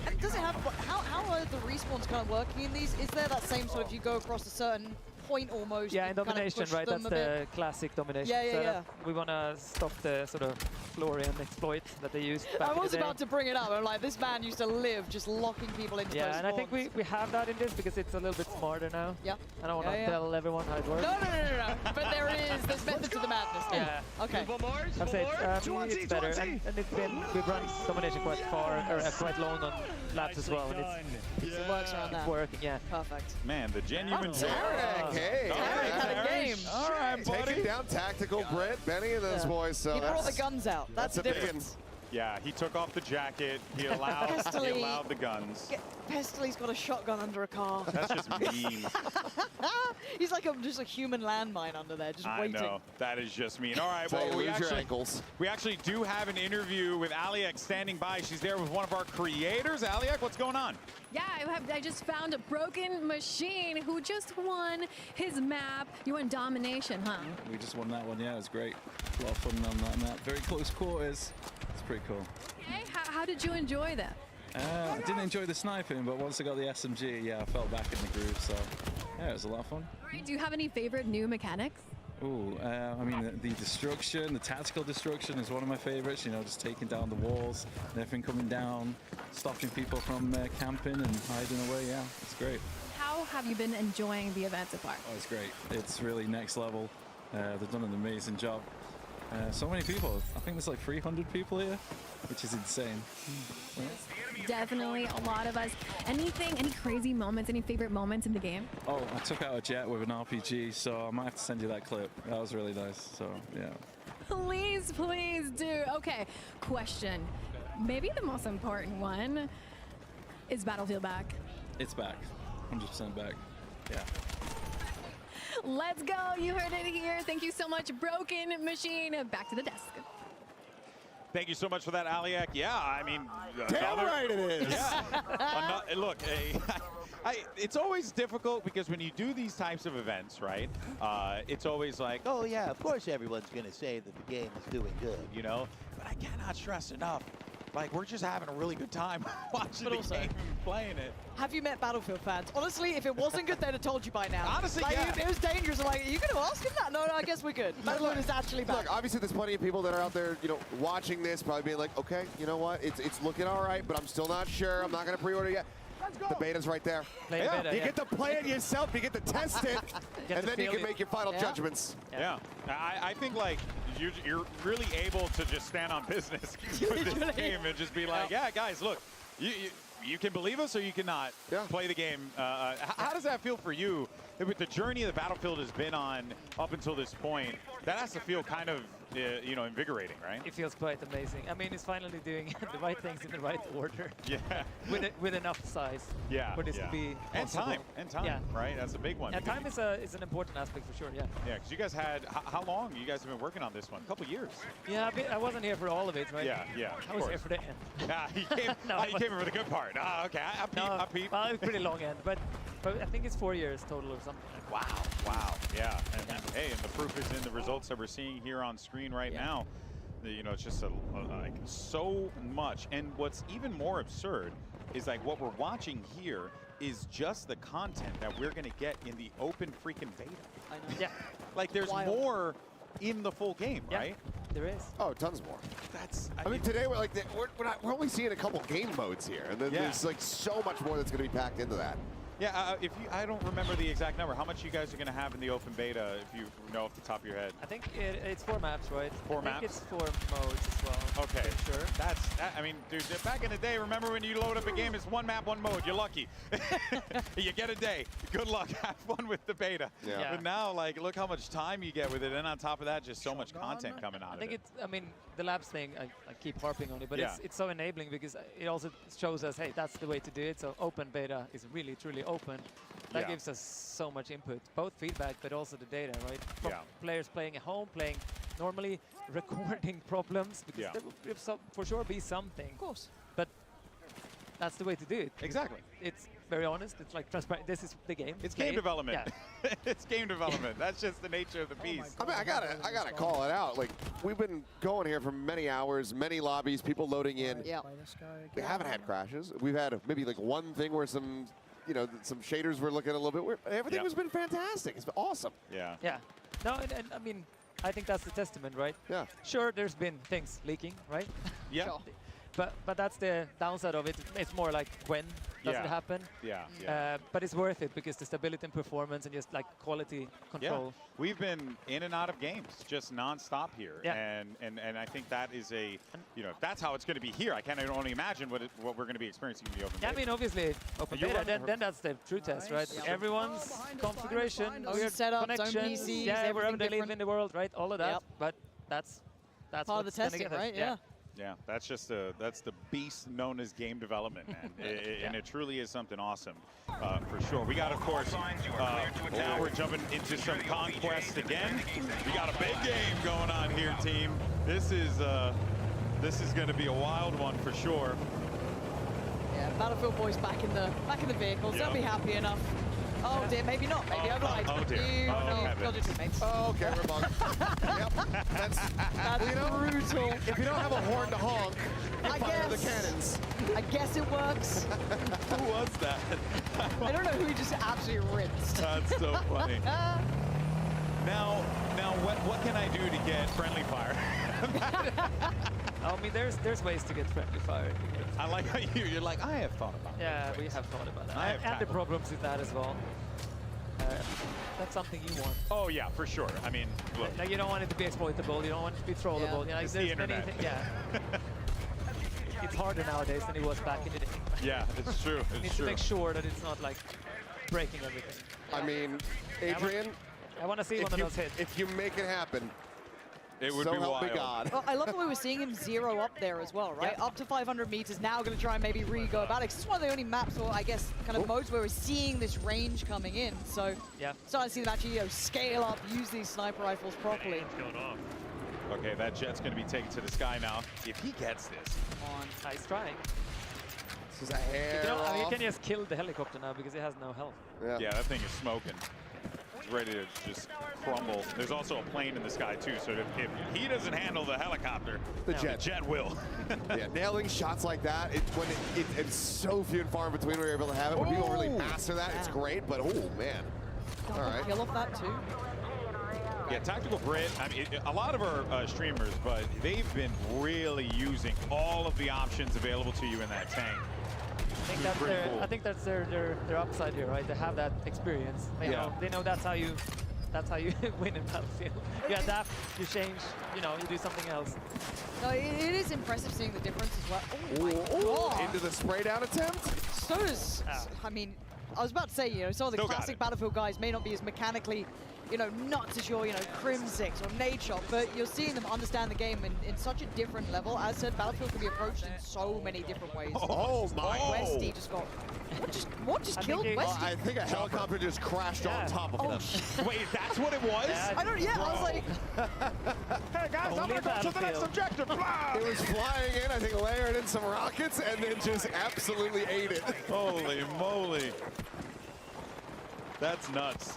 And does it have, how are the respawns kind of working in these? Is there that same sort of, you go across a certain point almost? Yeah, in domination, right? That's the classic domination. We want to stop the sort of Florian exploit that they used back I in the was day. about to bring it up. I'm like, this man used to live just locking people into those and I think spawns. we have that in this because it's a little bit smarter now. Yeah. I don't want to tell everyone how it works. No. But there's method to the madness. Yeah. Okay. I'd say it's better, and we've run domination quite far, or quite long on laps as well, and it works around that. It's working, yeah. Perfect. Man, the genuine. Tarek, hey. Tarek had a game. All right, buddy. Taking down tactical Brett, Benny, and those boys. So he brought the guns out. That's the difference. Yeah, he took off the jacket. He allowed the guns. Pestely's got a shotgun under a car. That's just mean. He's like just a human landmine under there, just waiting. I know. That is just mean. All right, well, we actually do have an interview with Aliak standing by. She's there with one of our creators. Aliak, what's going on? Yeah, I just found a Broken Machine who just won his map. You won domination, huh? We just won that one, yeah, it was great. A lot of fun on that map. Very close quarters. It's pretty cool. Okay, how did you enjoy that? I didn't enjoy the sniping, but once I got the SMG, yeah, I fell back in the groove, so yeah, it was a lot of fun. All right, do you have any favorite new mechanics? Ooh, I mean, the destruction, the tactical destruction is one of my favorites, just taking down the walls and everything coming down, stopping people from camping and hiding away, yeah, it's great. How have you been enjoying the event so far? Oh, it's great. It's really next level. They've done an amazing job. So many people. I think there's like 300 people here, which is insane. Definitely a lot of us. Any crazy moments, any favorite moments in the game? Oh, I took out a jet with an RPG, so I might have to send you that clip. That was really nice, so yeah. Please do. Okay, question. Maybe the most important one. Is Battlefield back? It's back. 100% back. Yeah. Let's go. You heard it here. Thank you so much, Broken Machine. Back to the desk. Thank you so much for that, Aliak. Yeah, I mean, damn right it is. Yeah. Look, it's always difficult because when you do these types of events, right? It's always like, oh yeah, of course everyone's gonna say that the game is doing good, But I cannot stress enough. Like, we're just having a really good time watching the game and playing it. Have you met Battlefield fans? Honestly, if it wasn't good, they'd have told you by now. Honestly, It was dangerous. I'm like, are you going to ask him that? No, I guess we're good. Battlefield is actually back. Look, obviously there's plenty of people that are out there, watching this, probably being like, okay, you know what? It's looking all right, but I'm still not sure. I'm not going to pre-order yet. The beta's right there. Beta, you get to play it yourself, you get to test it, and then you can make your final judgments. Yeah. I think like you're really able to just stand on business with this game and just be like, yeah, guys, look, you can believe us or you cannot play the game. How does that feel for you with the journey the Battlefield has been on up until this point? That has to feel kind of invigorating, right? It feels quite amazing. I mean, it's finally doing the right things in the right order. Yeah. With enough size. Yeah. For this to be possible. And time. Yeah. Right? That's a big one. And time is an important aspect for sure. Yeah. Yeah, because you guys had how long you guys have been working on this one? A couple years. Yeah, I wasn't here for all of it, right? Yeah. I was here for the end. Yeah, he came. He came in for the good part. Okay, I peep. Well, it was pretty long end, but I think it's 4 years total or something. Wow. Yeah. And hey, and the proof is in the results that we're seeing here on screen right now. It's just like so much. And what's even more absurd is like what we're watching here is just the content that we're going to get in the open freaking beta. I know. Yeah. Like there's more in the full game, right? There is. Oh, tons more. I mean, today we're only seeing a couple game modes here, and then there's like so much more that's going to be packed into that. Yeah, I don't remember the exact number. How much you guys are going to have in the open beta, if you know off the top of your head? I think it's 4 maps, right? 4 maps? I think it's 4 modes as well. Okay. Sure. I mean, dude, back in the day, remember when you load up a game, it's 1 map, 1 mode. You're lucky. You get a day. Good luck. Have fun with the beta. Yeah. But now, like, look how much time you get with it. And on top of that, just so much content coming out of it. I mean, the labs thing, I keep harping on it, but it's so enabling because it also shows us, hey, that's the way to do it. So open beta is really, truly open. That gives us so much input, both feedback, but also the data, right? From players playing at home, playing normally, recording problems, because there will for sure be something. Of course. But that's the way to do it. Exactly. It's very honest. It's like transparent. This is the game. It's game development. Yeah. It's game development. That's just the nature of the beast. I mean, I gotta call it out. Like, we've been going here for many hours, many lobbies, people loading in. Yeah. We haven't had crashes. We've had maybe like one thing where some shaders were looking a little bit weird. Everything has been fantastic. It's been awesome. Yeah. Yeah. No, and I mean, I think that's the testament, right? Yeah. Sure, there's been things leaking, right? Yeah. Sure. But that's the downside of it. It's more like when does it happen? Yeah. But it's worth it because the stability and performance and just like quality control. Yeah. We've been in and out of games just nonstop here. Yeah. And I think that is that's how it's going to be here. I can't only imagine what we're going to be experiencing in the open beta. I mean, obviously, open beta, then that's the true test, right? Yeah. Everyone's configuration, weird setups, connections, PCs, wherever they live different. in the world, right? All of that. Yep. But that's part of the testing, right? Yeah. Yeah, that's the beast known as game development, man. And it truly is something awesome, for sure. We got, of course, now we're jumping into some conquest again. We got a big game going on here, team. This is going to be a wild one for sure. Yeah, Battlefield boys back in the vehicles. They'll be happy enough. Oh dear, maybe not. Maybe I've lied. Oh dear. You killed your teammates. Oh, okay, we're bugged. Yep. That's brutal. If you don't have a horn to honk, you fire the cannons. I guess it works. Who was that? I don't know who he just absolutely rinsed. That's so funny. Now, what can I do to get friendly fire? I mean, there's ways to get friendly fire. I like how you're like, I have thought about that. Yeah, we have thought about that. And the problems with that as well. That's something you want. Oh, yeah, for sure. I mean, look. Like, you don't want it to be exploitable. You don't want it to be trollable. Yeah. Like, It's there's the internet. many things. Yeah. It's harder nowadays than it was back in the day. Yeah, it's true. You need to make sure that it's not like breaking everything. I mean, Adrian, I want to see one of those hits. If you make it happen, it would so be help wild. me God. Well, I love that we were seeing him zero up there as well, right? Up to 500 meters, now going to try and maybe re-go about it. It's one of the only maps, or I guess, kind of modes where we're seeing this range coming in. So, starting to see them actually scale up, use these sniper rifles properly. Okay, that jet's going to be taken to the sky now. If he gets this. Nice trying. This is a hair you can just kill the helicopter now because it has no health. Yeah, that thing is smoking. It's ready to just crumble. There's also a plane in the sky, too, so if he doesn't handle the helicopter, the jet will. Yeah, nailing shots like that, it's so few and far in between we're able to have it. When people really master that, it's great, but oh, man. All right. Kill off that, too. Yeah, Tactical Brit, I mean, a lot of our streamers, but they've been really using all of the options available to you in that tank. I think that's their upside here, right? They have that experience. They know that's how you win in Battlefield. You adapt, you change, you do something else. No, it is impressive seeing the difference as well. Oh my god! Into the spray down attempt. So does, I mean, I was about to say, some of the classic Battlefield guys may not be as mechanically, nuts as your, Crim6 or Nadeshot, but you're seeing them understand the game in such a different level. As said, Battlefield can be approached in so many different ways. Oh my! Westy just got. What just killed Westy? I think a helicopter just crashed on top of them. Wait, that's what it was? I don't. Yeah, I was like. Hey guys, I'm gonna go to the next objective. It was flying in. I think layered in some rockets and then just absolutely ate it. Holy moly! That's nuts.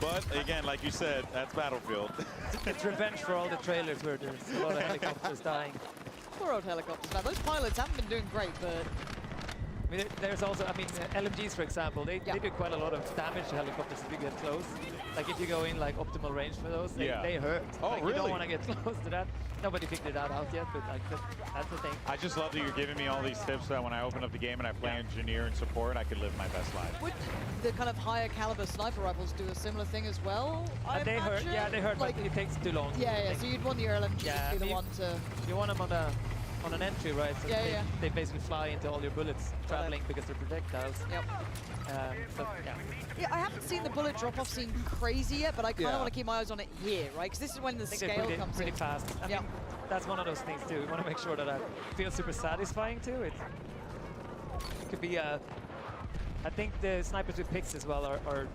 But again, like you said, that's Battlefield. It's revenge for all the trailers where there's a lot of helicopters dying. Poor old helicopters, man. Those pilots haven't been doing great, but. I mean, there's also, LMGs, for example, they do quite a lot of damage to helicopters if you get close. Like, if you go in, like, optimal range for those, they hurt. Oh, like, really? You don't want to get close to that. Nobody figured that out yet, but, like, that's the thing. I just love that you're giving me all these tips so that when I open up the game and I play engineer and support, I can live my best life. Would the kind of higher caliber sniper rifles do a similar thing as well? They hurt, they hurt, like, but it takes too long. Yeah, so you'd want your LMG to be the one to... You want them on an entry, right? So they basically fly into all your bullets traveling because they're projectiles. Yep. Yeah, I haven't seen the bullet drop-off scene crazy yet, but I kind of want to keep my eyes on it here, right? Because this is when the scale comes pretty in. fast. I mean, that's one of those things too. We want to make sure that it feels super satisfying too. It could be I think the snipers with picks as well are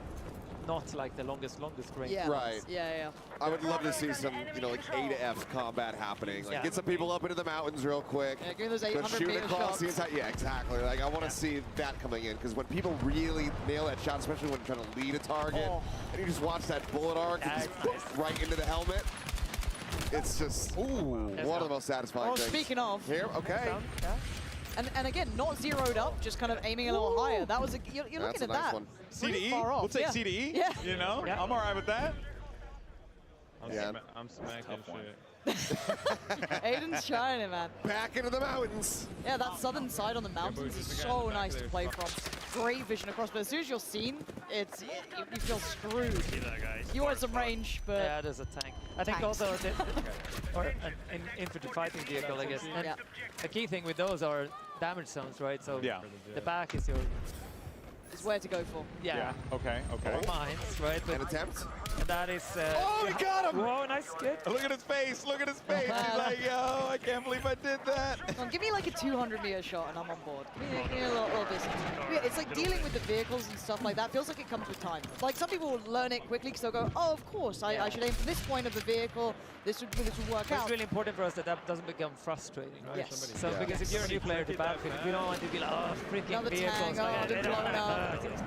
not like the longest range. Yeah. Right. Yeah. I would love to see some, like A to F combat happening. Like get some people up into the mountains real quick. Yeah, give me those 800 shoot meter across shots. the entire. Yeah, exactly. Like I want to see that coming in because when people really nail that shot, especially when trying to lead a target, and you just watch that bullet arc and just right into the helmet. It's just one of the most satisfying things. Speaking of. Here, okay. And again, not zeroed up, just kind of aiming a little higher. That was you're looking at nice that. one. C to E? We'll take C to E. Yeah. I'm all right with that. I'm smacking shit. Aiden's trying it, man. Back into the mountains. Yeah, that southern side on the mountains is so nice to play from. Great vision across, but as soon as you're seen, you feel screwed. You want some range, but... Yeah, there's a tank. I think also, or an infantry fighting vehicle, I guess. And the key thing with those are damage zones, right? So the back is your... Is where to go for. Yeah. Okay. All mines, right? An attempt. And that is... we got him! Whoa, nice hit. Look at his face. Look at his face. He's like, yo, I can't believe I did that. Come on, give me like a 200 meter shot and I'm on board. Give me a little distance. Yeah, it's like dealing with the vehicles and stuff like that. Feels like it comes with time. Like some people will learn it quickly because they'll go, oh, of course, I should aim for this point of the vehicle. This would work out. It's really important for us that doesn't become frustrating, right? Yes. So because if you're a new player to Battlefield, you don't want to be like, oh, freaking vehicles.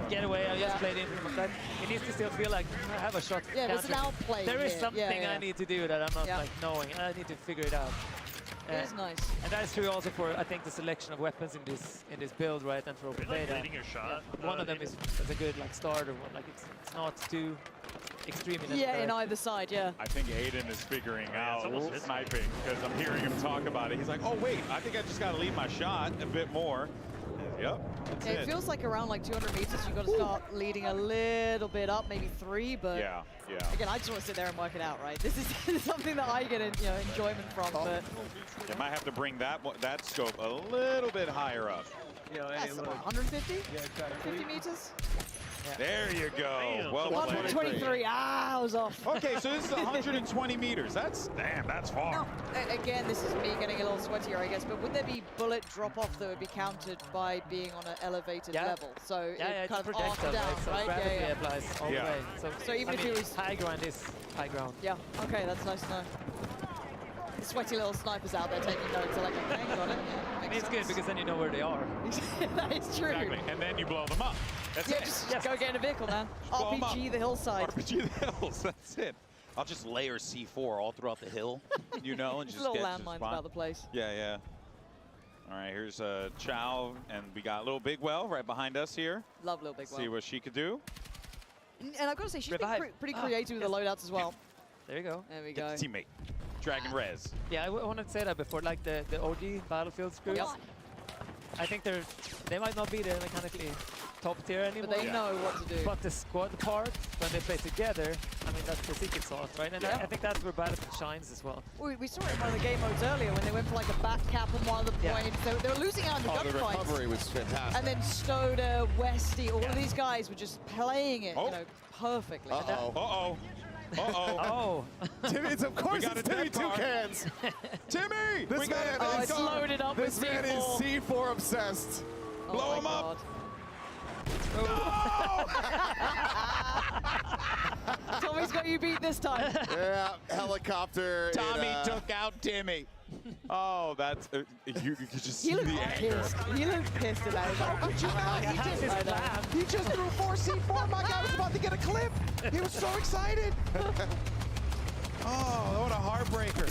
Get away, I just played in from that. It needs to still feel like I have a shot. Yeah, there's an outplay. There is something I need to do that I'm not like knowing. I need to figure it out. It is nice. And that is true also for, I think, the selection of weapons in this build, right? And for open beta. One of them is a good like starter one. Like it's not too extreme in in either side, I think Aiden is figuring out sniping because I'm hearing him talk about it. He's like, oh wait, I think I just got to lead my shot a bit more. Yep. Yeah, it feels like around like 200 meters, you've got to start leading a little bit up, maybe 3, but again, I just want to sit there and work it out, right? This is something that I get enjoyment from, but you might have to bring that scope a little bit higher up. That's about 150? 50 meters? Yeah. There you go. Well played. 123. I was off. Okay, so this is 120 meters. That's far. Now, again, this is me getting a little sweatier, I guess, but would there be bullet drop-off that would be counted by being on an elevated level? So it kind of arcs down, right? So right? gravity applies all the way. So even if it was high ground is high ground. Yeah. Okay, that's nice to know. The sweaty little snipers out there taking notes are like, hang on it. And it's good because then you know where they are. That is true. Exactly. And then you blow them up. That's it. Just go get in a vehicle, man. RPG the hillside. RPG the hills. That's it. I'll just layer C4 all throughout the hill, and just little get landmines about the place. Yeah. All right, here's Chow, and we got little Big Well right behind us here. Love little Big Well. See what she could do. And I've got to say, she's been pretty creative with the loadouts as well. There you go. There we go. Get the teammate. Dragon Res. Yeah, I wanted to say that before, like the OG Battlefield screws. I think they might not be the mechanically top tier anymore. But they know what to do. But the squad part, when they play together, I mean, that's the secret sauce, right? And I think that's where Battlefield shines as well. We saw it in one of the game modes earlier when they went for like a back cap on one of the points. They were losing out in the gunfights. The recovery was fantastic. And then Stoda, Westy, all of these guys were just playing it, perfectly. Uh-oh. Oh. Timmy, it's of course it's Timmy Toucans. Timmy! This man it's loaded up this with man C4. is C4 obsessed. Blow him up! Tommy's got you beat this time. Yeah, helicopter. Tommy took out Timmy. Oh, that's you could just see the anger. Pissed. He looked pissed at that. He just threw 4 C4. My guy was about to get a clip. He was so excited. Oh, what a heartbreaker.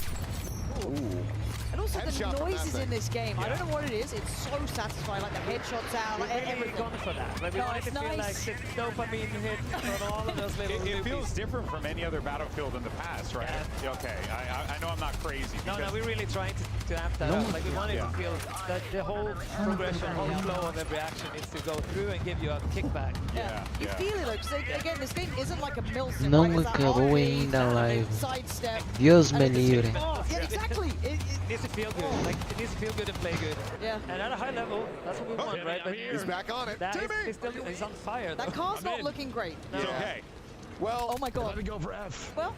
Ooh. And also Headshot the from noises that in this game. I don't know what it is. It's so satisfying. Like the headshot sound, like everything. Gone for that. Like, we want to feel like the dopamine hit from all of those little It feels different from any other Battlefield in the past, right? Yeah. Okay, I know I'm not crazy. No, we're really trying to amp that up. Like we want it to feel that the whole progression, whole flow of every action needs to go through and give you a kickback. You feel it, like, again, this game isn't like a mill sim, Não right? me It's that acabou arcade, ainda a live. sidestep. Dios me libre. Yeah, exactly. It needs to feel good. Like it needs to feel good and play good. Yeah. And at a high level, that's what we want, right? But He's back on it. He's on fire. That car's not looking great. No. It's okay. Well, oh my God. Let me go for F. Well,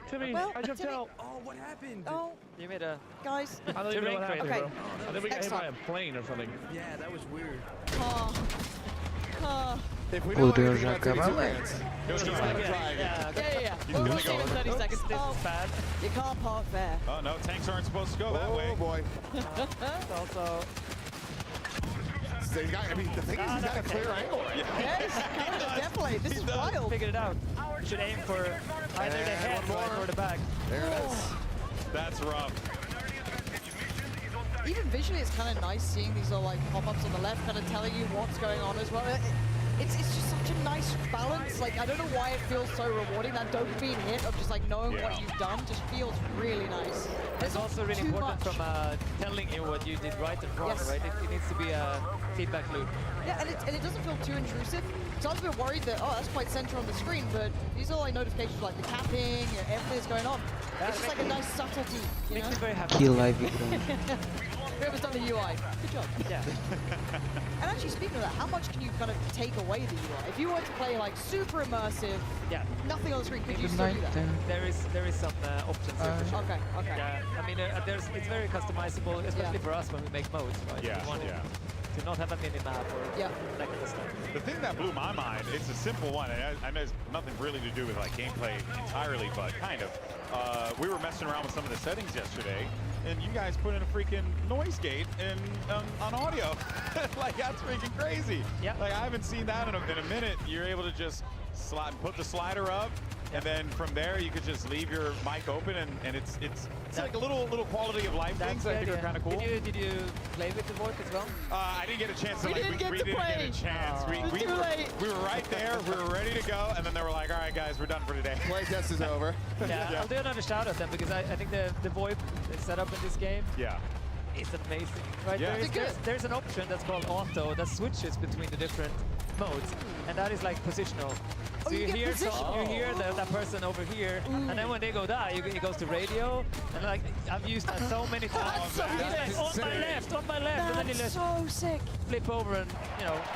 Timmy, well, I jumped Timmy. out. Oh, what happened? Oh, you made a guys. I don't even know what happened, okay. bro. I think we got Next hit by time. a plane or something. Yeah, that was weird. If we Podeu know já anything acabar, about né? Timmy Toucans, Yeah. We'll see in 30 seconds. Oh, you can't park there. Oh, no, tanks aren't supposed to go that way. Oh, boy. Also... So I mean, the thing is, he's got a clear angle right now. Yes, definitely. This is wild. Figured it out. Should aim for either the head or the back. There it is. That's rough. Even visually, it's kind of nice seeing these little like pop-ups on the left, kind of telling you what's going on as well. It's just such a nice balance. Like, I don't know why it feels so rewarding. That dopamine hit of just like knowing what you've done just feels really nice. It's also really important from telling you what you did right and wrong, right? It needs to be a feedback loop. Yeah, and it doesn't feel too intrusive. So I was a bit worried that, that's quite center on the screen, but these are like notifications like the capping, everything that's going on. It's just like a nice subtlety, you know? Me very happy. Que live Whoever's done the UI, good job. Yeah. And actually, speaking of that, how much can you kind of take away the UI? If you were to play like super immersive, nothing on the screen, could you still do that? There is some options there for sure. Okay. Yeah, I mean, it's very customizable, especially for us when we make modes, right? Yeah, we want to not have a mini-map or that kind of stuff. The thing that blew my mind, it's a simple one, and I know it's nothing really to do with like gameplay entirely, but kind of. We were messing around with some of the settings yesterday, and you guys put in a freaking noise gate on audio. Like, that's freaking crazy. Yeah. Like, I haven't seen that in a minute. You're able to just put the slider up, and then from there you could just leave your mic open, and it's like a little quality of life things that I think are kind of cool. Did you play with the VoIP as well? I didn't get a chance to we didn't get a chance. We were right there. We were ready to go, and then they were like, "All right, guys, we're done for today. Play test is over." Yeah, I'll do another shout out then because I think the VoIP setup in this game. It's amazing, right? Yeah. There's an option that's called auto that switches between the different modes, and that is like positional. So you hear that person over here, and then when they go down, it goes to radio, and like I've used that so many times. On my left, and then you just so sick. flip over and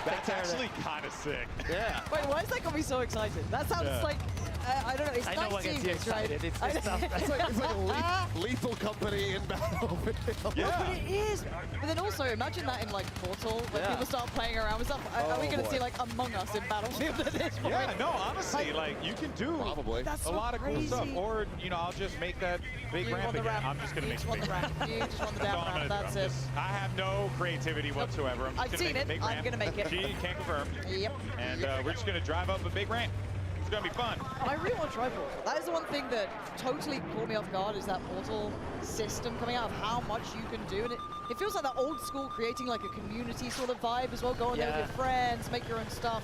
That's actually kind of sick. Yeah. Wait, why is that got me so excited? That sounds like I don't know. It's I know nice what gets seeing you this, right? excited. It's stuff. It's like a lethal company in Battlefield. Yeah. But it is. But then also, imagine that in like Portal, when people start playing around with stuff. Are we going to see like Among Us in Battlefield at this point? Yeah, no, honestly, like you can do That's a so lot of cool crazy. stuff. Or, I'll just make that big You ramp want the again. ramp. I'm just going to You make just the want big the ramp. ramp. You just want the That's down all I'm ramp. gonna do. That's it. I have no creativity whatsoever. I'm just I've going to seen make a it. big I'm ramp. gonna make it. She can't confirm. Yep. And we're just going to drive up a big ramp. It's going to be fun. I really want to try Portal. That is the one thing that totally caught me off guard is that Portal system coming out of how much you can do. And it feels like that old school creating like a community sort of vibe as well. Go in there with your friends, make your own stuff,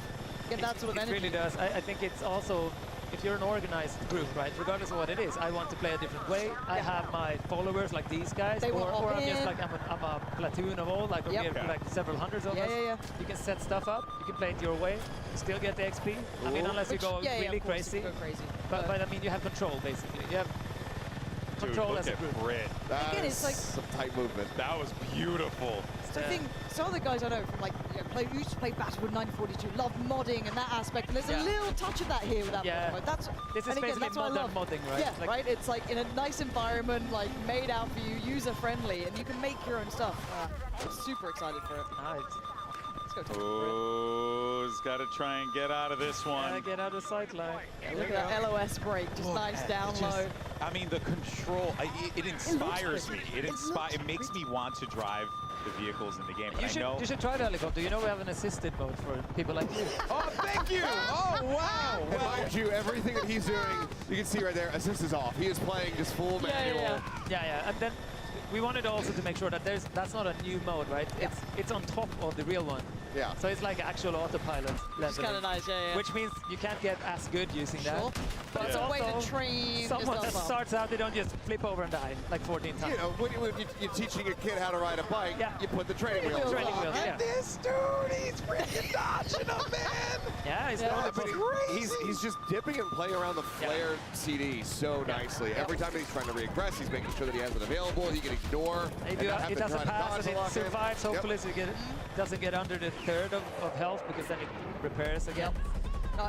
get that sort of energy. It really does. I think it's also if you're an organized group, right, regardless of what it is, I want to play a different way. I have my followers like these guys, or I'm just like, I'm a platoon of all, like, we have like several hundreds of us. You can set stuff up, you can play it your way, still get the XP. I mean, unless you go really crazy. But I mean, you have control, basically. You have control as a group. That is like some tight movement. That was beautiful. I think some of the guys I know from like used to play Battlefield 1942, love modding and that aspect, and there's a little touch of that here with that mode. This is basically that's what I love. modding, right? Yeah, right. It's like in a nice environment, like made out for you, user friendly, and you can make your own stuff. I'm super excited for it. Nice. Oh, he's got to try and get out of this one. Yeah, get out of sight line. Look at that LOS break, just nice down low. I mean, the control, it inspires me. It makes me want to drive the vehicles in the game. But You should try the helicopter. You know we have an assisted mode for people like you. Oh, thank you! Oh, wow! And mind you, everything that he's doing, you can see right there, assist is off. He is playing just full manual. Yeah. And then we wanted also to make sure that that's not a new mode, right? It's on top of the real one. Yeah. So it's like actual autopilot level. It's kind of nice, Which means you can't get as good using that. But it's a way to train. Someone that starts out, they don't just flip over and die like 14 times. You know, when you're teaching a kid how to ride a bike, you put the training wheels on. And this dude, he's freaking dodging them, man! Yeah, he's he's just dipping and playing around the flare CD so nicely. Every time he's trying to regress, he's making sure that he has it available. He can ignore. It doesn't pass and it survives. Hopefully, so it doesn't get under the third of health, because then it repairs again.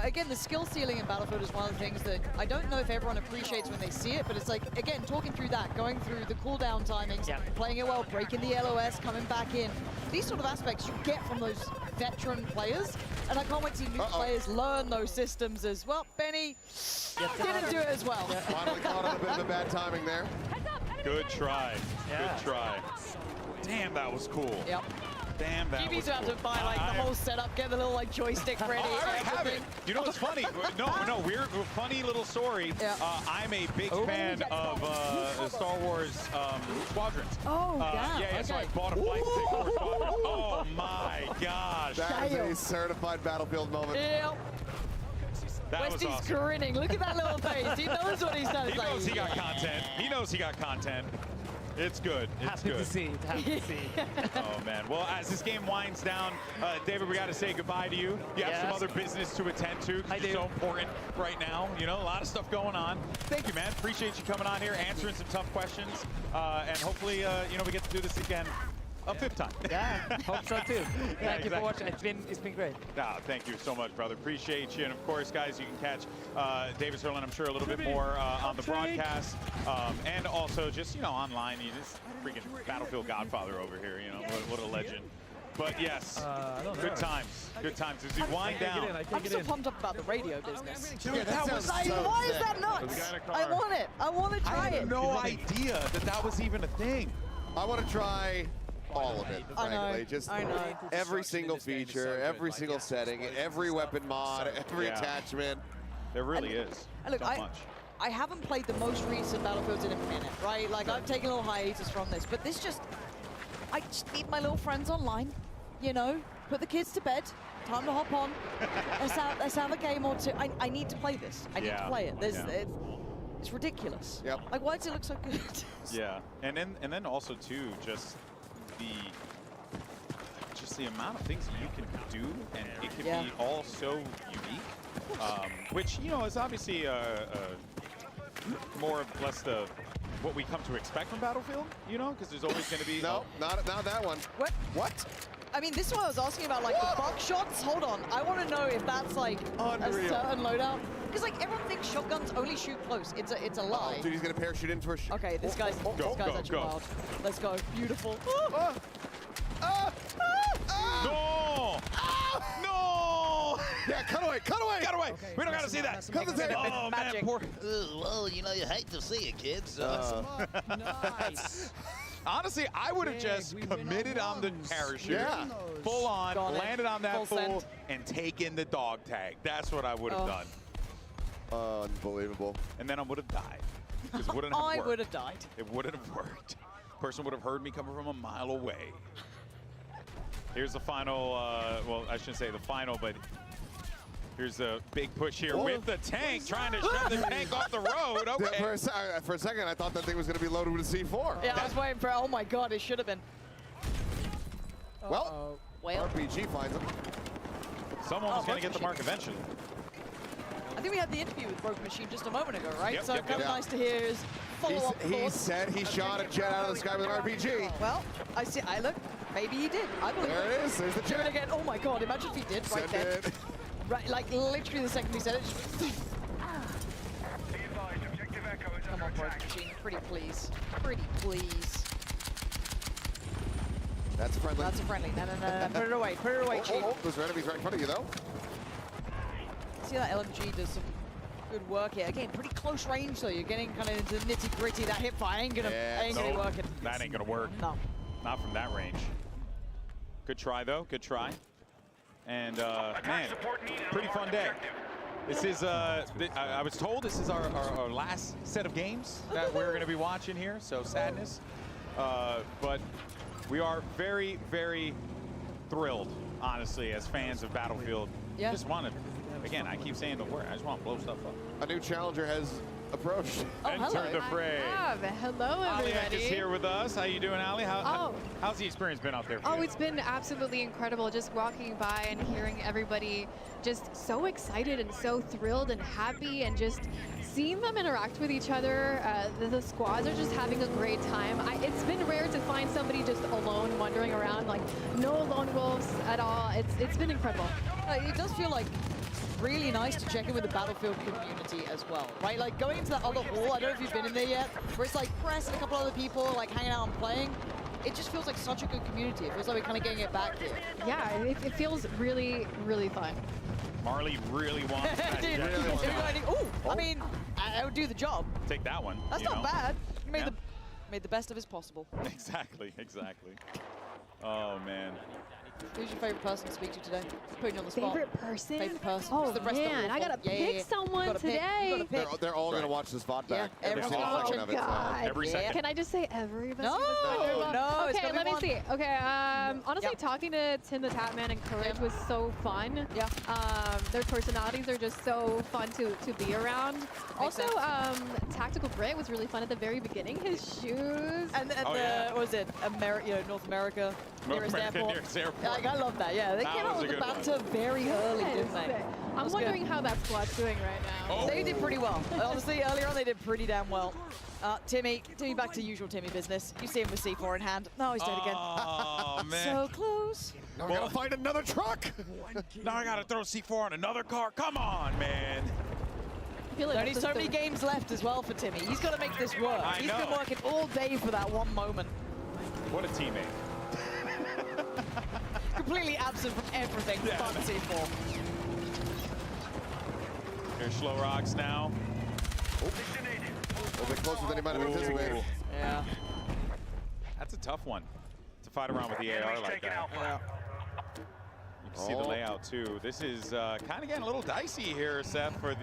Again, the skill ceiling in Battlefield is one of the things that I don't know if everyone appreciates when they see it, but it's like, again, talking through that, going through the cooldown timings, playing it well, breaking the LOS, coming back in. These sort of aspects you get from those veteran players, and I can't wait to see new players learn those systems as well. Benny didn't do it as well. Finally caught on a bit of a bad timing there. Good try. Good try. Damn, that was cool. Yep. Damn, that was GB's have to buy like the whole setup, get the little like joystick ready. I already have it. You know what's funny? No, weird, funny little story. I'm a big fan of Star Wars Squadrons. Oh, yeah. So I bought a flight ticket for Squadrons. Oh my gosh. That is a certified Battlefield moment. Yep. That was Westy's awesome. grinning. Look at that little face. He knows what he's done. He knows he got content. He knows he got content. It's good. It's Happy to see it. Happy to see it. Oh, man. Well, as this game winds down, David, we got to say goodbye to you. You have some other business to attend to. It's so important right now. You know, a lot of stuff going on. Thank you, man. Appreciate you coming on here, answering some tough questions. And hopefully, you know, we get to do this again a fifth time. Yeah, hope so too. Thank you for watching. It's been great. Thank you so much, brother. Appreciate you. And of course, guys, you can catch David Sirlin, I'm sure, a little bit more on the broadcast. And also just, you know, online. You just freaking Battlefield Godfather over here. You know, what a legend. But yes, good times. Good times. As we wind down. I'm so pumped up about the radio business. Yeah, that was why is that nuts? I want it. I want to try it. I had no idea that was even a thing. I want to try all of it, frankly. Just every single feature, every single setting, every weapon mod, every attachment. There really is. Look, so much. I haven't played the most recent Battlefields in a minute, right? Like, I've taken a little hiatus from this, but this I just need my little friends online, you know, put the kids to bed, time to hop on, let's have a game or two. I need to play this. I need to play it. It's ridiculous. Yep. Like, why does it look so good? Yeah, and then also too, just the amount of things you can do, and it can be all so unique, which, you know, is obviously more or less what we come to expect from Battlefield, you know, because there's always going to be not that one. What? I mean, this is what I was asking about, like the buckshots. Hold on, I want to know if that's like a certain loadout. Because like everyone thinks shotguns only shoot close. It's a lie. Dude, he's gonna parachute in for a shot. Okay, this guy's actually wild. Let's go. Beautiful. No! No! Yeah, cut away! Okay, we don't gotta see that. Come to say Oh man, poor. Well, you know, you hate to see it, kids. Nice. Honestly, I would have just committed on the parachute, full on, landed on that fool, and taken the dog tag. That's what I would have done. Unbelievable. And then I would have died. Because it wouldn't have worked. I would have died. It wouldn't have worked. Person would have heard me coming from a mile away. Here's the final, well, I shouldn't say the final, but Here's a big push here with the tank, trying to shove the tank off the road. Okay. For a second, I thought that thing was going to be loaded with a C4. Yeah, I was waiting for, oh my god, it should have been. Well, RPG finds him. Someone was going to get the mark eventually. I think we had the interview with Broken Machine just a moment ago, right? Yep, so yep, kind of nice to hear his follow-up He thoughts. said he shot a jet out of the sky with an RPG. Well, I see. I look. Maybe he did. I believe There it is. There's the Do it jet. again. Oh my god! Imagine if he did right Send then. it. Right, like literally the second he said it. Just come on, Broken Machine. Pretty please. Pretty please. That's a friendly. That's a friendly. No. Put it away. Put it away, Chief. Those enemies right in front of you, though. See that LMG does some good work here. Again, pretty close range, though. You're getting kind of into the nitty-gritty. That hip fire ain't gonna Nope, work. that ain't gonna work. No. Not from that range. Good try, though. Good try. And, man, pretty fun day. This is, I was told this is our last set of games that we're going to be watching here, so sadness. But we are very, very thrilled, honestly, as fans of Battlefield. Yeah. Just want to, again, I keep saying the word, I just want to blow stuff up. A new challenger has approached. Enter the fray. Hello, Ali everybody. is here with us. How you doing, Ali? How's the experience been out there for you? It's been absolutely incredible just walking by and hearing everybody just so excited and so thrilled and happy, and just seeing them interact with each other. The squads are just having a great time. It's been rare to find somebody just alone wandering around, like no lone wolves at all. It's been incredible. It does feel like really nice to check in with the Battlefield community as well, right? Like going into that other hall, I don't know if you've been in there yet, where it's like Press and a couple other people like hanging out and playing. It just feels like such a good community. It feels like we're kind of getting it back here. Yeah, it feels really, really fun. Marley really wants that. Dude, I mean, I would do the job. Take that one. That's not bad. He made the best of his possible. Exactly. Oh, man. Who's your favorite person to speak to today? Putting you on the spot. Favorite person? Favorite person. Oh, Who's the rest of man, the I gotta pick someone today. They're all going to watch this VOD back. Every single Oh, section of it. God. Every second. Can I just say everybody? No. It's Okay, gonna let be me one. see. Okay, honestly, talking to Tim the Tatman and Courage was so fun. Yeah. Their personalities are just so fun to be around. Also, Tactical Grit was really fun at the very beginning. His shoes. And what was it? North America. Nearest airport. Like, I love that, yeah. They came out with the banter very early, didn't they? I'm wondering how that squad's doing right now. They did pretty well. Honestly, earlier on they did pretty damn well. Timmy, back to usual Timmy business. You see him with C4 in hand. No, he's dead again. Oh, man. So close. Now we got to find another truck. Now I got to throw C4 on another car. Come on, man. Only so many games left as well for Timmy. He's got to make this work. He's been working all day for that one moment. What a teammate. Completely absent from everything. Fun C4. Here's Slow Rocks now. A little bit closer than he might have anticipated. Yeah. That's a tough one to fight around with the AR like that. Yeah. You can see the layout too. This is kind of getting a little dicey here, Seth, for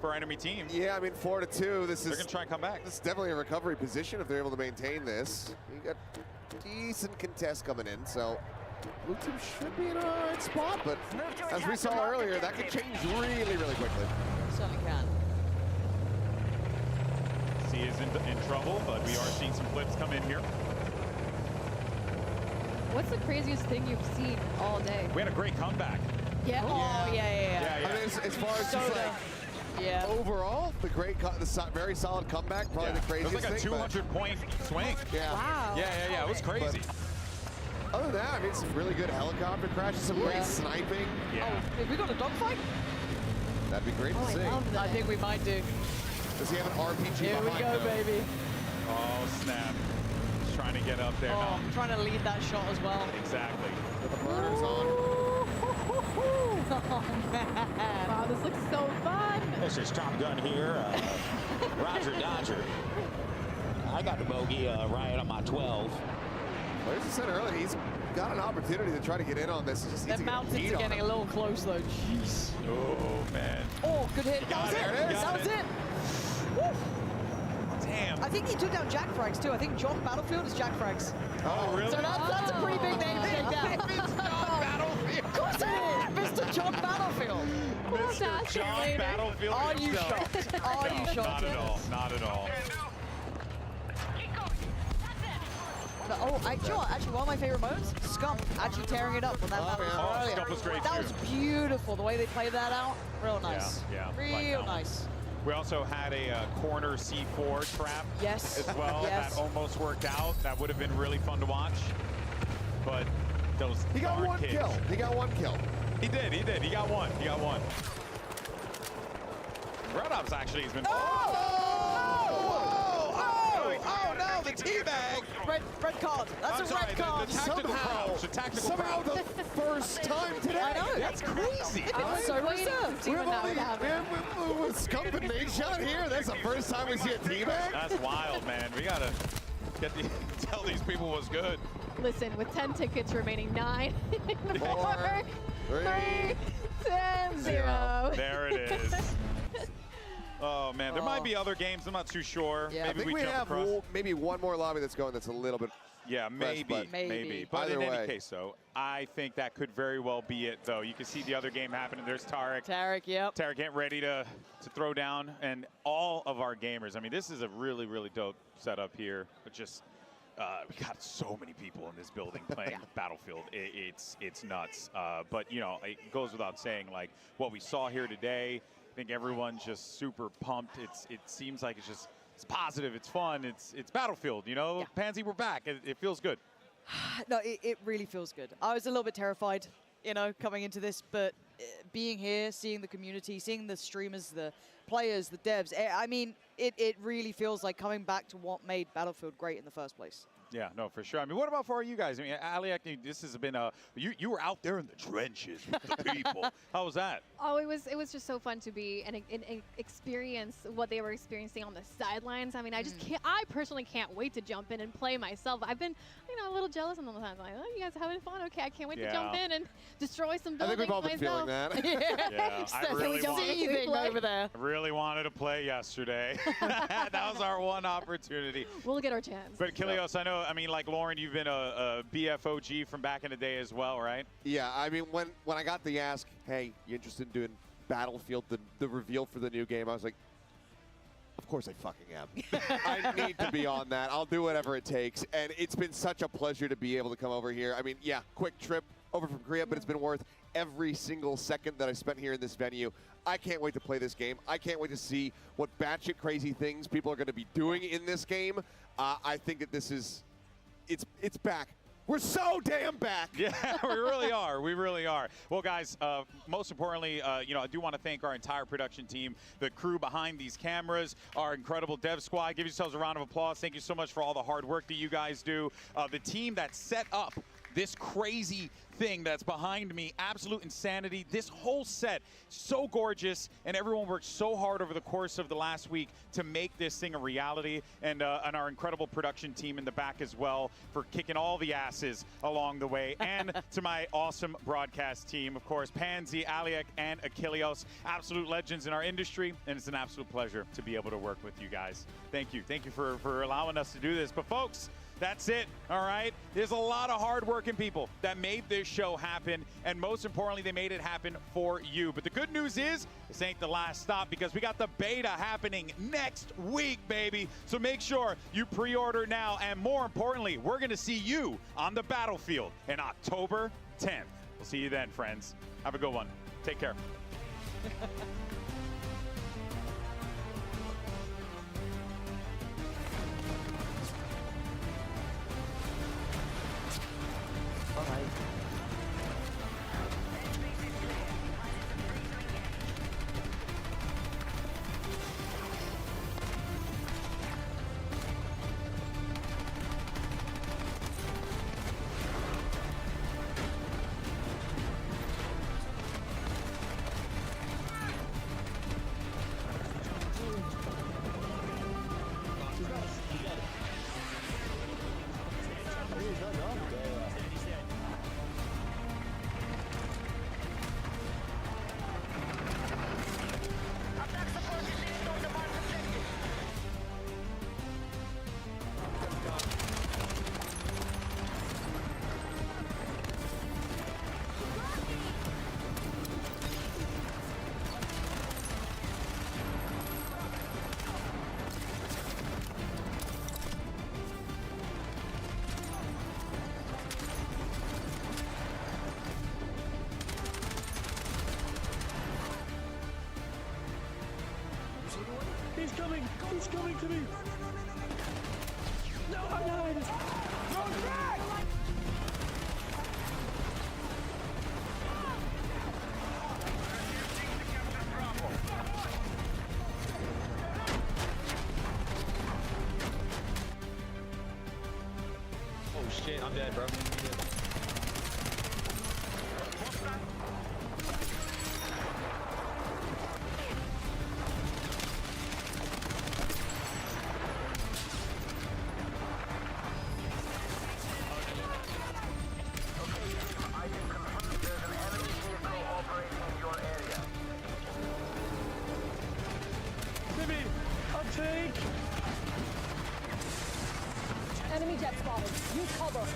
our enemy team. Yeah, I mean 4-2. They're gonna try and come back. This is definitely a recovery position if they're able to maintain this. You got decent contest coming in, so blue team should be in a right spot. But as we saw earlier, that could change really, really quickly. Certainly can. C is in trouble, but we are seeing some flips come in here. What's the craziest thing you've seen all day? We had a great comeback. Yeah. Oh, yeah. I mean, as far as just like, overall, the very solid comeback, probably the craziest thing. It was like a 200-point swing. Yeah. Wow. Yeah. It was crazy. But other than that, I mean, some really good helicopter crashes, some great sniping. Yeah. Oh, have we got a dogfight? That'd be great to see. I think we might do. Does he have an RPG Here we behind go, him? baby. Oh, snap. He's trying to get up there. Oh, trying to lead that shot as well. Exactly. With the burners on. Oh, man. Wow, this looks so fun. This is Top Gun here. Roger Dodger. I got the bogey right on my 12. Well, as I said earlier, he's got an opportunity to try to get in on this. He just needs The to mountains get are getting a little close, though. Jeez. Oh, man. Oh, good hit. That was it. That was it. Woo. Damn. I think he took down Jack Frags, too. I think John Battlefield is Jack Frags. Oh, really? So that's a pretty big name to take down. It's John Battlefield. Of course it is. Mr. John Battlefield. Mr. John Battlefield Are you himself. shocked? Are you shocked? Not at all. Not at all. No, oh, actually, one of my favorite moments, Scump actually tearing it up on that battle earlier. Scump was great That too. was beautiful, the way they played that out. Real nice. Yeah, Real nice. We also had a corner C4 trap Yes. as well. Yes. That almost worked out. That would have been really fun to watch. But those He got darn one kids. kill. He got one kill. He did. He got one. He got one. Red Ops actually has been. Oh no, the teabag! Red card. That's I'm a sorry, red card. The tactical crouch. The tactical Somehow crouch. the first time today. I know. That's crazy. It's so reserved. We've only with Scump and Nate shot here. That's the first time we see a teabag. That's wild, man. We gotta tell these people what's good. Listen, with 10 tickets remaining, 9, 4, 3, 2, 0. There it is. Oh man, there might be other games. I'm not too sure. Yeah, maybe I think we jump have across. maybe one more lobby that's going that's a little bit. Yeah, maybe. But Either in way. any case, though, I think that could very well be it, though. You can see the other game happening. There's Tarek. Yep. Tarek getting ready to throw down, and all of our gamers. I mean, this is a really, really dope setup here. But just we got so many people in this building playing Battlefield. It's nuts. But you know, it goes without saying, like what we saw here today. I think everyone's just super pumped. It seems like it's positive, it's fun, it's Battlefield, you know? Pansy, we're back. It feels good. No, it really feels good. I was a little bit terrified, you know, coming into this, but being here, seeing the community, seeing the streamers, the players, the devs, I mean, it really feels like coming back to what made Battlefield great in the first place. Yeah, no, for sure. I mean, what about for you guys? I mean, Aliak, this has been you were out there in the trenches with the people. How was that? Oh, it was just so fun to be and experience what they were experiencing on the sidelines. I mean, I personally can't wait to jump in and play myself. I've been, you know, a little jealous on the times. Like, oh, you guys are having fun? Okay, I can't wait to jump in and destroy some buildings I think we've all been feeling myself. that. Yeah, I over there. really wanted to play yesterday. That was our one opportunity. We'll get our chance. But Kilios, I mean, like Lauren, you've been a BFOG from back in the day as well, right? Yeah, I mean, when I got the ask, hey, you interested in doing Battlefield, the reveal for the new game, I was like, of course I fucking am. I need to be on that. I'll do whatever it takes. And it's been such a pleasure to be able to come over here. I mean, yeah, quick trip over from Korea, but it's been worth every single second that I spent here in this venue. I can't wait to play this game. I can't wait to see what batshit crazy things people are going to be doing in this game. I think that this is, it's back. We're so damn back. Yeah, we really are. We really are. Well, guys, most importantly, you know, I do want to thank our entire production team, the crew behind these cameras, our incredible dev squad. Give yourselves a round of applause. Thank you so much for all the hard work that you guys do. The team that set up this crazy thing that's behind me, absolute insanity. This whole set, so gorgeous, and everyone worked so hard over the course of the last week to make this thing a reality, and our incredible production team in the back as well for kicking all the asses along the way, and to my awesome broadcast team, of course, Pansy, Aliak, and Achilleos, absolute legends in our industry, and it's an absolute pleasure to be able to work with you guys. Thank you. Thank you for allowing us to do this. But folks, that's it, all right? There's a lot of hardworking people that made this show happen, and most importantly, they made it happen for you. But the good news is, this ain't the last stop, because we got the beta happening next week, baby. So make sure you pre-order now, and more importantly, we're gonna see you on the battlefield in October 10th. We'll see you then, friends. Have a good one. Take care. coming! He's coming to me! No, I died! Go back! Oh shit, I'm dead, bro. Enemy jet spotted. Use cover.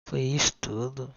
Foi isso tudo.